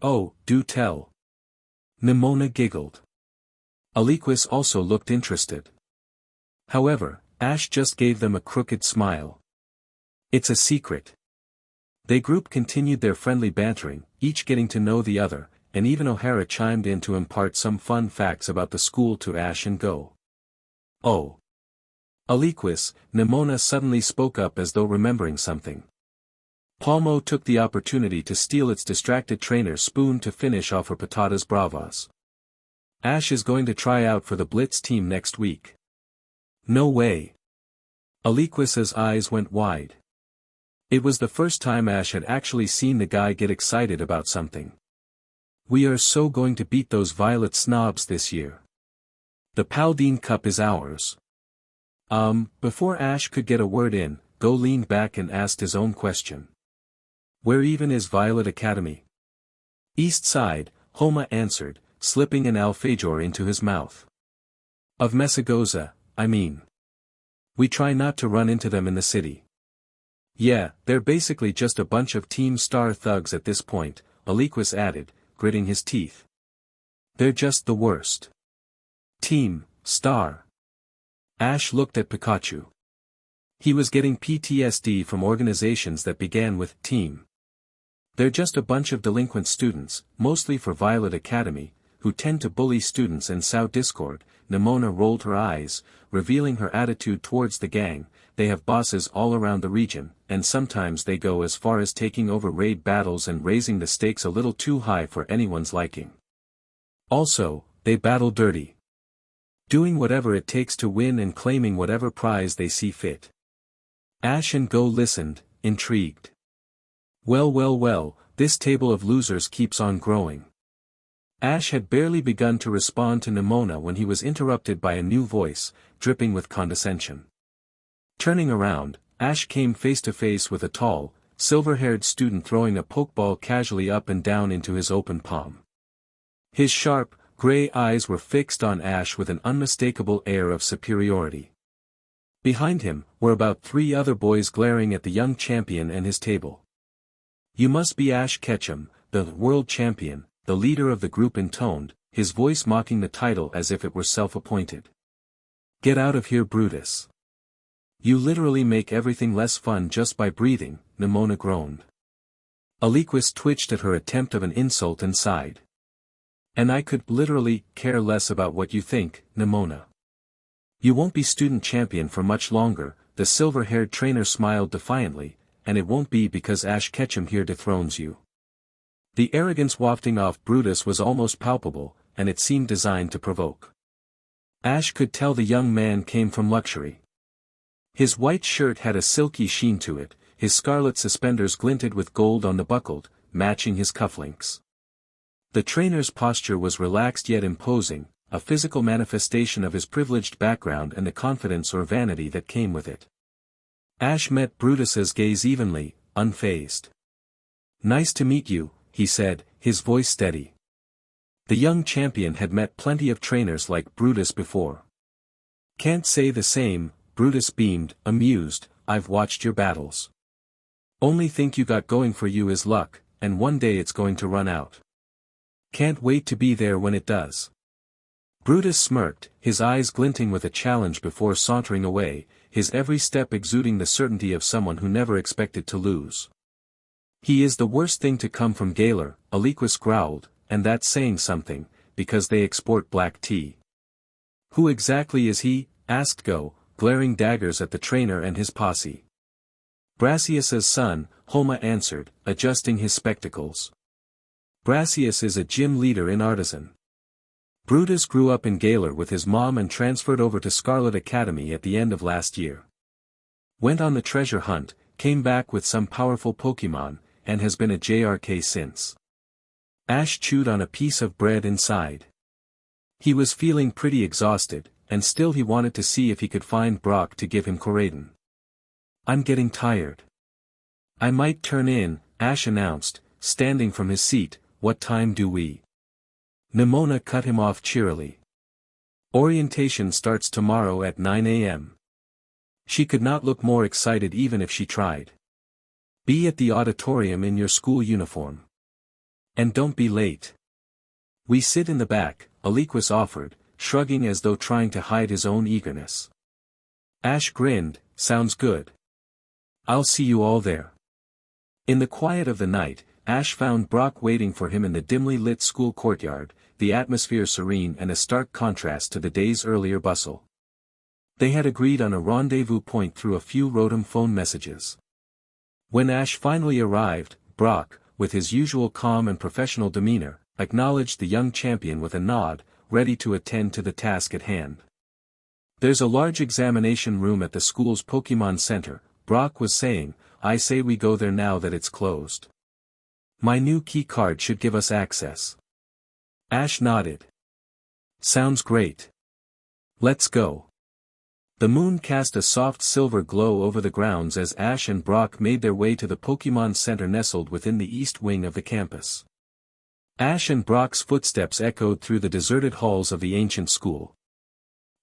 Oh, do tell. Neimona giggled. Aliquis also looked interested. However, Ash just gave them a crooked smile. It's a secret. The group continued their friendly bantering, each getting to know the other, and even O'Hara chimed in to impart some fun facts about the school to Ash and Go. Oh. Aliquis, Neimona suddenly spoke up as though remembering something. Palmo took the opportunity to steal its distracted trainer's spoon to finish off her patatas bravas. Ash is going to try out for the Blitz team next week. No way. Aliquis's eyes went wide. It was the first time Ash had actually seen the guy get excited about something. We are so going to beat those Violet snobs this year. The Paldea Cup is ours. Before Ash could get a word in, Go leaned back and asked his own question. Where even is Violet Academy? East Side, Homa answered, slipping an alfajor into his mouth. Of Mesagosa, I mean. We try not to run into them in the city. Yeah, they're basically just a bunch of Team Star thugs at this point, Aliquis added, gritting his teeth. They're just the worst. Team Star. Ash looked at Pikachu. He was getting PTSD from organizations that began with Team. They're just a bunch of delinquent students, mostly for Violet Academy, who tend to bully students and sow discord. Neimona rolled her eyes, revealing her attitude towards the gang. They have bosses all around the region, and sometimes they go as far as taking over raid battles and raising the stakes a little too high for anyone's liking. Also, they battle dirty. Doing whatever it takes to win and claiming whatever prize they see fit. Ash and Go listened, intrigued. Well, this table of losers keeps on growing. Ash had barely begun to respond to Neimona when he was interrupted by a new voice, dripping with condescension. Turning around, Ash came face to face with a tall, silver-haired student throwing a pokeball casually up and down into his open palm. His sharp, gray eyes were fixed on Ash with an unmistakable air of superiority. Behind him were about 3 other boys glaring at the young champion and his table. You must be Ash Ketchum, the world champion, the leader of the group intoned, his voice mocking the title as if it were self-appointed. Get out of here, Brutus. You literally make everything less fun just by breathing, Neimona groaned. Aliquis twitched at her attempt of an insult and sighed. And I could literally care less about what you think, Neimona. You won't be student champion for much longer, the silver-haired trainer smiled defiantly, and it won't be because Ash Ketchum here dethrones you. The arrogance wafting off Brutus was almost palpable, and it seemed designed to provoke. Ash could tell the young man came from luxury. His white shirt had a silky sheen to it, his scarlet suspenders glinted with gold on the buckled, matching his cufflinks. The trainer's posture was relaxed yet imposing, a physical manifestation of his privileged background and the confidence or vanity that came with it. Ash met Brutus's gaze evenly, unfazed. Nice to meet you, he said, his voice steady. The young champion had met plenty of trainers like Brutus before. Can't say the same, Brutus beamed, amused, I've watched your battles. Only think you got going for you is luck, and one day it's going to run out. Can't wait to be there when it does. Brutus smirked, his eyes glinting with a challenge before sauntering away, his every step exuding the certainty of someone who never expected to lose. He is the worst thing to come from Galar, Aliquis growled, and that's saying something, because they export black tea. Who exactly is he? Asked Go, glaring daggers at the trainer and his posse. Brassius's son, Homa answered, adjusting his spectacles. Brassius is a gym leader in Artisan. Brutus grew up in Galar with his mom and transferred over to Scarlet Academy at the end of last year. Went on the treasure hunt, came back with some powerful Pokémon, and has been a JRK since. Ash chewed on a piece of bread inside. He was feeling pretty exhausted, and still he wanted to see if he could find Brock to give him Coriden. I'm getting tired. I might turn in, Ash announced, standing from his seat. What time do we? Neimona cut him off cheerily. Orientation starts tomorrow at 9 a.m. She could not look more excited even if she tried. Be at the auditorium in your school uniform. And don't be late. We sit in the back, Aliquis offered, shrugging as though trying to hide his own eagerness. Ash grinned, sounds good. I'll see you all there. In the quiet of the night, Ash found Brock waiting for him in the dimly lit school courtyard, the atmosphere serene and a stark contrast to the day's earlier bustle. They had agreed on a rendezvous point through a few Rotom phone messages. When Ash finally arrived, Brock, with his usual calm and professional demeanor, acknowledged the young champion with a nod, ready to attend to the task at hand. There's a large examination room at the school's Pokémon Center, Brock was saying, I say we go there now that it's closed. My new key card should give us access. Ash nodded. Sounds great. Let's go. The moon cast a soft silver glow over the grounds as Ash and Brock made their way to the Pokémon Center nestled within the east wing of the campus. Ash and Brock's footsteps echoed through the deserted halls of the ancient school.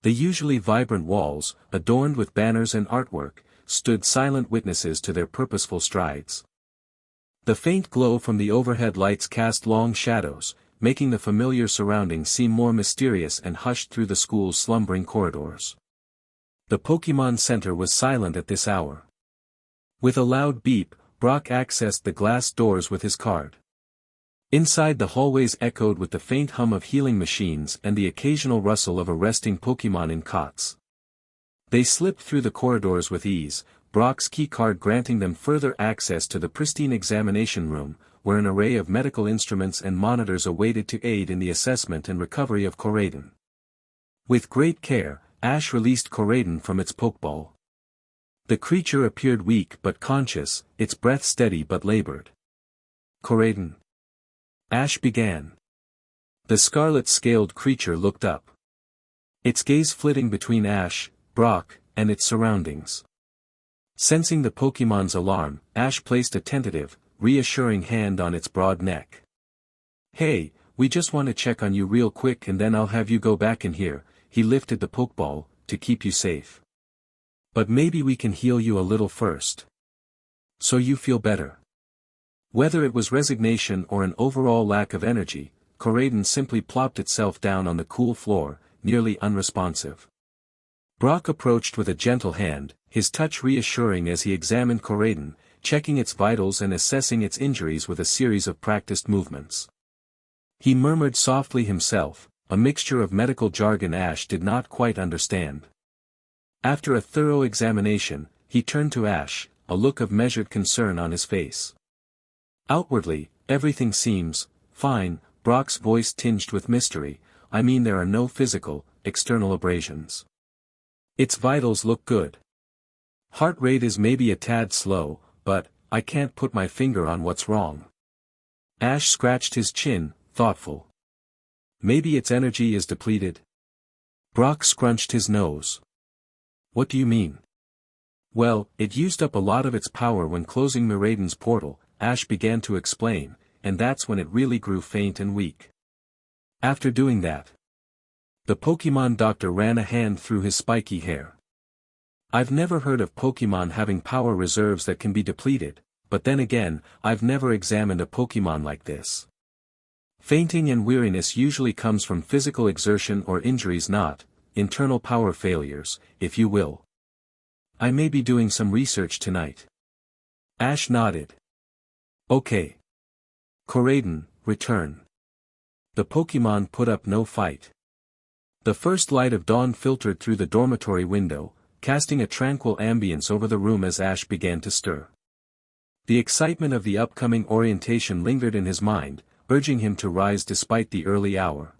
The usually vibrant walls, adorned with banners and artwork, stood silent witnesses to their purposeful strides. The faint glow from the overhead lights cast long shadows, making the familiar surroundings seem more mysterious and hushed through the school's slumbering corridors. The Pokémon Center was silent at this hour. With a loud beep, Brock accessed the glass doors with his card. Inside, the hallways echoed with the faint hum of healing machines and the occasional rustle of a resting Pokémon in cots. They slipped through the corridors with ease, Brock's keycard granting them further access to the pristine examination room, where an array of medical instruments and monitors awaited to aid in the assessment and recovery of Coriden. With great care, Ash released Coriden from its Pokeball. The creature appeared weak but conscious, its breath steady but labored. "Coriden," Ash began. The scarlet-scaled creature looked up. Its gaze flitting between Ash, Brock, and its surroundings. Sensing the Pokémon's alarm, Ash placed a tentative, reassuring hand on its broad neck. "Hey, we just want to check on you real quick and then I'll have you go back in here," he lifted the Pokeball, "to keep you safe. But maybe we can heal you a little first. So you feel better." Whether it was resignation or an overall lack of energy, Coriden simply plopped itself down on the cool floor, nearly unresponsive. Brock approached with a gentle hand, his touch reassuring as he examined Coriden, checking its vitals and assessing its injuries with a series of practiced movements. He murmured softly himself, a mixture of medical jargon Ash did not quite understand. After a thorough examination, he turned to Ash, a look of measured concern on his face. "Outwardly, everything seems fine," Brock's voice tinged with mystery. "I mean, there are no physical, external abrasions. Its vitals look good. Heart rate is maybe a tad slow, but I can't put my finger on what's wrong." Ash scratched his chin, thoughtful. "Maybe its energy is depleted?" Brock scrunched his nose. "What do you mean?" "Well, it used up a lot of its power when closing Miraidon's portal," Ash began to explain, "and that's when it really grew faint and weak. After doing that." The Pokémon doctor ran a hand through his spiky hair. "I've never heard of Pokémon having power reserves that can be depleted, but then again, I've never examined a Pokémon like this. Fainting and weariness usually comes from physical exertion or injuries, not internal power failures, if you will. I may be doing some research tonight." Ash nodded. "Okay. Coriden, return." The Pokémon put up no fight. The first light of dawn filtered through the dormitory window, casting a tranquil ambience over the room as Ash began to stir. The excitement of the upcoming orientation lingered in his mind, urging him to rise despite the early hour.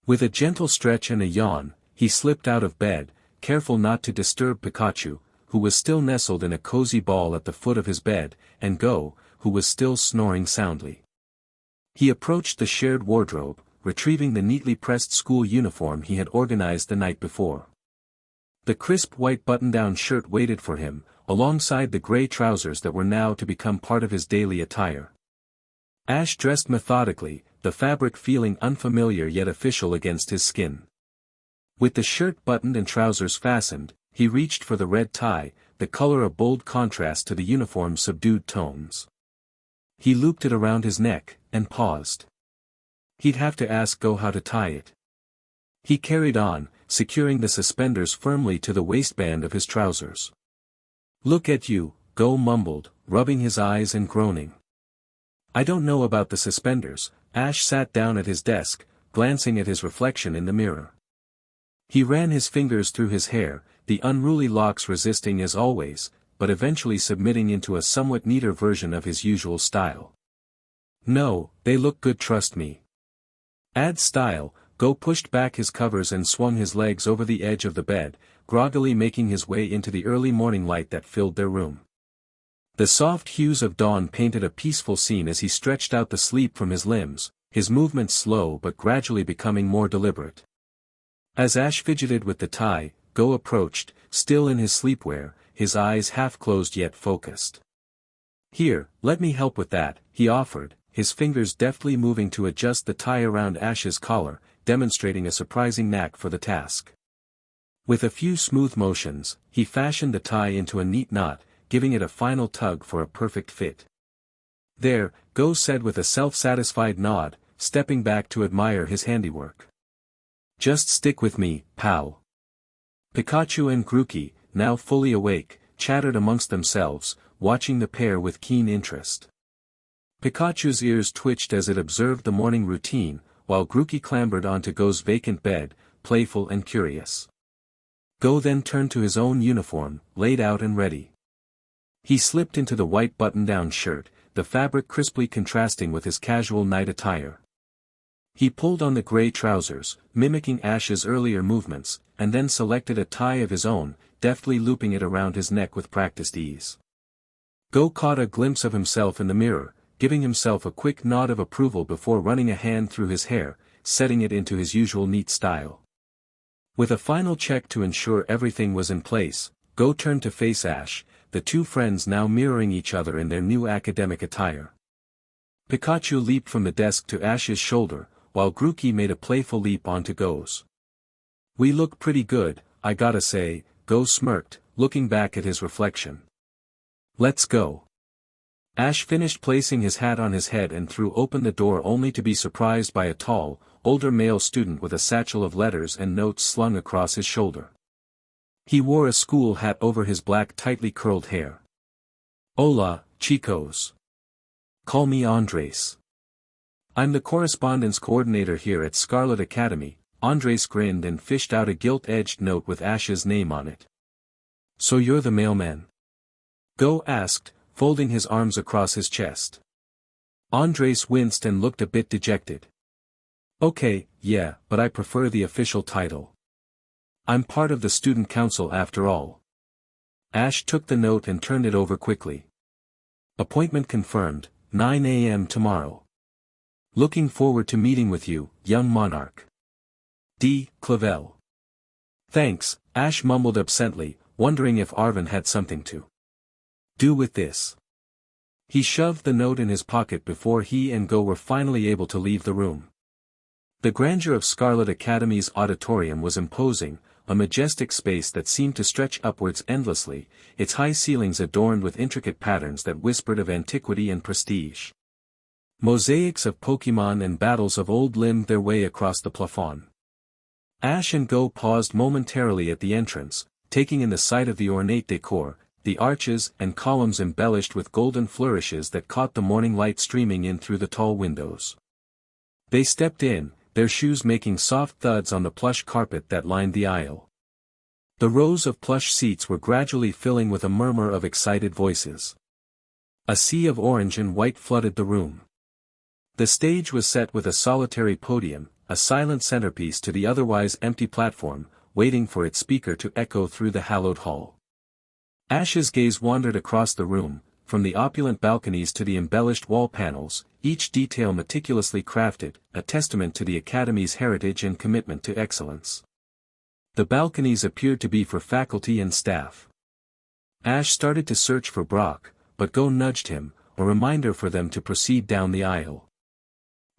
With a gentle stretch and a yawn, he slipped out of bed, careful not to disturb Pikachu, who was still nestled in a cozy ball at the foot of his bed, and Go, who was still snoring soundly. He approached the shared wardrobe, retrieving the neatly pressed school uniform he had organized the night before. The crisp white button-down shirt waited for him, alongside the gray trousers that were now to become part of his daily attire. Ash dressed methodically, the fabric feeling unfamiliar yet official against his skin. With the shirt buttoned and trousers fastened, he reached for the red tie, the color a bold contrast to the uniform's subdued tones. He looped it around his neck, and paused. He'd have to ask Go how to tie it. He carried on, securing the suspenders firmly to the waistband of his trousers. "Look at you," Go mumbled, rubbing his eyes and groaning. "I don't know about the suspenders." Ash sat down at his desk, glancing at his reflection in the mirror. He ran his fingers through his hair, the unruly locks resisting as always, but eventually submitting into a somewhat neater version of his usual style. "No, they look good, trust me." Add style, Go pushed back his covers and swung his legs over the edge of the bed, groggily making his way into the early morning light that filled their room. The soft hues of dawn painted a peaceful scene as he stretched out the sleep from his limbs, his movements slow but gradually becoming more deliberate. As Ash fidgeted with the tie, Go approached, still in his sleepwear, his eyes half-closed yet focused. "Here, let me help with that," he offered, his fingers deftly moving to adjust the tie around Ash's collar, demonstrating a surprising knack for the task. With a few smooth motions, he fashioned the tie into a neat knot, giving it a final tug for a perfect fit. "There," Go said with a self-satisfied nod, stepping back to admire his handiwork. "Just stick with me, pal." Pikachu and Grookey, now fully awake, chattered amongst themselves, watching the pair with keen interest. Pikachu's ears twitched as it observed the morning routine, while Grookey clambered onto Go's vacant bed, playful and curious. Go then turned to his own uniform, laid out and ready. He slipped into the white button-down shirt, the fabric crisply contrasting with his casual night attire. He pulled on the gray trousers, mimicking Ash's earlier movements, and then selected a tie of his own, deftly looping it around his neck with practiced ease. Go caught a glimpse of himself in the mirror, giving himself a quick nod of approval before running a hand through his hair, setting it into his usual neat style. With a final check to ensure everything was in place, Go turned to face Ash, the two friends now mirroring each other in their new academic attire. Pikachu leaped from the desk to Ash's shoulder, while Grookey made a playful leap onto Go's. "We look pretty good, I gotta say," Go smirked, looking back at his reflection. "Let's go." Ash finished placing his hat on his head and threw open the door only to be surprised by a tall, older male student with a satchel of letters and notes slung across his shoulder. He wore a school hat over his black tightly curled hair. "Hola, chicos. Call me Andres. I'm the correspondence coordinator here at Scarlet Academy." Andres grinned and fished out a gilt-edged note with Ash's name on it. "So you're the mailman?" Go asked, folding his arms across his chest. Andres winced and looked a bit dejected. "Okay, yeah, but I prefer the official title. I'm part of the student council after all." Ash took the note and turned it over quickly. "Appointment confirmed, 9 a.m. tomorrow. Looking forward to meeting with you, young Monarch. D. Clevel." "Thanks," Ash mumbled absently, wondering if Arvin had something to do with this. He shoved the note in his pocket before he and Go were finally able to leave the room. The grandeur of Scarlet Academy's auditorium was imposing, a majestic space that seemed to stretch upwards endlessly, its high ceilings adorned with intricate patterns that whispered of antiquity and prestige. Mosaics of Pokémon and battles of old limbed their way across the plafond. Ash and Go paused momentarily at the entrance, taking in the sight of the ornate decor, the arches and columns embellished with golden flourishes that caught the morning light streaming in through the tall windows. They stepped in, their shoes making soft thuds on the plush carpet that lined the aisle. The rows of plush seats were gradually filling with a murmur of excited voices. A sea of orange and white flooded the room. The stage was set with a solitary podium, a silent centerpiece to the otherwise empty platform, waiting for its speaker to echo through the hallowed hall. Ash's gaze wandered across the room, from the opulent balconies to the embellished wall panels, each detail meticulously crafted, a testament to the Academy's heritage and commitment to excellence. The balconies appeared to be for faculty and staff. Ash started to search for Brock, but Go nudged him, a reminder for them to proceed down the aisle.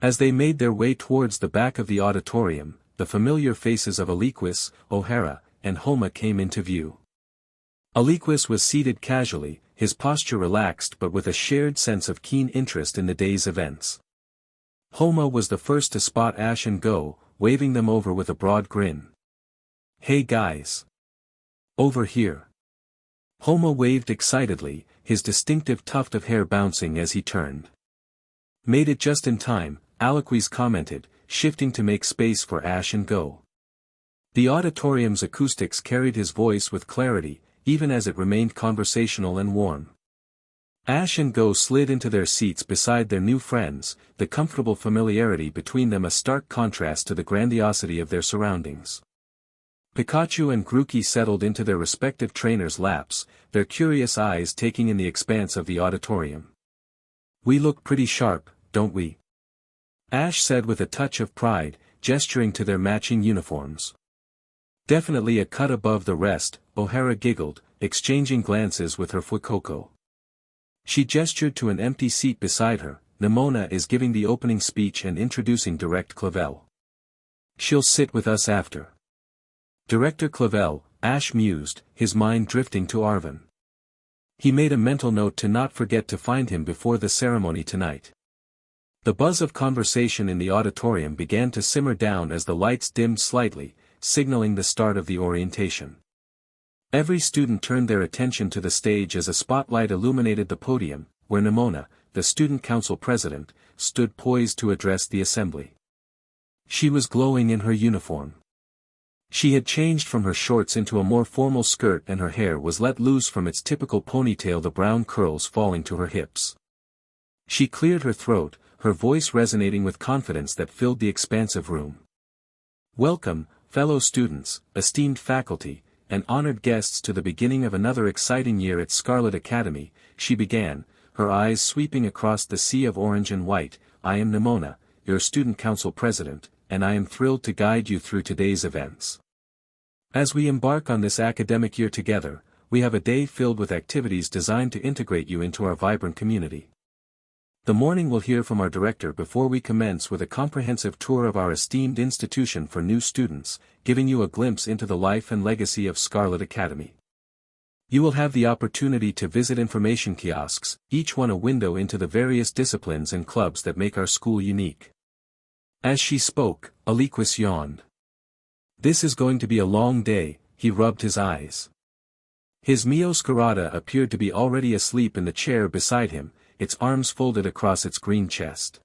As they made their way towards the back of the auditorium, the familiar faces of Aliquis, O'Hara, and Homa came into view. Aliquis was seated casually, his posture relaxed but with a shared sense of keen interest in the day's events. Homa was the first to spot Ash and Go, waving them over with a broad grin. "Hey guys! Over here!" Homa waved excitedly, his distinctive tuft of hair bouncing as he turned. "Made it just in time," Aliquis commented, shifting to make space for Ash and Go. The auditorium's acoustics carried his voice with clarity, even as it remained conversational and warm. Ash and Go slid into their seats beside their new friends, the comfortable familiarity between them a stark contrast to the grandiosity of their surroundings. Pikachu and Grookey settled into their respective trainers' laps, their curious eyes taking in the expanse of the auditorium. "We look pretty sharp, don't we?" Ash said with a touch of pride, gesturing to their matching uniforms. "Definitely a cut above the rest," O'Hara giggled, exchanging glances with her Fuecoco. She gestured to an empty seat beside her. "Neimona is giving the opening speech and introducing Direct Clevel. She'll sit with us after." Director Clevel, Ash mused, his mind drifting to Arvin. He made a mental note to not forget to find him before the ceremony tonight. The buzz of conversation in the auditorium began to simmer down as the lights dimmed slightly, signaling the start of the orientation. Every student turned their attention to the stage as a spotlight illuminated the podium, where Neimona, the student council president, stood poised to address the assembly. She was glowing in her uniform. She had changed from her shorts into a more formal skirt and her hair was let loose from its typical ponytail, the brown curls falling to her hips. She cleared her throat, her voice resonating with confidence that filled the expansive room. Welcome, fellow students, esteemed faculty, and honored guests to the beginning of another exciting year at Scarlet Academy, she began, her eyes sweeping across the sea of orange and white. I am Neimona, your student council president, and I am thrilled to guide you through today's events. As we embark on this academic year together, we have a day filled with activities designed to integrate you into our vibrant community. The morning will hear from our director before we commence with a comprehensive tour of our esteemed institution for new students, giving you a glimpse into the life and legacy of Scarlet Academy. You will have the opportunity to visit information kiosks, each one a window into the various disciplines and clubs that make our school unique. As she spoke, Aliquis yawned. This is going to be a long day, he rubbed his eyes. His Mioscarada appeared to be already asleep in the chair beside him, its arms folded across its green chest.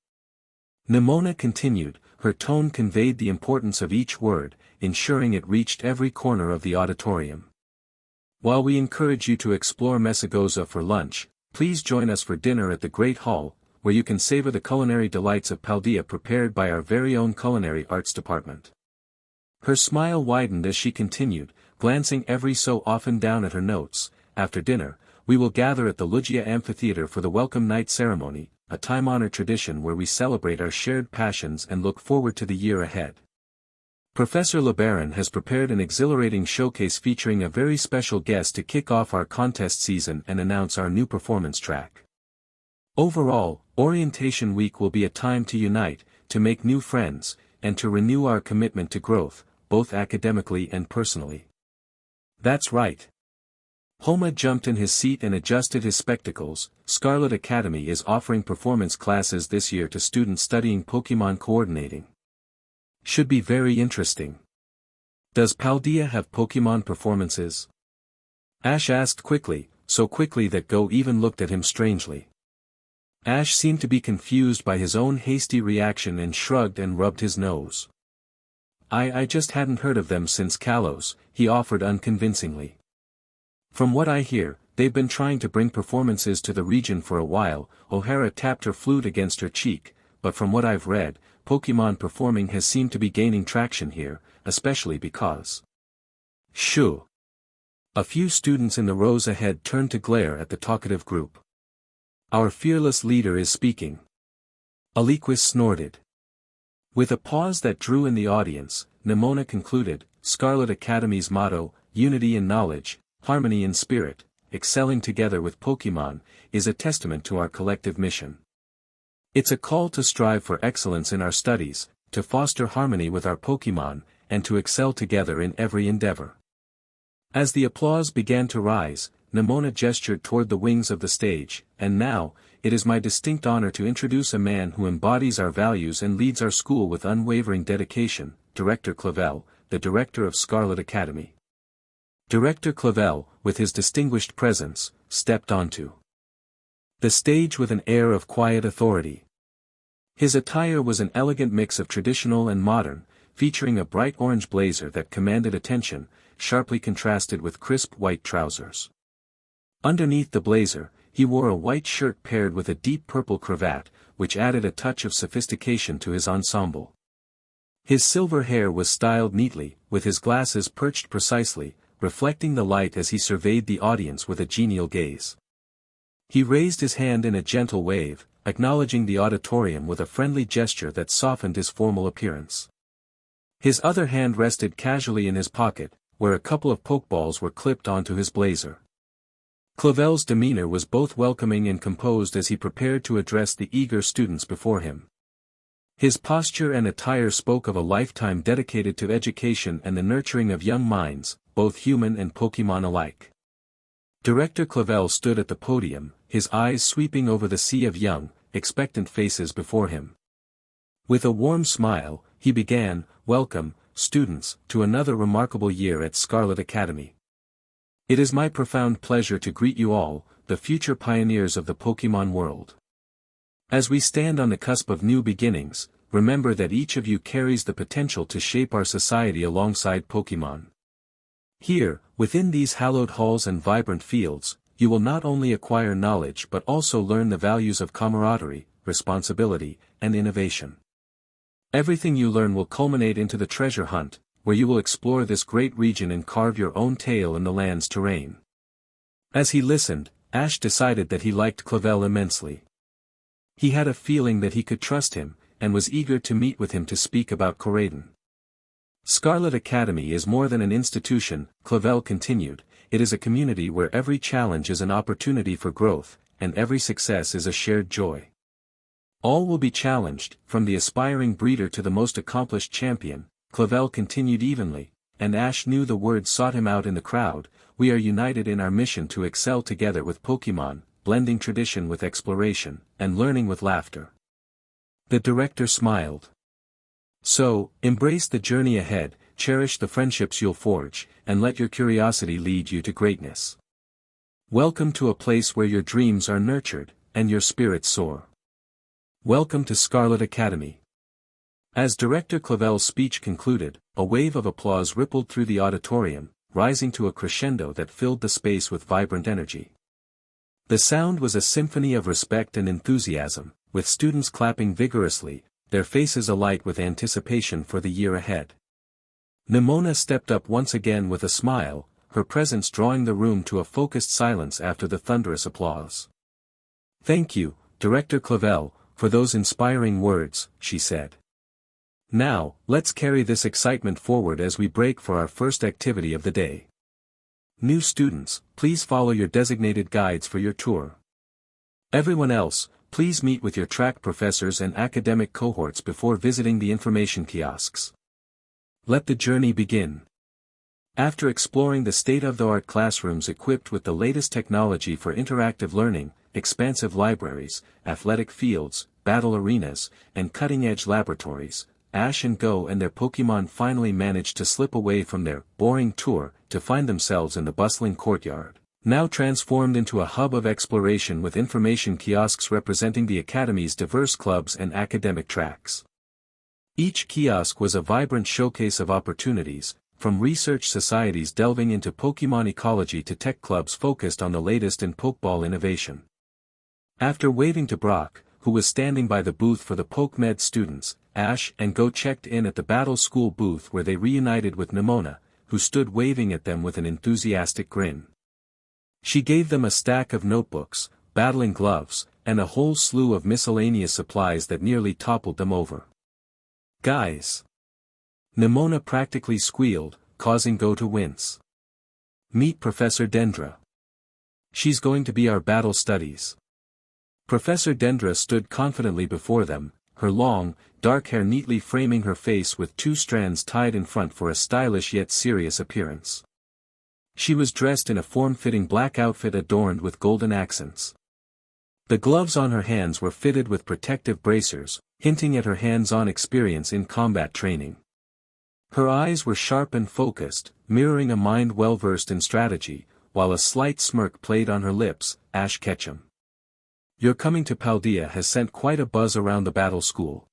Neimona continued, her tone conveyed the importance of each word, ensuring it reached every corner of the auditorium. While we encourage you to explore Mesagosa for lunch, please join us for dinner at the Great Hall, where you can savor the culinary delights of Paldea prepared by our very own culinary arts department. Her smile widened as she continued, glancing every so often down at her notes. After dinner, we will gather at the Luggia Amphitheater for the Welcome Night ceremony, a time-honored tradition where we celebrate our shared passions and look forward to the year ahead. Professor LeBaron has prepared an exhilarating showcase featuring a very special guest to kick off our contest season and announce our new performance track. Overall, Orientation Week will be a time to unite, to make new friends, and to renew our commitment to growth, both academically and personally. That's right. Homa jumped in his seat and adjusted his spectacles. Scarlet Academy is offering performance classes this year to students studying Pokémon coordinating. Should be very interesting. Does Paldea have Pokémon performances? Ash asked quickly, so quickly that Go even looked at him strangely. Ash seemed to be confused by his own hasty reaction and shrugged and rubbed his nose. I just hadn't heard of them since Kalos, he offered unconvincingly. From what I hear, they've been trying to bring performances to the region for a while. O'Hara tapped her flute against her cheek, but from what I've read, Pokémon performing has seemed to be gaining traction here, especially because... Shoo! A few students in the rows ahead turned to glare at the talkative group. Our fearless leader is speaking. Aliquis snorted. With a pause that drew in the audience, Neimona concluded, Scarlet Academy's motto, unity in knowledge, harmony in spirit, excelling together with Pokémon, is a testament to our collective mission. It's a call to strive for excellence in our studies, to foster harmony with our Pokémon, and to excel together in every endeavor. As the applause began to rise, Neimona gestured toward the wings of the stage, and now, it is my distinct honor to introduce a man who embodies our values and leads our school with unwavering dedication, Director Clevel, the director of Scarlet Academy. Director Clevel, with his distinguished presence, stepped onto the stage with an air of quiet authority. His attire was an elegant mix of traditional and modern, featuring a bright orange blazer that commanded attention, sharply contrasted with crisp white trousers. Underneath the blazer, he wore a white shirt paired with a deep purple cravat, which added a touch of sophistication to his ensemble. His silver hair was styled neatly, with his glasses perched precisely, reflecting the light as he surveyed the audience with a genial gaze. He raised his hand in a gentle wave, acknowledging the auditorium with a friendly gesture that softened his formal appearance. His other hand rested casually in his pocket, where a couple of pokeballs were clipped onto his blazer. Clevel's demeanor was both welcoming and composed as he prepared to address the eager students before him. His posture and attire spoke of a lifetime dedicated to education and the nurturing of young minds, both human and Pokémon alike. Director Clevel stood at the podium, his eyes sweeping over the sea of young, expectant faces before him. With a warm smile, he began, "Welcome, students, to another remarkable year at Scarlet Academy. It is my profound pleasure to greet you all, the future pioneers of the Pokémon world. As we stand on the cusp of new beginnings, remember that each of you carries the potential to shape our society alongside Pokémon. Here, within these hallowed halls and vibrant fields, you will not only acquire knowledge but also learn the values of camaraderie, responsibility, and innovation. Everything you learn will culminate into the treasure hunt, where you will explore this great region and carve your own tale in the land's terrain." As he listened, Ash decided that he liked Clevel immensely. He had a feeling that he could trust him, and was eager to meet with him to speak about Coriden. "Scarlet Academy is more than an institution," Clevel continued, "it is a community where every challenge is an opportunity for growth, and every success is a shared joy. All will be challenged, from the aspiring breeder to the most accomplished champion," Clevel continued evenly, and Ash knew the words sought him out in the crowd. "We are united in our mission to excel together with Pokémon, blending tradition with exploration, and learning with laughter." The director smiled. "So, embrace the journey ahead, cherish the friendships you'll forge, and let your curiosity lead you to greatness. Welcome to a place where your dreams are nurtured, and your spirits soar. Welcome to Scarlet Academy." As Director Clevel's speech concluded, a wave of applause rippled through the auditorium, rising to a crescendo that filled the space with vibrant energy. The sound was a symphony of respect and enthusiasm, with students clapping vigorously, their faces alight with anticipation for the year ahead. Neimona stepped up once again with a smile, her presence drawing the room to a focused silence after the thunderous applause. "Thank you, Director Clevel, for those inspiring words," she said. "Now, let's carry this excitement forward as we break for our first activity of the day. New students, please follow your designated guides for your tour. Everyone else, please meet with your track professors and academic cohorts before visiting the information kiosks. Let the journey begin." After exploring the state-of-the-art classrooms equipped with the latest technology for interactive learning, expansive libraries, athletic fields, battle arenas, and cutting-edge laboratories, Ash and Go and their Pokémon finally managed to slip away from their boring tour to find themselves in the bustling courtyard, now transformed into a hub of exploration with information kiosks representing the Academy's diverse clubs and academic tracks. Each kiosk was a vibrant showcase of opportunities, from research societies delving into Pokémon ecology to tech clubs focused on the latest in Pokeball innovation. After waving to Brock, who was standing by the booth for the PokeMed students, Ash and Go checked in at the Battle School booth where they reunited with Neimona, who stood waving at them with an enthusiastic grin. She gave them a stack of notebooks, battling gloves, and a whole slew of miscellaneous supplies that nearly toppled them over. "Guys!" Neimona practically squealed, causing Go to wince. "Meet Professor Dendra. She's going to be our battle studies." Professor Dendra stood confidently before them, her long, dark hair neatly framing her face with two strands tied in front for a stylish yet serious appearance. She was dressed in a form-fitting black outfit adorned with golden accents. The gloves on her hands were fitted with protective bracers, hinting at her hands-on experience in combat training. Her eyes were sharp and focused, mirroring a mind well-versed in strategy, while a slight smirk played on her lips. "Ash Ketchum. Your coming to Paldea has sent quite a buzz around the battle school."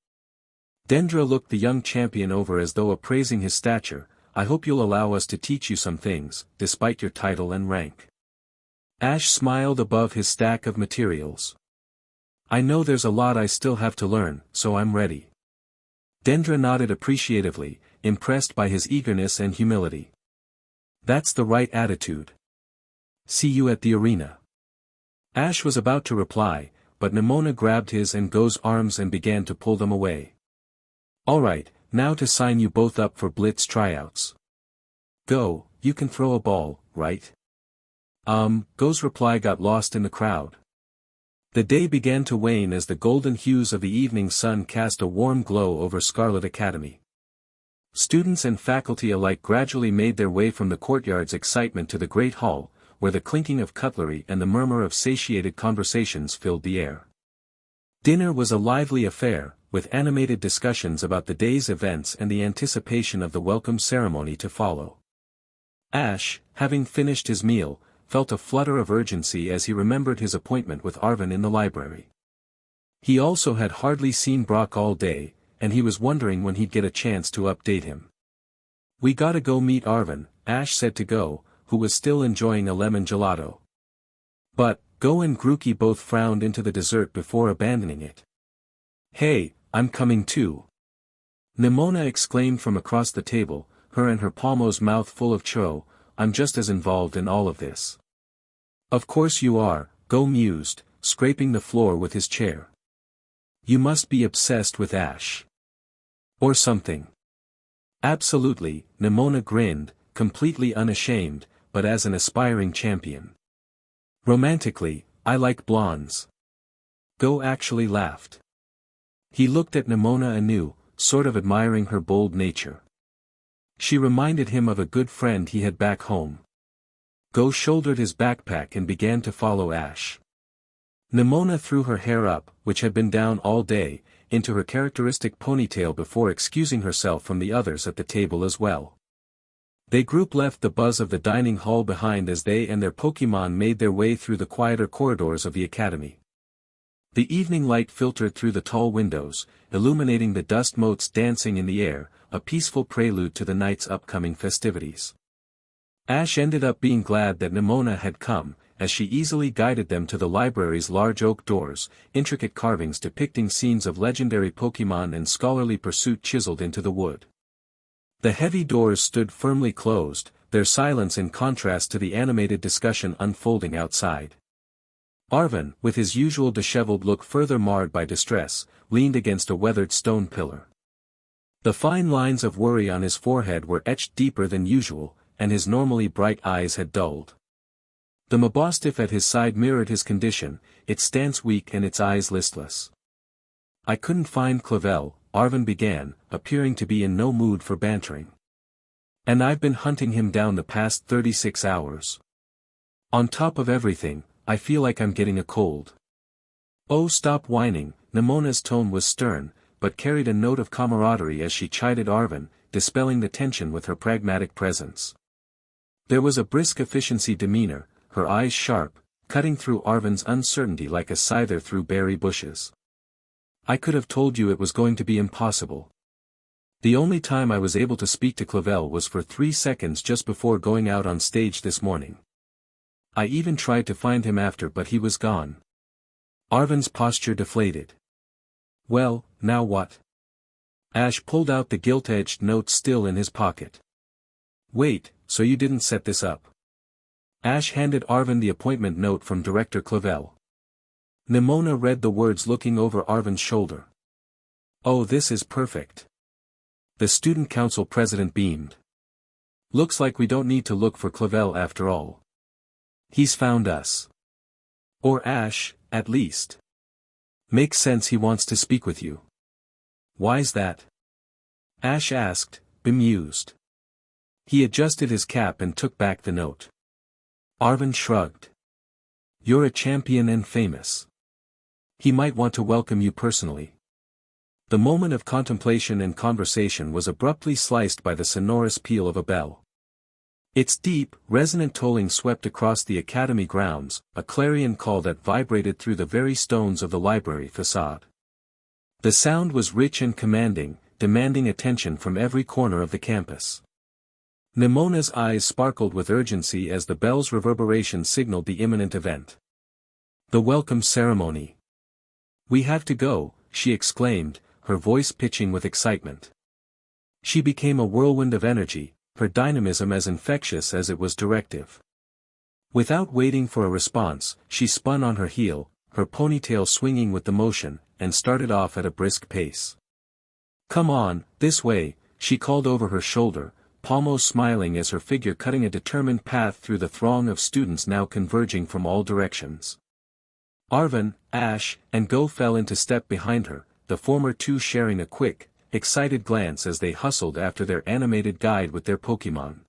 Dendra looked the young champion over as though appraising his stature. "I hope you'll allow us to teach you some things, despite your title and rank." Ash smiled above his stack of materials. "I know there's a lot I still have to learn, so I'm ready." Dendra nodded appreciatively, impressed by his eagerness and humility. "That's the right attitude. See you at the arena." Ash was about to reply, but Neimona grabbed his and Go's arms and began to pull them away. "Alright, now to sign you both up for Blitz tryouts. Go, you can throw a ball, right?" Go's reply got lost in the crowd. The day began to wane as the golden hues of the evening sun cast a warm glow over Scarlet Academy. Students and faculty alike gradually made their way from the courtyard's excitement to the great hall, where the clinking of cutlery and the murmur of satiated conversations filled the air. Dinner was a lively affair, with animated discussions about the day's events and the anticipation of the welcome ceremony to follow. Ash, having finished his meal, felt a flutter of urgency as he remembered his appointment with Arvin in the library. He also had hardly seen Brock all day, and he was wondering when he'd get a chance to update him. "We gotta go meet Arvin," Ash said to Go, who was still enjoying a lemon gelato. But, Go and Grookey both frowned into the dessert before abandoning it. "Hey, I'm coming too," Neimona exclaimed from across the table, her and her palmo's mouth full of cho. "I'm just as involved in all of this." "Of course you are," Go mused, scraping the floor with his chair. "You must be obsessed with Ash. Or something." "Absolutely," Neimona grinned, completely unashamed, but as an aspiring champion. "Romantically, I like blondes." Go actually laughed. He looked at Neimona anew, sort of admiring her bold nature. She reminded him of a good friend he had back home. Go shouldered his backpack and began to follow Ash. Neimona threw her hair up, which had been down all day, into her characteristic ponytail before excusing herself from the others at the table as well. They group left the buzz of the dining hall behind as they and their Pokémon made their way through the quieter corridors of the academy. The evening light filtered through the tall windows, illuminating the dust motes dancing in the air, a peaceful prelude to the night's upcoming festivities. Ash ended up being glad that Neimona had come, as she easily guided them to the library's large oak doors, intricate carvings depicting scenes of legendary Pokémon and scholarly pursuit chiseled into the wood. The heavy doors stood firmly closed, their silence in contrast to the animated discussion unfolding outside. Arvin, with his usual disheveled look further marred by distress, leaned against a weathered stone pillar. The fine lines of worry on his forehead were etched deeper than usual, and his normally bright eyes had dulled. The mastiff at his side mirrored his condition, its stance weak and its eyes listless. "I couldn't find Clevel," Arvin began, appearing to be in no mood for bantering. "And I've been hunting him down the past 36 hours. On top of everything, I feel like I'm getting a cold." "Oh, stop whining," Neimona's tone was stern, but carried a note of camaraderie as she chided Arvin, dispelling the tension with her pragmatic presence. There was a brisk efficiency demeanor, her eyes sharp, cutting through Arvin's uncertainty like a scyther through berry bushes. "I could have told you it was going to be impossible. The only time I was able to speak to Clevel was for 3 seconds just before going out on stage this morning. I even tried to find him after, but he was gone." Arvin's posture deflated. "Well, now what?" Ash pulled out the gilt-edged note still in his pocket. "Wait, so you didn't set this up?" Ash handed Arvin the appointment note from Director Clevel. Neimona read the words looking over Arvin's shoulder. "Oh, this is perfect." The student council president beamed. "Looks like we don't need to look for Clevel after all. He's found us. Or Ash, at least. Makes sense he wants to speak with you." "Why's that?" Ash asked, bemused. He adjusted his cap and took back the note. Arvin shrugged. "You're a champion and famous. He might want to welcome you personally." The moment of contemplation and conversation was abruptly sliced by the sonorous peal of a bell. Its deep, resonant tolling swept across the academy grounds, a clarion call that vibrated through the very stones of the library facade. The sound was rich and commanding, demanding attention from every corner of the campus. Neimona's eyes sparkled with urgency as the bell's reverberation signaled the imminent event. "The welcome ceremony. We have to go," she exclaimed, her voice pitching with excitement. She became a whirlwind of energy, her dynamism as infectious as it was directive. Without waiting for a response, she spun on her heel, her ponytail swinging with the motion, and started off at a brisk pace. "Come on, this way," she called over her shoulder, almost smiling as her figure cutting a determined path through the throng of students now converging from all directions. Arvin, Ash, and Go fell into step behind her, the former two sharing a quick, excited glance as they hustled after their animated guide with their Pokémon.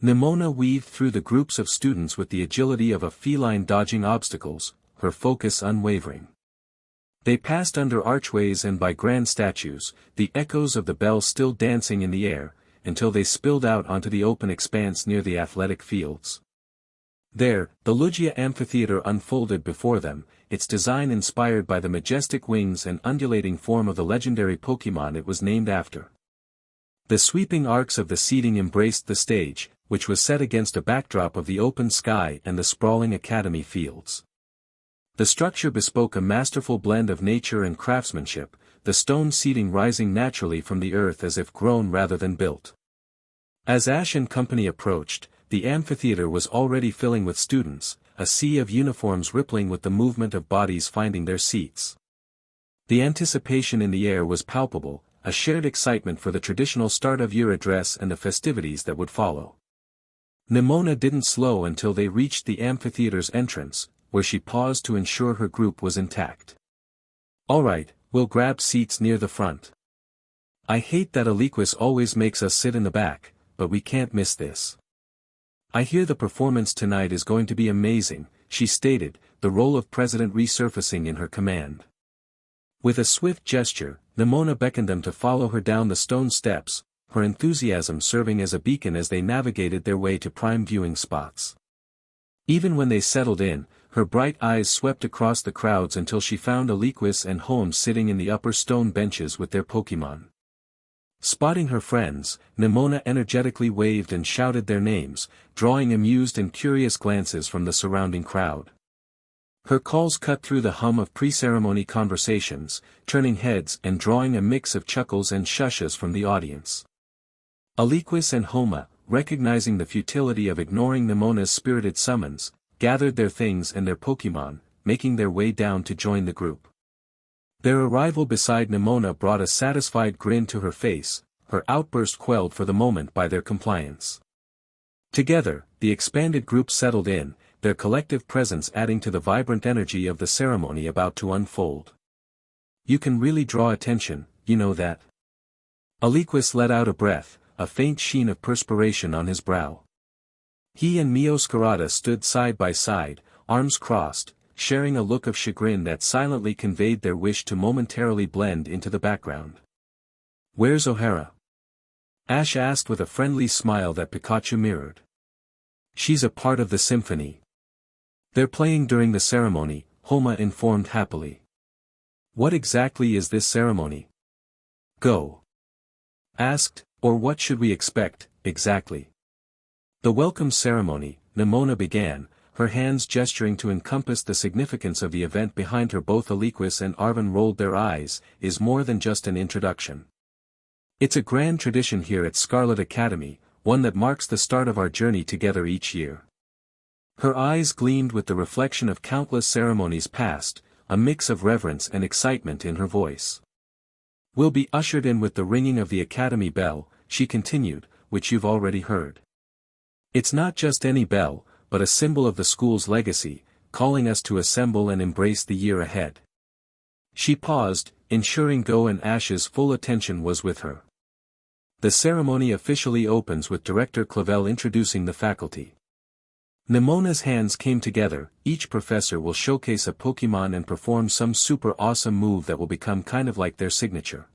Neimona weaved through the groups of students with the agility of a feline dodging obstacles, her focus unwavering. They passed under archways and by grand statues, the echoes of the bells still dancing in the air, until they spilled out onto the open expanse near the athletic fields. There, the Lugia amphitheater unfolded before them, its design inspired by the majestic wings and undulating form of the legendary Pokémon it was named after. The sweeping arcs of the seating embraced the stage, which was set against a backdrop of the open sky and the sprawling academy fields. The structure bespoke a masterful blend of nature and craftsmanship, the stone seating rising naturally from the earth as if grown rather than built. As Ash and company approached, the amphitheater was already filling with students, a sea of uniforms rippling with the movement of bodies finding their seats. The anticipation in the air was palpable, a shared excitement for the traditional start-of-year address and the festivities that would follow. Neimona didn't slow until they reached the amphitheater's entrance, where she paused to ensure her group was intact. "Alright, we'll grab seats near the front. I hate that Aliquis always makes us sit in the back, but we can't miss this. I hear the performance tonight is going to be amazing," she stated, the role of president resurfacing in her command. With a swift gesture, Neimona beckoned them to follow her down the stone steps, her enthusiasm serving as a beacon as they navigated their way to prime viewing spots. Even when they settled in, her bright eyes swept across the crowds until she found Aliquis and Holmes sitting in the upper stone benches with their Pokémon. Spotting her friends, Neimona energetically waved and shouted their names, drawing amused and curious glances from the surrounding crowd. Her calls cut through the hum of pre-ceremony conversations, turning heads and drawing a mix of chuckles and shushes from the audience. Aliquis and Homa, recognizing the futility of ignoring Neimona's spirited summons, gathered their things and their Pokémon, making their way down to join the group. Their arrival beside Neimona brought a satisfied grin to her face, her outburst quelled for the moment by their compliance. Together, the expanded group settled in, their collective presence adding to the vibrant energy of the ceremony about to unfold. "You can really draw attention, you know that?" Aliquis let out a breath, a faint sheen of perspiration on his brow. He and Meowscarada stood side by side, arms crossed, sharing a look of chagrin that silently conveyed their wish to momentarily blend into the background. "Where's O'Hara?" Ash asked with a friendly smile that Pikachu mirrored. "She's a part of the symphony. They're playing during the ceremony," Homa informed happily. "What exactly is this ceremony?" Go asked, "Or what should we expect, exactly?" "The welcome ceremony," Neimona began, her hands gesturing to encompass the significance of the event behind her. Both Aliquis and Arvin rolled their eyes, "is more than just an introduction. It's a grand tradition here at Scarlet Academy, one that marks the start of our journey together each year." Her eyes gleamed with the reflection of countless ceremonies past, a mix of reverence and excitement in her voice. "We'll be ushered in with the ringing of the Academy bell," she continued, "which you've already heard. It's not just any bell, but a symbol of the school's legacy, calling us to assemble and embrace the year ahead." She paused, ensuring Go and Ash's full attention was with her. The ceremony officially opens with Director Clevel introducing the faculty. Neimona's hands came together, each professor will showcase a Pokémon and perform some super awesome move that will become kind of like their signature.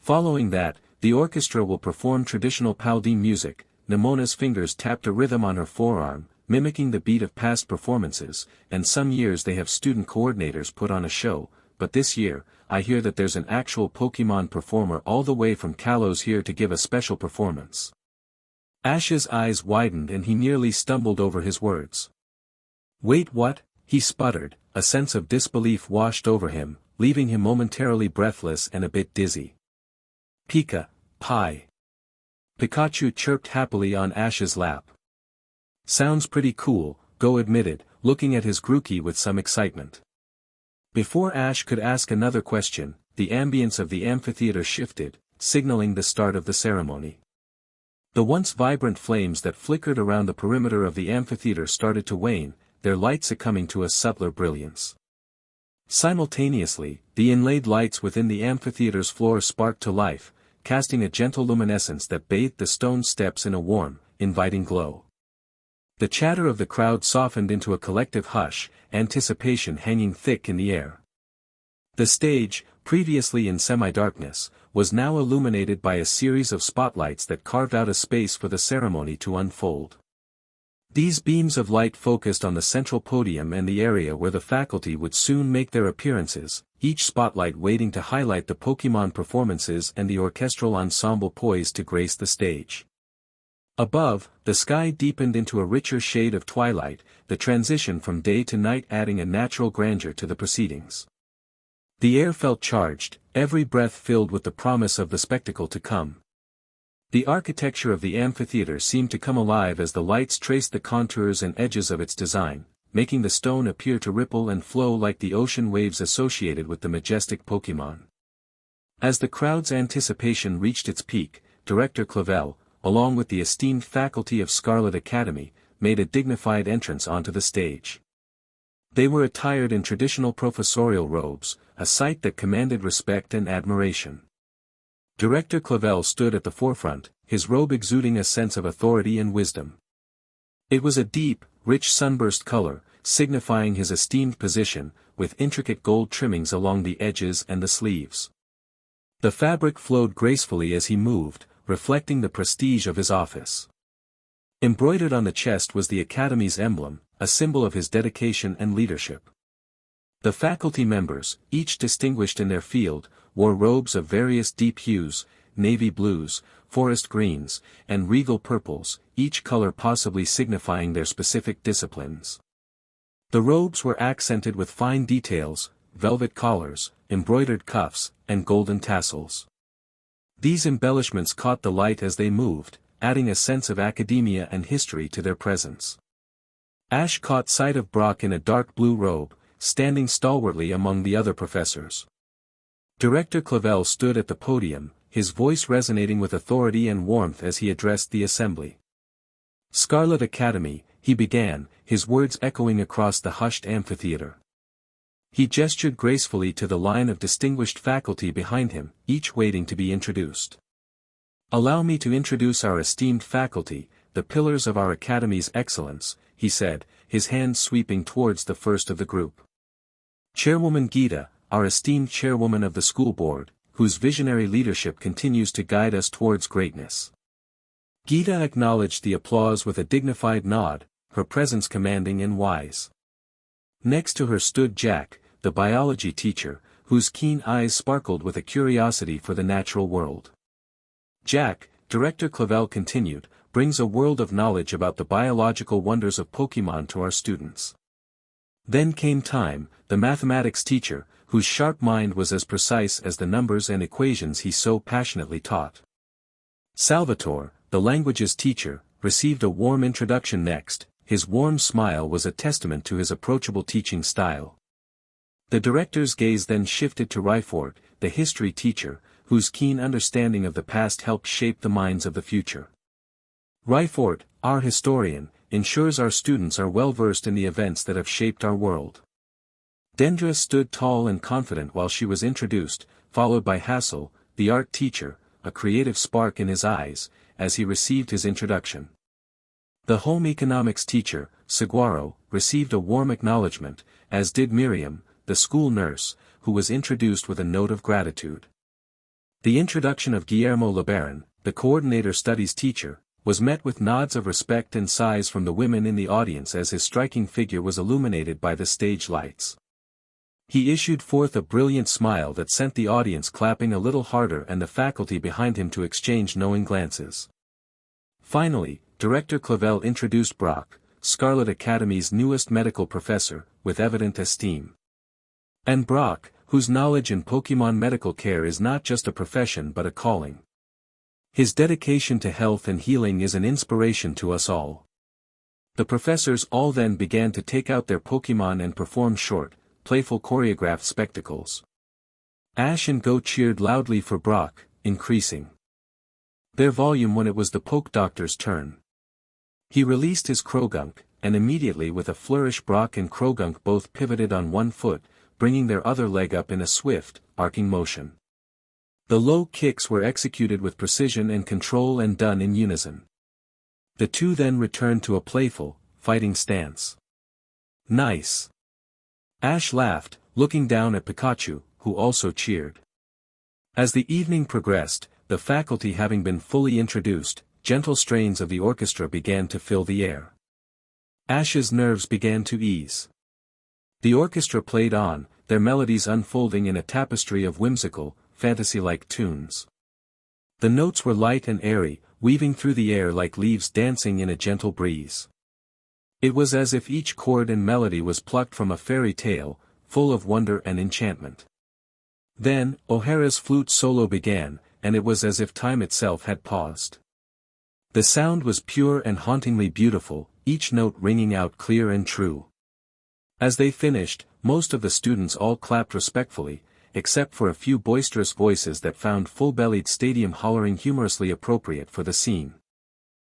Following that, the orchestra will perform traditional Paldea music. Neimona's fingers tapped a rhythm on her forearm, mimicking the beat of past performances, and some years they have student coordinators put on a show, but this year, I hear that there's an actual Pokémon performer all the way from Kalos here to give a special performance. Ash's eyes widened and he nearly stumbled over his words. "Wait, what?" he sputtered, a sense of disbelief washed over him, leaving him momentarily breathless and a bit dizzy. Pie. Pikachu chirped happily on Ash's lap. "Sounds pretty cool," Go admitted, looking at his Grookey with some excitement. Before Ash could ask another question, the ambience of the amphitheater shifted, signaling the start of the ceremony. The once vibrant flames that flickered around the perimeter of the amphitheater started to wane, their light succumbing to a subtler brilliance. Simultaneously, the inlaid lights within the amphitheater's floor sparked to life, casting a gentle luminescence that bathed the stone steps in a warm, inviting glow. The chatter of the crowd softened into a collective hush, anticipation hanging thick in the air. The stage, previously in semi-darkness, was now illuminated by a series of spotlights that carved out a space for the ceremony to unfold. These beams of light focused on the central podium and the area where the faculty would soon make their appearances, each spotlight waiting to highlight the Pokémon performances and the orchestral ensemble poised to grace the stage. Above, the sky deepened into a richer shade of twilight, the transition from day to night adding a natural grandeur to the proceedings. The air felt charged, every breath filled with the promise of the spectacle to come. The architecture of the amphitheater seemed to come alive as the lights traced the contours and edges of its design, making the stone appear to ripple and flow like the ocean waves associated with the majestic Pokémon. As the crowd's anticipation reached its peak, Director Clevel, along with the esteemed faculty of Scarlet Academy, made a dignified entrance onto the stage. They were attired in traditional professorial robes, a sight that commanded respect and admiration. Director Clevel stood at the forefront, his robe exuding a sense of authority and wisdom. It was a deep, rich sunburst color, signifying his esteemed position, with intricate gold trimmings along the edges and the sleeves. The fabric flowed gracefully as he moved, reflecting the prestige of his office. Embroidered on the chest was the Academy's emblem, a symbol of his dedication and leadership. The faculty members, each distinguished in their field, wore robes of various deep hues, navy blues, forest greens, and regal purples, each color possibly signifying their specific disciplines. The robes were accented with fine details, velvet collars, embroidered cuffs, and golden tassels. These embellishments caught the light as they moved, adding a sense of academia and history to their presence. Ash caught sight of Brock in a dark blue robe, standing stalwartly among the other professors. Director Clevel stood at the podium, his voice resonating with authority and warmth as he addressed the assembly. Scarlet Academy, he began, his words echoing across the hushed amphitheater. He gestured gracefully to the line of distinguished faculty behind him, each waiting to be introduced. "Allow me to introduce our esteemed faculty, the pillars of our Academy's excellence," he said, his hand sweeping towards the first of the group. Chairwoman Gita, our esteemed chairwoman of the school board, whose visionary leadership continues to guide us towards greatness. Gita acknowledged the applause with a dignified nod, her presence commanding and wise. Next to her stood Jack, the biology teacher, whose keen eyes sparkled with a curiosity for the natural world. Jack, Director Clevel continued, brings a world of knowledge about the biological wonders of Pokémon to our students. Then came Time, the mathematics teacher, whose sharp mind was as precise as the numbers and equations he so passionately taught. Salvatore, the languages teacher, received a warm introduction next. His warm smile was a testament to his approachable teaching style. The director's gaze then shifted to Ryford, the history teacher, whose keen understanding of the past helped shape the minds of the future. Ryford, our historian, ensures our students are well versed in the events that have shaped our world. Dendra stood tall and confident while she was introduced, followed by Hassel, the art teacher, a creative spark in his eyes, as he received his introduction. The home economics teacher, Saguaro, received a warm acknowledgement, as did Miriam, the school nurse, who was introduced with a note of gratitude. The introduction of Guillermo LeBaron, the coordinator studies teacher, was met with nods of respect and sighs from the women in the audience as his striking figure was illuminated by the stage lights. He issued forth a brilliant smile that sent the audience clapping a little harder and the faculty behind him to exchange knowing glances. Finally, Director Clevel introduced Brock, Scarlet Academy's newest medical professor, with evident esteem. And Brock, whose knowledge in Pokémon medical care is not just a profession but a calling. His dedication to health and healing is an inspiration to us all. The professors all then began to take out their Pokémon and perform short, playful choreographed spectacles. Ash and Go cheered loudly for Brock, increasing their volume when it was the Poke Doctor's turn. He released his Krogunk, and immediately with a flourish Brock and Krogunk both pivoted on one foot, bringing their other leg up in a swift, arcing motion. The low kicks were executed with precision and control and done in unison. The two then returned to a playful, fighting stance. Nice! Ash laughed, looking down at Pikachu, who also cheered. As the evening progressed, the faculty having been fully introduced, gentle strains of the orchestra began to fill the air. Ash's nerves began to ease. The orchestra played on, their melodies unfolding in a tapestry of whimsical, fantasy-like tunes. The notes were light and airy, weaving through the air like leaves dancing in a gentle breeze. It was as if each chord and melody was plucked from a fairy tale, full of wonder and enchantment. Then, O'Hara's flute solo began, and it was as if time itself had paused. The sound was pure and hauntingly beautiful, each note ringing out clear and true. As they finished, most of the students all clapped respectfully, except for a few boisterous voices that found full-bellied stadium hollering humorously appropriate for the scene.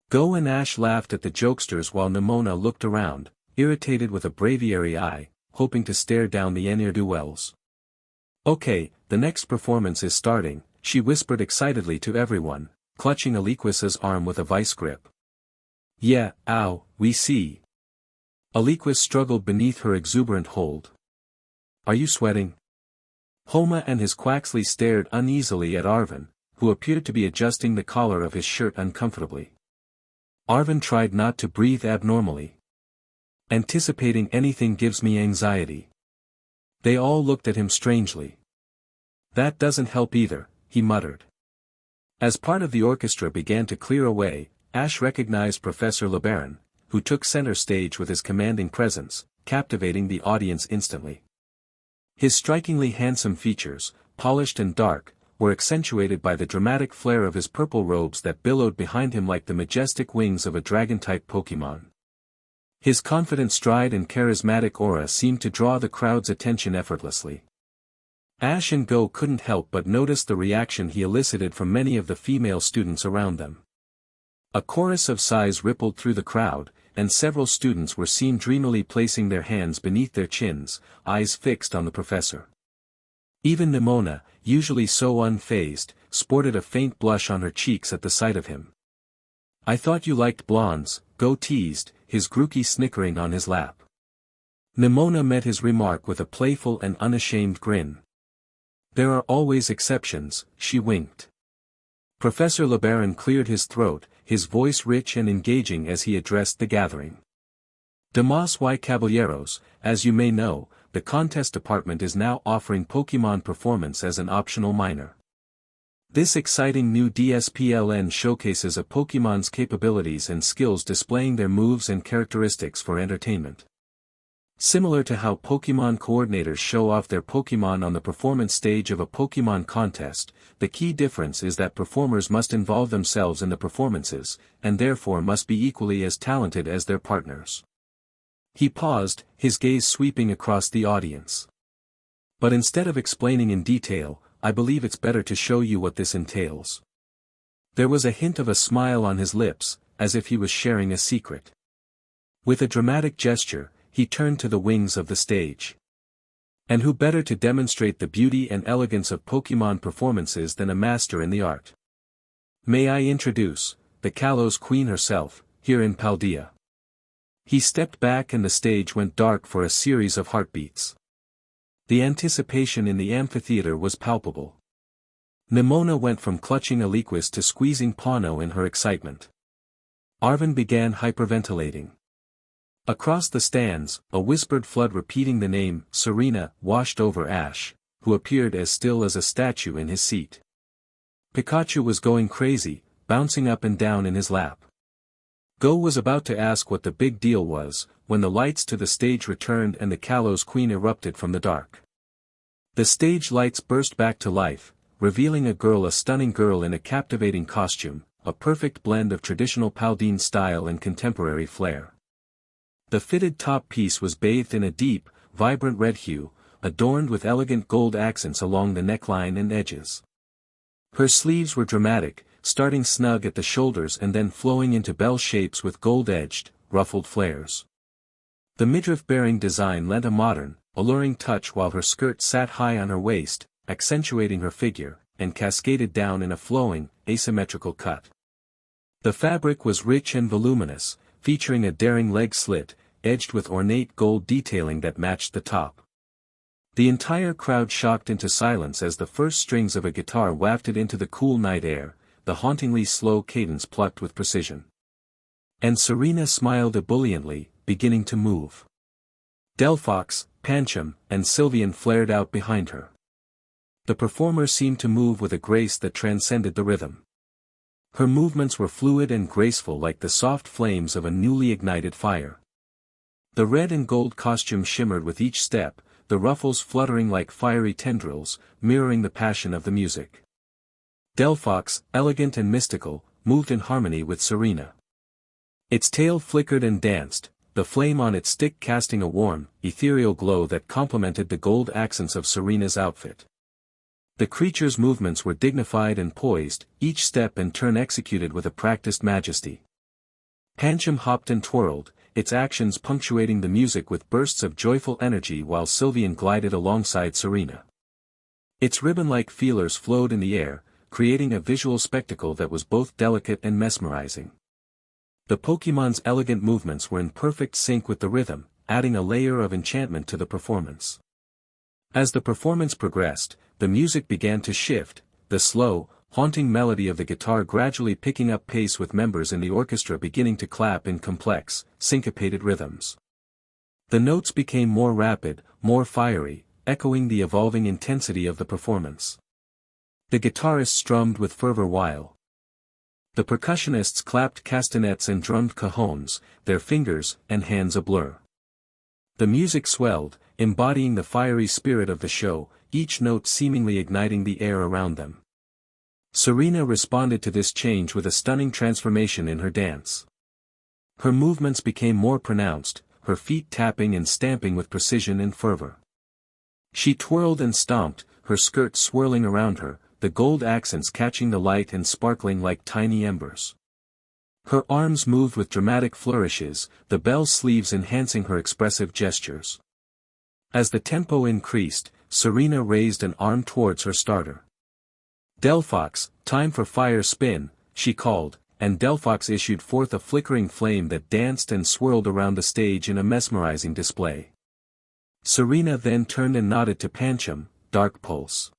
Go and Ash laughed at the jokesters while Neimona looked around, irritated with a braviary eye, hoping to stare down the ne'er-do-wells. Okay, the next performance is starting, she whispered excitedly to everyone, clutching Aliquis's arm with a vice grip. Yeah, ow, we see. Aliquis struggled beneath her exuberant hold. Are you sweating? Homa and his Quaxley stared uneasily at Arvin, who appeared to be adjusting the collar of his shirt uncomfortably. Arvin tried not to breathe abnormally. Anticipating anything gives me anxiety. They all looked at him strangely. That doesn't help either, he muttered. As part of the orchestra began to clear away, Ash recognized Professor LeBaron, who took center stage with his commanding presence, captivating the audience instantly. His strikingly handsome features, polished and dark, were accentuated by the dramatic flare of his purple robes that billowed behind him like the majestic wings of a dragon-type Pokémon. His confident stride and charismatic aura seemed to draw the crowd's attention effortlessly. Ash and Go couldn't help but notice the reaction he elicited from many of the female students around them. A chorus of sighs rippled through the crowd, and several students were seen dreamily placing their hands beneath their chins, eyes fixed on the professor. Even Neimona, usually so unfazed, sported a faint blush on her cheeks at the sight of him. I thought you liked blondes, Go teased, his Grookey snickering on his lap. Neimona met his remark with a playful and unashamed grin. There are always exceptions, she winked. Professor LeBaron cleared his throat, his voice rich and engaging as he addressed the gathering. Damas y caballeros, as you may know, the contest department is now offering Pokémon performance as an optional minor. This exciting new DSPLN showcases a Pokémon's capabilities and skills, displaying their moves and characteristics for entertainment. Similar to how Pokémon coordinators show off their Pokémon on the performance stage of a Pokémon contest, the key difference is that performers must involve themselves in the performances, and therefore must be equally as talented as their partners. He paused, his gaze sweeping across the audience. But instead of explaining in detail, I believe it's better to show you what this entails. There was a hint of a smile on his lips, as if he was sharing a secret. With a dramatic gesture, he turned to the wings of the stage. And who better to demonstrate the beauty and elegance of Pokémon performances than a master in the art? May I introduce, the Kalos Queen herself, here in Paldea. He stepped back and the stage went dark for a series of heartbeats. The anticipation in the amphitheater was palpable. Neimona went from clutching Aliquis to squeezing Pawno in her excitement. Arvin began hyperventilating. Across the stands, a whispered flood repeating the name, Serena, washed over Ash, who appeared as still as a statue in his seat. Pikachu was going crazy, bouncing up and down in his lap. Go was about to ask what the big deal was, when the lights to the stage returned and the Kalos Queen erupted from the dark. The stage lights burst back to life, revealing a stunning girl in a captivating costume, a perfect blend of traditional Paldean style and contemporary flair. The fitted top piece was bathed in a deep, vibrant red hue, adorned with elegant gold accents along the neckline and edges. Her sleeves were dramatic, starting snug at the shoulders and then flowing into bell shapes with gold-edged, ruffled flares. The midriff-bearing design lent a modern, alluring touch while her skirt sat high on her waist, accentuating her figure, and cascaded down in a flowing, asymmetrical cut. The fabric was rich and voluminous, featuring a daring leg slit, edged with ornate gold detailing that matched the top. The entire crowd shocked into silence as the first strings of a guitar wafted into the cool night air, the hauntingly slow cadence plucked with precision. And Serena smiled ebulliently, beginning to move. Delphox, Pancham, and Sylvian flared out behind her. The performer seemed to move with a grace that transcended the rhythm. Her movements were fluid and graceful like the soft flames of a newly ignited fire. The red and gold costume shimmered with each step, the ruffles fluttering like fiery tendrils, mirroring the passion of the music. Delphox, elegant and mystical, moved in harmony with Serena. Its tail flickered and danced, the flame on its stick casting a warm, ethereal glow that complemented the gold accents of Serena's outfit. The creature's movements were dignified and poised, each step and turn executed with a practiced majesty. Pancham hopped and twirled, its actions punctuating the music with bursts of joyful energy while Sylvian glided alongside Serena. Its ribbon-like feelers flowed in the air, creating a visual spectacle that was both delicate and mesmerizing. The Pokémon's elegant movements were in perfect sync with the rhythm, adding a layer of enchantment to the performance. As the performance progressed, the music began to shift, the slow, haunting melody of the guitar gradually picking up pace with members in the orchestra beginning to clap in complex, syncopated rhythms. The notes became more rapid, more fiery, echoing the evolving intensity of the performance. The guitarist strummed with fervor while the percussionists clapped castanets and drummed cajones, their fingers and hands a blur. The music swelled, embodying the fiery spirit of the show, each note seemingly igniting the air around them. Serena responded to this change with a stunning transformation in her dance. Her movements became more pronounced, her feet tapping and stamping with precision and fervor. She twirled and stomped, her skirt swirling around her, the gold accents catching the light and sparkling like tiny embers. Her arms moved with dramatic flourishes, the bell sleeves enhancing her expressive gestures. As the tempo increased, Serena raised an arm towards her starter. Delphox, time for fire spin, she called, and Delphox issued forth a flickering flame that danced and swirled around the stage in a mesmerizing display. Serena then turned and nodded to Pancham, Dark Pulse.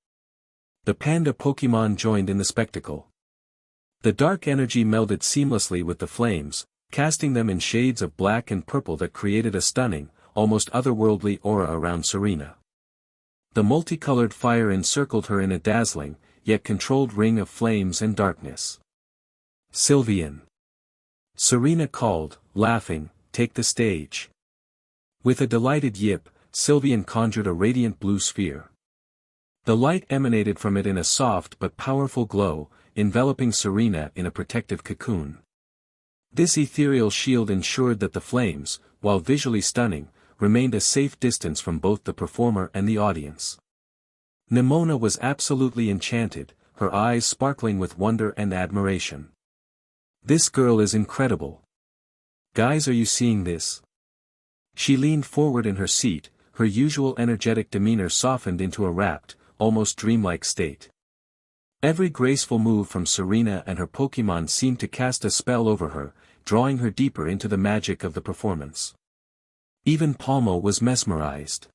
The panda Pokémon joined in the spectacle. The dark energy melded seamlessly with the flames, casting them in shades of black and purple that created a stunning, almost otherworldly aura around Serena. The multicolored fire encircled her in a dazzling, yet controlled ring of flames and darkness. Sylvian. Serena called, laughing, take the stage. With a delighted yip, Sylvian conjured a radiant blue sphere. The light emanated from it in a soft but powerful glow, enveloping Serena in a protective cocoon. This ethereal shield ensured that the flames, while visually stunning, remained a safe distance from both the performer and the audience. Neimona was absolutely enchanted, her eyes sparkling with wonder and admiration. This girl is incredible. Guys, are you seeing this? She leaned forward in her seat, her usual energetic demeanor softened into a rapt, almost dreamlike state. Every graceful move from Serena and her Pokémon seemed to cast a spell over her, drawing her deeper into the magic of the performance. Even Palmo was mesmerized.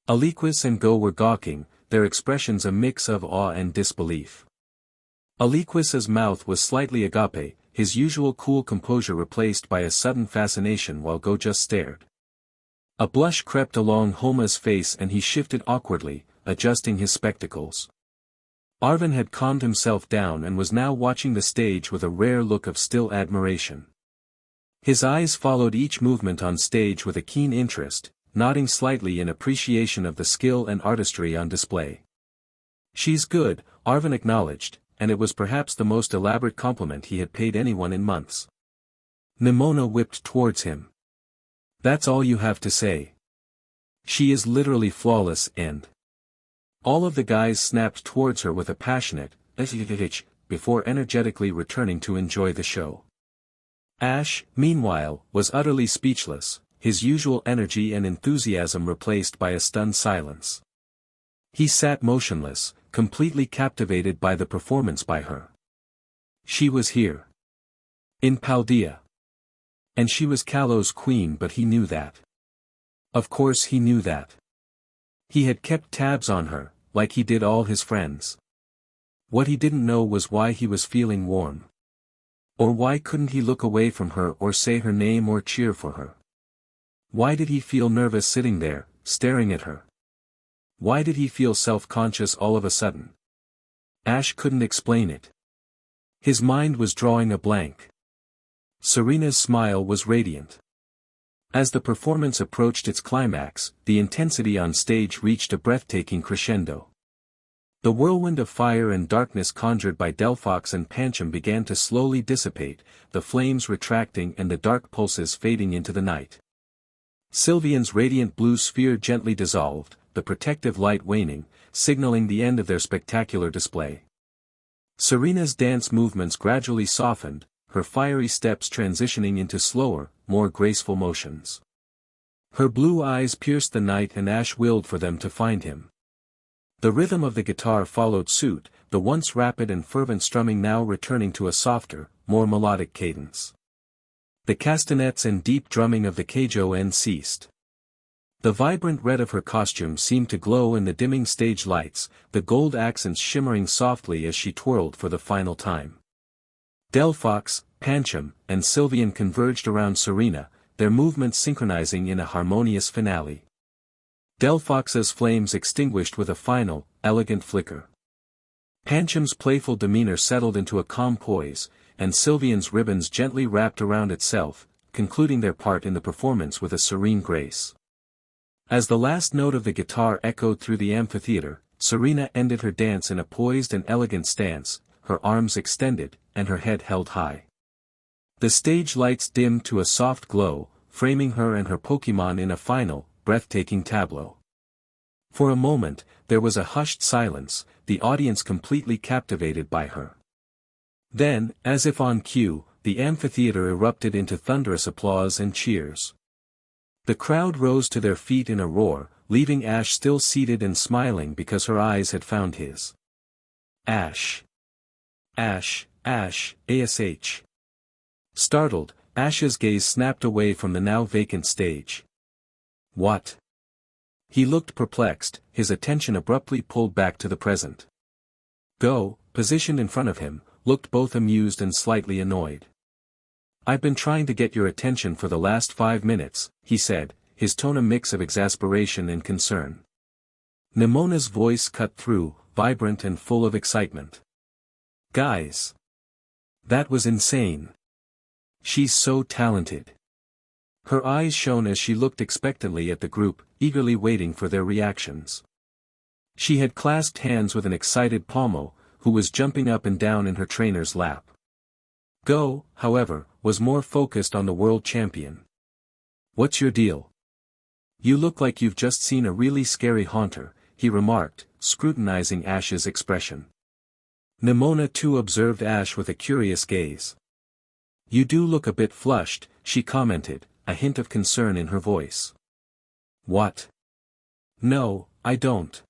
Aliquis and Go were gawking, their expressions a mix of awe and disbelief. Aliquis's mouth was slightly agape, his usual cool composure replaced by a sudden fascination while Go just stared. A blush crept along Homa's face and he shifted awkwardly, adjusting his spectacles. Arvin had calmed himself down and was now watching the stage with a rare look of still admiration. His eyes followed each movement on stage with a keen interest, nodding slightly in appreciation of the skill and artistry on display. She's good, Arvin acknowledged, and it was perhaps the most elaborate compliment he had paid anyone in months. Neimona whipped towards him. That's all you have to say. She is literally flawless and... All of the guys snapped towards her with a passionate, before energetically returning to enjoy the show. Ash, meanwhile, was utterly speechless, his usual energy and enthusiasm replaced by a stunned silence. He sat motionless, completely captivated by the performance by her. She was here. In Paldea. And she was Kalo's queen, but he knew that. Of course he knew that. He had kept tabs on her, like he did all his friends. What he didn't know was why he was feeling warm. Or why couldn't he look away from her or say her name or cheer for her? Why did he feel nervous sitting there, staring at her? Why did he feel self-conscious all of a sudden? Ash couldn't explain it. His mind was drawing a blank. Serena's smile was radiant. As the performance approached its climax, the intensity on stage reached a breathtaking crescendo. The whirlwind of fire and darkness conjured by Delphox and Pancham began to slowly dissipate, the flames retracting and the dark pulses fading into the night. Sylvian's radiant blue sphere gently dissolved, the protective light waning, signaling the end of their spectacular display. Serena's dance movements gradually softened, her fiery steps transitioning into slower, more graceful motions. Her blue eyes pierced the night and Ash willed for them to find him. The rhythm of the guitar followed suit, the once rapid and fervent strumming now returning to a softer, more melodic cadence. The castanets and deep drumming of the cajon ceased. The vibrant red of her costume seemed to glow in the dimming stage lights, the gold accents shimmering softly as she twirled for the final time. Delphox, Pancham, and Sylvian converged around Serena, their movements synchronizing in a harmonious finale. Delphox's flames extinguished with a final, elegant flicker. Pancham's playful demeanor settled into a calm poise, and Sylvian's ribbons gently wrapped around itself, concluding their part in the performance with a serene grace. As the last note of the guitar echoed through the amphitheater, Serena ended her dance in a poised and elegant stance, her arms extended, and her head held high. The stage lights dimmed to a soft glow, framing her and her Pokémon in a final, breathtaking tableau. For a moment, there was a hushed silence, the audience completely captivated by her. Then, as if on cue, the amphitheater erupted into thunderous applause and cheers. The crowd rose to their feet in a roar, leaving Ash still seated and smiling because her eyes had found his. Ash. Ash, Ash, Ash. Startled, Ash's gaze snapped away from the now vacant stage. What? He looked perplexed, his attention abruptly pulled back to the present. Go, positioned in front of him, looked both amused and slightly annoyed. I've been trying to get your attention for the last 5 minutes, he said, his tone a mix of exasperation and concern. Neimona's voice cut through, vibrant and full of excitement. Guys! That was insane. She's so talented. Her eyes shone as she looked expectantly at the group, eagerly waiting for their reactions. She had clasped hands with an excited Pomo, who was jumping up and down in her trainer's lap. Go, however, was more focused on the world champion. What's your deal? You look like you've just seen a really scary haunter, he remarked, scrutinizing Ash's expression. Neimona too observed Ash with a curious gaze. You do look a bit flushed, she commented, a hint of concern in her voice. What? No, I don't.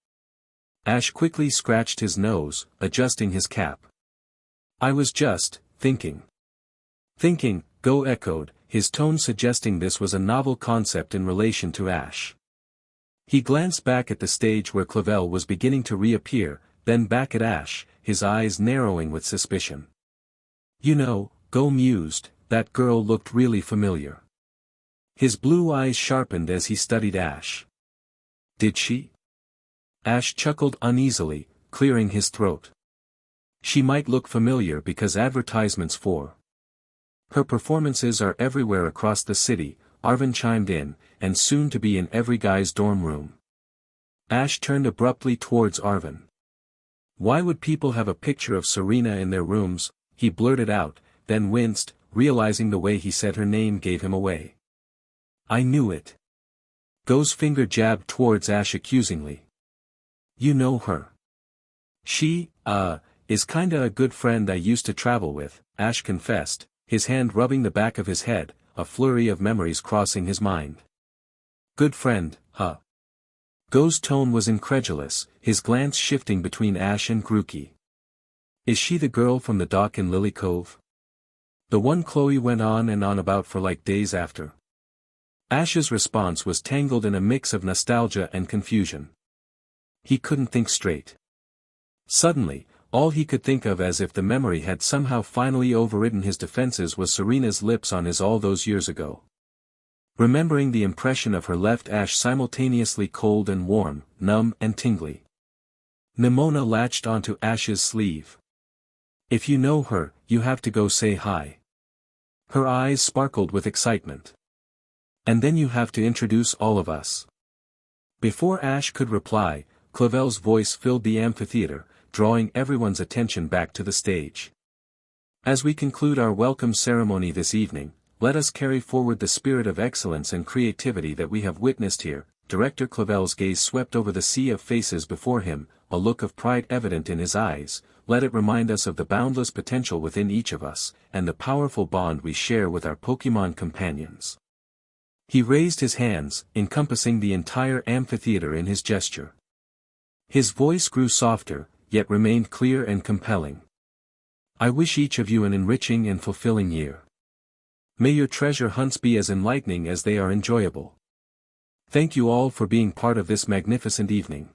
Ash quickly scratched his nose, adjusting his cap. I was just thinking. Thinking, Go echoed, his tone suggesting this was a novel concept in relation to Ash. He glanced back at the stage where Clevel was beginning to reappear, then back at Ash, his eyes narrowing with suspicion. You know, Go mused, that girl looked really familiar. His blue eyes sharpened as he studied Ash. Did she? Ash chuckled uneasily, clearing his throat. She might look familiar because advertisements for her performances are everywhere across the city, Arvin chimed in, and soon to be in every guy's dorm room. Ash turned abruptly towards Arvin. Why would people have a picture of Serena in their rooms, he blurted out, then winced, realizing the way he said her name gave him away. I knew it. Go's finger jabbed towards Ash accusingly. You know her. She, is kinda a good friend I used to travel with, Ash confessed, his hand rubbing the back of his head, a flurry of memories crossing his mind. Good friend, huh? Go's tone was incredulous, his glance shifting between Ash and Grookey. Is she the girl from the dock in Lily Cove? The one Chloe went on and on about for like days after. Ash's response was tangled in a mix of nostalgia and confusion. He couldn't think straight. Suddenly, all he could think of, as if the memory had somehow finally overridden his defenses, was Serena's lips on his all those years ago. Remembering the impression of her left Ash simultaneously cold and warm, numb and tingly. Neimona latched onto Ash's sleeve. If you know her, you have to go say hi. Her eyes sparkled with excitement. And then you have to introduce all of us. Before Ash could reply, Clevel's voice filled the amphitheater, drawing everyone's attention back to the stage. As we conclude our welcome ceremony this evening, let us carry forward the spirit of excellence and creativity that we have witnessed here. Director Clevel's gaze swept over the sea of faces before him, a look of pride evident in his eyes. Let it remind us of the boundless potential within each of us, and the powerful bond we share with our Pokémon companions. He raised his hands, encompassing the entire amphitheater in his gesture. His voice grew softer, yet remained clear and compelling. I wish each of you an enriching and fulfilling year. May your treasure hunts be as enlightening as they are enjoyable. Thank you all for being part of this magnificent evening.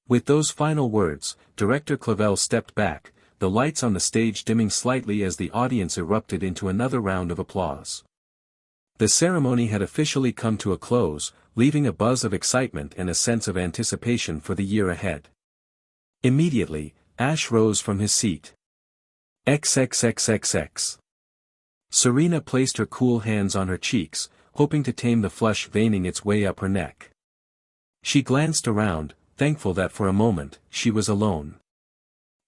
With those final words, Director Clevel stepped back, the lights on the stage dimming slightly as the audience erupted into another round of applause. The ceremony had officially come to a close, leaving a buzz of excitement and a sense of anticipation for the year ahead. Immediately, Ash rose from his seat. XXXXX. Serena placed her cool hands on her cheeks, hoping to tame the flush veining its way up her neck. She glanced around, thankful that for a moment, she was alone.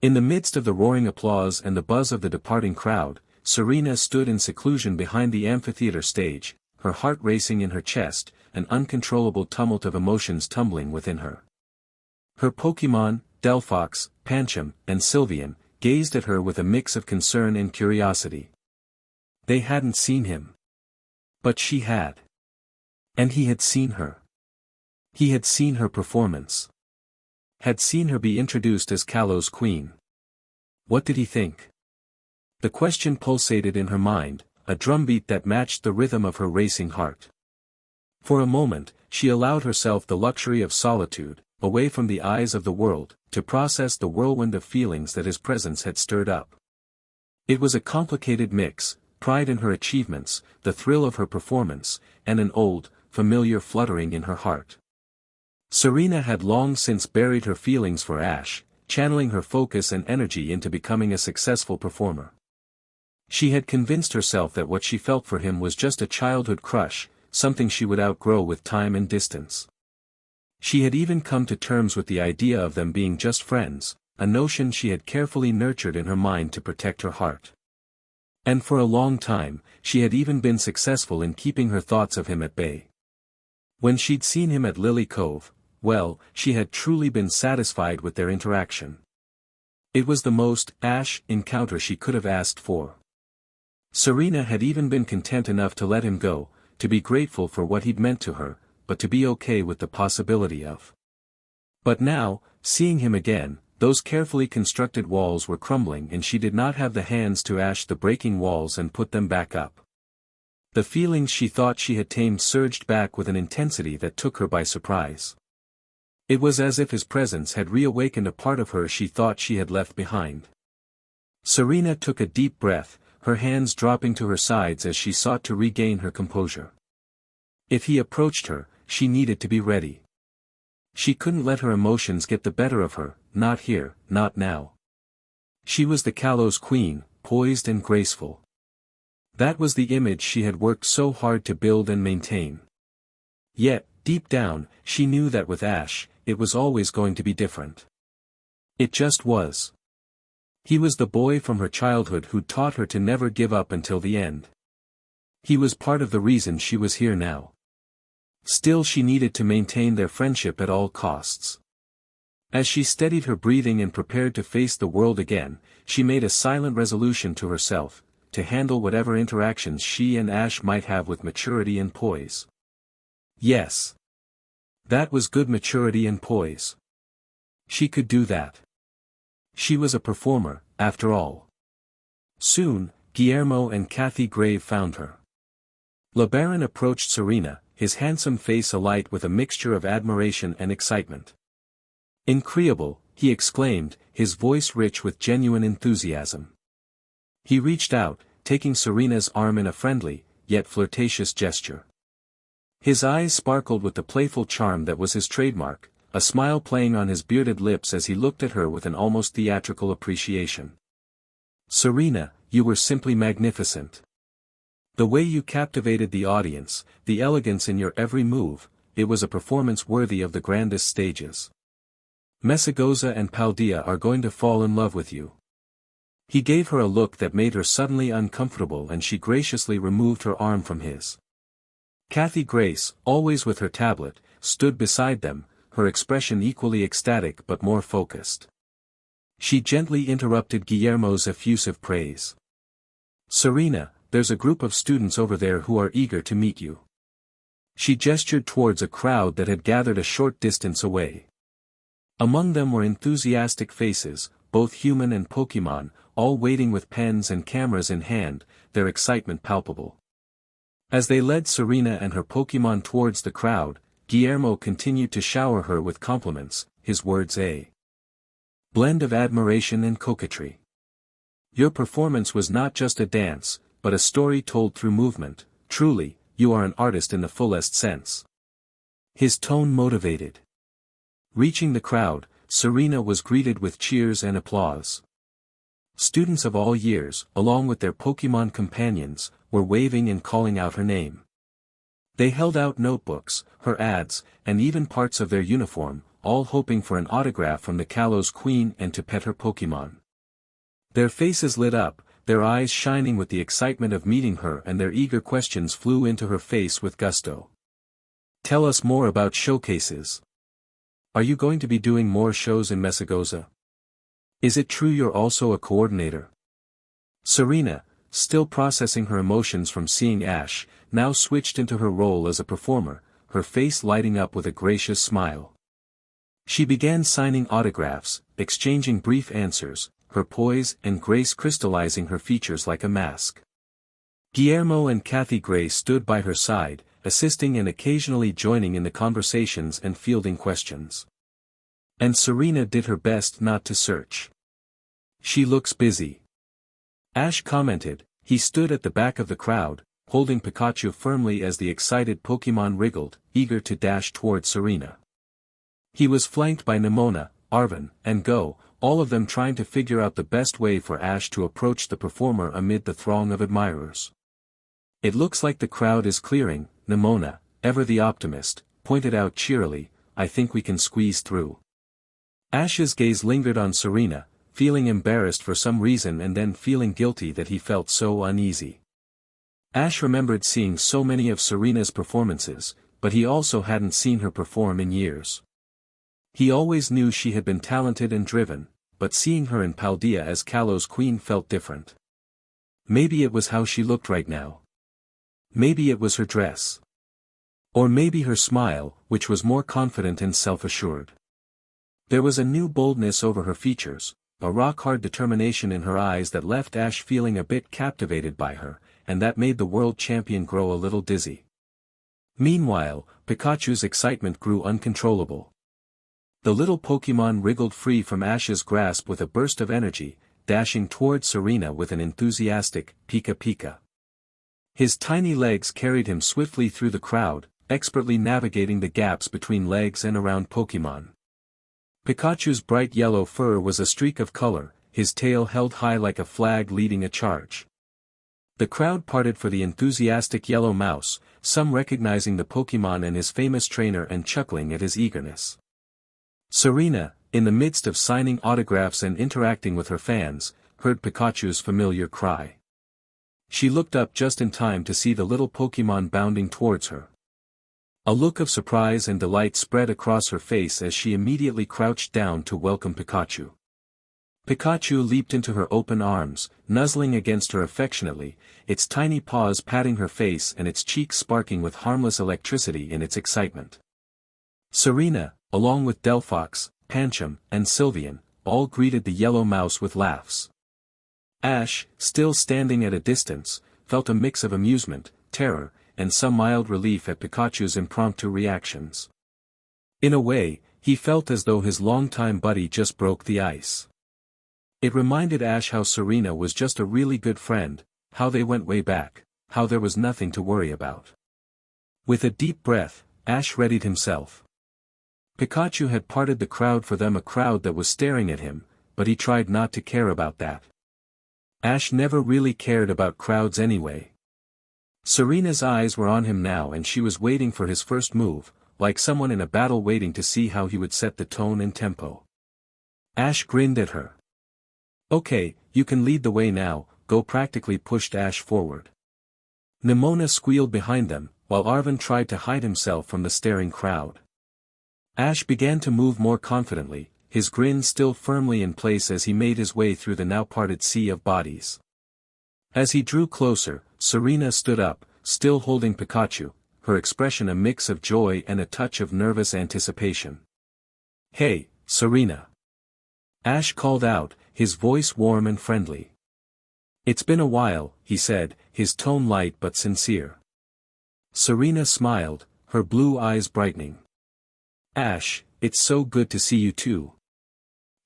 In the midst of the roaring applause and the buzz of the departing crowd, Serena stood in seclusion behind the amphitheater stage, her heart racing in her chest, an uncontrollable tumult of emotions tumbling within her. Her Pokémon, Delphox, Pancham, and Sylveon, gazed at her with a mix of concern and curiosity. They hadn't seen him. But she had. And he had seen her. He had seen her performance. Had seen her be introduced as Kalo's queen. What did he think? The question pulsated in her mind, a drumbeat that matched the rhythm of her racing heart. For a moment, she allowed herself the luxury of solitude, away from the eyes of the world, to process the whirlwind of feelings that his presence had stirred up. It was a complicated mix, pride in her achievements, the thrill of her performance, and an old, familiar fluttering in her heart. Serena had long since buried her feelings for Ash, channeling her focus and energy into becoming a successful performer. She had convinced herself that what she felt for him was just a childhood crush, something she would outgrow with time and distance. She had even come to terms with the idea of them being just friends, a notion she had carefully nurtured in her mind to protect her heart. And for a long time, she had even been successful in keeping her thoughts of him at bay. When she'd seen him at Lily Cove, well, she had truly been satisfied with their interaction. It was the most Ash encounter she could have asked for. Serena had even been content enough to let him go, to be grateful for what he'd meant to her, but to be okay with the possibility of. But now, seeing him again, those carefully constructed walls were crumbling and she did not have the hands to ash the breaking walls and put them back up. The feelings she thought she had tamed surged back with an intensity that took her by surprise. It was as if his presence had reawakened a part of her she thought she had left behind. Serena took a deep breath, her hands dropping to her sides as she sought to regain her composure. If he approached her, she needed to be ready. She couldn't let her emotions get the better of her, not here, not now. She was the Kalo's queen, poised and graceful. That was the image she had worked so hard to build and maintain. Yet, deep down, she knew that with Ash, it was always going to be different. It just was. He was the boy from her childhood who taught her to never give up until the end. He was part of the reason she was here now. Still she needed to maintain their friendship at all costs. As she steadied her breathing and prepared to face the world again, she made a silent resolution to herself, to handle whatever interactions she and Ash might have with maturity and poise. Yes. That was good maturity and poise. She could do that. She was a performer, after all. Soon, Guillermo and Kathy Grave found her. LeBaron approached Serena, his handsome face alight with a mixture of admiration and excitement. "Incredible," he exclaimed, his voice rich with genuine enthusiasm. He reached out, taking Serena's arm in a friendly, yet flirtatious gesture. His eyes sparkled with the playful charm that was his trademark, a smile playing on his bearded lips as he looked at her with an almost theatrical appreciation. "Serena, you were simply magnificent. The way you captivated the audience, the elegance in your every move, it was a performance worthy of the grandest stages. Mesagosa and Paldea are going to fall in love with you." He gave her a look that made her suddenly uncomfortable and she graciously removed her arm from his. Kathy Grace, always with her tablet, stood beside them, her expression equally ecstatic but more focused. She gently interrupted Guillermo's effusive praise. "Serena, there's a group of students over there who are eager to meet you." She gestured towards a crowd that had gathered a short distance away. Among them were enthusiastic faces, both human and Pokémon, all waiting with pens and cameras in hand, their excitement palpable. As they led Serena and her Pokémon towards the crowd, Guillermo continued to shower her with compliments, his words a blend of admiration and coquetry. "Your performance was not just a dance, but a story told through movement. Truly, you are an artist in the fullest sense." His tone motivated. Reaching the crowd, Serena was greeted with cheers and applause. Students of all years, along with their Pokémon companions, were waving and calling out her name. They held out notebooks, her ads, and even parts of their uniform, all hoping for an autograph from the Kalo's queen and to pet her Pokémon. Their faces lit up, their eyes shining with the excitement of meeting her, and their eager questions flew into her face with gusto. "Tell us more about showcases. Are you going to be doing more shows in Mesagosa? Is it true you're also a coordinator?" Serena, still processing her emotions from seeing Ash, now switched into her role as a performer, her face lighting up with a gracious smile. She began signing autographs, exchanging brief answers, her poise and grace crystallizing her features like a mask. Guillermo and Kathy Gray stood by her side, assisting and occasionally joining in the conversations and fielding questions. And Serena did her best not to search. "She looks busy." Ash commented. He stood at the back of the crowd, holding Pikachu firmly as the excited Pokémon wriggled, eager to dash toward Serena. He was flanked by Neimona, Arvin, and Go, all of them trying to figure out the best way for Ash to approach the performer amid the throng of admirers. "It looks like the crowd is clearing," Neimona, ever the optimist, pointed out cheerily. "I think we can squeeze through." Ash's gaze lingered on Serena, feeling embarrassed for some reason and then feeling guilty that he felt so uneasy. Ash remembered seeing so many of Serena's performances, but he also hadn't seen her perform in years. He always knew she had been talented and driven, but seeing her in Paldea as Kalo's queen felt different. Maybe it was how she looked right now. Maybe it was her dress. Or maybe her smile, which was more confident and self-assured. There was a new boldness over her features, a rock-hard determination in her eyes that left Ash feeling a bit captivated by her, and that made the world champion grow a little dizzy. Meanwhile, Pikachu's excitement grew uncontrollable. The little Pokémon wriggled free from Ash's grasp with a burst of energy, dashing toward Serena with an enthusiastic, "Pika Pika." His tiny legs carried him swiftly through the crowd, expertly navigating the gaps between legs and around Pokémon. Pikachu's bright yellow fur was a streak of color, his tail held high like a flag leading a charge. The crowd parted for the enthusiastic yellow mouse, some recognizing the Pokémon and his famous trainer and chuckling at his eagerness. Serena, in the midst of signing autographs and interacting with her fans, heard Pikachu's familiar cry. She looked up just in time to see the little Pokémon bounding towards her. A look of surprise and delight spread across her face as she immediately crouched down to welcome Pikachu. Pikachu leaped into her open arms, nuzzling against her affectionately, its tiny paws patting her face and its cheeks sparking with harmless electricity in its excitement. Serena, along with Delphox, Pancham, and Sylveon, all greeted the yellow mouse with laughs. Ash, still standing at a distance, felt a mix of amusement, terror, and some mild relief at Pikachu's impromptu reactions. In a way, he felt as though his longtime buddy just broke the ice. It reminded Ash how Serena was just a really good friend, how they went way back, how there was nothing to worry about. With a deep breath, Ash readied himself. Pikachu had parted the crowd for them, a crowd that was staring at him, but he tried not to care about that. Ash never really cared about crowds anyway. Serena's eyes were on him now and she was waiting for his first move, like someone in a battle waiting to see how he would set the tone and tempo. Ash grinned at her. "Okay, you can lead the way now," Go practically pushed Ash forward. Neimona squealed behind them, while Arvin tried to hide himself from the staring crowd. Ash began to move more confidently, his grin still firmly in place as he made his way through the now parted sea of bodies. As he drew closer, Serena stood up, still holding Pikachu, her expression a mix of joy and a touch of nervous anticipation. "Hey, Serena!" Ash called out, his voice warm and friendly. "It's been a while," he said, his tone light but sincere. Serena smiled, her blue eyes brightening. "Ash, it's so good to see you too.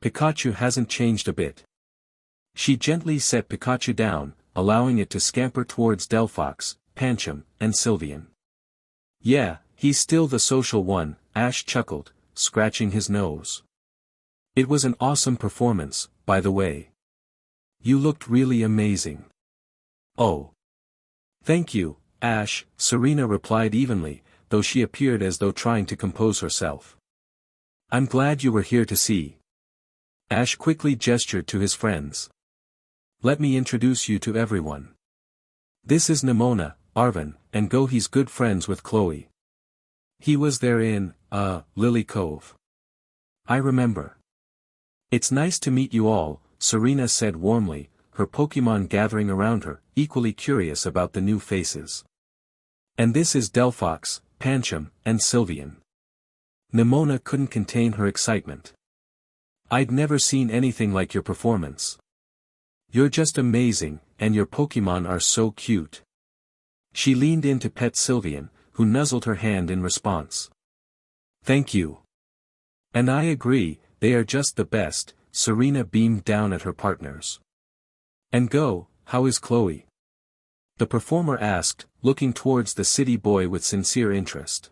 Pikachu hasn't changed a bit." She gently set Pikachu down, allowing it to scamper towards Delphox, Pancham, and Sylveon. "Yeah, he's still the social one," Ash chuckled, scratching his nose. "It was an awesome performance, by the way. You looked really amazing." "Oh. Thank you, Ash," Serena replied evenly, though she appeared as though trying to compose herself. "I'm glad you were here to see." Ash quickly gestured to his friends. "Let me introduce you to everyone. This is Neimona, Arvin, and Go. He's good friends with Chloe. He was there in, Lily Cove. I remember." "It's nice to meet you all," Serena said warmly, her Pokémon gathering around her, equally curious about the new faces. "And this is Delphox, Pancham, and Sylveon." Neimona couldn't contain her excitement. "I'd never seen anything like your performance. You're just amazing, and your Pokémon are so cute." She leaned in to pet Sylveon, who nuzzled her hand in response. "Thank you. And I agree, they are just the best," Serena beamed down at her partners. "And Go, how is Chloe?" the performer asked, looking towards the city boy with sincere interest.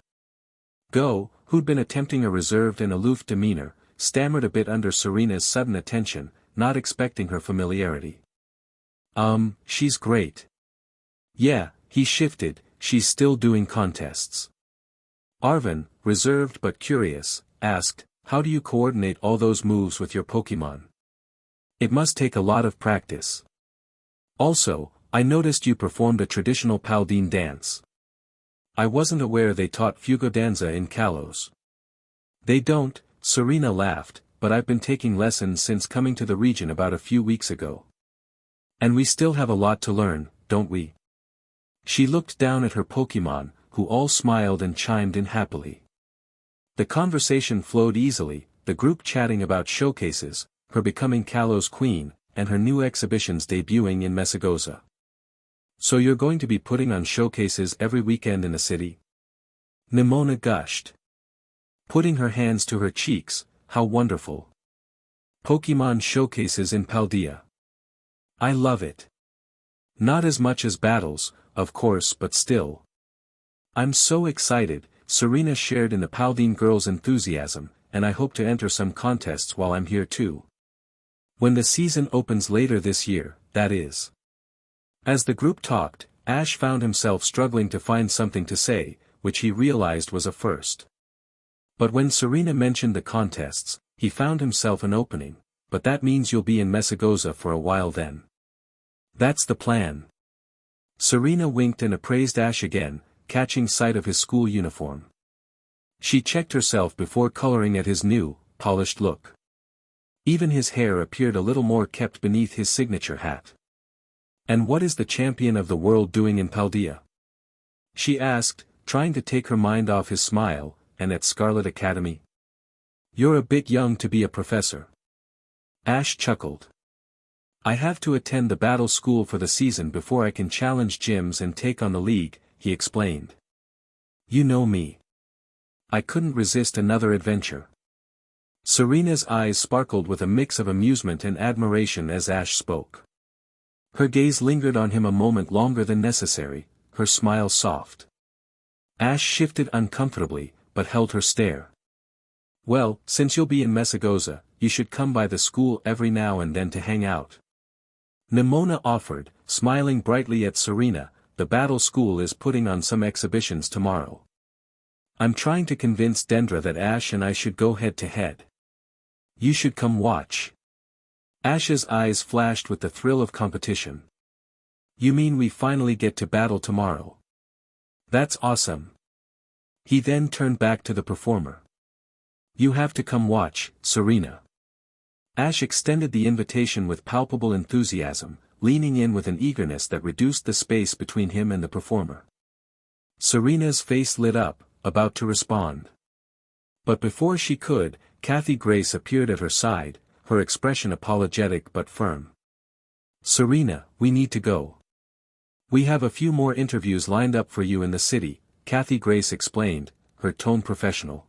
Go, who'd been attempting a reserved and aloof demeanor, stammered a bit under Serena's sudden attention, not expecting her familiarity. She's great. Yeah," he shifted, "she's still doing contests." Arvin, reserved but curious, asked, "How do you coordinate all those moves with your Pokémon? It must take a lot of practice. Also, I noticed you performed a traditional Paldea dance. I wasn't aware they taught fugo danza in Kalos." "They don't," Serena laughed, "but I've been taking lessons since coming to the region about a few weeks ago. And we still have a lot to learn, don't we?" She looked down at her Pokémon, who all smiled and chimed in happily. The conversation flowed easily, the group chatting about showcases, her becoming Kalos queen, and her new exhibitions debuting in Mesagosa. "So you're going to be putting on showcases every weekend in the city?" Neimona gushed. Putting her hands to her cheeks, "How wonderful. Pokémon showcases in Paldea. I love it. Not as much as battles, of course, but still. I'm so excited." Serena shared in the Paldea girls' enthusiasm, "and I hope to enter some contests while I'm here too. When the season opens later this year, that is." As the group talked, Ash found himself struggling to find something to say, which he realized was a first. But when Serena mentioned the contests, he found himself an opening. "But that means you'll be in Mesagosa for a while then." "That's the plan." Serena winked and appraised Ash again, catching sight of his school uniform. She checked herself before coloring at his new, polished look. Even his hair appeared a little more kept beneath his signature hat. "And what is the champion of the world doing in Paldea?" she asked, trying to take her mind off his smile, "and at Scarlet Academy?" "You're a bit young to be a professor." Ash chuckled. "I have to attend the battle school for the season before I can challenge gyms and take on the league," he explained. "You know me. I couldn't resist another adventure." Serena's eyes sparkled with a mix of amusement and admiration as Ash spoke. Her gaze lingered on him a moment longer than necessary, her smile soft. Ash shifted uncomfortably, but held her stare. "Well, since you'll be in Mesagosa, you should come by the school every now and then to hang out." Neimona offered, smiling brightly at Serena. "The battle school is putting on some exhibitions tomorrow. I'm trying to convince Dendra that Ash and I should go head to head. You should come watch." Ash's eyes flashed with the thrill of competition. "You mean we finally get to battle tomorrow? That's awesome." He then turned back to the performer. "You have to come watch, Serena." Ash extended the invitation with palpable enthusiasm, leaning in with an eagerness that reduced the space between him and the performer. Serena's face lit up, about to respond. But before she could, Kathy Grace appeared at her side, her expression apologetic but firm. "Serena, we need to go. We have a few more interviews lined up for you in the city," Kathy Grace explained, her tone professional.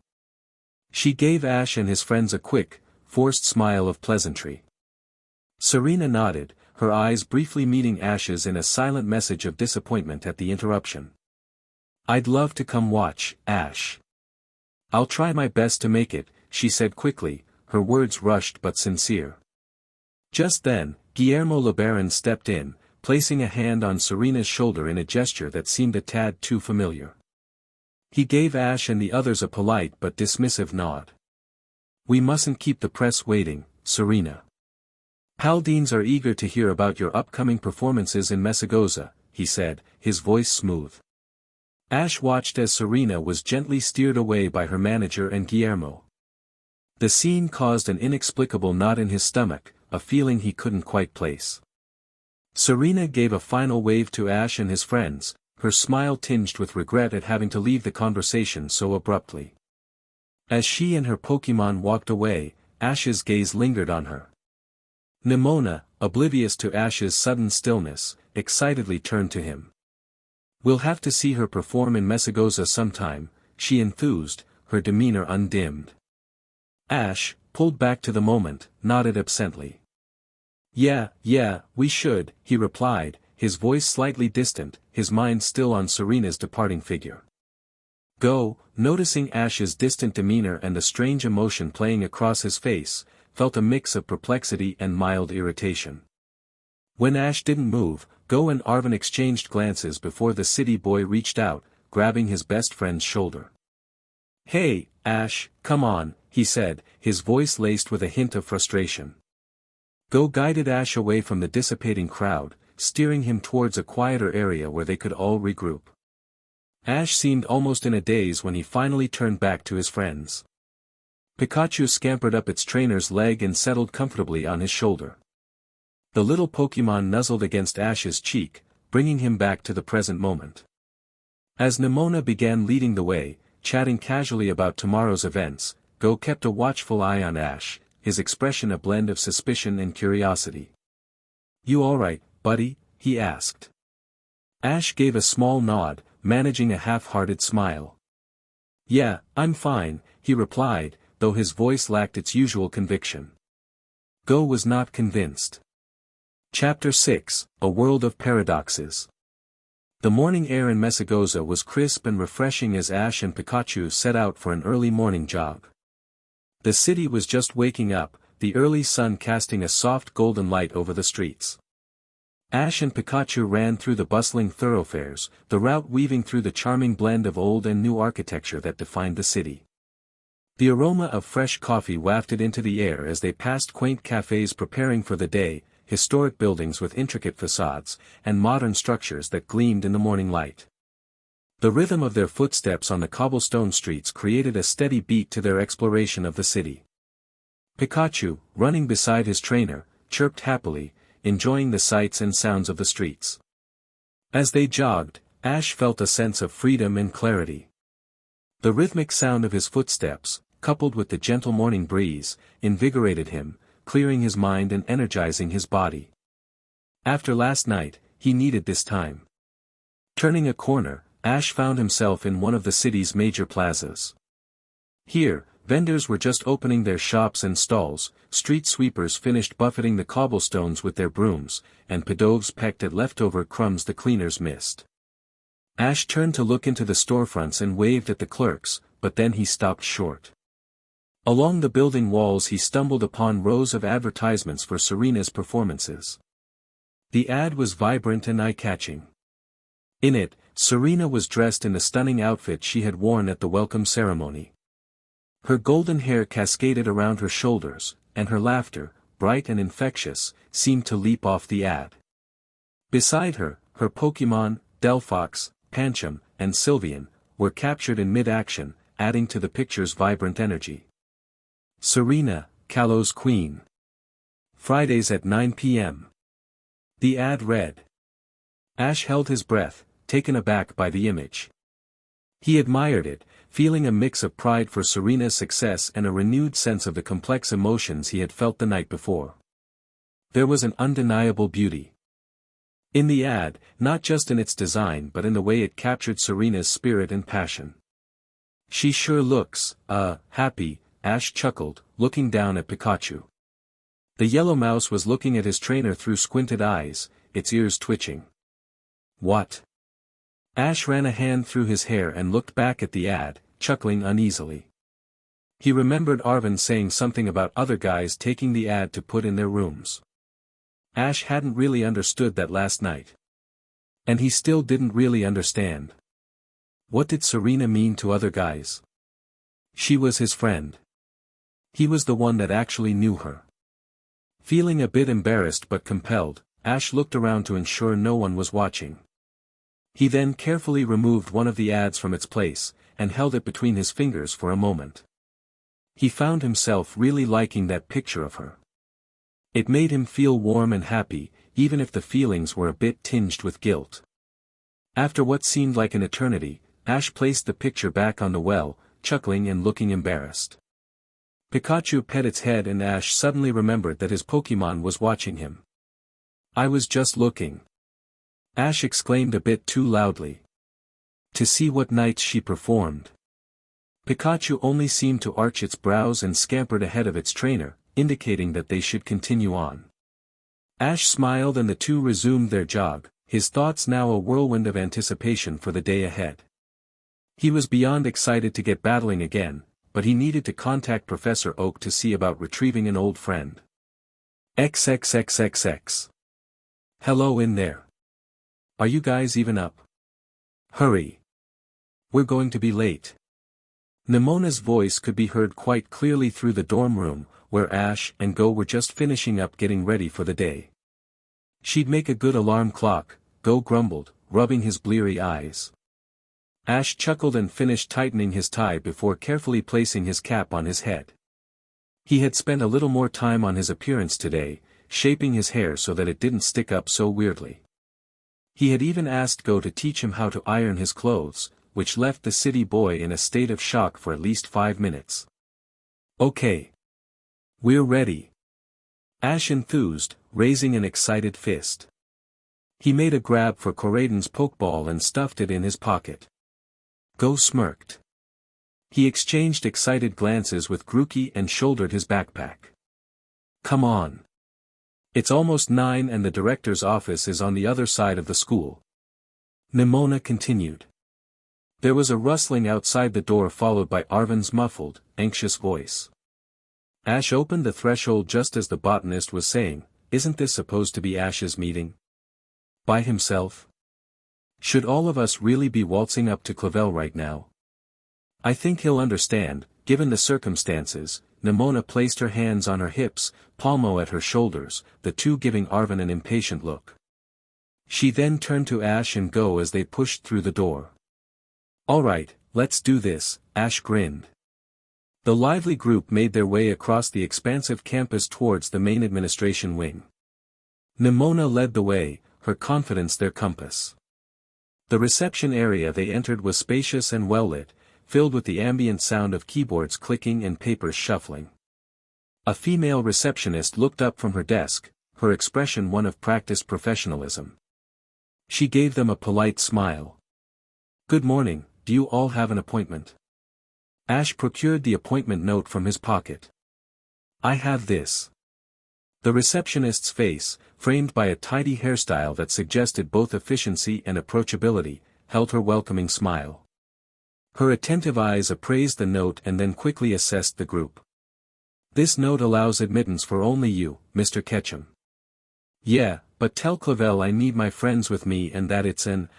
She gave Ash and his friends a quick, forced smile of pleasantry. Serena nodded, her eyes briefly meeting Ash's in a silent message of disappointment at the interruption. "I'd love to come watch, Ash. I'll try my best to make it," she said quickly, her words rushed but sincere. Just then, Guillermo LeBaron stepped in, placing a hand on Serena's shoulder in a gesture that seemed a tad too familiar. He gave Ash and the others a polite but dismissive nod. "We mustn't keep the press waiting, Serena. Paldeans are eager to hear about your upcoming performances in Mesagosa," he said, his voice smooth. Ash watched as Serena was gently steered away by her manager and Guillermo. The scene caused an inexplicable knot in his stomach, a feeling he couldn't quite place. Serena gave a final wave to Ash and his friends, her smile tinged with regret at having to leave the conversation so abruptly. As she and her Pokémon walked away, Ash's gaze lingered on her. Neimona, oblivious to Ash's sudden stillness, excitedly turned to him. "We'll have to see her perform in Mesagosa sometime," she enthused, her demeanor undimmed. Ash, pulled back to the moment, nodded absently. Yeah, we should," he replied, his voice slightly distant, his mind still on Serena's departing figure. Go, noticing Ash's distant demeanor and the strange emotion playing across his face, felt a mix of perplexity and mild irritation. When Ash didn't move, Go and Arvin exchanged glances before the city boy reached out, grabbing his best friend's shoulder. "Hey, Ash, come on," he said, his voice laced with a hint of frustration. Go guided Ash away from the dissipating crowd, steering him towards a quieter area where they could all regroup. Ash seemed almost in a daze when he finally turned back to his friends. Pikachu scampered up its trainer's leg and settled comfortably on his shoulder. The little Pokémon nuzzled against Ash's cheek, bringing him back to the present moment. As Neimona began leading the way, chatting casually about tomorrow's events, Go kept a watchful eye on Ash, his expression a blend of suspicion and curiosity. "You alright, buddy?" he asked. Ash gave a small nod, managing a half-hearted smile. "Yeah, I'm fine," he replied, though his voice lacked its usual conviction. Go was not convinced. Chapter 6, A World of Paradoxes. The morning air in Mesagosa was crisp and refreshing as Ash and Pikachu set out for an early morning jog. The city was just waking up, the early sun casting a soft golden light over the streets. Ash and Pikachu ran through the bustling thoroughfares, the route weaving through the charming blend of old and new architecture that defined the city. The aroma of fresh coffee wafted into the air as they passed quaint cafes preparing for the day, historic buildings with intricate facades, and modern structures that gleamed in the morning light. The rhythm of their footsteps on the cobblestone streets created a steady beat to their exploration of the city. Pikachu, running beside his trainer, chirped happily, enjoying the sights and sounds of the streets. As they jogged, Ash felt a sense of freedom and clarity. The rhythmic sound of his footsteps, coupled with the gentle morning breeze, invigorated him, clearing his mind and energizing his body. After last night, he needed this time. Turning a corner, Ash found himself in one of the city's major plazas. Here, vendors were just opening their shops and stalls, street sweepers finished buffeting the cobblestones with their brooms, and pedoves pecked at leftover crumbs the cleaners missed. Ash turned to look into the storefronts and waved at the clerks, but then he stopped short. Along the building walls he stumbled upon rows of advertisements for Serena's performances. The ad was vibrant and eye-catching. In it, Serena was dressed in the stunning outfit she had worn at the welcome ceremony. Her golden hair cascaded around her shoulders, and her laughter, bright and infectious, seemed to leap off the ad. Beside her, her Pokémon, Delphox, Pancham, and Sylveon, were captured in mid-action, adding to the picture's vibrant energy. Serena, Kalos Queen. Fridays at 9 p.m. The ad read. Ash held his breath, taken aback by the image. He admired it, feeling a mix of pride for Serena's success and a renewed sense of the complex emotions he had felt the night before. There was an undeniable beauty in the ad, not just in its design but in the way it captured Serena's spirit and passion. She sure looks, happy, Ash chuckled, looking down at Pikachu. The yellow mouse was looking at his trainer through squinted eyes, its ears twitching. What? Ash ran a hand through his hair and looked back at the ad, chuckling uneasily. He remembered Arvin saying something about other guys taking the ad to put in their rooms. Ash hadn't really understood that last night. And he still didn't really understand. What did Serena mean to other guys? She was his friend. He was the one that actually knew her. Feeling a bit embarrassed but compelled, Ash looked around to ensure no one was watching. He then carefully removed one of the ads from its place, and held it between his fingers for a moment. He found himself really liking that picture of her. It made him feel warm and happy, even if the feelings were a bit tinged with guilt. After what seemed like an eternity, Ash placed the picture back on the well, chuckling and looking embarrassed. Pikachu pet its head and Ash suddenly remembered that his Pokémon was watching him. I was just looking. Ash exclaimed a bit too loudly. To see what nights she performed. Pikachu only seemed to arch its brows and scampered ahead of its trainer, indicating that they should continue on. Ash smiled and the two resumed their jog, his thoughts now a whirlwind of anticipation for the day ahead. He was beyond excited to get battling again, but he needed to contact Professor Oak to see about retrieving an old friend. XXXXX. Hello in there. Are you guys even up? Hurry. We're going to be late. Neimona's voice could be heard quite clearly through the dorm room, where Ash and Go were just finishing up getting ready for the day. She'd make a good alarm clock, Go grumbled, rubbing his bleary eyes. Ash chuckled and finished tightening his tie before carefully placing his cap on his head. He had spent a little more time on his appearance today, shaping his hair so that it didn't stick up so weirdly. He had even asked Go to teach him how to iron his clothes, which left the city boy in a state of shock for at least 5 minutes. Okay. We're ready. Ash enthused, raising an excited fist. He made a grab for Coriden's pokeball and stuffed it in his pocket. Go smirked. He exchanged excited glances with Grookey and shouldered his backpack. Come on. It's almost 9 and the director's office is on the other side of the school. Neimona continued. There was a rustling outside the door followed by Arvin's muffled, anxious voice. Ash opened the threshold just as the botanist was saying, isn't this supposed to be Ash's meeting? By himself? Should all of us really be waltzing up to Clevel right now? I think he'll understand, given the circumstances. Neimona placed her hands on her hips, Palmo at her shoulders, the two giving Arvin an impatient look. She then turned to Ash and Go as they pushed through the door. Alright, let's do this, Ash grinned. The lively group made their way across the expansive campus towards the main administration wing. Neimona led the way, her confidence their compass. The reception area they entered was spacious and well-lit, filled with the ambient sound of keyboards clicking and papers shuffling. A female receptionist looked up from her desk, her expression one of practiced professionalism. She gave them a polite smile. "Good morning, do you all have an appointment?" Ash procured the appointment note from his pocket. "I have this." The receptionist's face, framed by a tidy hairstyle that suggested both efficiency and approachability, held her welcoming smile. Her attentive eyes appraised the note and then quickly assessed the group. "This note allows admittance for only you, Mr. Ketchum." "Yeah, but tell Clevel I need my friends with me and that it's an,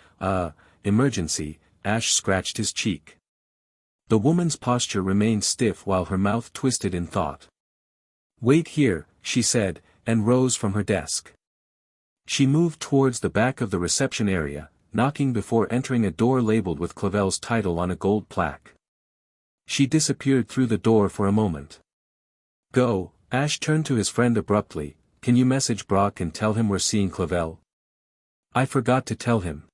emergency." Ash scratched his cheek. The woman's posture remained stiff while her mouth twisted in thought. "Wait here," she said, and rose from her desk. She moved towards the back of the reception area, knocking before entering a door labeled with Clevel's title on a gold plaque. She disappeared through the door for a moment. "Go," Ash turned to his friend abruptly, "can you message Brock and tell him we're seeing Clevel?" "I forgot to tell him."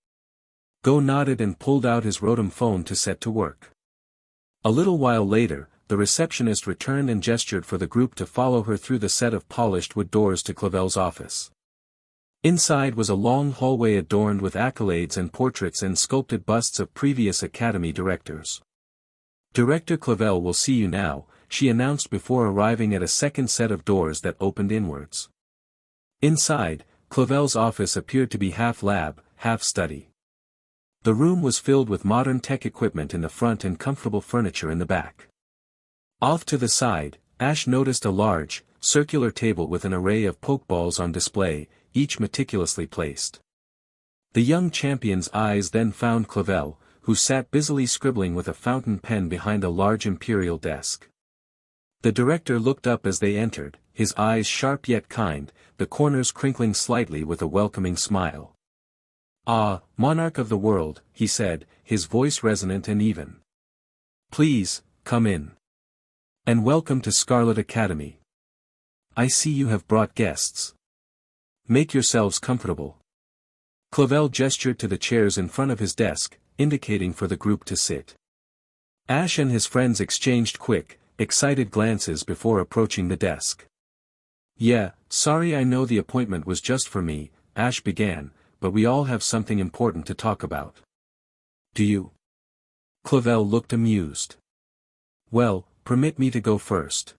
Go nodded and pulled out his Rotom phone to set to work. A little while later, the receptionist returned and gestured for the group to follow her through the set of polished wood doors to Clevel's office. Inside was a long hallway adorned with accolades and portraits and sculpted busts of previous Academy directors. "Director Clevel will see you now," she announced before arriving at a second set of doors that opened inwards. Inside, Clevel's office appeared to be half lab, half study. The room was filled with modern tech equipment in the front and comfortable furniture in the back. Off to the side, Ash noticed a large, circular table with an array of Pokeballs on display, each meticulously placed. The young champion's eyes then found Clevel, who sat busily scribbling with a fountain pen behind a large imperial desk. The director looked up as they entered, his eyes sharp yet kind, the corners crinkling slightly with a welcoming smile. "Ah, Monarch of the world," he said, his voice resonant and even. "Please, come in. And welcome to Scarlet Academy. I see you have brought guests. Make yourselves comfortable." Clevel gestured to the chairs in front of his desk, indicating for the group to sit. Ash and his friends exchanged quick, excited glances before approaching the desk. "Yeah, sorry I know the appointment was just for me," Ash began, "but we all have something important to talk about." "Do you?" Clevel looked amused. "Well, permit me to go first.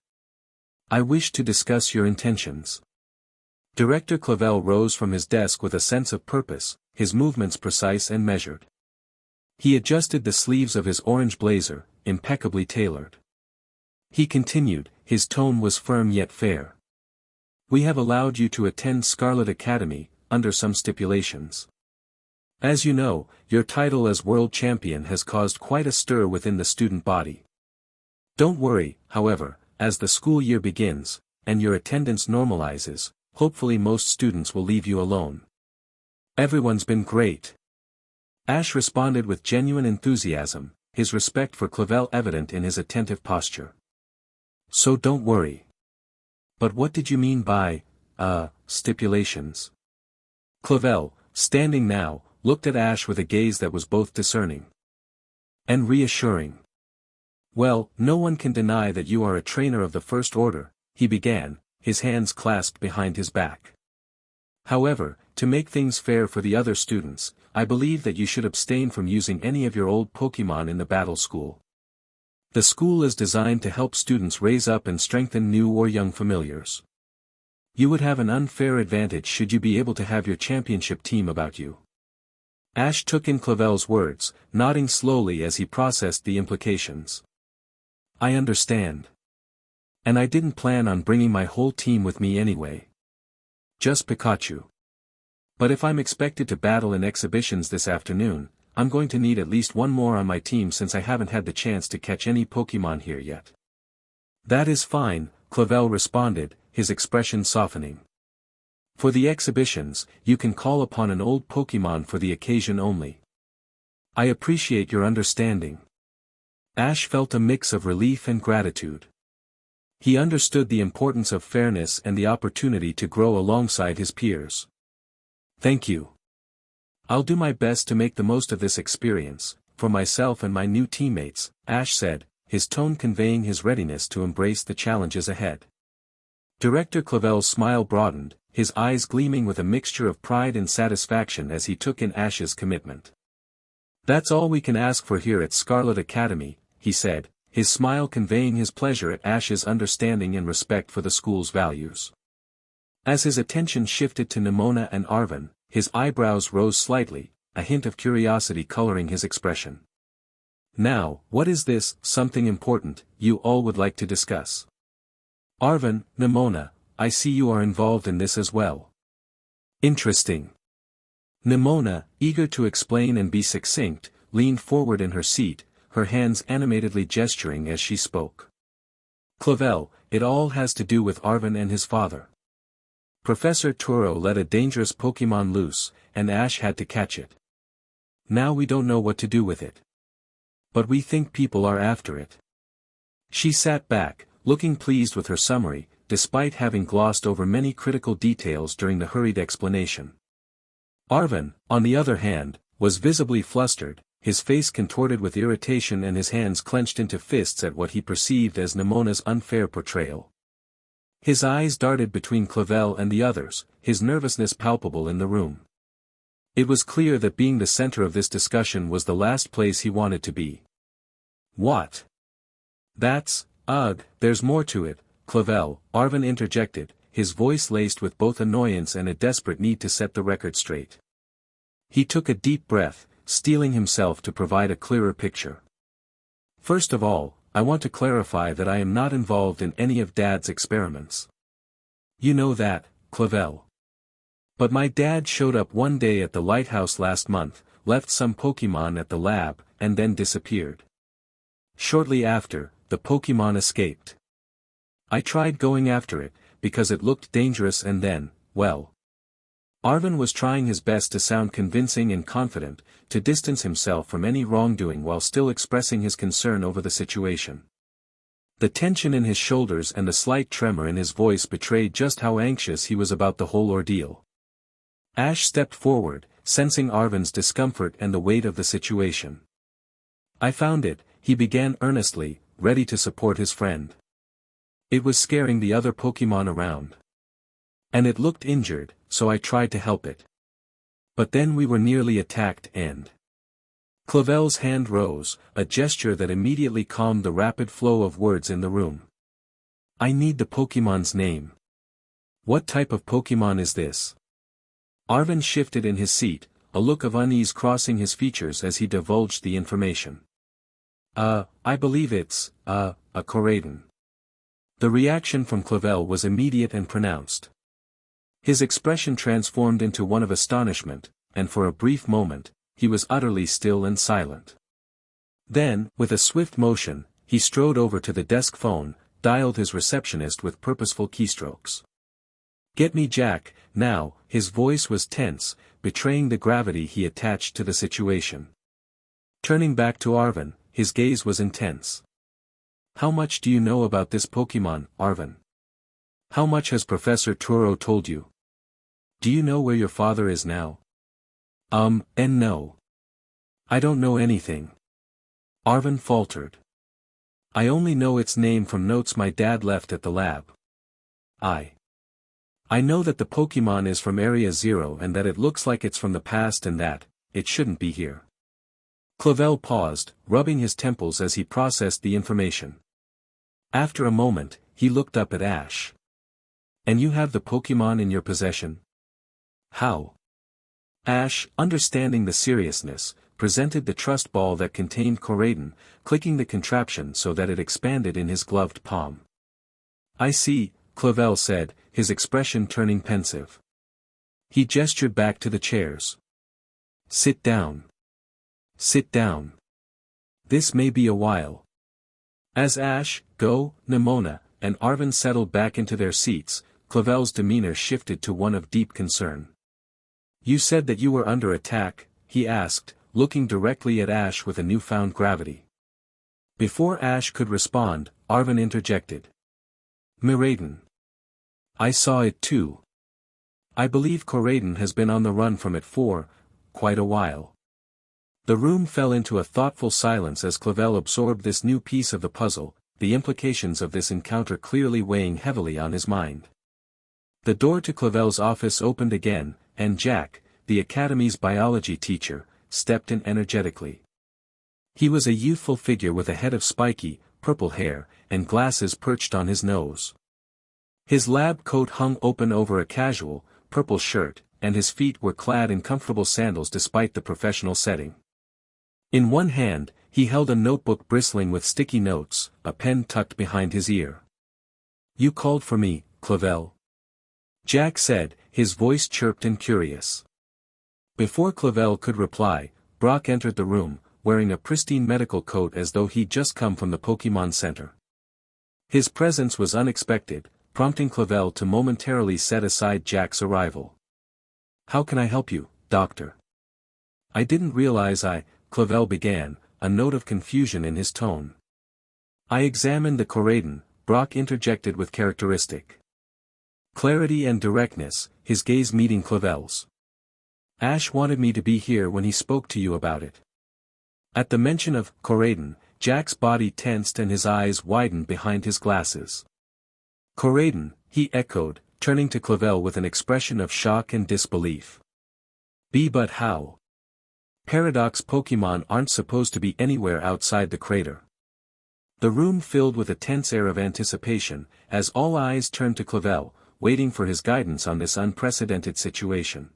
I wish to discuss your intentions." Director Clevel rose from his desk with a sense of purpose, his movements precise and measured. He adjusted the sleeves of his orange blazer, impeccably tailored. He continued, his tone was firm yet fair. "We have allowed you to attend Scarlet Academy, under some stipulations. As you know, your title as world champion has caused quite a stir within the student body. Don't worry, however, as the school year begins, and your attendance normalizes, hopefully most students will leave you alone. Everyone's been great." Ash responded with genuine enthusiasm, his respect for Clevel evident in his attentive posture. "So don't worry. But what did you mean by, stipulations?" Clevel, standing now, looked at Ash with a gaze that was both discerning and reassuring. "Well, no one can deny that you are a trainer of the First Order," he began, his hands clasped behind his back. "However, to make things fair for the other students, I believe that you should abstain from using any of your old Pokémon in the battle school. The school is designed to help students raise up and strengthen new or young familiars. You would have an unfair advantage should you be able to have your championship team about you." Ash took in Clevel's words, nodding slowly as he processed the implications. "I understand. And I didn't plan on bringing my whole team with me anyway. Just Pikachu. But if I'm expected to battle in exhibitions this afternoon, I'm going to need at least one more on my team since I haven't had the chance to catch any Pokémon here yet." "That is fine," Clevel responded, his expression softening. "For the exhibitions, you can call upon an old Pokémon for the occasion only." I appreciate your understanding. Ash felt a mix of relief and gratitude. He understood the importance of fairness and the opportunity to grow alongside his peers. Thank you. I'll do my best to make the most of this experience, for myself and my new teammates, Ash said, his tone conveying his readiness to embrace the challenges ahead. Director Clevel's smile broadened, his eyes gleaming with a mixture of pride and satisfaction as he took in Ash's commitment. That's all we can ask for here at Scarlet Academy, he said, his smile conveying his pleasure at Ash's understanding and respect for the school's values. As his attention shifted to Neimona and Arvin, his eyebrows rose slightly, a hint of curiosity coloring his expression. Now, what is this, something important, you all would like to discuss? Arvin, Neimona, I see you are involved in this as well. Interesting. Neimona, eager to explain and be succinct, leaned forward in her seat, her hands animatedly gesturing as she spoke. Clevel, it all has to do with Arvin and his father. Professor Turo let a dangerous Pokémon loose, and Ash had to catch it. Now we don't know what to do with it. But we think people are after it. She sat back, looking pleased with her summary, despite having glossed over many critical details during the hurried explanation. Arvin, on the other hand, was visibly flustered, his face contorted with irritation and his hands clenched into fists at what he perceived as Neimona's unfair portrayal. His eyes darted between Clevel and the others, his nervousness palpable in the room. It was clear that being the center of this discussion was the last place he wanted to be. What? That's, ugh, there's more to it, Clevel, Arvin interjected, his voice laced with both annoyance and a desperate need to set the record straight. He took a deep breath, steeling himself to provide a clearer picture. First of all, I want to clarify that I am not involved in any of Dad's experiments. You know that, Clevel. But my dad showed up one day at the Lighthouse last month, left some Pokémon at the lab, and then disappeared. Shortly after, the Pokémon escaped. I tried going after it, because it looked dangerous and then, well. Arvin was trying his best to sound convincing and confident, to distance himself from any wrongdoing while still expressing his concern over the situation. The tension in his shoulders and the slight tremor in his voice betrayed just how anxious he was about the whole ordeal. Ash stepped forward, sensing Arvin's discomfort and the weight of the situation. I found it, he began earnestly, ready to support his friend. It was scaring the other Pokémon around. And it looked injured, so I tried to help it. But then we were nearly attacked and... Clevel's hand rose, a gesture that immediately calmed the rapid flow of words in the room. I need the Pokémon's name. What type of Pokémon is this? Arvin shifted in his seat, a look of unease crossing his features as he divulged the information. I believe it's, a Coriden. The reaction from Clevel was immediate and pronounced. His expression transformed into one of astonishment, and for a brief moment, he was utterly still and silent. Then, with a swift motion, he strode over to the desk phone, dialed his receptionist with purposeful keystrokes. Get me Jack, now, his voice was tense, betraying the gravity he attached to the situation. Turning back to Arvin, his gaze was intense. How much do you know about this Pokémon, Arvin? How much has Professor Turo told you? Do you know where your father is now? And no. I don't know anything. Arvin faltered. I only know its name from notes my dad left at the lab. I know that the Pokémon is from Area 0 and that it looks like it's from the past and that, it shouldn't be here. Clevel paused, rubbing his temples as he processed the information. After a moment, he looked up at Ash. And you have the Pokémon in your possession? How? Ash, understanding the seriousness, presented the trust ball that contained Coriden, clicking the contraption so that it expanded in his gloved palm. I see, Clevel said, his expression turning pensive. He gestured back to the chairs. Sit down. Sit down. This may be a while. As Ash, Go, Neimona, and Arvin settled back into their seats, Clevel's demeanor shifted to one of deep concern. You said that you were under attack, he asked, looking directly at Ash with a newfound gravity. Before Ash could respond, Arvin interjected. Miraiden. I saw it too. I believe Coriden has been on the run from it for quite a while. The room fell into a thoughtful silence as Clevel absorbed this new piece of the puzzle, the implications of this encounter clearly weighing heavily on his mind. The door to Clevel's office opened again, and Jack, the Academy's biology teacher, stepped in energetically. He was a youthful figure with a head of spiky, purple hair, and glasses perched on his nose. His lab coat hung open over a casual, purple shirt, and his feet were clad in comfortable sandals despite the professional setting. In one hand, he held a notebook bristling with sticky notes, a pen tucked behind his ear. You called for me, Clevel? Jack said, his voice chirped and curious. Before Clevel could reply, Brock entered the room, wearing a pristine medical coat as though he'd just come from the Pokémon Center. His presence was unexpected, prompting Clevel to momentarily set aside Jack's arrival. How can I help you, Doctor? I didn't realize Clevel began, a note of confusion in his tone. I examined the Coriden, Brock interjected with characteristic clarity and directness, his gaze meeting Clevel's. Ash wanted me to be here when he spoke to you about it. At the mention of Coriden, Jack's body tensed and his eyes widened behind his glasses. Coriden, he echoed, turning to Clevel with an expression of shock and disbelief. But how? Paradox Pokémon aren't supposed to be anywhere outside the crater. The room filled with a tense air of anticipation, as all eyes turned to Clevel, waiting for his guidance on this unprecedented situation.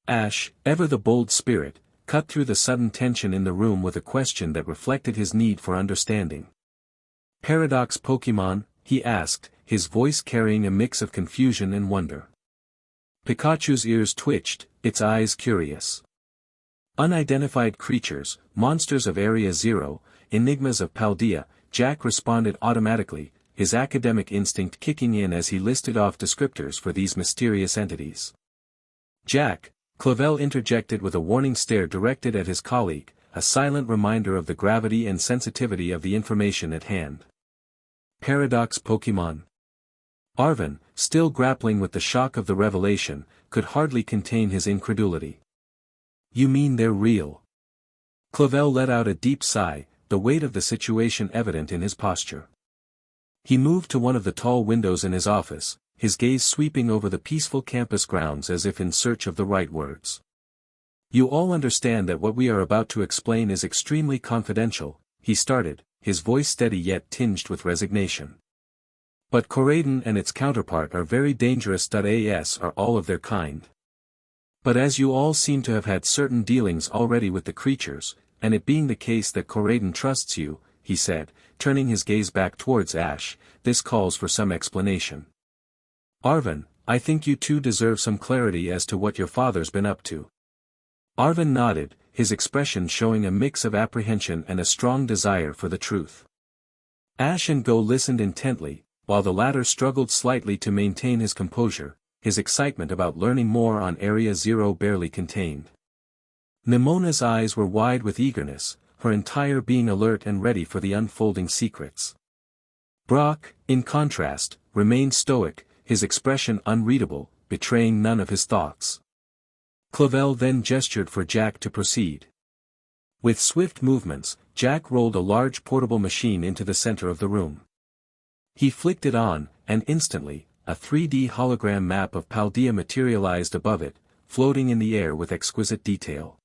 Ash, ever the bold spirit, cut through the sudden tension in the room with a question that reflected his need for understanding. Paradox Pokémon, he asked, his voice carrying a mix of confusion and wonder. Pikachu's ears twitched, its eyes curious. Unidentified creatures, monsters of Area Zero, enigmas of Paldea, Jack responded automatically, his academic instinct kicking in as he listed off descriptors for these mysterious entities. Jack, Clevel interjected with a warning stare directed at his colleague, a silent reminder of the gravity and sensitivity of the information at hand. Paradox Pokémon. Arvin, still grappling with the shock of the revelation, could hardly contain his incredulity. You mean they're real? Clevel let out a deep sigh, the weight of the situation evident in his posture. He moved to one of the tall windows in his office, his gaze sweeping over the peaceful campus grounds as if in search of the right words. You all understand that what we are about to explain is extremely confidential, he started, his voice steady yet tinged with resignation. But Coriden and its counterpart are very dangerous. As are all of their kind. But as you all seem to have had certain dealings already with the creatures, and it being the case that Coriden trusts you, he said, turning his gaze back towards Ash, this calls for some explanation. Arvin, I think you two deserve some clarity as to what your father's been up to. Arvin nodded, his expression showing a mix of apprehension and a strong desire for the truth. Ash and Go listened intently, while the latter struggled slightly to maintain his composure, his excitement about learning more on Area Zero barely contained. Neimona's eyes were wide with eagerness, her entire being alert and ready for the unfolding secrets. Brock, in contrast, remained stoic, his expression unreadable, betraying none of his thoughts. Clevel then gestured for Jack to proceed. With swift movements, Jack rolled a large portable machine into the center of the room. He flicked it on, and instantly, a 3D hologram map of Paldea materialized above it, floating in the air with exquisite detail.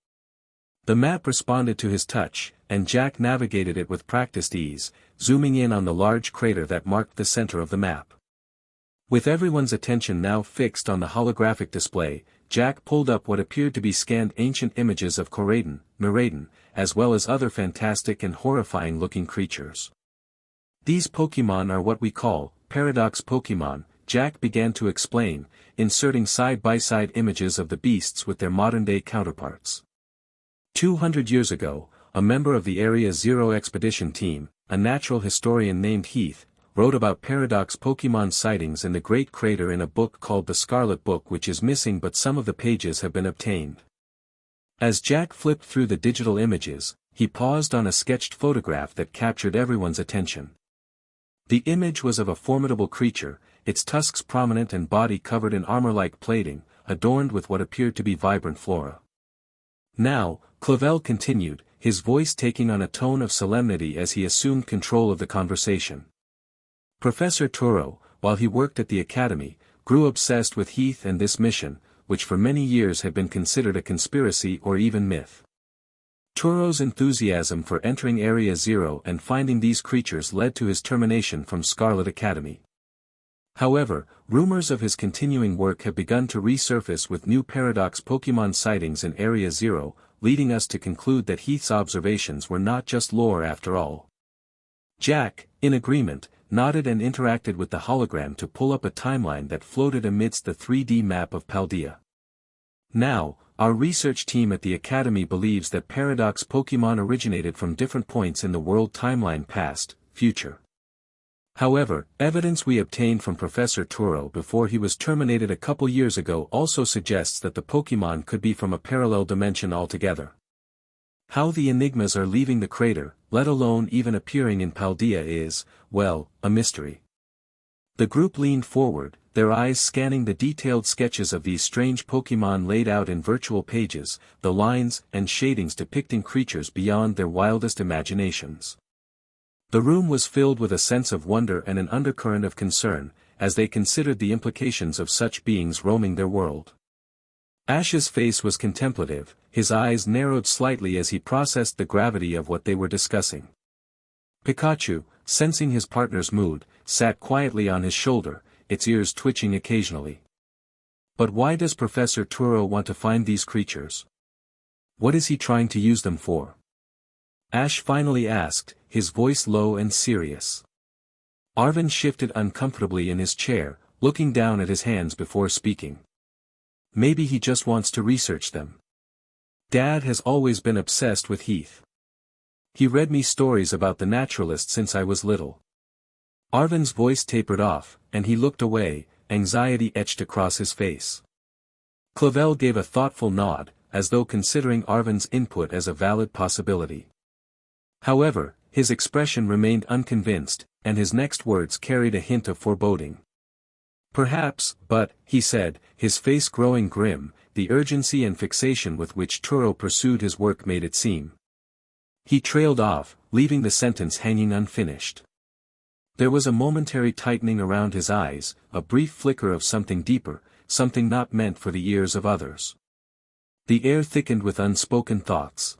The map responded to his touch, and Jack navigated it with practiced ease, zooming in on the large crater that marked the center of the map. With everyone's attention now fixed on the holographic display, Jack pulled up what appeared to be scanned ancient images of Coriden, Miraiden, as well as other fantastic and horrifying-looking creatures. These Pokémon are what we call paradox Pokémon, Jack began to explain, inserting side-by-side images of the beasts with their modern-day counterparts. 200 years ago, a member of the Area Zero expedition team, a natural historian named Heath, wrote about paradox Pokémon sightings in the Great Crater in a book called the Scarlet Book, which is missing, but some of the pages have been obtained. As Jack flipped through the digital images, he paused on a sketched photograph that captured everyone's attention. The image was of a formidable creature, its tusks prominent and body covered in armor-like plating, adorned with what appeared to be vibrant flora. Now, Clevel continued, his voice taking on a tone of solemnity as he assumed control of the conversation. Professor Turo, while he worked at the Academy, grew obsessed with Heath and this mission, which for many years had been considered a conspiracy or even myth. Turo's enthusiasm for entering Area Zero and finding these creatures led to his termination from Scarlet Academy. However, rumors of his continuing work have begun to resurface with new paradox Pokémon sightings in Area Zero, leading us to conclude that Heath's observations were not just lore after all. Jack, in agreement, nodded and interacted with the hologram to pull up a timeline that floated amidst the 3D map of Paldea. Now, our research team at the Academy believes that paradox Pokémon originated from different points in the world timeline past, future. However, evidence we obtained from Professor Turo before he was terminated a couple years ago also suggests that the Pokémon could be from a parallel dimension altogether. How the enigmas are leaving the crater, let alone even appearing in Paldea is, well, a mystery. The group leaned forward, their eyes scanning the detailed sketches of these strange Pokémon laid out in virtual pages, the lines and shadings depicting creatures beyond their wildest imaginations. The room was filled with a sense of wonder and an undercurrent of concern, as they considered the implications of such beings roaming their world. Ash's face was contemplative, his eyes narrowed slightly as he processed the gravity of what they were discussing. Pikachu, sensing his partner's mood, sat quietly on his shoulder, its ears twitching occasionally. But why does Professor Turo want to find these creatures? What is he trying to use them for? Ash finally asked, his voice low and serious. Arvin shifted uncomfortably in his chair, looking down at his hands before speaking. Maybe he just wants to research them. Dad has always been obsessed with Heath. He read me stories about the naturalist since I was little. Arvin's voice tapered off, and he looked away, anxiety etched across his face. Clevel gave a thoughtful nod, as though considering Arvin's input as a valid possibility. However, his expression remained unconvinced, and his next words carried a hint of foreboding. Perhaps, but, he said, his face growing grim, the urgency and fixation with which Turo pursued his work made it seem. He trailed off, leaving the sentence hanging unfinished. There was a momentary tightening around his eyes, a brief flicker of something deeper, something not meant for the ears of others. The air thickened with unspoken thoughts.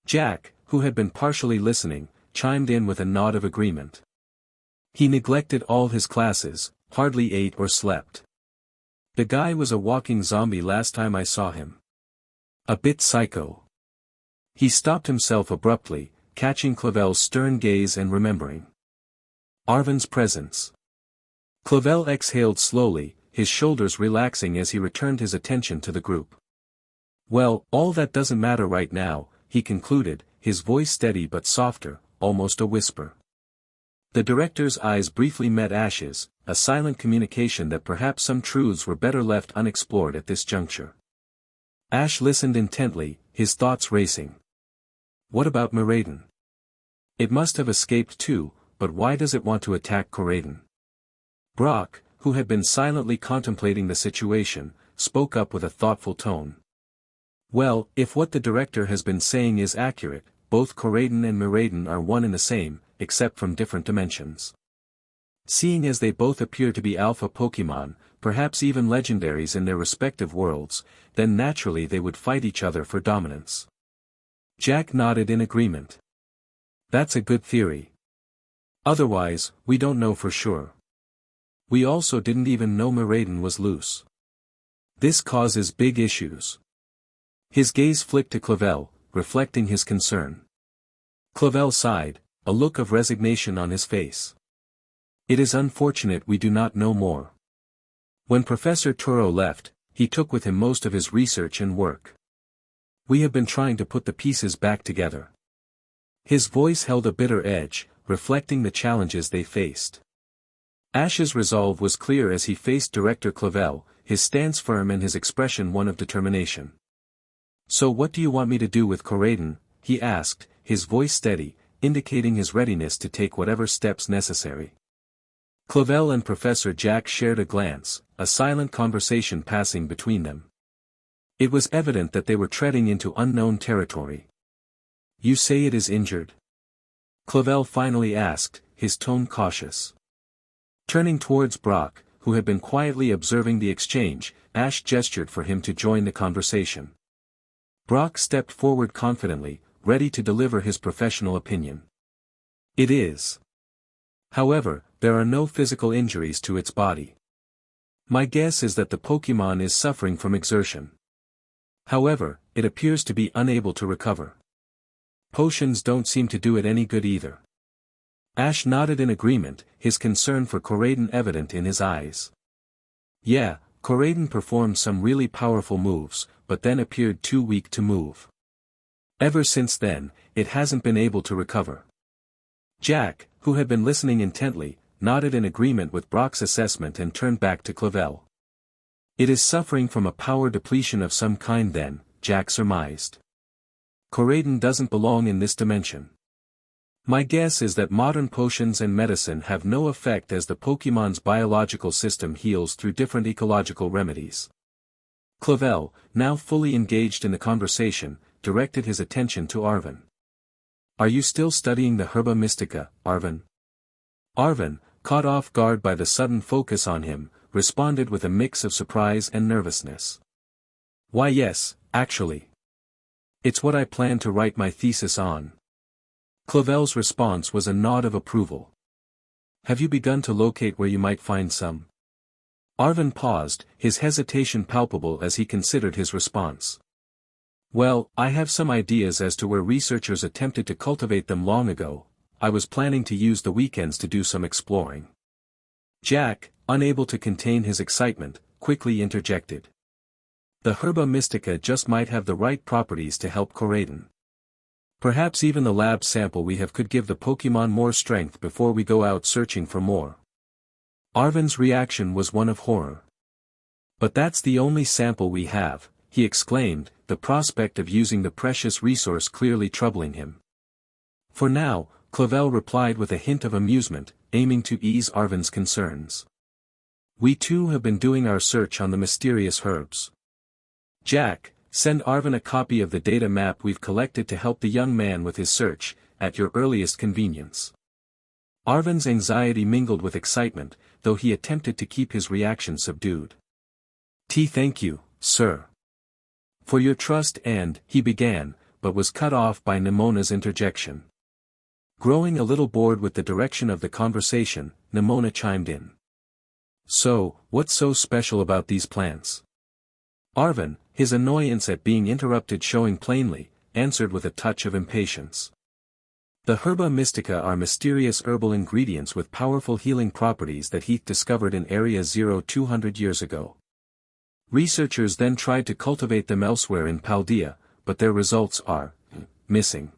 Jack, who had been partially listening, chimed in with a nod of agreement. He neglected all his classes, hardly ate or slept. The guy was a walking zombie last time I saw him. A bit psycho. He stopped himself abruptly, catching Clevel's stern gaze and remembering Arvin's presence. Clevel exhaled slowly, his shoulders relaxing as he returned his attention to the group. Well, all that doesn't matter right now, he concluded, his voice steady but softer, almost a whisper. The director's eyes briefly met Ash's, a silent communication that perhaps some truths were better left unexplored at this juncture. Ash listened intently, his thoughts racing. What about Miraiden? It must have escaped too, but why does it want to attack Coriden? Brock, who had been silently contemplating the situation, spoke up with a thoughtful tone. Well, if what the director has been saying is accurate, both Coriden and Miraiden are one and the same, except from different dimensions. Seeing as they both appear to be alpha Pokémon, perhaps even legendaries in their respective worlds, then naturally they would fight each other for dominance. Jack nodded in agreement. That's a good theory. Otherwise, we don't know for sure. We also didn't even know Miraiden was loose. This causes big issues. His gaze flicked to Clevel, reflecting his concern. Clevel sighed, a look of resignation on his face. It is unfortunate we do not know more. When Professor Turo left, he took with him most of his research and work. We have been trying to put the pieces back together. His voice held a bitter edge, reflecting the challenges they faced. Ash's resolve was clear as he faced Director Clevel, his stance firm and his expression one of determination. "So what do you want me to do with Coriden?" he asked, his voice steady, indicating his readiness to take whatever steps necessary. Clevel and Professor Jack shared a glance, a silent conversation passing between them. It was evident that they were treading into unknown territory. "You say it is injured?" Clevel finally asked, his tone cautious. Turning towards Brock, who had been quietly observing the exchange, Ash gestured for him to join the conversation. Brock stepped forward confidently, ready to deliver his professional opinion. "It is. However, there are no physical injuries to its body. My guess is that the Pokémon is suffering from exertion. However, it appears to be unable to recover. Potions don't seem to do it any good either." Ash nodded in agreement, his concern for Coriden evident in his eyes. "Yeah, Coriden performed some really powerful moves, but then appeared too weak to move. Ever since then, it hasn't been able to recover." Jack, who had been listening intently, nodded in agreement with Brock's assessment and turned back to Clevel. "It is suffering from a power depletion of some kind then," Jack surmised. "Coriden doesn't belong in this dimension. My guess is that modern potions and medicine have no effect as the Pokémon's biological system heals through different ecological remedies." Clevel, now fully engaged in the conversation, directed his attention to Arvin. "Are you still studying the Herba Mystica, Arvin?" Arvin, caught off guard by the sudden focus on him, responded with a mix of surprise and nervousness. "Why yes, actually. It's what I plan to write my thesis on." Clevel's response was a nod of approval. "Have you begun to locate where you might find some?" Arvin paused, his hesitation palpable as he considered his response. "Well, I have some ideas as to where researchers attempted to cultivate them long ago. I was planning to use the weekends to do some exploring." Jack, unable to contain his excitement, quickly interjected. "The Herba Mystica just might have the right properties to help Coriden. Perhaps even the lab sample we have could give the Pokémon more strength before we go out searching for more." Arvin's reaction was one of horror. "But that's the only sample we have," he exclaimed, the prospect of using the precious resource clearly troubling him. "For now," Clevel replied with a hint of amusement, aiming to ease Arvin's concerns. "We too have been doing our search on the mysterious herbs. Jack, send Arvin a copy of the data map we've collected to help the young man with his search, at your earliest convenience." Arvin's anxiety mingled with excitement, though he attempted to keep his reaction subdued. Thank you, sir. For your trust and," he began, but was cut off by Neimona's interjection. Growing a little bored with the direction of the conversation, Neimona chimed in. "So, what's so special about these plants?" Arvin, his annoyance at being interrupted showing plainly, answered with a touch of impatience. "The Herba Mystica are mysterious herbal ingredients with powerful healing properties that Heath discovered in Area 0 200 years ago. Researchers then tried to cultivate them elsewhere in Paldea, but their results are missing.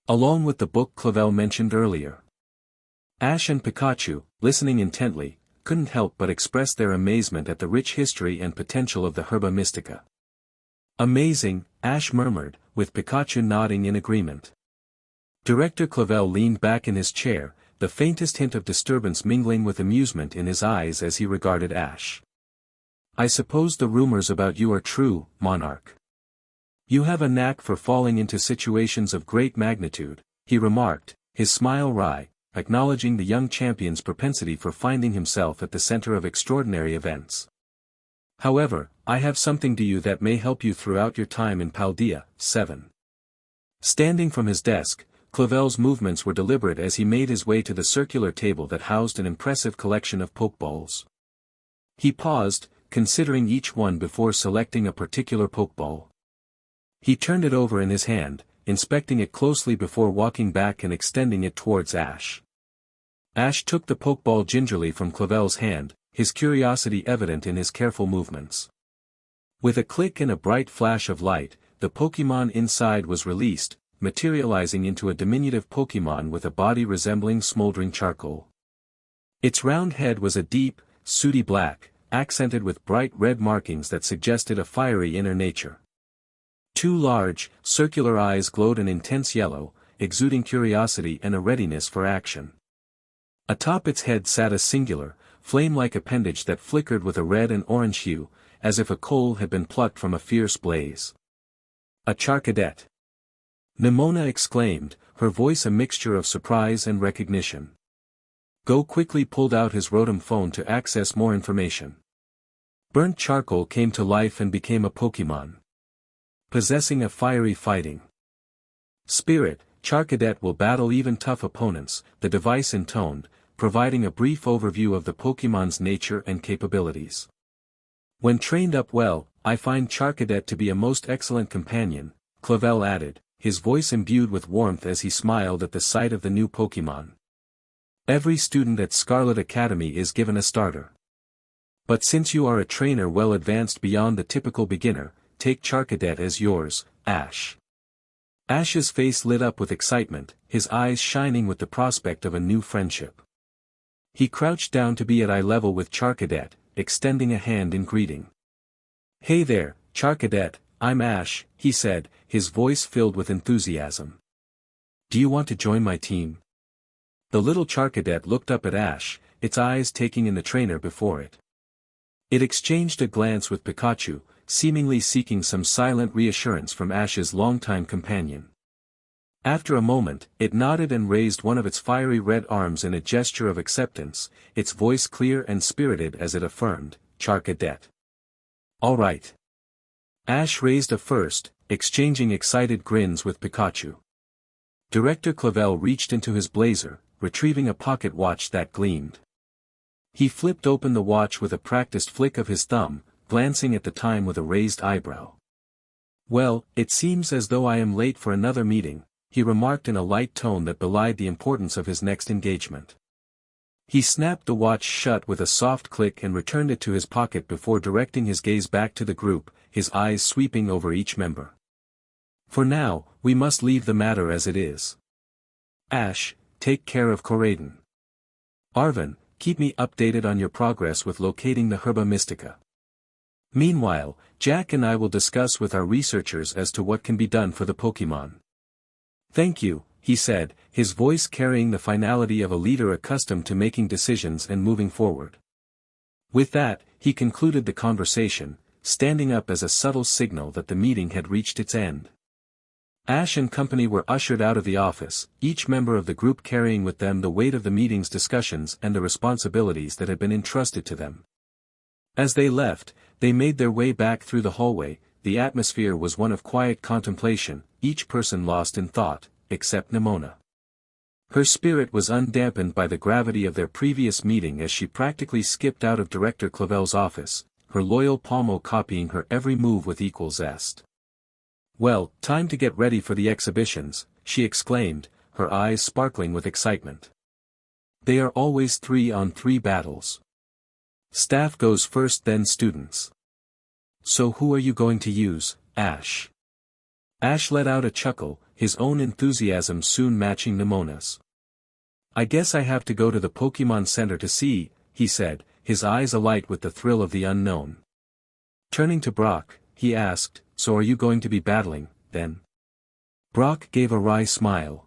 Along with the book Clevel mentioned earlier." Ash and Pikachu, listening intently, couldn't help but express their amazement at the rich history and potential of the Herba Mystica. "Amazing," Ash murmured, with Pikachu nodding in agreement. Director Clevel leaned back in his chair, the faintest hint of disturbance mingling with amusement in his eyes as he regarded Ash. "I suppose the rumors about you are true, Monarch. You have a knack for falling into situations of great magnitude," he remarked, his smile wry, acknowledging the young champion's propensity for finding himself at the center of extraordinary events. "However, I have something to you that may help you throughout your time in Paldea, 7. Standing from his desk, Clevel's movements were deliberate as he made his way to the circular table that housed an impressive collection of Pokeballs. He paused, considering each one before selecting a particular Pokeball. He turned it over in his hand, inspecting it closely before walking back and extending it towards Ash. Ash took the Pokeball gingerly from Clevel's hand, his curiosity evident in his careful movements. With a click and a bright flash of light, the Pokémon inside was released, materializing into a diminutive Pokémon with a body resembling smoldering charcoal. Its round head was a deep, sooty black, accented with bright red markings that suggested a fiery inner nature. Two large, circular eyes glowed an intense yellow, exuding curiosity and a readiness for action. Atop its head sat a singular, flame-like appendage that flickered with a red and orange hue, as if a coal had been plucked from a fierce blaze. A Charcadet! Neimona exclaimed, her voice a mixture of surprise and recognition. Go quickly pulled out his Rotom phone to access more information. Burnt charcoal came to life and became a Pokémon. Possessing a fiery fighting spirit, Charcadet will battle even tough opponents, the device intoned, providing a brief overview of the Pokémon's nature and capabilities. When trained up well, I find Charcadet to be a most excellent companion, Clevel added, his voice imbued with warmth as he smiled at the sight of the new Pokémon. Every student at Scarlet Academy is given a starter. But since you are a trainer well advanced beyond the typical beginner, take Charcadet as yours, Ash. Ash's face lit up with excitement, his eyes shining with the prospect of a new friendship. He crouched down to be at eye level with Charcadet, extending a hand in greeting. Hey there, Charcadet, I'm Ash, he said, his voice filled with enthusiasm. Do you want to join my team? The little Charcadet looked up at Ash, its eyes taking in the trainer before it. It exchanged a glance with Pikachu, seemingly seeking some silent reassurance from Ash's longtime companion. After a moment, it nodded and raised one of its fiery red arms in a gesture of acceptance, its voice clear and spirited as it affirmed, Charcadet. All right. Ash raised a first, exchanging excited grins with Pikachu. Director Clevel reached into his blazer, retrieving a pocket watch that gleamed. He flipped open the watch with a practiced flick of his thumb, glancing at the time with a raised eyebrow. Well, it seems as though I am late for another meeting, he remarked in a light tone that belied the importance of his next engagement. He snapped the watch shut with a soft click and returned it to his pocket before directing his gaze back to the group, his eyes sweeping over each member. For now, we must leave the matter as it is. Ash, take care of Coriden. Arvin, keep me updated on your progress with locating the Herba Mystica. Meanwhile, Jack and I will discuss with our researchers as to what can be done for the Pokémon. Thank you, he said, his voice carrying the finality of a leader accustomed to making decisions and moving forward. With that, he concluded the conversation, standing up as a subtle signal that the meeting had reached its end. Ash and company were ushered out of the office, each member of the group carrying with them the weight of the meeting's discussions and the responsibilities that had been entrusted to them. As they left, they made their way back through the hallway. The atmosphere was one of quiet contemplation, each person lost in thought, except Neimona. Her spirit was undampened by the gravity of their previous meeting as she practically skipped out of Director Clevel's office, her loyal Palmo copying her every move with equal zest. Well, time to get ready for the exhibitions, she exclaimed, her eyes sparkling with excitement. They are always 3-on-3 battles. Staff goes first, then students. So who are you going to use, Ash? Ash let out a chuckle, his own enthusiasm soon matching Neimona's. I guess I have to go to the Pokémon Center to see, he said, his eyes alight with the thrill of the unknown. Turning to Brock, he asked, so are you going to be battling, then? Brock gave a wry smile.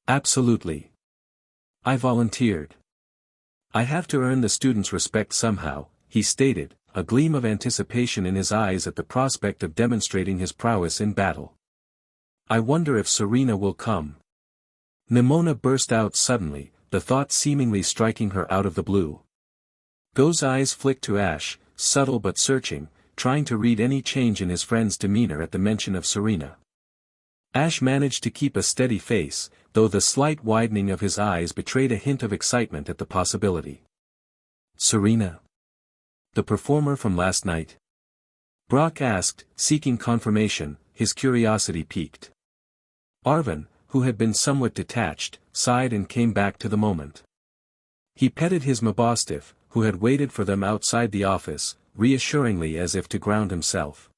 Absolutely. I volunteered. I have to earn the students' respect somehow, he stated, a gleam of anticipation in his eyes at the prospect of demonstrating his prowess in battle. I wonder if Serena will come. Neimona burst out suddenly, the thought seemingly striking her out of the blue. Go's eyes flicked to Ash, subtle but searching, trying to read any change in his friend's demeanor at the mention of Serena. Ash managed to keep a steady face, though the slight widening of his eyes betrayed a hint of excitement at the possibility. Serena? The performer from last night? Brock asked, seeking confirmation, his curiosity piqued. Arvin, who had been somewhat detached, sighed and came back to the moment. He petted his mastiff, who had waited for them outside the office, reassuringly as if to ground himself.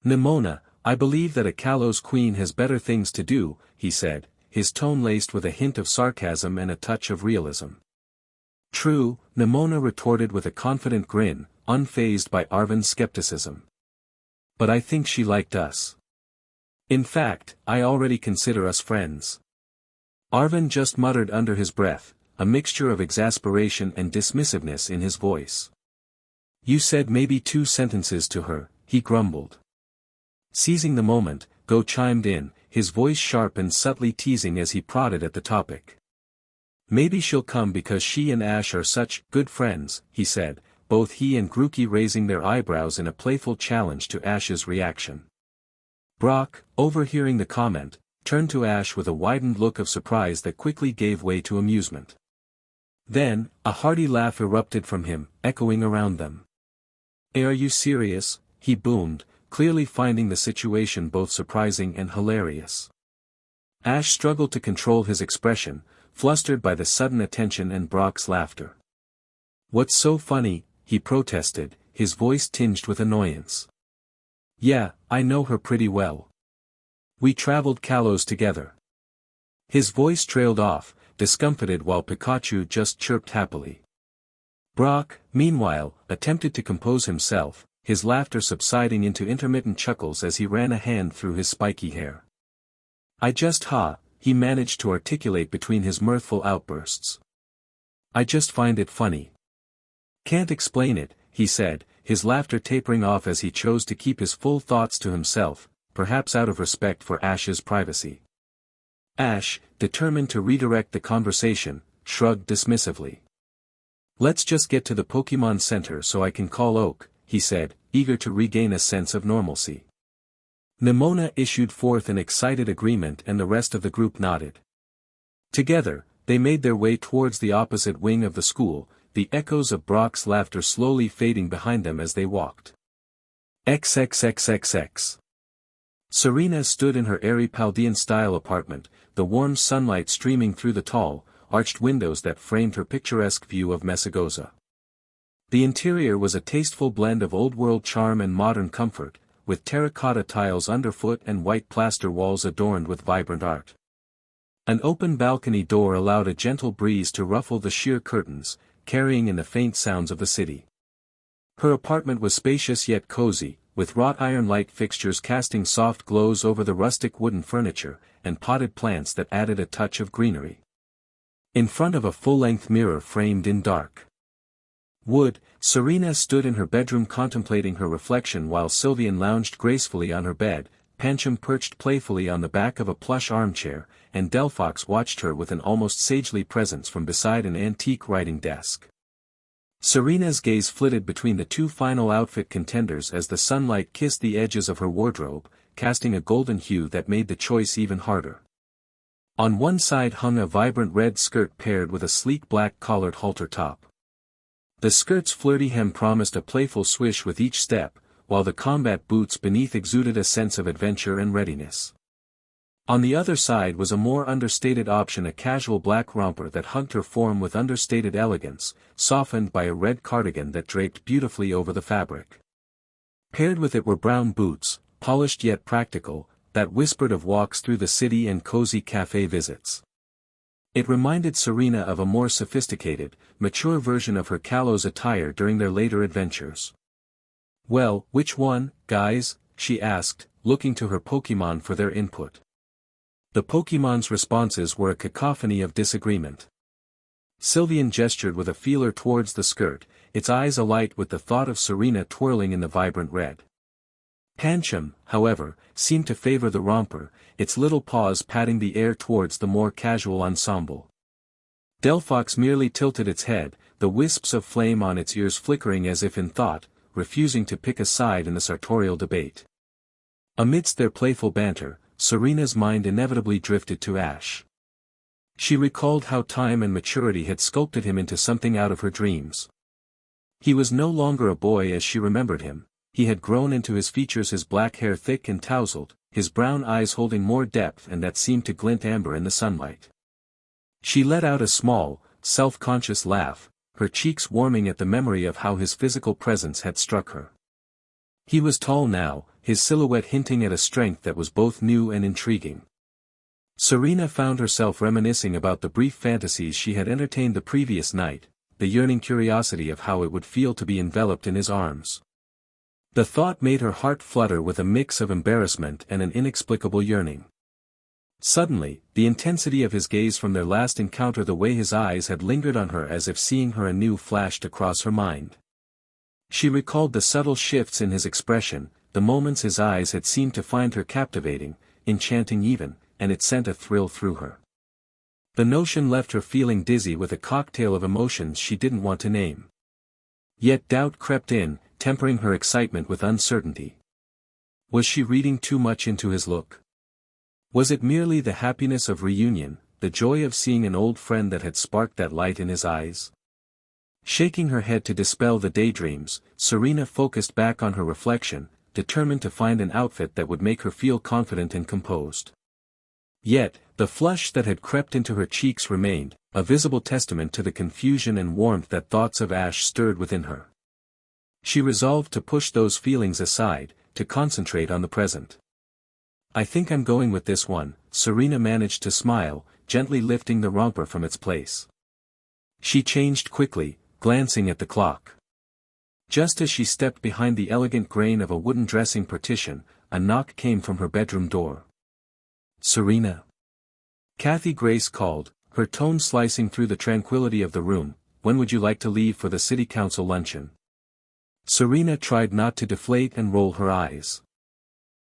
Neimona, I believe that a Kalos queen has better things to do, he said, his tone laced with a hint of sarcasm and a touch of realism. True, Neimona retorted with a confident grin, unfazed by Arvin's skepticism. But I think she liked us. In fact, I already consider us friends. Arvin just muttered under his breath, a mixture of exasperation and dismissiveness in his voice. You said maybe 2 sentences to her, he grumbled. Seizing the moment, Go chimed in, his voice sharp and subtly teasing as he prodded at the topic. Maybe she'll come because she and Ash are such good friends, he said, both he and Grookey raising their eyebrows in a playful challenge to Ash's reaction. Brock, overhearing the comment, turned to Ash with a widened look of surprise that quickly gave way to amusement. Then, a hearty laugh erupted from him, echoing around them. Are you serious? He boomed, clearly finding the situation both surprising and hilarious. Ash struggled to control his expression, flustered by the sudden attention and Brock's laughter. What's so funny? He protested, his voice tinged with annoyance. Yeah, I know her pretty well. We traveled Kalos together. His voice trailed off, discomfited while Pikachu just chirped happily. Brock, meanwhile, attempted to compose himself, his laughter subsiding into intermittent chuckles as he ran a hand through his spiky hair. He managed to articulate between his mirthful outbursts. I just find it funny. Can't explain it, he said, his laughter tapering off as he chose to keep his full thoughts to himself, perhaps out of respect for Ash's privacy. Ash, determined to redirect the conversation, shrugged dismissively. Let's just get to the Pokémon Center so I can call Oak, he said, eager to regain a sense of normalcy. Neimona issued forth an excited agreement and the rest of the group nodded. Together, they made their way towards the opposite wing of the school, the echoes of Brock's laughter slowly fading behind them as they walked. XXXXX. Serena stood in her airy Paldean-style apartment, the warm sunlight streaming through the tall, arched windows that framed her picturesque view of Mesagosa. The interior was a tasteful blend of old-world charm and modern comfort, with terracotta tiles underfoot and white plaster walls adorned with vibrant art. An open balcony door allowed a gentle breeze to ruffle the sheer curtains, carrying in the faint sounds of the city. Her apartment was spacious yet cozy, with wrought iron light fixtures casting soft glows over the rustic wooden furniture, and potted plants that added a touch of greenery. In front of a full-length mirror framed in dark wood, Serena stood in her bedroom contemplating her reflection while Sylvian lounged gracefully on her bed, Ketchum perched playfully on the back of a plush armchair, and Delphox watched her with an almost sagely presence from beside an antique writing desk. Serena's gaze flitted between the 2 final outfit contenders as the sunlight kissed the edges of her wardrobe, casting a golden hue that made the choice even harder. On one side hung a vibrant red skirt paired with a sleek black collared halter top. The skirt's flirty hem promised a playful swish with each step, while the combat boots beneath exuded a sense of adventure and readiness. On the other side was a more understated option, a casual black romper that hugged her form with understated elegance, softened by a red cardigan that draped beautifully over the fabric. Paired with it were brown boots, polished yet practical, that whispered of walks through the city and cozy cafe visits. It reminded Serena of a more sophisticated, mature version of her Kalos attire during their later adventures. Well, which one, guys? She asked, looking to her Pokémon for their input. The Pokémon's responses were a cacophony of disagreement. Sylvian gestured with a feeler towards the skirt, its eyes alight with the thought of Serena twirling in the vibrant red. Ketchum, however, seemed to favor the romper, its little paws patting the air towards the more casual ensemble. Delphox merely tilted its head, the wisps of flame on its ears flickering as if in thought, refusing to pick a side in the sartorial debate. Amidst their playful banter, Serena's mind inevitably drifted to Ash. She recalled how time and maturity had sculpted him into something out of her dreams. He was no longer a boy as she remembered him. He had grown into his features, his black hair thick and tousled, his brown eyes holding more depth and that seemed to glint amber in the sunlight. She let out a small, self-conscious laugh, her cheeks warming at the memory of how his physical presence had struck her. He was tall now, his silhouette hinting at a strength that was both new and intriguing. Serena found herself reminiscing about the brief fantasies she had entertained the previous night, the yearning curiosity of how it would feel to be enveloped in his arms. The thought made her heart flutter with a mix of embarrassment and an inexplicable yearning. Suddenly, the intensity of his gaze from their last encounter, the way his eyes had lingered on her as if seeing her anew, flashed across her mind. She recalled the subtle shifts in his expression, the moments his eyes had seemed to find her captivating, enchanting even, and it sent a thrill through her. The notion left her feeling dizzy with a cocktail of emotions she didn't want to name. Yet doubt crept in, tempering her excitement with uncertainty. Was she reading too much into his look? Was it merely the happiness of reunion, the joy of seeing an old friend that had sparked that light in his eyes? Shaking her head to dispel the daydreams, Serena focused back on her reflection, determined to find an outfit that would make her feel confident and composed. Yet, the flush that had crept into her cheeks remained, a visible testament to the confusion and warmth that thoughts of Ash stirred within her. She resolved to push those feelings aside, to concentrate on the present. "I think I'm going with this one," Serena managed to smile, gently lifting the romper from its place. She changed quickly, glancing at the clock. Just as she stepped behind the elegant grain of a wooden dressing partition, a knock came from her bedroom door. "Serena?" Kathy Grace called, her tone slicing through the tranquility of the room. "When would you like to leave for the city council luncheon?" Serena tried not to deflate and roll her eyes.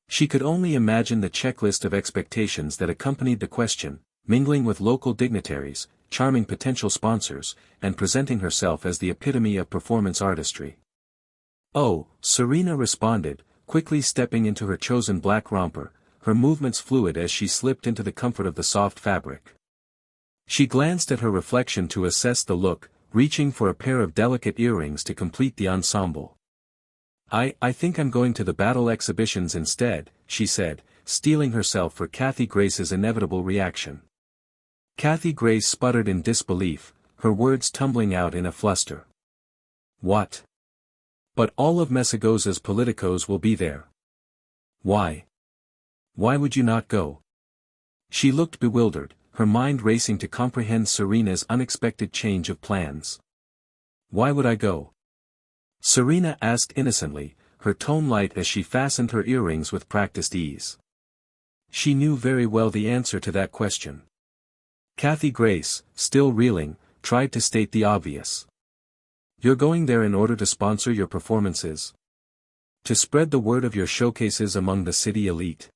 She could only imagine the checklist of expectations that accompanied the question, mingling with local dignitaries, charming potential sponsors, and presenting herself as the epitome of performance artistry. "Oh," Serena responded, quickly stepping into her chosen black romper, her movements fluid as she slipped into the comfort of the soft fabric. She glanced at her reflection to assess the look, reaching for a pair of delicate earrings to complete the ensemble. I think I'm going to the battle exhibitions instead," she said, steeling herself for Kathy Grace's inevitable reaction. Kathy Grace sputtered in disbelief, her words tumbling out in a fluster. "What? But all of Mesagosa's politicos will be there. Why? Why would you not go?" She looked bewildered, her mind racing to comprehend Serena's unexpected change of plans. "Why would I go?" Serena asked innocently, her tone light as she fastened her earrings with practiced ease. She knew very well the answer to that question. Kathy Grace, still reeling, tried to state the obvious. "You're going there in order to sponsor your performances? To spread the word of your showcases among the city elite?"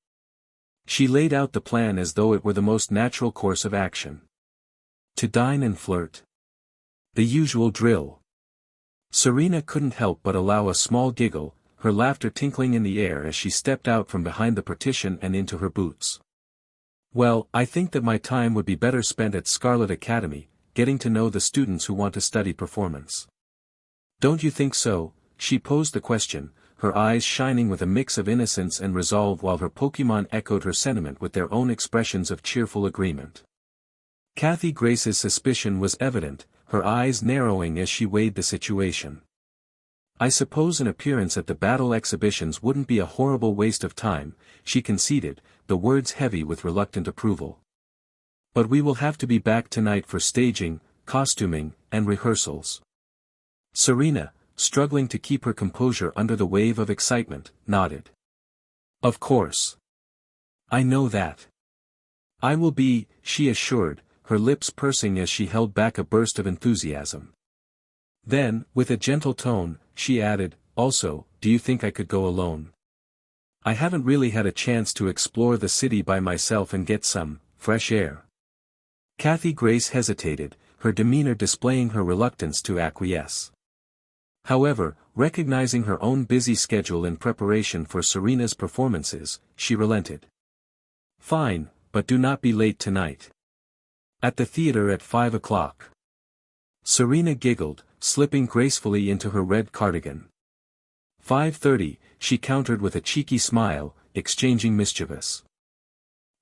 She laid out the plan as though it were the most natural course of action. "To dine and flirt? The usual drill." Serena couldn't help but allow a small giggle, her laughter tinkling in the air as she stepped out from behind the partition and into her boots. "Well, I think that my time would be better spent at Scarlet Academy, getting to know the students who want to study performance." "Don't you think so?" She posed the question, her eyes shining with a mix of innocence and resolve while her Pokémon echoed her sentiment with their own expressions of cheerful agreement. Kathy Grace's suspicion was evident, her eyes narrowing as she weighed the situation. "I suppose an appearance at the battle exhibitions wouldn't be a horrible waste of time," she conceded, the words heavy with reluctant approval. "But we will have to be back tonight for staging, costuming, and rehearsals." Serena, struggling to keep her composure under the wave of excitement, nodded. "Of course. I know that. I will be," she assured, her lips pursing as she held back a burst of enthusiasm. Then, with a gentle tone, she added, "Also, do you think I could go alone? I haven't really had a chance to explore the city by myself and get some fresh air." Kathy Grace hesitated, her demeanor displaying her reluctance to acquiesce. However, recognizing her own busy schedule in preparation for Serena's performances, she relented. "Fine, but do not be late tonight. At the theater at 5 o'clock. Serena giggled, slipping gracefully into her red cardigan. 5:30, she countered with a cheeky smile, exchanging mischievous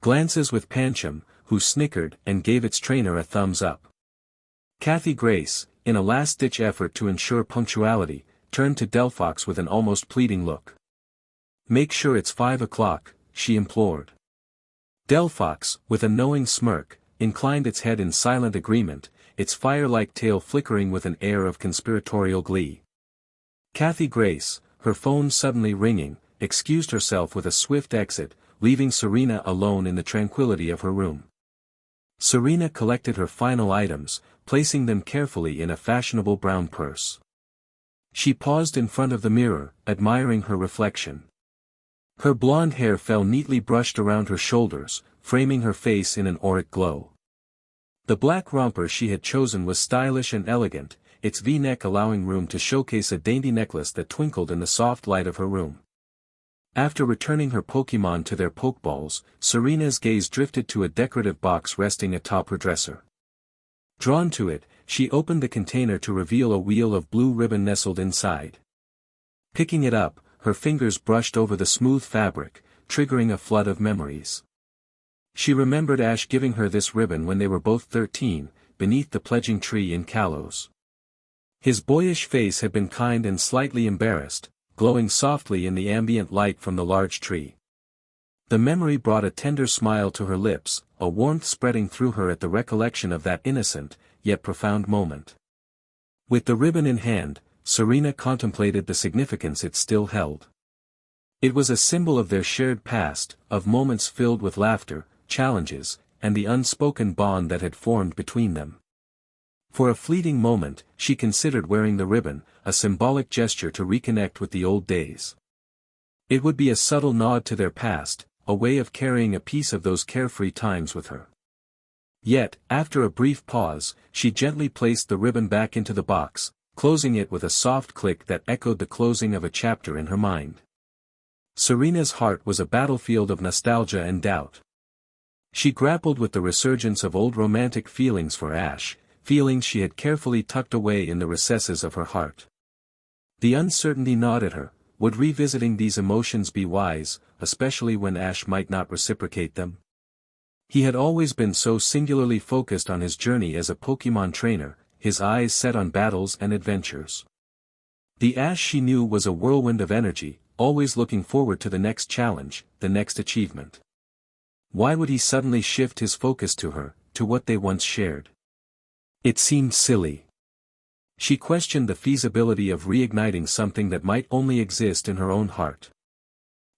glances with Ketchum, who snickered and gave its trainer a thumbs up. Kathy Grace, in a last-ditch effort to ensure punctuality, turned to Delphox with an almost pleading look. "Make sure it's 5 o'clock, she implored. Delphox, with a knowing smirk, inclined its head in silent agreement, its fire-like tail flickering with an air of conspiratorial glee. Kathy Grace, her phone suddenly ringing, excused herself with a swift exit, leaving Serena alone in the tranquility of her room. Serena collected her final items, placing them carefully in a fashionable brown purse. She paused in front of the mirror, admiring her reflection. Her blonde hair fell neatly brushed around her shoulders, framing her face in an auric glow. The black romper she had chosen was stylish and elegant, its V-neck allowing room to showcase a dainty necklace that twinkled in the soft light of her room. After returning her Pokémon to their Pokeballs, Serena's gaze drifted to a decorative box resting atop her dresser. Drawn to it, she opened the container to reveal a wheel of blue ribbon nestled inside. Picking it up, her fingers brushed over the smooth fabric, triggering a flood of memories. She remembered Ash giving her this ribbon when they were both 13, beneath the pledging tree in Kalos. His boyish face had been kind and slightly embarrassed, glowing softly in the ambient light from the large tree. The memory brought a tender smile to her lips, a warmth spreading through her at the recollection of that innocent, yet profound moment. With the ribbon in hand, Serena contemplated the significance it still held. It was a symbol of their shared past, of moments filled with laughter, challenges, and the unspoken bond that had formed between them. For a fleeting moment, she considered wearing the ribbon, a symbolic gesture to reconnect with the old days. It would be a subtle nod to their past, a way of carrying a piece of those carefree times with her. Yet, after a brief pause, she gently placed the ribbon back into the box, closing it with a soft click that echoed the closing of a chapter in her mind. Serena's heart was a battlefield of nostalgia and doubt. She grappled with the resurgence of old romantic feelings for Ash, feelings she had carefully tucked away in the recesses of her heart. The uncertainty gnawed at her. Would revisiting these emotions be wise, especially when Ash might not reciprocate them? He had always been so singularly focused on his journey as a Pokémon trainer, his eyes set on battles and adventures. The Ash she knew was a whirlwind of energy, always looking forward to the next challenge, the next achievement. Why would he suddenly shift his focus to her, to what they once shared? It seemed silly. She questioned the feasibility of reigniting something that might only exist in her own heart.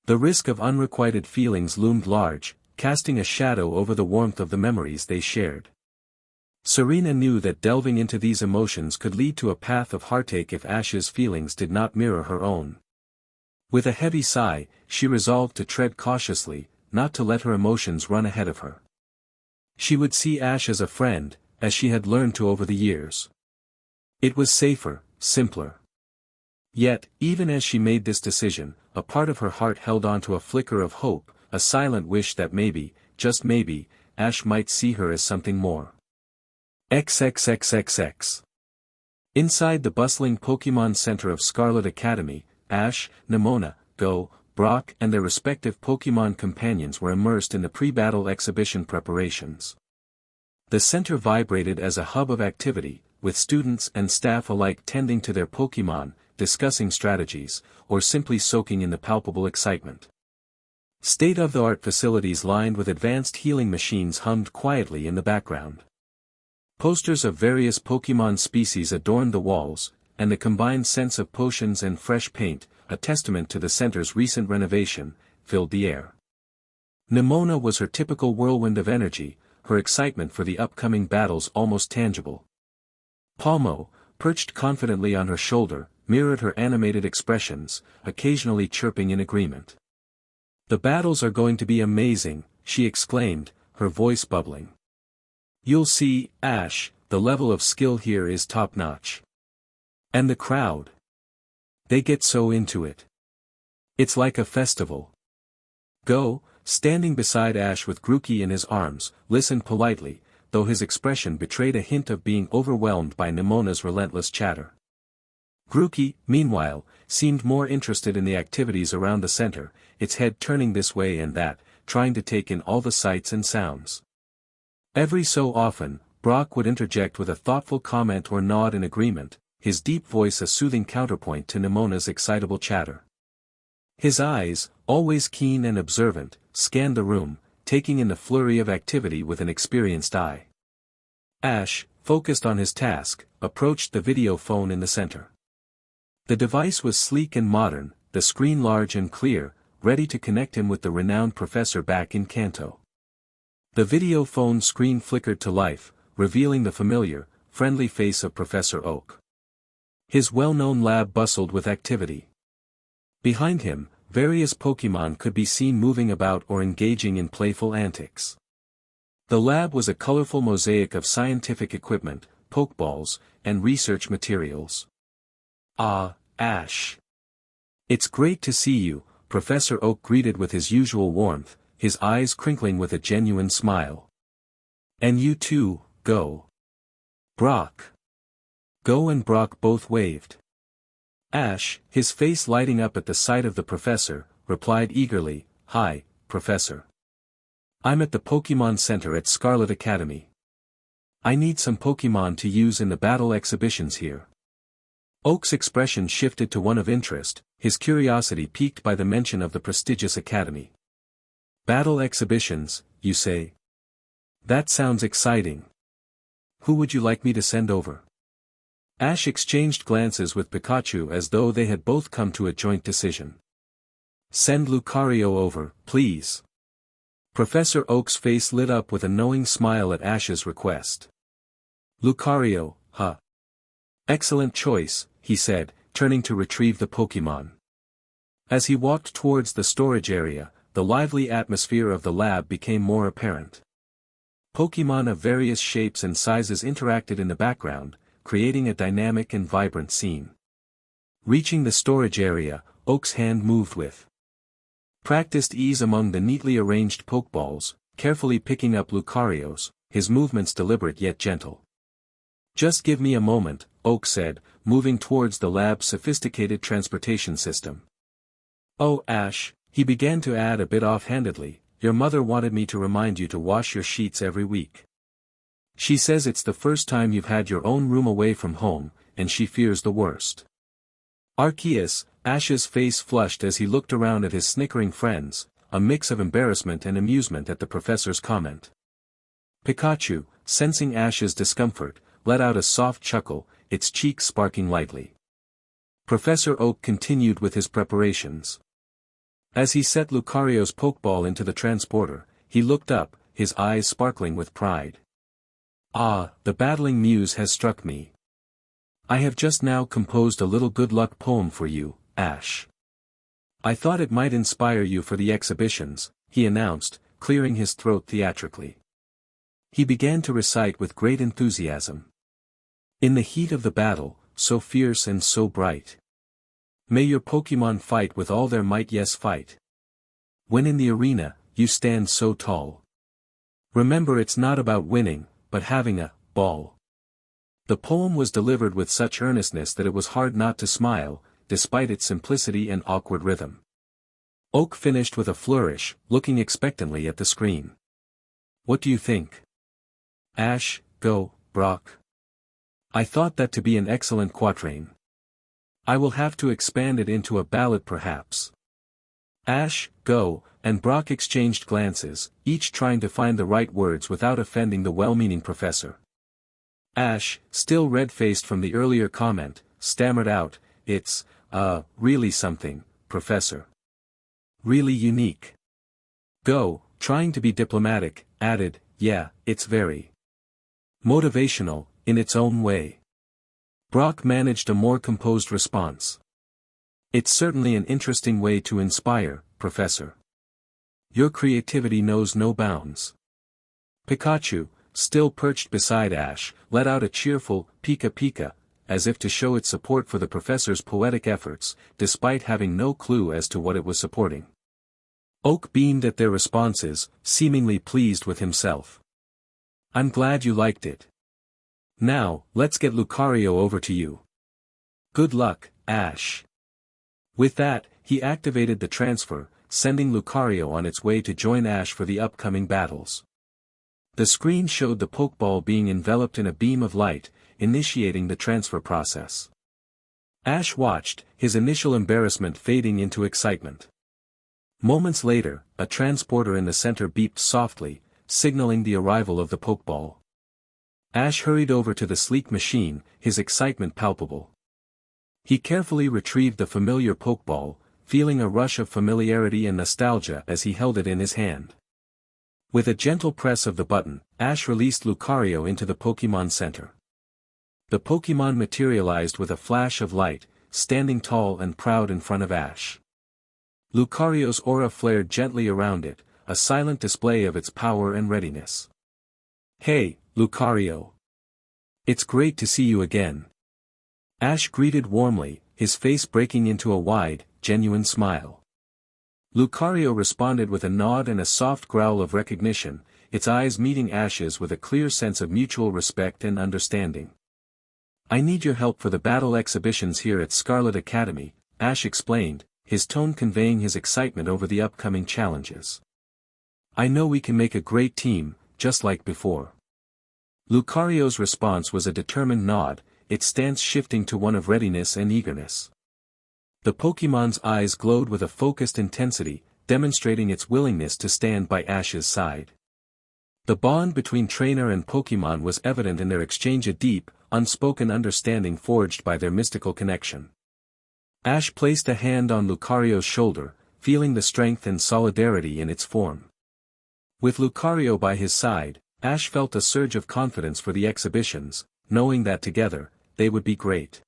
The risk of unrequited feelings loomed large, casting a shadow over the warmth of the memories they shared. Serena knew that delving into these emotions could lead to a path of heartache if Ash's feelings did not mirror her own. With a heavy sigh, she resolved to tread cautiously, not to let her emotions run ahead of her. She would see Ash as a friend, as she had learned to over the years. It was safer, simpler. Yet, even as she made this decision, a part of her heart held on to a flicker of hope, a silent wish that maybe, just maybe, Ash might see her as something more. XXXXX. Inside the bustling Pokémon Center of Scarlet Academy, Ash, Neimona, Go, Brock and their respective Pokémon companions were immersed in the pre-battle exhibition preparations. The center vibrated as a hub of activity, with students and staff alike tending to their Pokémon, discussing strategies, or simply soaking in the palpable excitement. State-of-the-art facilities lined with advanced healing machines hummed quietly in the background. Posters of various Pokémon species adorned the walls, and the combined scents of potions and fresh paint, a testament to the center's recent renovation, filled the air. Neimona was her typical whirlwind of energy, her excitement for the upcoming battles almost tangible. Palmo, perched confidently on her shoulder, mirrored her animated expressions, occasionally chirping in agreement. "The battles are going to be amazing," she exclaimed, her voice bubbling. "You'll see, Ash, the level of skill here is top-notch. And the crowd. They get so into it. It's like a festival." Go, standing beside Ash with Grookey in his arms, listened politely, though his expression betrayed a hint of being overwhelmed by Neimona's relentless chatter. Grookey, meanwhile, seemed more interested in the activities around the center, its head turning this way and that, trying to take in all the sights and sounds. Every so often, Brock would interject with a thoughtful comment or nod in agreement, his deep voice a soothing counterpoint to Neimona's excitable chatter. His eyes, always keen and observant, scanned the room, taking in the flurry of activity with an experienced eye. Ash, focused on his task, approached the video phone in the center. The device was sleek and modern, the screen large and clear, ready to connect him with the renowned professor back in Kanto. The video phone screen flickered to life, revealing the familiar, friendly face of Professor Oak. His well-known lab bustled with activity. Behind him, various Pokémon could be seen moving about or engaging in playful antics. The lab was a colorful mosaic of scientific equipment, Pokeballs, and research materials. "Ah, Ash. It's great to see you," Professor Oak greeted with his usual warmth, his eyes crinkling with a genuine smile. "And you too, Go. Brock." Go and Brock both waved. Ash, his face lighting up at the sight of the professor, replied eagerly, "Hi, Professor. I'm at the Pokémon Center at Scarlet Academy. I need some Pokémon to use in the battle exhibitions here." Oak's expression shifted to one of interest, his curiosity piqued by the mention of the prestigious academy. "Battle exhibitions, you say? That sounds exciting. Who would you like me to send over?" Ash exchanged glances with Pikachu as though they had both come to a joint decision. "Send Lucario over, please." Professor Oak's face lit up with a knowing smile at Ash's request. "Lucario, huh? Excellent choice," he said, turning to retrieve the Pokémon. As he walked towards the storage area, the lively atmosphere of the lab became more apparent. Pokémon of various shapes and sizes interacted in the background, creating a dynamic and vibrant scene. Reaching the storage area, Oak's hand moved with practiced ease among the neatly arranged Pokeballs, carefully picking up Lucario's, his movements deliberate yet gentle. "Just give me a moment," Oak said, moving towards the lab's sophisticated transportation system. "Oh Ash," he began to add a bit offhandedly, "your mother wanted me to remind you to wash your sheets every week. She says it's the first time you've had your own room away from home, and she fears the worst." Arceus, Ash's face flushed as he looked around at his snickering friends, a mix of embarrassment and amusement at the professor's comment. Pikachu, sensing Ash's discomfort, let out a soft chuckle, its cheeks sparking lightly. Professor Oak continued with his preparations. As he set Lucario's Pokeball into the transporter, he looked up, his eyes sparkling with pride. "Ah, the battling muse has struck me. I have just now composed a little good luck poem for you, Ash. I thought it might inspire you for the exhibitions," he announced, clearing his throat theatrically. He began to recite with great enthusiasm. "In the heat of the battle, so fierce and so bright. May your Pokémon fight with all their might, yes fight. When in the arena, you stand so tall. Remember it's not about winning, but having a ball." The poem was delivered with such earnestness that it was hard not to smile, despite its simplicity and awkward rhythm. Oak finished with a flourish, looking expectantly at the screen. "What do you think? Ash, Go, Brock? I thought that to be an excellent quatrain. I will have to expand it into a ballad perhaps." Ash, Go, and Brock exchanged glances, each trying to find the right words without offending the well-meaning professor. Ash, still red-faced from the earlier comment, stammered out, "It's, really something, Professor. Really unique." Go, trying to be diplomatic, added, "Yeah, it's very motivational, in its own way." Brock managed a more composed response. "It's certainly an interesting way to inspire, Professor. Your creativity knows no bounds." Pikachu, still perched beside Ash, let out a cheerful, "Pika Pika," as if to show its support for the professor's poetic efforts, despite having no clue as to what it was supporting. Oak beamed at their responses, seemingly pleased with himself. "I'm glad you liked it. Now, let's get Lucario over to you. Good luck, Ash." With that, he activated the transfer, sending Lucario on its way to join Ash for the upcoming battles. The screen showed the Pokeball being enveloped in a beam of light, initiating the transfer process. Ash watched, his initial embarrassment fading into excitement. Moments later, a transporter in the center beeped softly, signaling the arrival of the Pokeball. Ash hurried over to the sleek machine, his excitement palpable. He carefully retrieved the familiar Pokeball, feeling a rush of familiarity and nostalgia as he held it in his hand. With a gentle press of the button, Ash released Lucario into the Pokémon Center. The Pokémon materialized with a flash of light, standing tall and proud in front of Ash. Lucario's aura flared gently around it, a silent display of its power and readiness. "Hey, Lucario. It's great to see you again." Ash greeted warmly, his face breaking into a wide, genuine smile. Lucario responded with a nod and a soft growl of recognition, its eyes meeting Ash's with a clear sense of mutual respect and understanding. "I need your help for the battle exhibitions here at Scarlet Academy," Ash explained, his tone conveying his excitement over the upcoming challenges. "I know we can make a great team, just like before." Lucario's response was a determined nod, its stance shifting to one of readiness and eagerness. The Pokémon's eyes glowed with a focused intensity, demonstrating its willingness to stand by Ash's side. The bond between trainer and Pokémon was evident in their exchange, a deep, unspoken understanding forged by their mystical connection. Ash placed a hand on Lucario's shoulder, feeling the strength and solidarity in its form. With Lucario by his side, Ash felt a surge of confidence for the exhibitions, knowing that together, they would be great.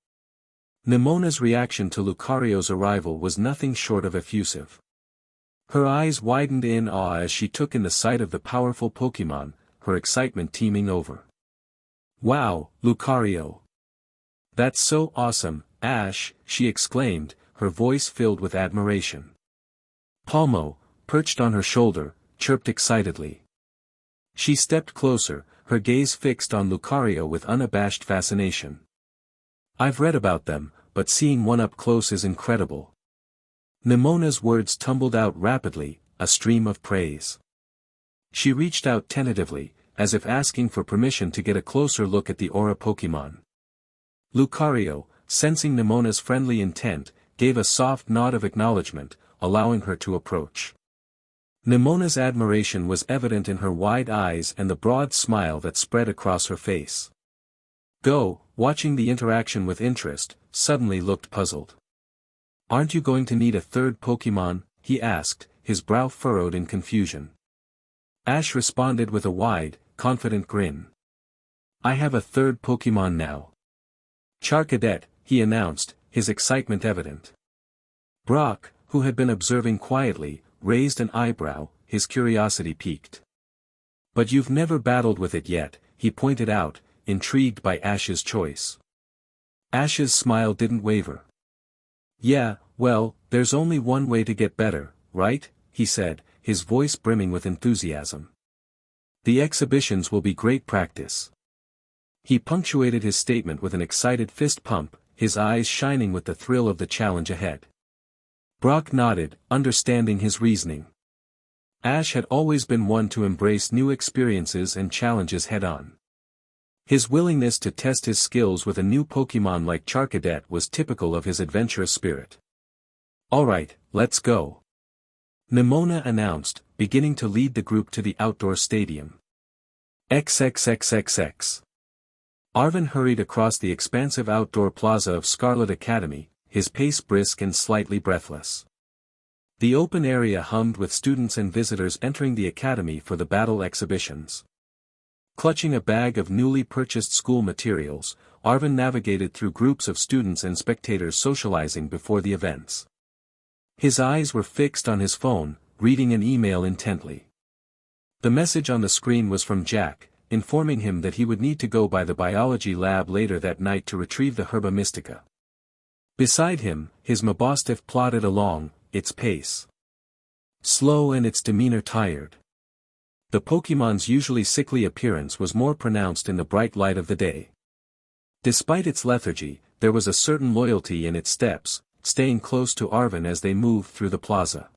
Neimona's reaction to Lucario's arrival was nothing short of effusive. Her eyes widened in awe as she took in the sight of the powerful Pokémon, her excitement teeming over. "Wow, Lucario! That's so awesome, Ash," she exclaimed, her voice filled with admiration. Palmo, perched on her shoulder, chirped excitedly. She stepped closer, her gaze fixed on Lucario with unabashed fascination. "I've read about them, but seeing one up close is incredible." Neimona's words tumbled out rapidly, a stream of praise. She reached out tentatively, as if asking for permission to get a closer look at the aura Pokémon. Lucario, sensing Neimona's friendly intent, gave a soft nod of acknowledgement, allowing her to approach. Neimona's admiration was evident in her wide eyes and the broad smile that spread across her face. Go, watching the interaction with interest, suddenly looked puzzled. "Aren't you going to need a third Pokémon?" he asked, his brow furrowed in confusion. Ash responded with a wide, confident grin. "I have a third Pokémon now. Charcadet," he announced, his excitement evident. Brock, who had been observing quietly, raised an eyebrow, his curiosity piqued. "But you've never battled with it yet," he pointed out, intrigued by Ash's choice. Ash's smile didn't waver. "Yeah, well, there's only one way to get better, right?" he said, his voice brimming with enthusiasm. "The exhibitions will be great practice." He punctuated his statement with an excited fist pump, his eyes shining with the thrill of the challenge ahead. Brock nodded, understanding his reasoning. Ash had always been one to embrace new experiences and challenges head-on. His willingness to test his skills with a new Pokémon like Charcadet was typical of his adventurous spirit. "Alright, let's go," Neimona announced, beginning to lead the group to the outdoor stadium. XXXXX. Arvin hurried across the expansive outdoor plaza of Scarlet Academy, his pace brisk and slightly breathless. The open area hummed with students and visitors entering the academy for the battle exhibitions. Clutching a bag of newly purchased school materials, Arvin navigated through groups of students and spectators socializing before the events. His eyes were fixed on his phone, reading an email intently. The message on the screen was from Jack, informing him that he would need to go by the biology lab later that night to retrieve the Herba Mystica. Beside him, his Mabostiff plodded along, its pace slow and its demeanor tired. The Pokémon's usually sickly appearance was more pronounced in the bright light of the day. Despite its lethargy, there was a certain loyalty in its steps, staying close to Arvin as they moved through the plaza.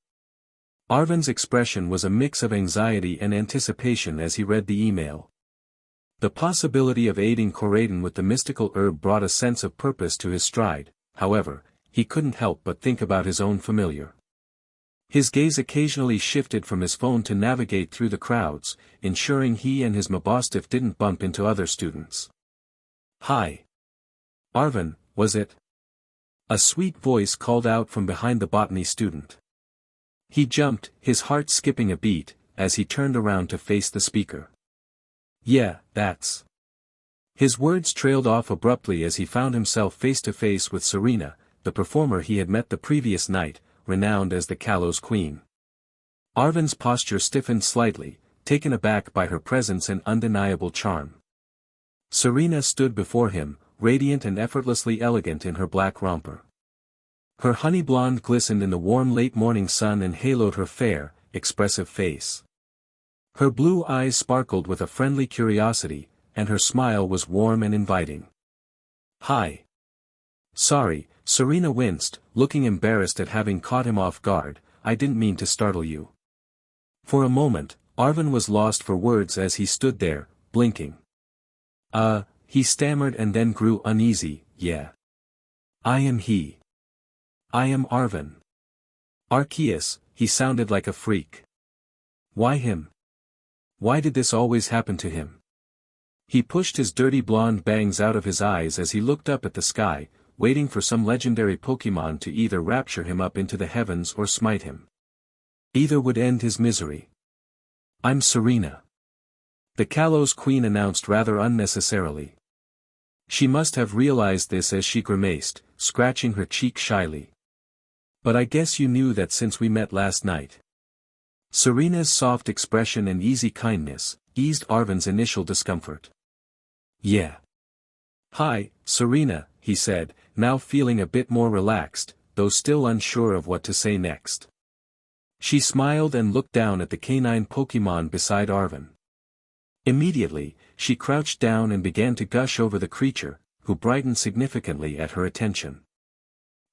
Arvin's expression was a mix of anxiety and anticipation as he read the email. The possibility of aiding Coriden with the mystical herb brought a sense of purpose to his stride. However, he couldn't help but think about his own familiar. His gaze occasionally shifted from his phone to navigate through the crowds, ensuring he and his Mabostiff didn't bump into other students. "Hi. Arvin, was it?" A sweet voice called out from behind the botany student. He jumped, his heart skipping a beat, as he turned around to face the speaker. Yeah, that's... His words trailed off abruptly as he found himself face to face with Serena, the performer he had met the previous night, renowned as the Kalos Queen. Arvin's posture stiffened slightly, taken aback by her presence and undeniable charm. Serena stood before him, radiant and effortlessly elegant in her black romper. Her honey blonde glistened in the warm late morning sun and haloed her fair, expressive face. Her blue eyes sparkled with a friendly curiosity, and her smile was warm and inviting. Hi. Sorry, Serena winced, looking embarrassed at having caught him off guard. I didn't mean to startle you. For a moment, Arvin was lost for words as he stood there, blinking. He stammered and then grew uneasy. Yeah. I am he. I am Arvin. Arceus, he sounded like a freak. Why him? Why did this always happen to him? He pushed his dirty blonde bangs out of his eyes as he looked up at the sky, waiting for some legendary Pokémon to either rapture him up into the heavens or smite him. Either would end his misery. I'm Serena. The Kalos Queen announced rather unnecessarily. She must have realized this as she grimaced, scratching her cheek shyly. But I guess you knew that since we met last night. Serena's soft expression and easy kindness eased Arvin's initial discomfort. Yeah. Hi, Serena, he said, now feeling a bit more relaxed, though still unsure of what to say next. She smiled and looked down at the canine Pokémon beside Arvin. Immediately, she crouched down and began to gush over the creature, who brightened significantly at her attention.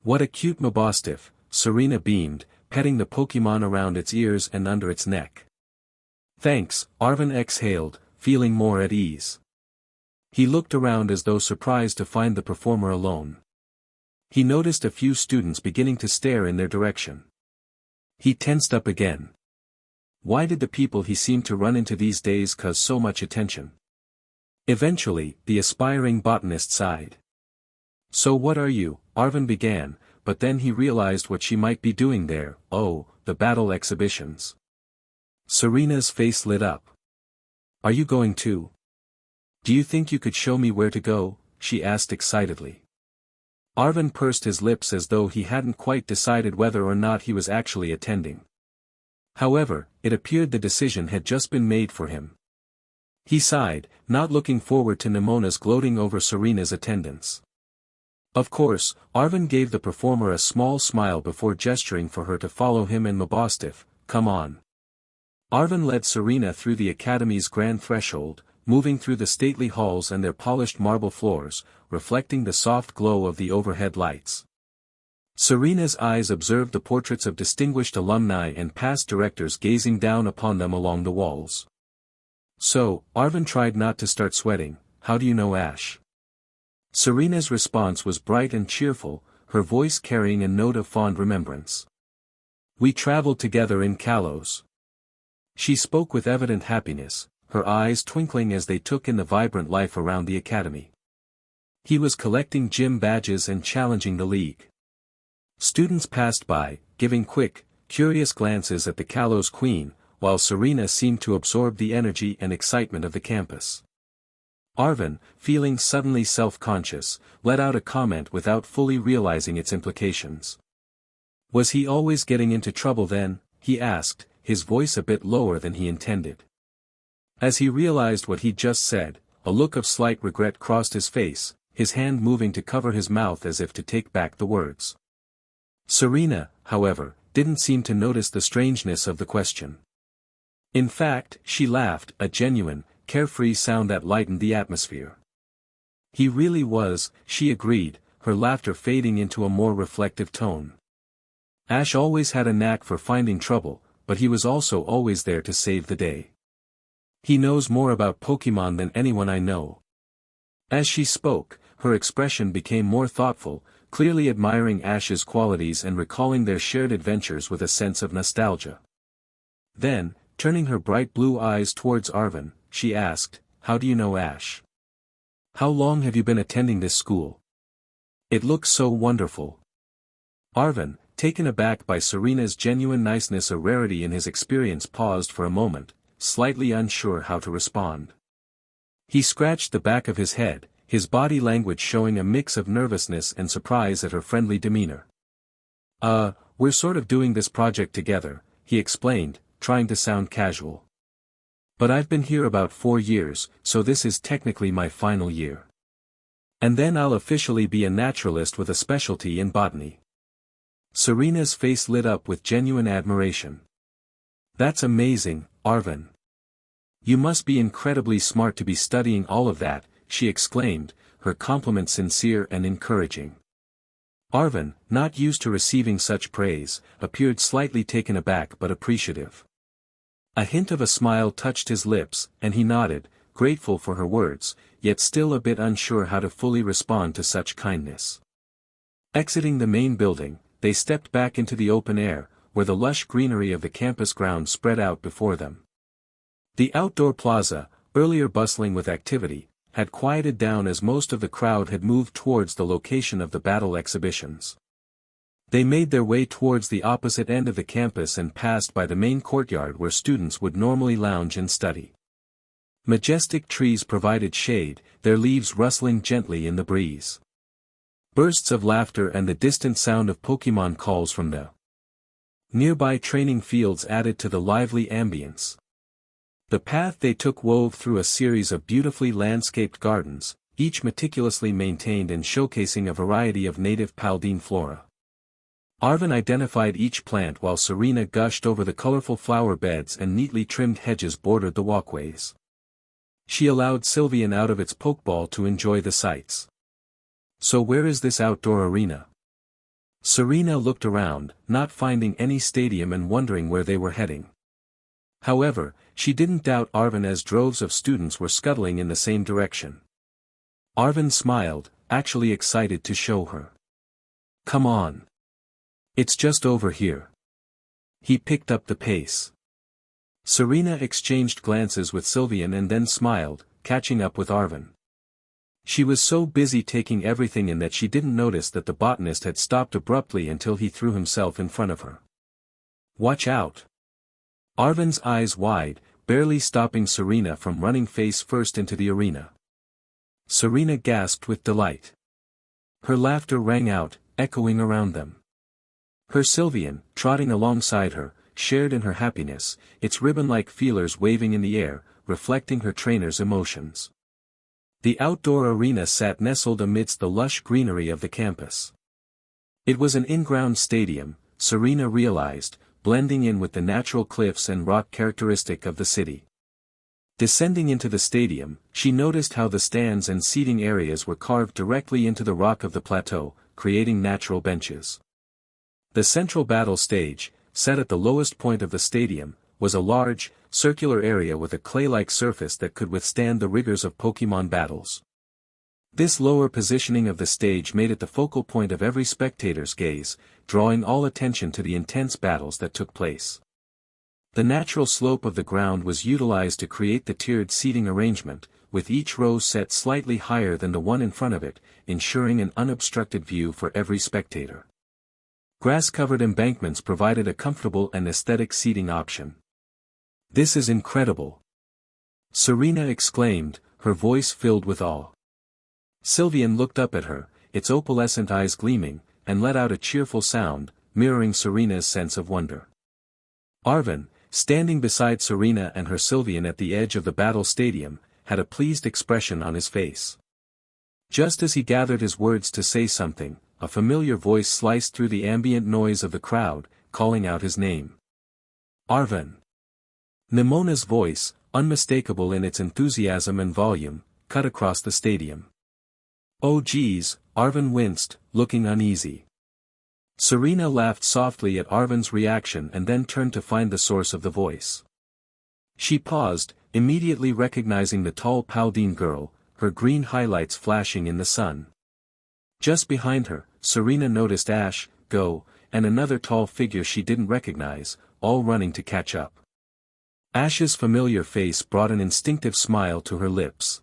What a cute Mabostiff, Serena beamed, petting the Pokémon around its ears and under its neck. Thanks, Arvin exhaled, feeling more at ease. He looked around as though surprised to find the performer alone. He noticed a few students beginning to stare in their direction. He tensed up again. Why did the people he seemed to run into these days cause so much attention? Eventually, the aspiring botanist sighed. So what are you? Arvin began, but then he realized what she might be doing there. Oh, the battle exhibitions. Serena's face lit up. Are you going too? Do you think you could show me where to go? She asked excitedly. Arvin pursed his lips as though he hadn't quite decided whether or not he was actually attending. However, it appeared the decision had just been made for him. He sighed, not looking forward to Neimona's gloating over Serena's attendance. Of course, Arvin gave the performer a small smile before gesturing for her to follow him and Mabostiff. Come on. Arvin led Serena through the academy's grand threshold, moving through the stately halls and their polished marble floors, reflecting the soft glow of the overhead lights. Serena's eyes observed the portraits of distinguished alumni and past directors gazing down upon them along the walls. So, Arvin tried not to start sweating. How do you know Ash? Serena's response was bright and cheerful, her voice carrying a note of fond remembrance. We traveled together in Kalos. She spoke with evident happiness, her eyes twinkling as they took in the vibrant life around the academy. He was collecting gym badges and challenging the league. Students passed by, giving quick, curious glances at the Kalos Queen, while Serena seemed to absorb the energy and excitement of the campus. Arvin, feeling suddenly self-conscious, let out a comment without fully realizing its implications. Was he always getting into trouble then? He asked, his voice a bit lower than he intended. As he realized what he'd just said, a look of slight regret crossed his face, his hand moving to cover his mouth as if to take back the words. Serena, however, didn't seem to notice the strangeness of the question. In fact, she laughed, a genuine, carefree sound that lightened the atmosphere. He really was, she agreed, her laughter fading into a more reflective tone. Ash always had a knack for finding trouble, but he was also always there to save the day. He knows more about Pokémon than anyone I know. As she spoke, her expression became more thoughtful, clearly admiring Ash's qualities and recalling their shared adventures with a sense of nostalgia. Then, turning her bright blue eyes towards Arvin, she asked, How do you know Ash? How long have you been attending this school? It looks so wonderful. Arvin, taken aback by Serena's genuine niceness, a rarity in his experience, paused for a moment, slightly unsure how to respond. He scratched the back of his head, his body language showing a mix of nervousness and surprise at her friendly demeanor. We're sort of doing this project together," he explained, trying to sound casual. "But I've been here about 4 years, so this is technically my final year. And then I'll officially be a naturalist with a specialty in botany." Serena's face lit up with genuine admiration. "That's amazing, Arvin. You must be incredibly smart to be studying all of that," she exclaimed, her compliment sincere and encouraging. Arvin, not used to receiving such praise, appeared slightly taken aback but appreciative. A hint of a smile touched his lips, and he nodded, grateful for her words, yet still a bit unsure how to fully respond to such kindness. Exiting the main building, they stepped back into the open air, where the lush greenery of the campus grounds spread out before them. The outdoor plaza, earlier bustling with activity, had quieted down as most of the crowd had moved towards the location of the battle exhibitions. They made their way towards the opposite end of the campus and passed by the main courtyard where students would normally lounge and study. Majestic trees provided shade, their leaves rustling gently in the breeze. Bursts of laughter and the distant sound of Pokémon calls from the nearby training fields added to the lively ambience. The path they took wove through a series of beautifully landscaped gardens, each meticulously maintained and showcasing a variety of native Paldea flora. Arvin identified each plant while Serena gushed over the colorful flower beds and neatly trimmed hedges bordered the walkways. She allowed Sylvian out of its pokeball to enjoy the sights. "So where is this outdoor arena?" Serena looked around, not finding any stadium and wondering where they were heading. However, she didn't doubt Arvin as droves of students were scuttling in the same direction. Arvin smiled, actually excited to show her. "Come on. It's just over here." He picked up the pace. Serena exchanged glances with Sylvian and then smiled, catching up with Arvin. She was so busy taking everything in that she didn't notice that the botanist had stopped abruptly until he threw himself in front of her. "Watch out." Arvin's eyes wide, barely stopping Serena from running face first into the arena. Serena gasped with delight. Her laughter rang out, echoing around them. Her Sylvian, trotting alongside her, shared in her happiness, its ribbon-like feelers waving in the air, reflecting her trainer's emotions. The outdoor arena sat nestled amidst the lush greenery of the campus. It was an in-ground stadium, Serena realized, blending in with the natural cliffs and rock characteristic of the city. Descending into the stadium, she noticed how the stands and seating areas were carved directly into the rock of the plateau, creating natural benches. The central battle stage, set at the lowest point of the stadium, was a large, circular area with a clay-like surface that could withstand the rigors of Pokémon battles. This lower positioning of the stage made it the focal point of every spectator's gaze, drawing all attention to the intense battles that took place. The natural slope of the ground was utilized to create the tiered seating arrangement, with each row set slightly higher than the one in front of it, ensuring an unobstructed view for every spectator. Grass-covered embankments provided a comfortable and aesthetic seating option. "This is incredible!" Serena exclaimed, her voice filled with awe. Sylvian looked up at her, its opalescent eyes gleaming, and let out a cheerful sound, mirroring Serena's sense of wonder. Arvin, standing beside Serena and her Sylvian at the edge of the battle stadium, had a pleased expression on his face. Just as he gathered his words to say something, a familiar voice sliced through the ambient noise of the crowd, calling out his name. "Arvin!" Neimona's voice, unmistakable in its enthusiasm and volume, cut across the stadium. "Oh geez," Arvin winced, looking uneasy. Serena laughed softly at Arvin's reaction and then turned to find the source of the voice. She paused, immediately recognizing the tall Paldea girl, her green highlights flashing in the sun. Just behind her, Serena noticed Ash, Go, and another tall figure she didn't recognize, all running to catch up. Ash's familiar face brought an instinctive smile to her lips.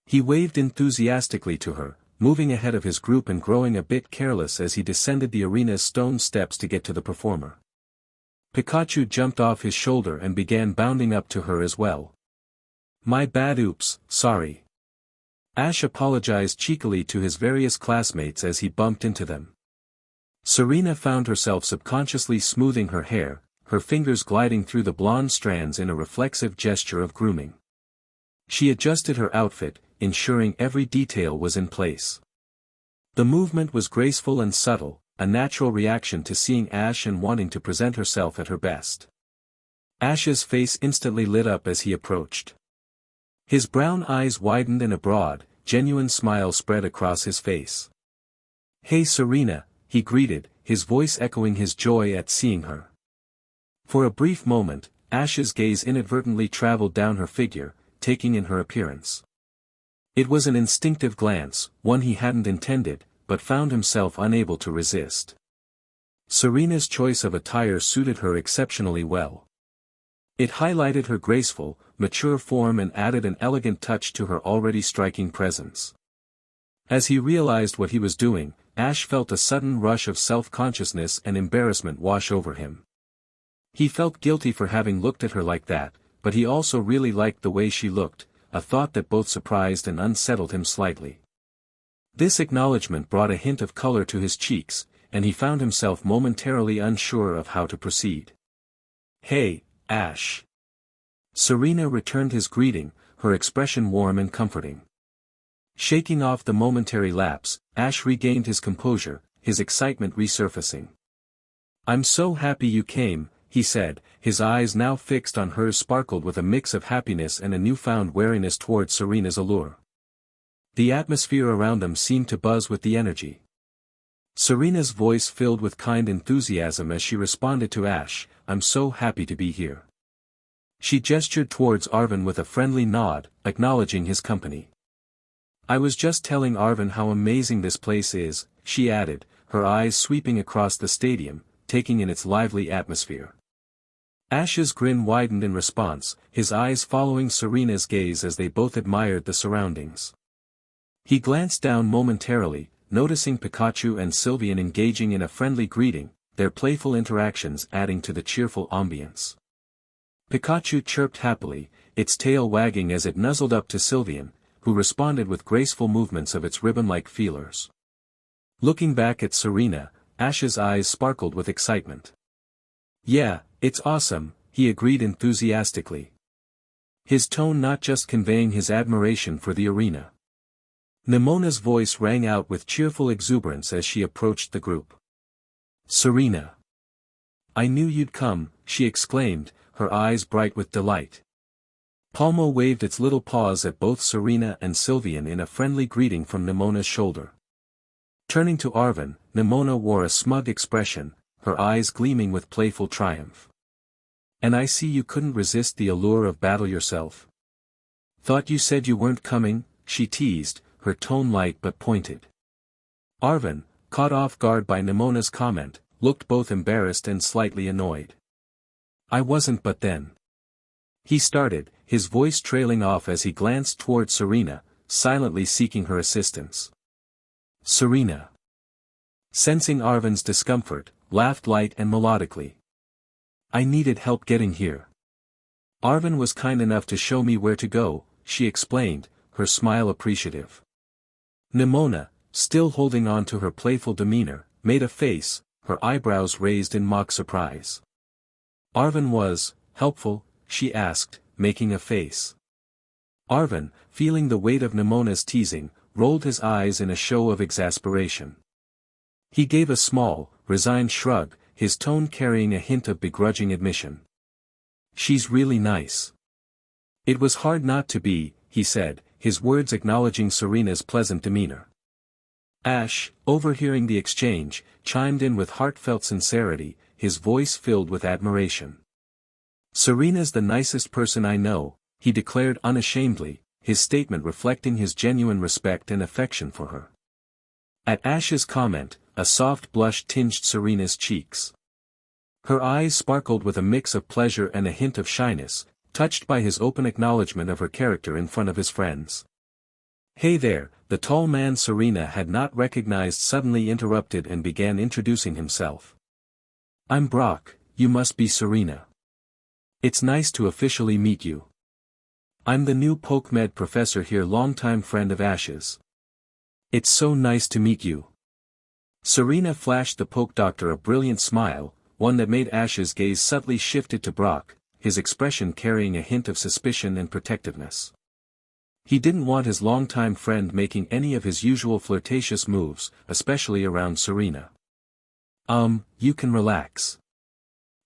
He waved enthusiastically to her, moving ahead of his group and growing a bit careless as he descended the arena's stone steps to get to the performer. Pikachu jumped off his shoulder and began bounding up to her as well. My bad, oops, sorry. Ash apologized cheekily to his various classmates as he bumped into them. Serena found herself subconsciously smoothing her hair, her fingers gliding through the blonde strands in a reflexive gesture of grooming. She adjusted her outfit, ensuring every detail was in place. The movement was graceful and subtle, a natural reaction to seeing Ash and wanting to present herself at her best. Ash's face instantly lit up as he approached. His brown eyes widened and a broad, genuine smile spread across his face. Hey Serena, he greeted, his voice echoing his joy at seeing her. For a brief moment, Ash's gaze inadvertently traveled down her figure, taking in her appearance. It was an instinctive glance, one he hadn't intended, but found himself unable to resist. Serena's choice of attire suited her exceptionally well. It highlighted her graceful, mature form and added an elegant touch to her already striking presence. As he realized what he was doing, Ash felt a sudden rush of self-consciousness and embarrassment wash over him. He felt guilty for having looked at her like that, but he also really liked the way she looked, a thought that both surprised and unsettled him slightly. This acknowledgement brought a hint of color to his cheeks, and he found himself momentarily unsure of how to proceed. Hey, Ash. Serena returned his greeting, her expression warm and comforting. Shaking off the momentary lapse, Ash regained his composure, his excitement resurfacing. I'm so happy you came, he said, his eyes now fixed on hers sparkled with a mix of happiness and a newfound wariness toward Serena's allure. The atmosphere around them seemed to buzz with the energy. Serena's voice filled with kind enthusiasm as she responded to Ash, I'm so happy to be here. She gestured towards Arvin with a friendly nod, acknowledging his company. I was just telling Arvin how amazing this place is, she added, her eyes sweeping across the stadium, taking in its lively atmosphere. Ash's grin widened in response, his eyes following Serena's gaze as they both admired the surroundings. He glanced down momentarily, noticing Pikachu and Sylveon engaging in a friendly greeting, their playful interactions adding to the cheerful ambience. Pikachu chirped happily, its tail wagging as it nuzzled up to Sylveon, who responded with graceful movements of its ribbon-like feelers. Looking back at Serena, Ash's eyes sparkled with excitement. Yeah, it's awesome, he agreed enthusiastically. His tone not just conveying his admiration for the arena. Neimona's voice rang out with cheerful exuberance as she approached the group. Serena. I knew you'd come, she exclaimed, her eyes bright with delight. Palmo waved its little paws at both Serena and Sylveon in a friendly greeting from Neimona's shoulder. Turning to Arvin, Neimona wore a smug expression, her eyes gleaming with playful triumph. And I see you couldn't resist the allure of battle yourself. Thought you said you weren't coming, she teased, her tone light but pointed. Arvin, caught off guard by Neimona's comment, looked both embarrassed and slightly annoyed. I wasn't, but then. He started, his voice trailing off as he glanced toward Serena, silently seeking her assistance. Serena. Sensing Arvin's discomfort, laughed light and melodically. I needed help getting here. Arvin was kind enough to show me where to go, she explained, her smile appreciative. Neimona, still holding on to her playful demeanor, made a face, her eyebrows raised in mock surprise. Arvin was helpful, she asked, making a face. Arvin, feeling the weight of Neimona's teasing, rolled his eyes in a show of exasperation. He gave a small, resigned shrug, his tone carrying a hint of begrudging admission. She's really nice. It was hard not to be, he said, his words acknowledging Serena's pleasant demeanor. Ash, overhearing the exchange, chimed in with heartfelt sincerity, his voice filled with admiration. Serena's the nicest person I know, he declared unashamedly, his statement reflecting his genuine respect and affection for her. At Ash's comment, a soft blush tinged Serena's cheeks. Her eyes sparkled with a mix of pleasure and a hint of shyness, touched by his open acknowledgement of her character in front of his friends. Hey there, the tall man Serena had not recognized suddenly interrupted and began introducing himself. "I'm Brock, you must be Serena. It's nice to officially meet you. I'm the new PokeMed professor here, longtime friend of Ash's. It's so nice to meet you." Serena flashed the Poke Doctor a brilliant smile, one that made Ash's gaze subtly shifted to Brock, his expression carrying a hint of suspicion and protectiveness. He didn't want his longtime friend making any of his usual flirtatious moves, especially around Serena. You can relax."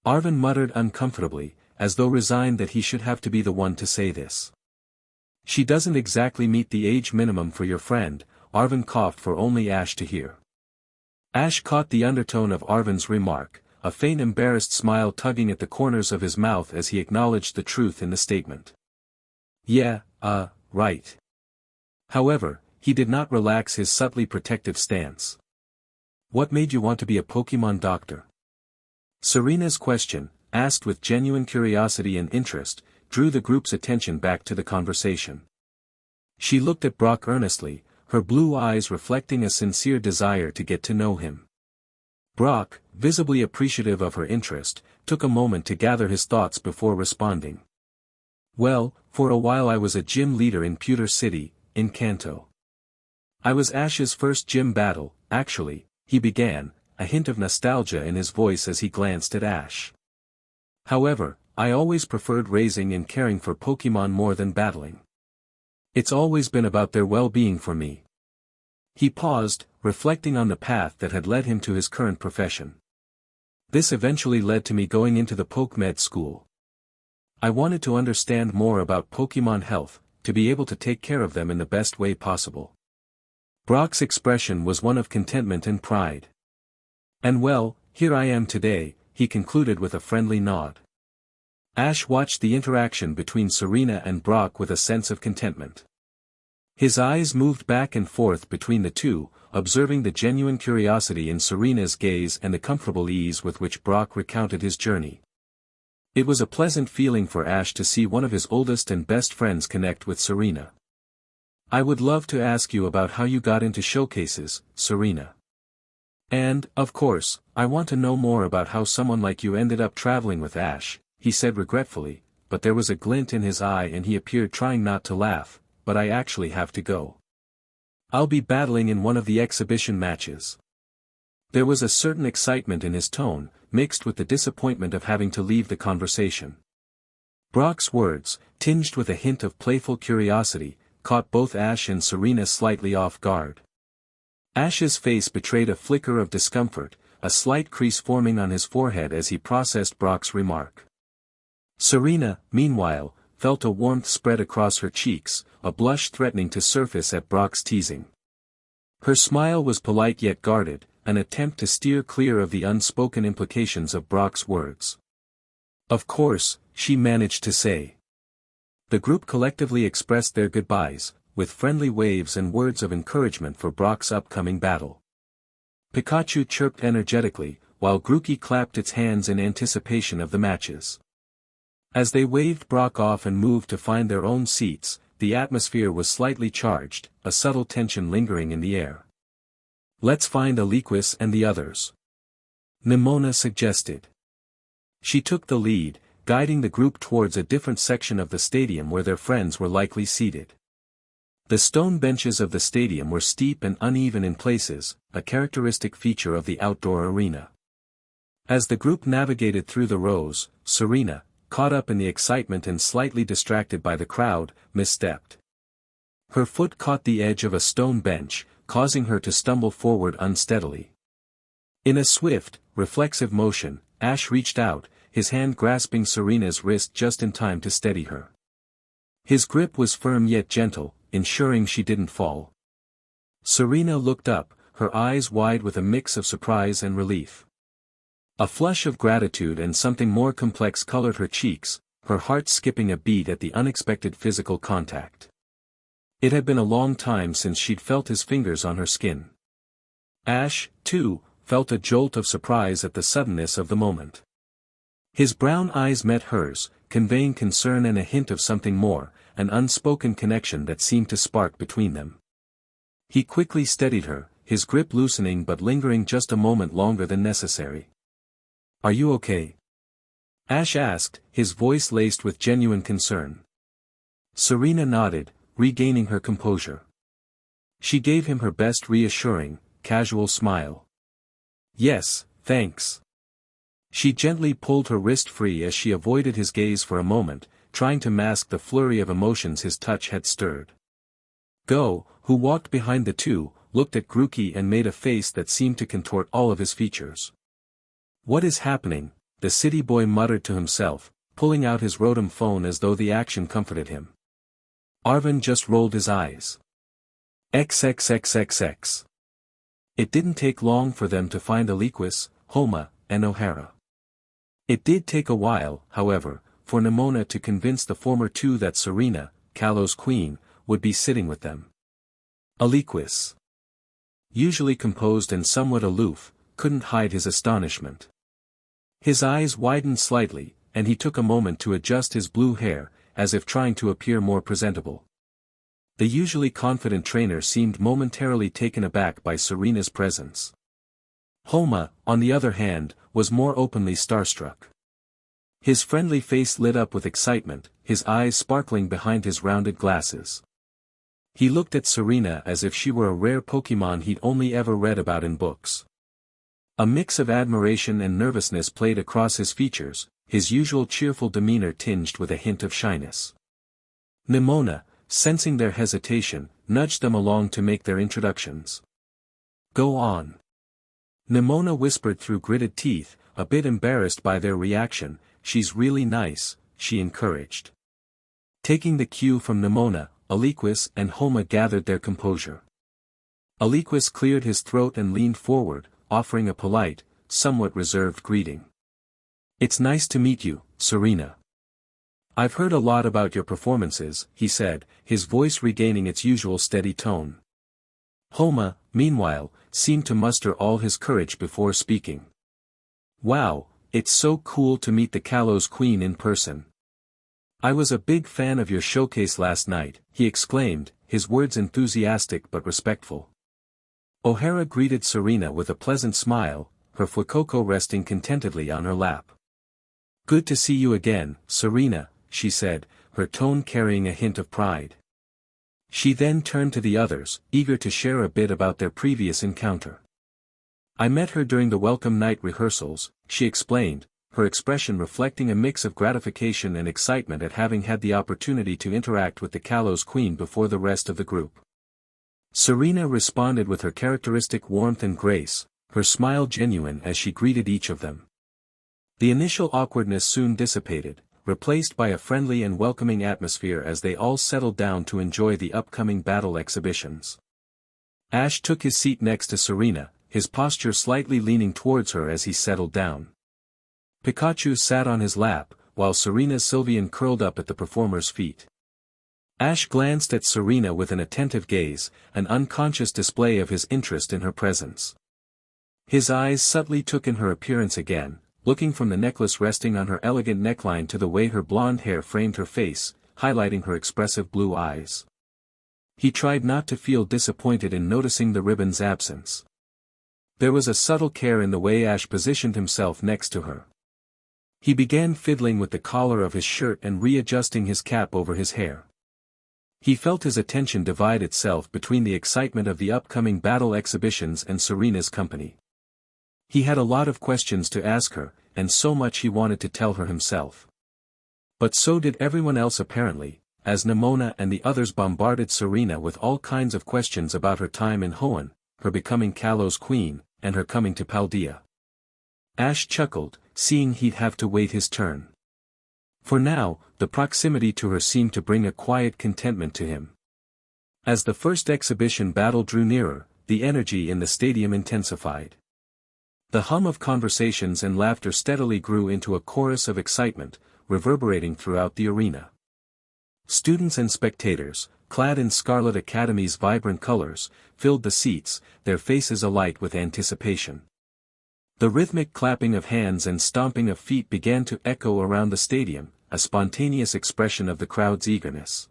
Arvin muttered uncomfortably, as though resigned that he should have to be the one to say this. "She doesn't exactly meet the age minimum for your friend," Arvin coughed for only Ash to hear. Ash caught the undertone of Arvin's remark, a faint embarrassed smile tugging at the corners of his mouth as he acknowledged the truth in the statement. "Yeah, right." However, he did not relax his subtly protective stance. "What made you want to be a Pokémon doctor?" Serena's question, asked with genuine curiosity and interest, drew the group's attention back to the conversation. She looked at Brock earnestly, her blue eyes reflecting a sincere desire to get to know him. Brock, visibly appreciative of her interest, took a moment to gather his thoughts before responding. "Well, for a while I was a gym leader in Pewter City, in Kanto. I was Ash's first gym battle, actually," he began, a hint of nostalgia in his voice as he glanced at Ash. "However, I always preferred raising and caring for Pokémon more than battling. It's always been about their well-being for me." He paused, reflecting on the path that had led him to his current profession. "This eventually led to me going into the PokeMed school. I wanted to understand more about Pokémon health, to be able to take care of them in the best way possible." Brock's expression was one of contentment and pride. "And well, here I am today," he concluded with a friendly nod. Ash watched the interaction between Serena and Brock with a sense of contentment. His eyes moved back and forth between the two, observing the genuine curiosity in Serena's gaze and the comfortable ease with which Brock recounted his journey. It was a pleasant feeling for Ash to see one of his oldest and best friends connect with Serena. "I would love to ask you about how you got into showcases, Serena. And, of course, I want to know more about how someone like you ended up traveling with Ash," he said regretfully, but there was a glint in his eye and he appeared trying not to laugh. "But I actually have to go. I'll be battling in one of the exhibition matches." There was a certain excitement in his tone, mixed with the disappointment of having to leave the conversation. Brock's words, tinged with a hint of playful curiosity, caught both Ash and Serena slightly off guard. Ash's face betrayed a flicker of discomfort, a slight crease forming on his forehead as he processed Brock's remark. Serena, meanwhile, felt a warmth spread across her cheeks, a blush threatening to surface at Brock's teasing. Her smile was polite yet guarded, an attempt to steer clear of the unspoken implications of Brock's words. "Of course," she managed to say. The group collectively expressed their goodbyes, with friendly waves and words of encouragement for Brock's upcoming battle. Pikachu chirped energetically, while Grookey clapped its hands in anticipation of the matches. As they waved Brock off and moved to find their own seats, the atmosphere was slightly charged, a subtle tension lingering in the air. "Let's find Aliquis and the others," Neimona suggested. She took the lead, guiding the group towards a different section of the stadium where their friends were likely seated. The stone benches of the stadium were steep and uneven in places, a characteristic feature of the outdoor arena. As the group navigated through the rows, Serena, caught up in the excitement and slightly distracted by the crowd, misstepped. Her foot caught the edge of a stone bench, causing her to stumble forward unsteadily. In a swift, reflexive motion, Ash reached out, his hand grasping Serena's wrist just in time to steady her. His grip was firm yet gentle, ensuring she didn't fall. Serena looked up, her eyes wide with a mix of surprise and relief. A flush of gratitude and something more complex colored her cheeks, her heart skipping a beat at the unexpected physical contact. It had been a long time since she'd felt his fingers on her skin. Ash, too, felt a jolt of surprise at the suddenness of the moment. His brown eyes met hers, conveying concern and a hint of something more, an unspoken connection that seemed to spark between them. He quickly steadied her, his grip loosening but lingering just a moment longer than necessary. "Are you okay?" Ash asked, his voice laced with genuine concern. Serena nodded, regaining her composure. She gave him her best reassuring, casual smile. "Yes, thanks." She gently pulled her wrist free as she avoided his gaze for a moment, trying to mask the flurry of emotions his touch had stirred. Go, who walked behind the two, looked at Grookey and made a face that seemed to contort all of his features. "What is happening?" the city boy muttered to himself, pulling out his Rotom phone as though the action comforted him. Arvin just rolled his eyes. XXXXX. It didn't take long for them to find Aliquis, Homa, and O'Hara. It did take a while, however, for Neimona to convince the former two that Serena, Kalo's queen, would be sitting with them. Aliquis, usually composed and somewhat aloof, couldn't hide his astonishment. His eyes widened slightly, and he took a moment to adjust his blue hair, as if trying to appear more presentable. The usually confident trainer seemed momentarily taken aback by Serena's presence. Homa, on the other hand, was more openly starstruck. His friendly face lit up with excitement, his eyes sparkling behind his rounded glasses. He looked at Serena as if she were a rare Pokémon he'd only ever read about in books. A mix of admiration and nervousness played across his features, his usual cheerful demeanor tinged with a hint of shyness. Neimona, sensing their hesitation, nudged them along to make their introductions. "Go on." Neimona whispered through gritted teeth, a bit embarrassed by their reaction. "She's really nice," she encouraged. Taking the cue from Neimona, Aliquis and Homa gathered their composure. Aliquis cleared his throat and leaned forward, offering a polite, somewhat reserved greeting. "It's nice to meet you, Serena. I've heard a lot about your performances," he said, his voice regaining its usual steady tone. Homa, meanwhile, seemed to muster all his courage before speaking. "Wow, it's so cool to meet the Kalo's queen in person. I was a big fan of your showcase last night," he exclaimed, his words enthusiastic but respectful. O'Hara greeted Serena with a pleasant smile, her Fuecoco resting contentedly on her lap. "Good to see you again, Serena," she said, her tone carrying a hint of pride. She then turned to the others, eager to share a bit about their previous encounter. "I met her during the welcome night rehearsals," she explained, her expression reflecting a mix of gratification and excitement at having had the opportunity to interact with the Kalo's queen before the rest of the group. Serena responded with her characteristic warmth and grace, her smile genuine as she greeted each of them. The initial awkwardness soon dissipated, replaced by a friendly and welcoming atmosphere as they all settled down to enjoy the upcoming battle exhibitions. Ash took his seat next to Serena, his posture slightly leaning towards her as he settled down. Pikachu sat on his lap, while Serena's Sylveon curled up at the performer's feet. Ash glanced at Serena with an attentive gaze, an unconscious display of his interest in her presence. His eyes subtly took in her appearance again, looking from the necklace resting on her elegant neckline to the way her blonde hair framed her face, highlighting her expressive blue eyes. He tried not to feel disappointed in noticing the ribbon's absence. There was a subtle care in the way Ash positioned himself next to her. He began fiddling with the collar of his shirt and readjusting his cap over his hair. He felt his attention divide itself between the excitement of the upcoming battle exhibitions and Serena's company. He had a lot of questions to ask her, and so much he wanted to tell her himself. But so did everyone else apparently, as Neimona and the others bombarded Serena with all kinds of questions about her time in Hoenn, her becoming Kalo's queen, and her coming to Paldea. Ash chuckled, seeing he'd have to wait his turn. For now, the proximity to her seemed to bring a quiet contentment to him. As the first exhibition battle drew nearer, the energy in the stadium intensified. The hum of conversations and laughter steadily grew into a chorus of excitement, reverberating throughout the arena. Students and spectators, clad in Scarlet Academy's vibrant colors, filled the seats, their faces alight with anticipation. The rhythmic clapping of hands and stomping of feet began to echo around the stadium, a spontaneous expression of the crowd's eagerness.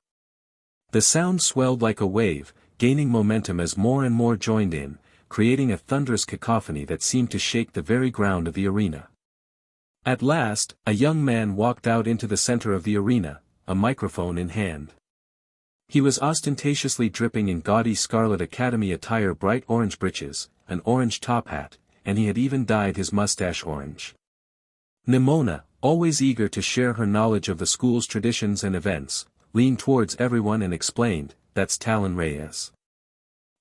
The sound swelled like a wave, gaining momentum as more and more joined in, creating a thunderous cacophony that seemed to shake the very ground of the arena. At last, a young man walked out into the center of the arena, a microphone in hand. He was ostentatiously dripping in gaudy Scarlet Academy attire, bright orange breeches, an orange top hat, and he had even dyed his mustache orange. Neimona, always eager to share her knowledge of the school's traditions and events, leaned towards everyone and explained, "That's Talon Reyes.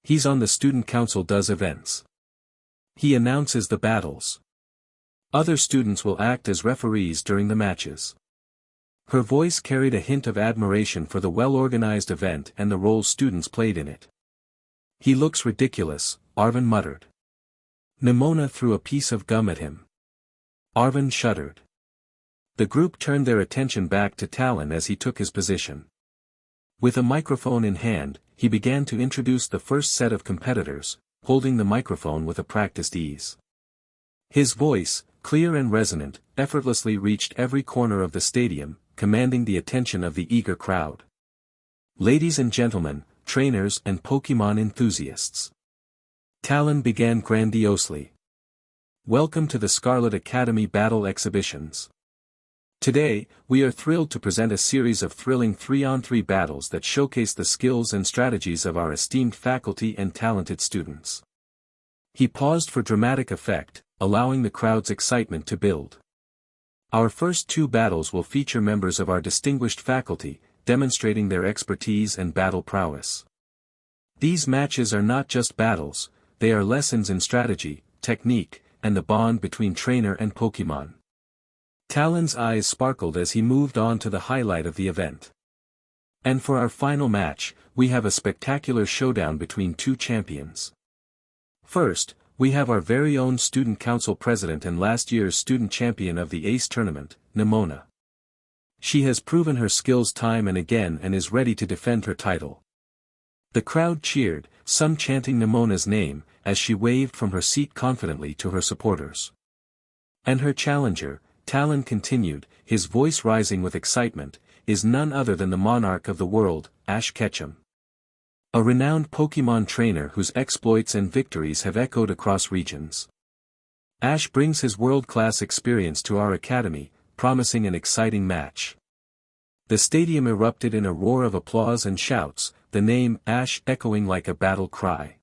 He's on the student council, does events. He announces the battles. Other students will act as referees during the matches." Her voice carried a hint of admiration for the well-organized event and the roles students played in it. "He looks ridiculous," Arvin muttered. Neimona threw a piece of gum at him. Arvin shuddered. The group turned their attention back to Talon as he took his position. With a microphone in hand, he began to introduce the first set of competitors, holding the microphone with a practiced ease. His voice, clear and resonant, effortlessly reached every corner of the stadium, commanding the attention of the eager crowd. "Ladies and gentlemen, trainers and Pokémon enthusiasts," Talon began grandiosely. "Welcome to the Scarlet Academy Battle Exhibitions. Today, we are thrilled to present a series of thrilling 3-on-3 battles that showcase the skills and strategies of our esteemed faculty and talented students." He paused for dramatic effect, allowing the crowd's excitement to build. "Our first 2 battles will feature members of our distinguished faculty, demonstrating their expertise and battle prowess. These matches are not just battles, they are lessons in strategy, technique, and the bond between trainer and Pokémon." Talon's eyes sparkled as he moved on to the highlight of the event. "And for our final match, we have a spectacular showdown between 2 champions. First, we have our very own student council president and last year's student champion of the ACE tournament, Neimona. She has proven her skills time and again and is ready to defend her title." The crowd cheered, some chanting Neimona's name, as she waved from her seat confidently to her supporters. "And her challenger," Talon continued, his voice rising with excitement, "is none other than the monarch of the world, Ketchum. A renowned Pokémon trainer whose exploits and victories have echoed across regions. Ash brings his world-class experience to our academy, promising an exciting match." The stadium erupted in a roar of applause and shouts, the name Ash echoing like a battle cry.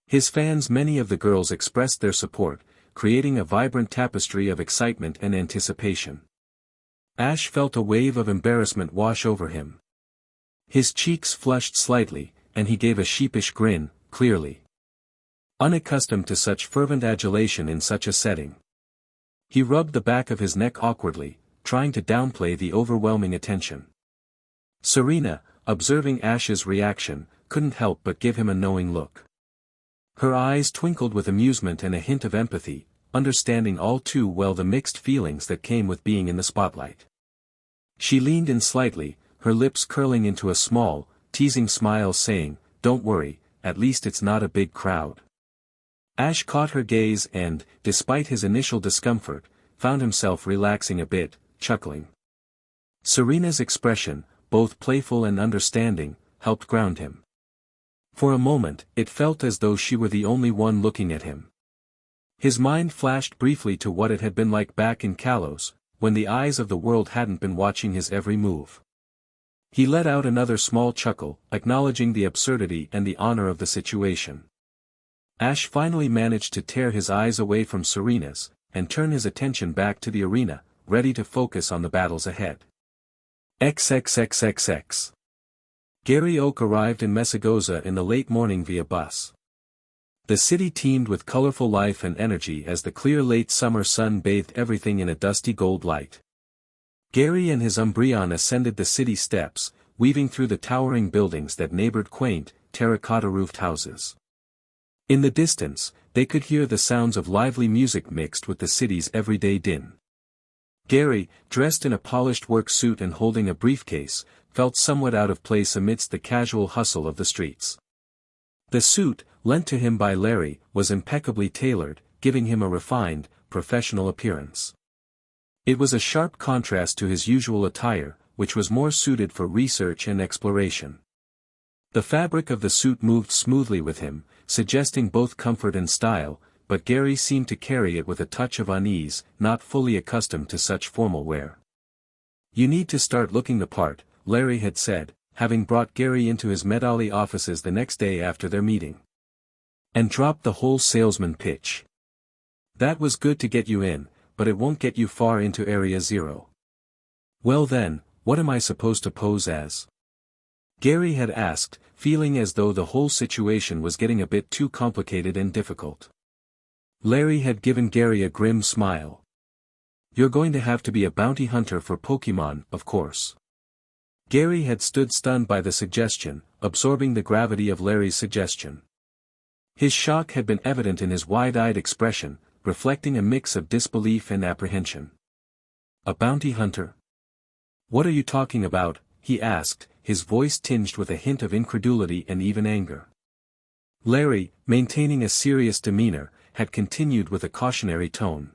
His fans, many of the girls, expressed their support, creating a vibrant tapestry of excitement and anticipation. Ash felt a wave of embarrassment wash over him. His cheeks flushed slightly, and he gave a sheepish grin, clearly unaccustomed to such fervent adulation in such a setting. He rubbed the back of his neck awkwardly, trying to downplay the overwhelming attention. Serena, observing Ash's reaction, couldn't help but give him a knowing look. Her eyes twinkled with amusement and a hint of empathy, understanding all too well the mixed feelings that came with being in the spotlight. She leaned in slightly, her lips curling into a small, teasing smile, saying, "Don't worry, at least it's not a big crowd." Ash caught her gaze and, despite his initial discomfort, found himself relaxing a bit, chuckling. Serena's expression, both playful and understanding, helped ground him. For a moment, it felt as though she were the only one looking at him. His mind flashed briefly to what it had been like back in Kalos, when the eyes of the world hadn't been watching his every move. He let out another small chuckle, acknowledging the absurdity and the honor of the situation. Ash finally managed to tear his eyes away from Serena's, and turn his attention back to the arena, ready to focus on the battles ahead. XXXXX. Gary Oak arrived in Mesagosa in the late morning via bus. The city teemed with colorful life and energy as the clear late summer sun bathed everything in a dusty gold light. Gary and his Umbreon ascended the city steps, weaving through the towering buildings that neighbored quaint, terracotta-roofed houses. In the distance, they could hear the sounds of lively music mixed with the city's everyday din. Gary, dressed in a polished work suit and holding a briefcase, felt somewhat out of place amidst the casual hustle of the streets. The suit, lent to him by Larry, was impeccably tailored, giving him a refined, professional appearance. It was a sharp contrast to his usual attire, which was more suited for research and exploration. The fabric of the suit moved smoothly with him, suggesting both comfort and style, but Gary seemed to carry it with a touch of unease, not fully accustomed to such formal wear. "You need to start looking the part," Larry had said, having brought Gary into his Medali offices the next day after their meeting. "And dropped the whole salesman pitch. That was good to get you in, but it won't get you far into Area Zero." "Well then, what am I supposed to pose as?" Gary had asked, feeling as though the whole situation was getting a bit too complicated and difficult. Larry had given Gary a grim smile. "You're going to have to be a bounty hunter for Pokémon, of course." Gary had stood stunned by the suggestion, absorbing the gravity of Larry's suggestion. His shock had been evident in his wide-eyed expression, reflecting a mix of disbelief and apprehension. "A bounty hunter? What are you talking about?" he asked, his voice tinged with a hint of incredulity and even anger. Larry, maintaining a serious demeanor, had continued with a cautionary tone.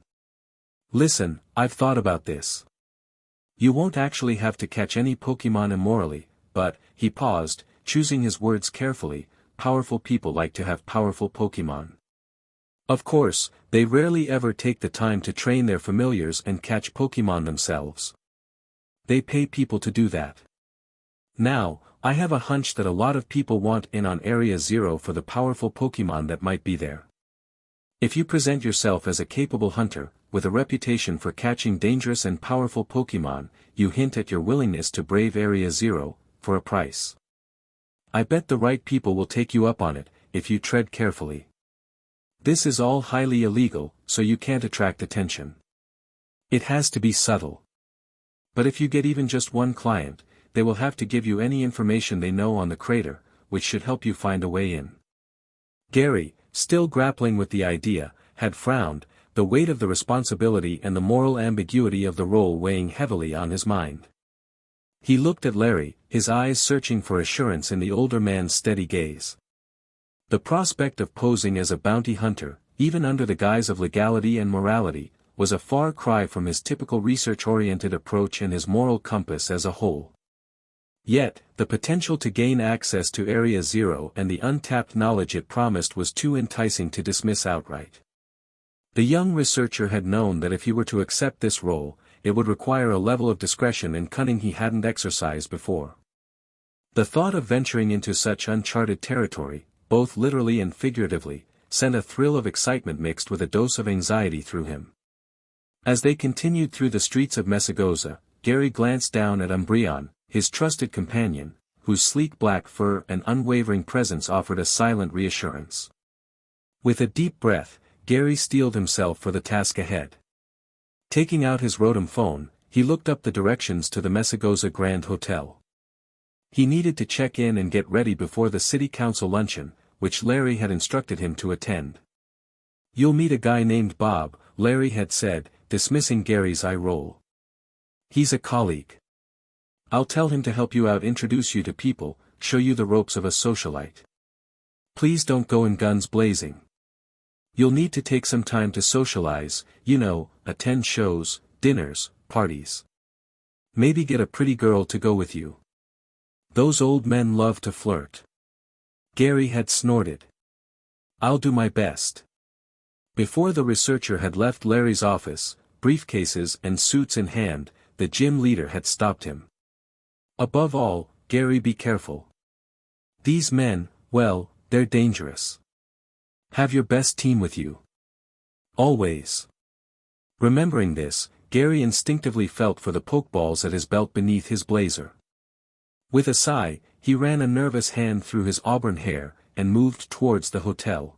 "Listen, I've thought about this. You won't actually have to catch any Pokémon immorally, but," he paused, choosing his words carefully, "powerful people like to have powerful Pokémon. Of course, they rarely ever take the time to train their familiars and catch Pokémon themselves. They pay people to do that. Now, I have a hunch that a lot of people want in on Area Zero for the powerful Pokémon that might be there. If you present yourself as a capable hunter, with a reputation for catching dangerous and powerful Pokémon, you hint at your willingness to brave Area Zero, for a price. I bet the right people will take you up on it, if you tread carefully. This is all highly illegal, so you can't attract attention. It has to be subtle. But if you get even just one client, they will have to give you any information they know on the crater, which should help you find a way in." Gary, still grappling with the idea, had frowned, the weight of the responsibility and the moral ambiguity of the role weighing heavily on his mind. He looked at Larry, his eyes searching for assurance in the older man's steady gaze. The prospect of posing as a bounty hunter, even under the guise of legality and morality, was a far cry from his typical research-oriented approach and his moral compass as a whole. Yet, the potential to gain access to Area Zero and the untapped knowledge it promised was too enticing to dismiss outright. The young researcher had known that if he were to accept this role, it would require a level of discretion and cunning he hadn't exercised before. The thought of venturing into such uncharted territory, both literally and figuratively, sent a thrill of excitement mixed with a dose of anxiety through him. As they continued through the streets of Mesagosa, Gary glanced down at Umbreon, his trusted companion, whose sleek black fur and unwavering presence offered a silent reassurance. With a deep breath, Gary steeled himself for the task ahead. Taking out his Rotom phone, he looked up the directions to the Mesagosa Grand Hotel. He needed to check in and get ready before the city council luncheon, which Larry had instructed him to attend. "You'll meet a guy named Bob," Larry had said, dismissing Gary's eye roll. "He's a colleague. I'll tell him to help you out, introduce you to people, show you the ropes of a socialite. Please don't go in guns blazing. You'll need to take some time to socialize, attend shows, dinners, parties. Maybe get a pretty girl to go with you. Those old men love to flirt." Gary had snorted. "I'll do my best." Before the researcher had left Larry's office, briefcases and suits in hand, the gym leader had stopped him. "Above all, Gary, be careful. These men, well, they're dangerous. Have your best team with you. Always." Remembering this, Gary instinctively felt for the pokeballs at his belt beneath his blazer. With a sigh, he ran a nervous hand through his auburn hair, and moved towards the hotel.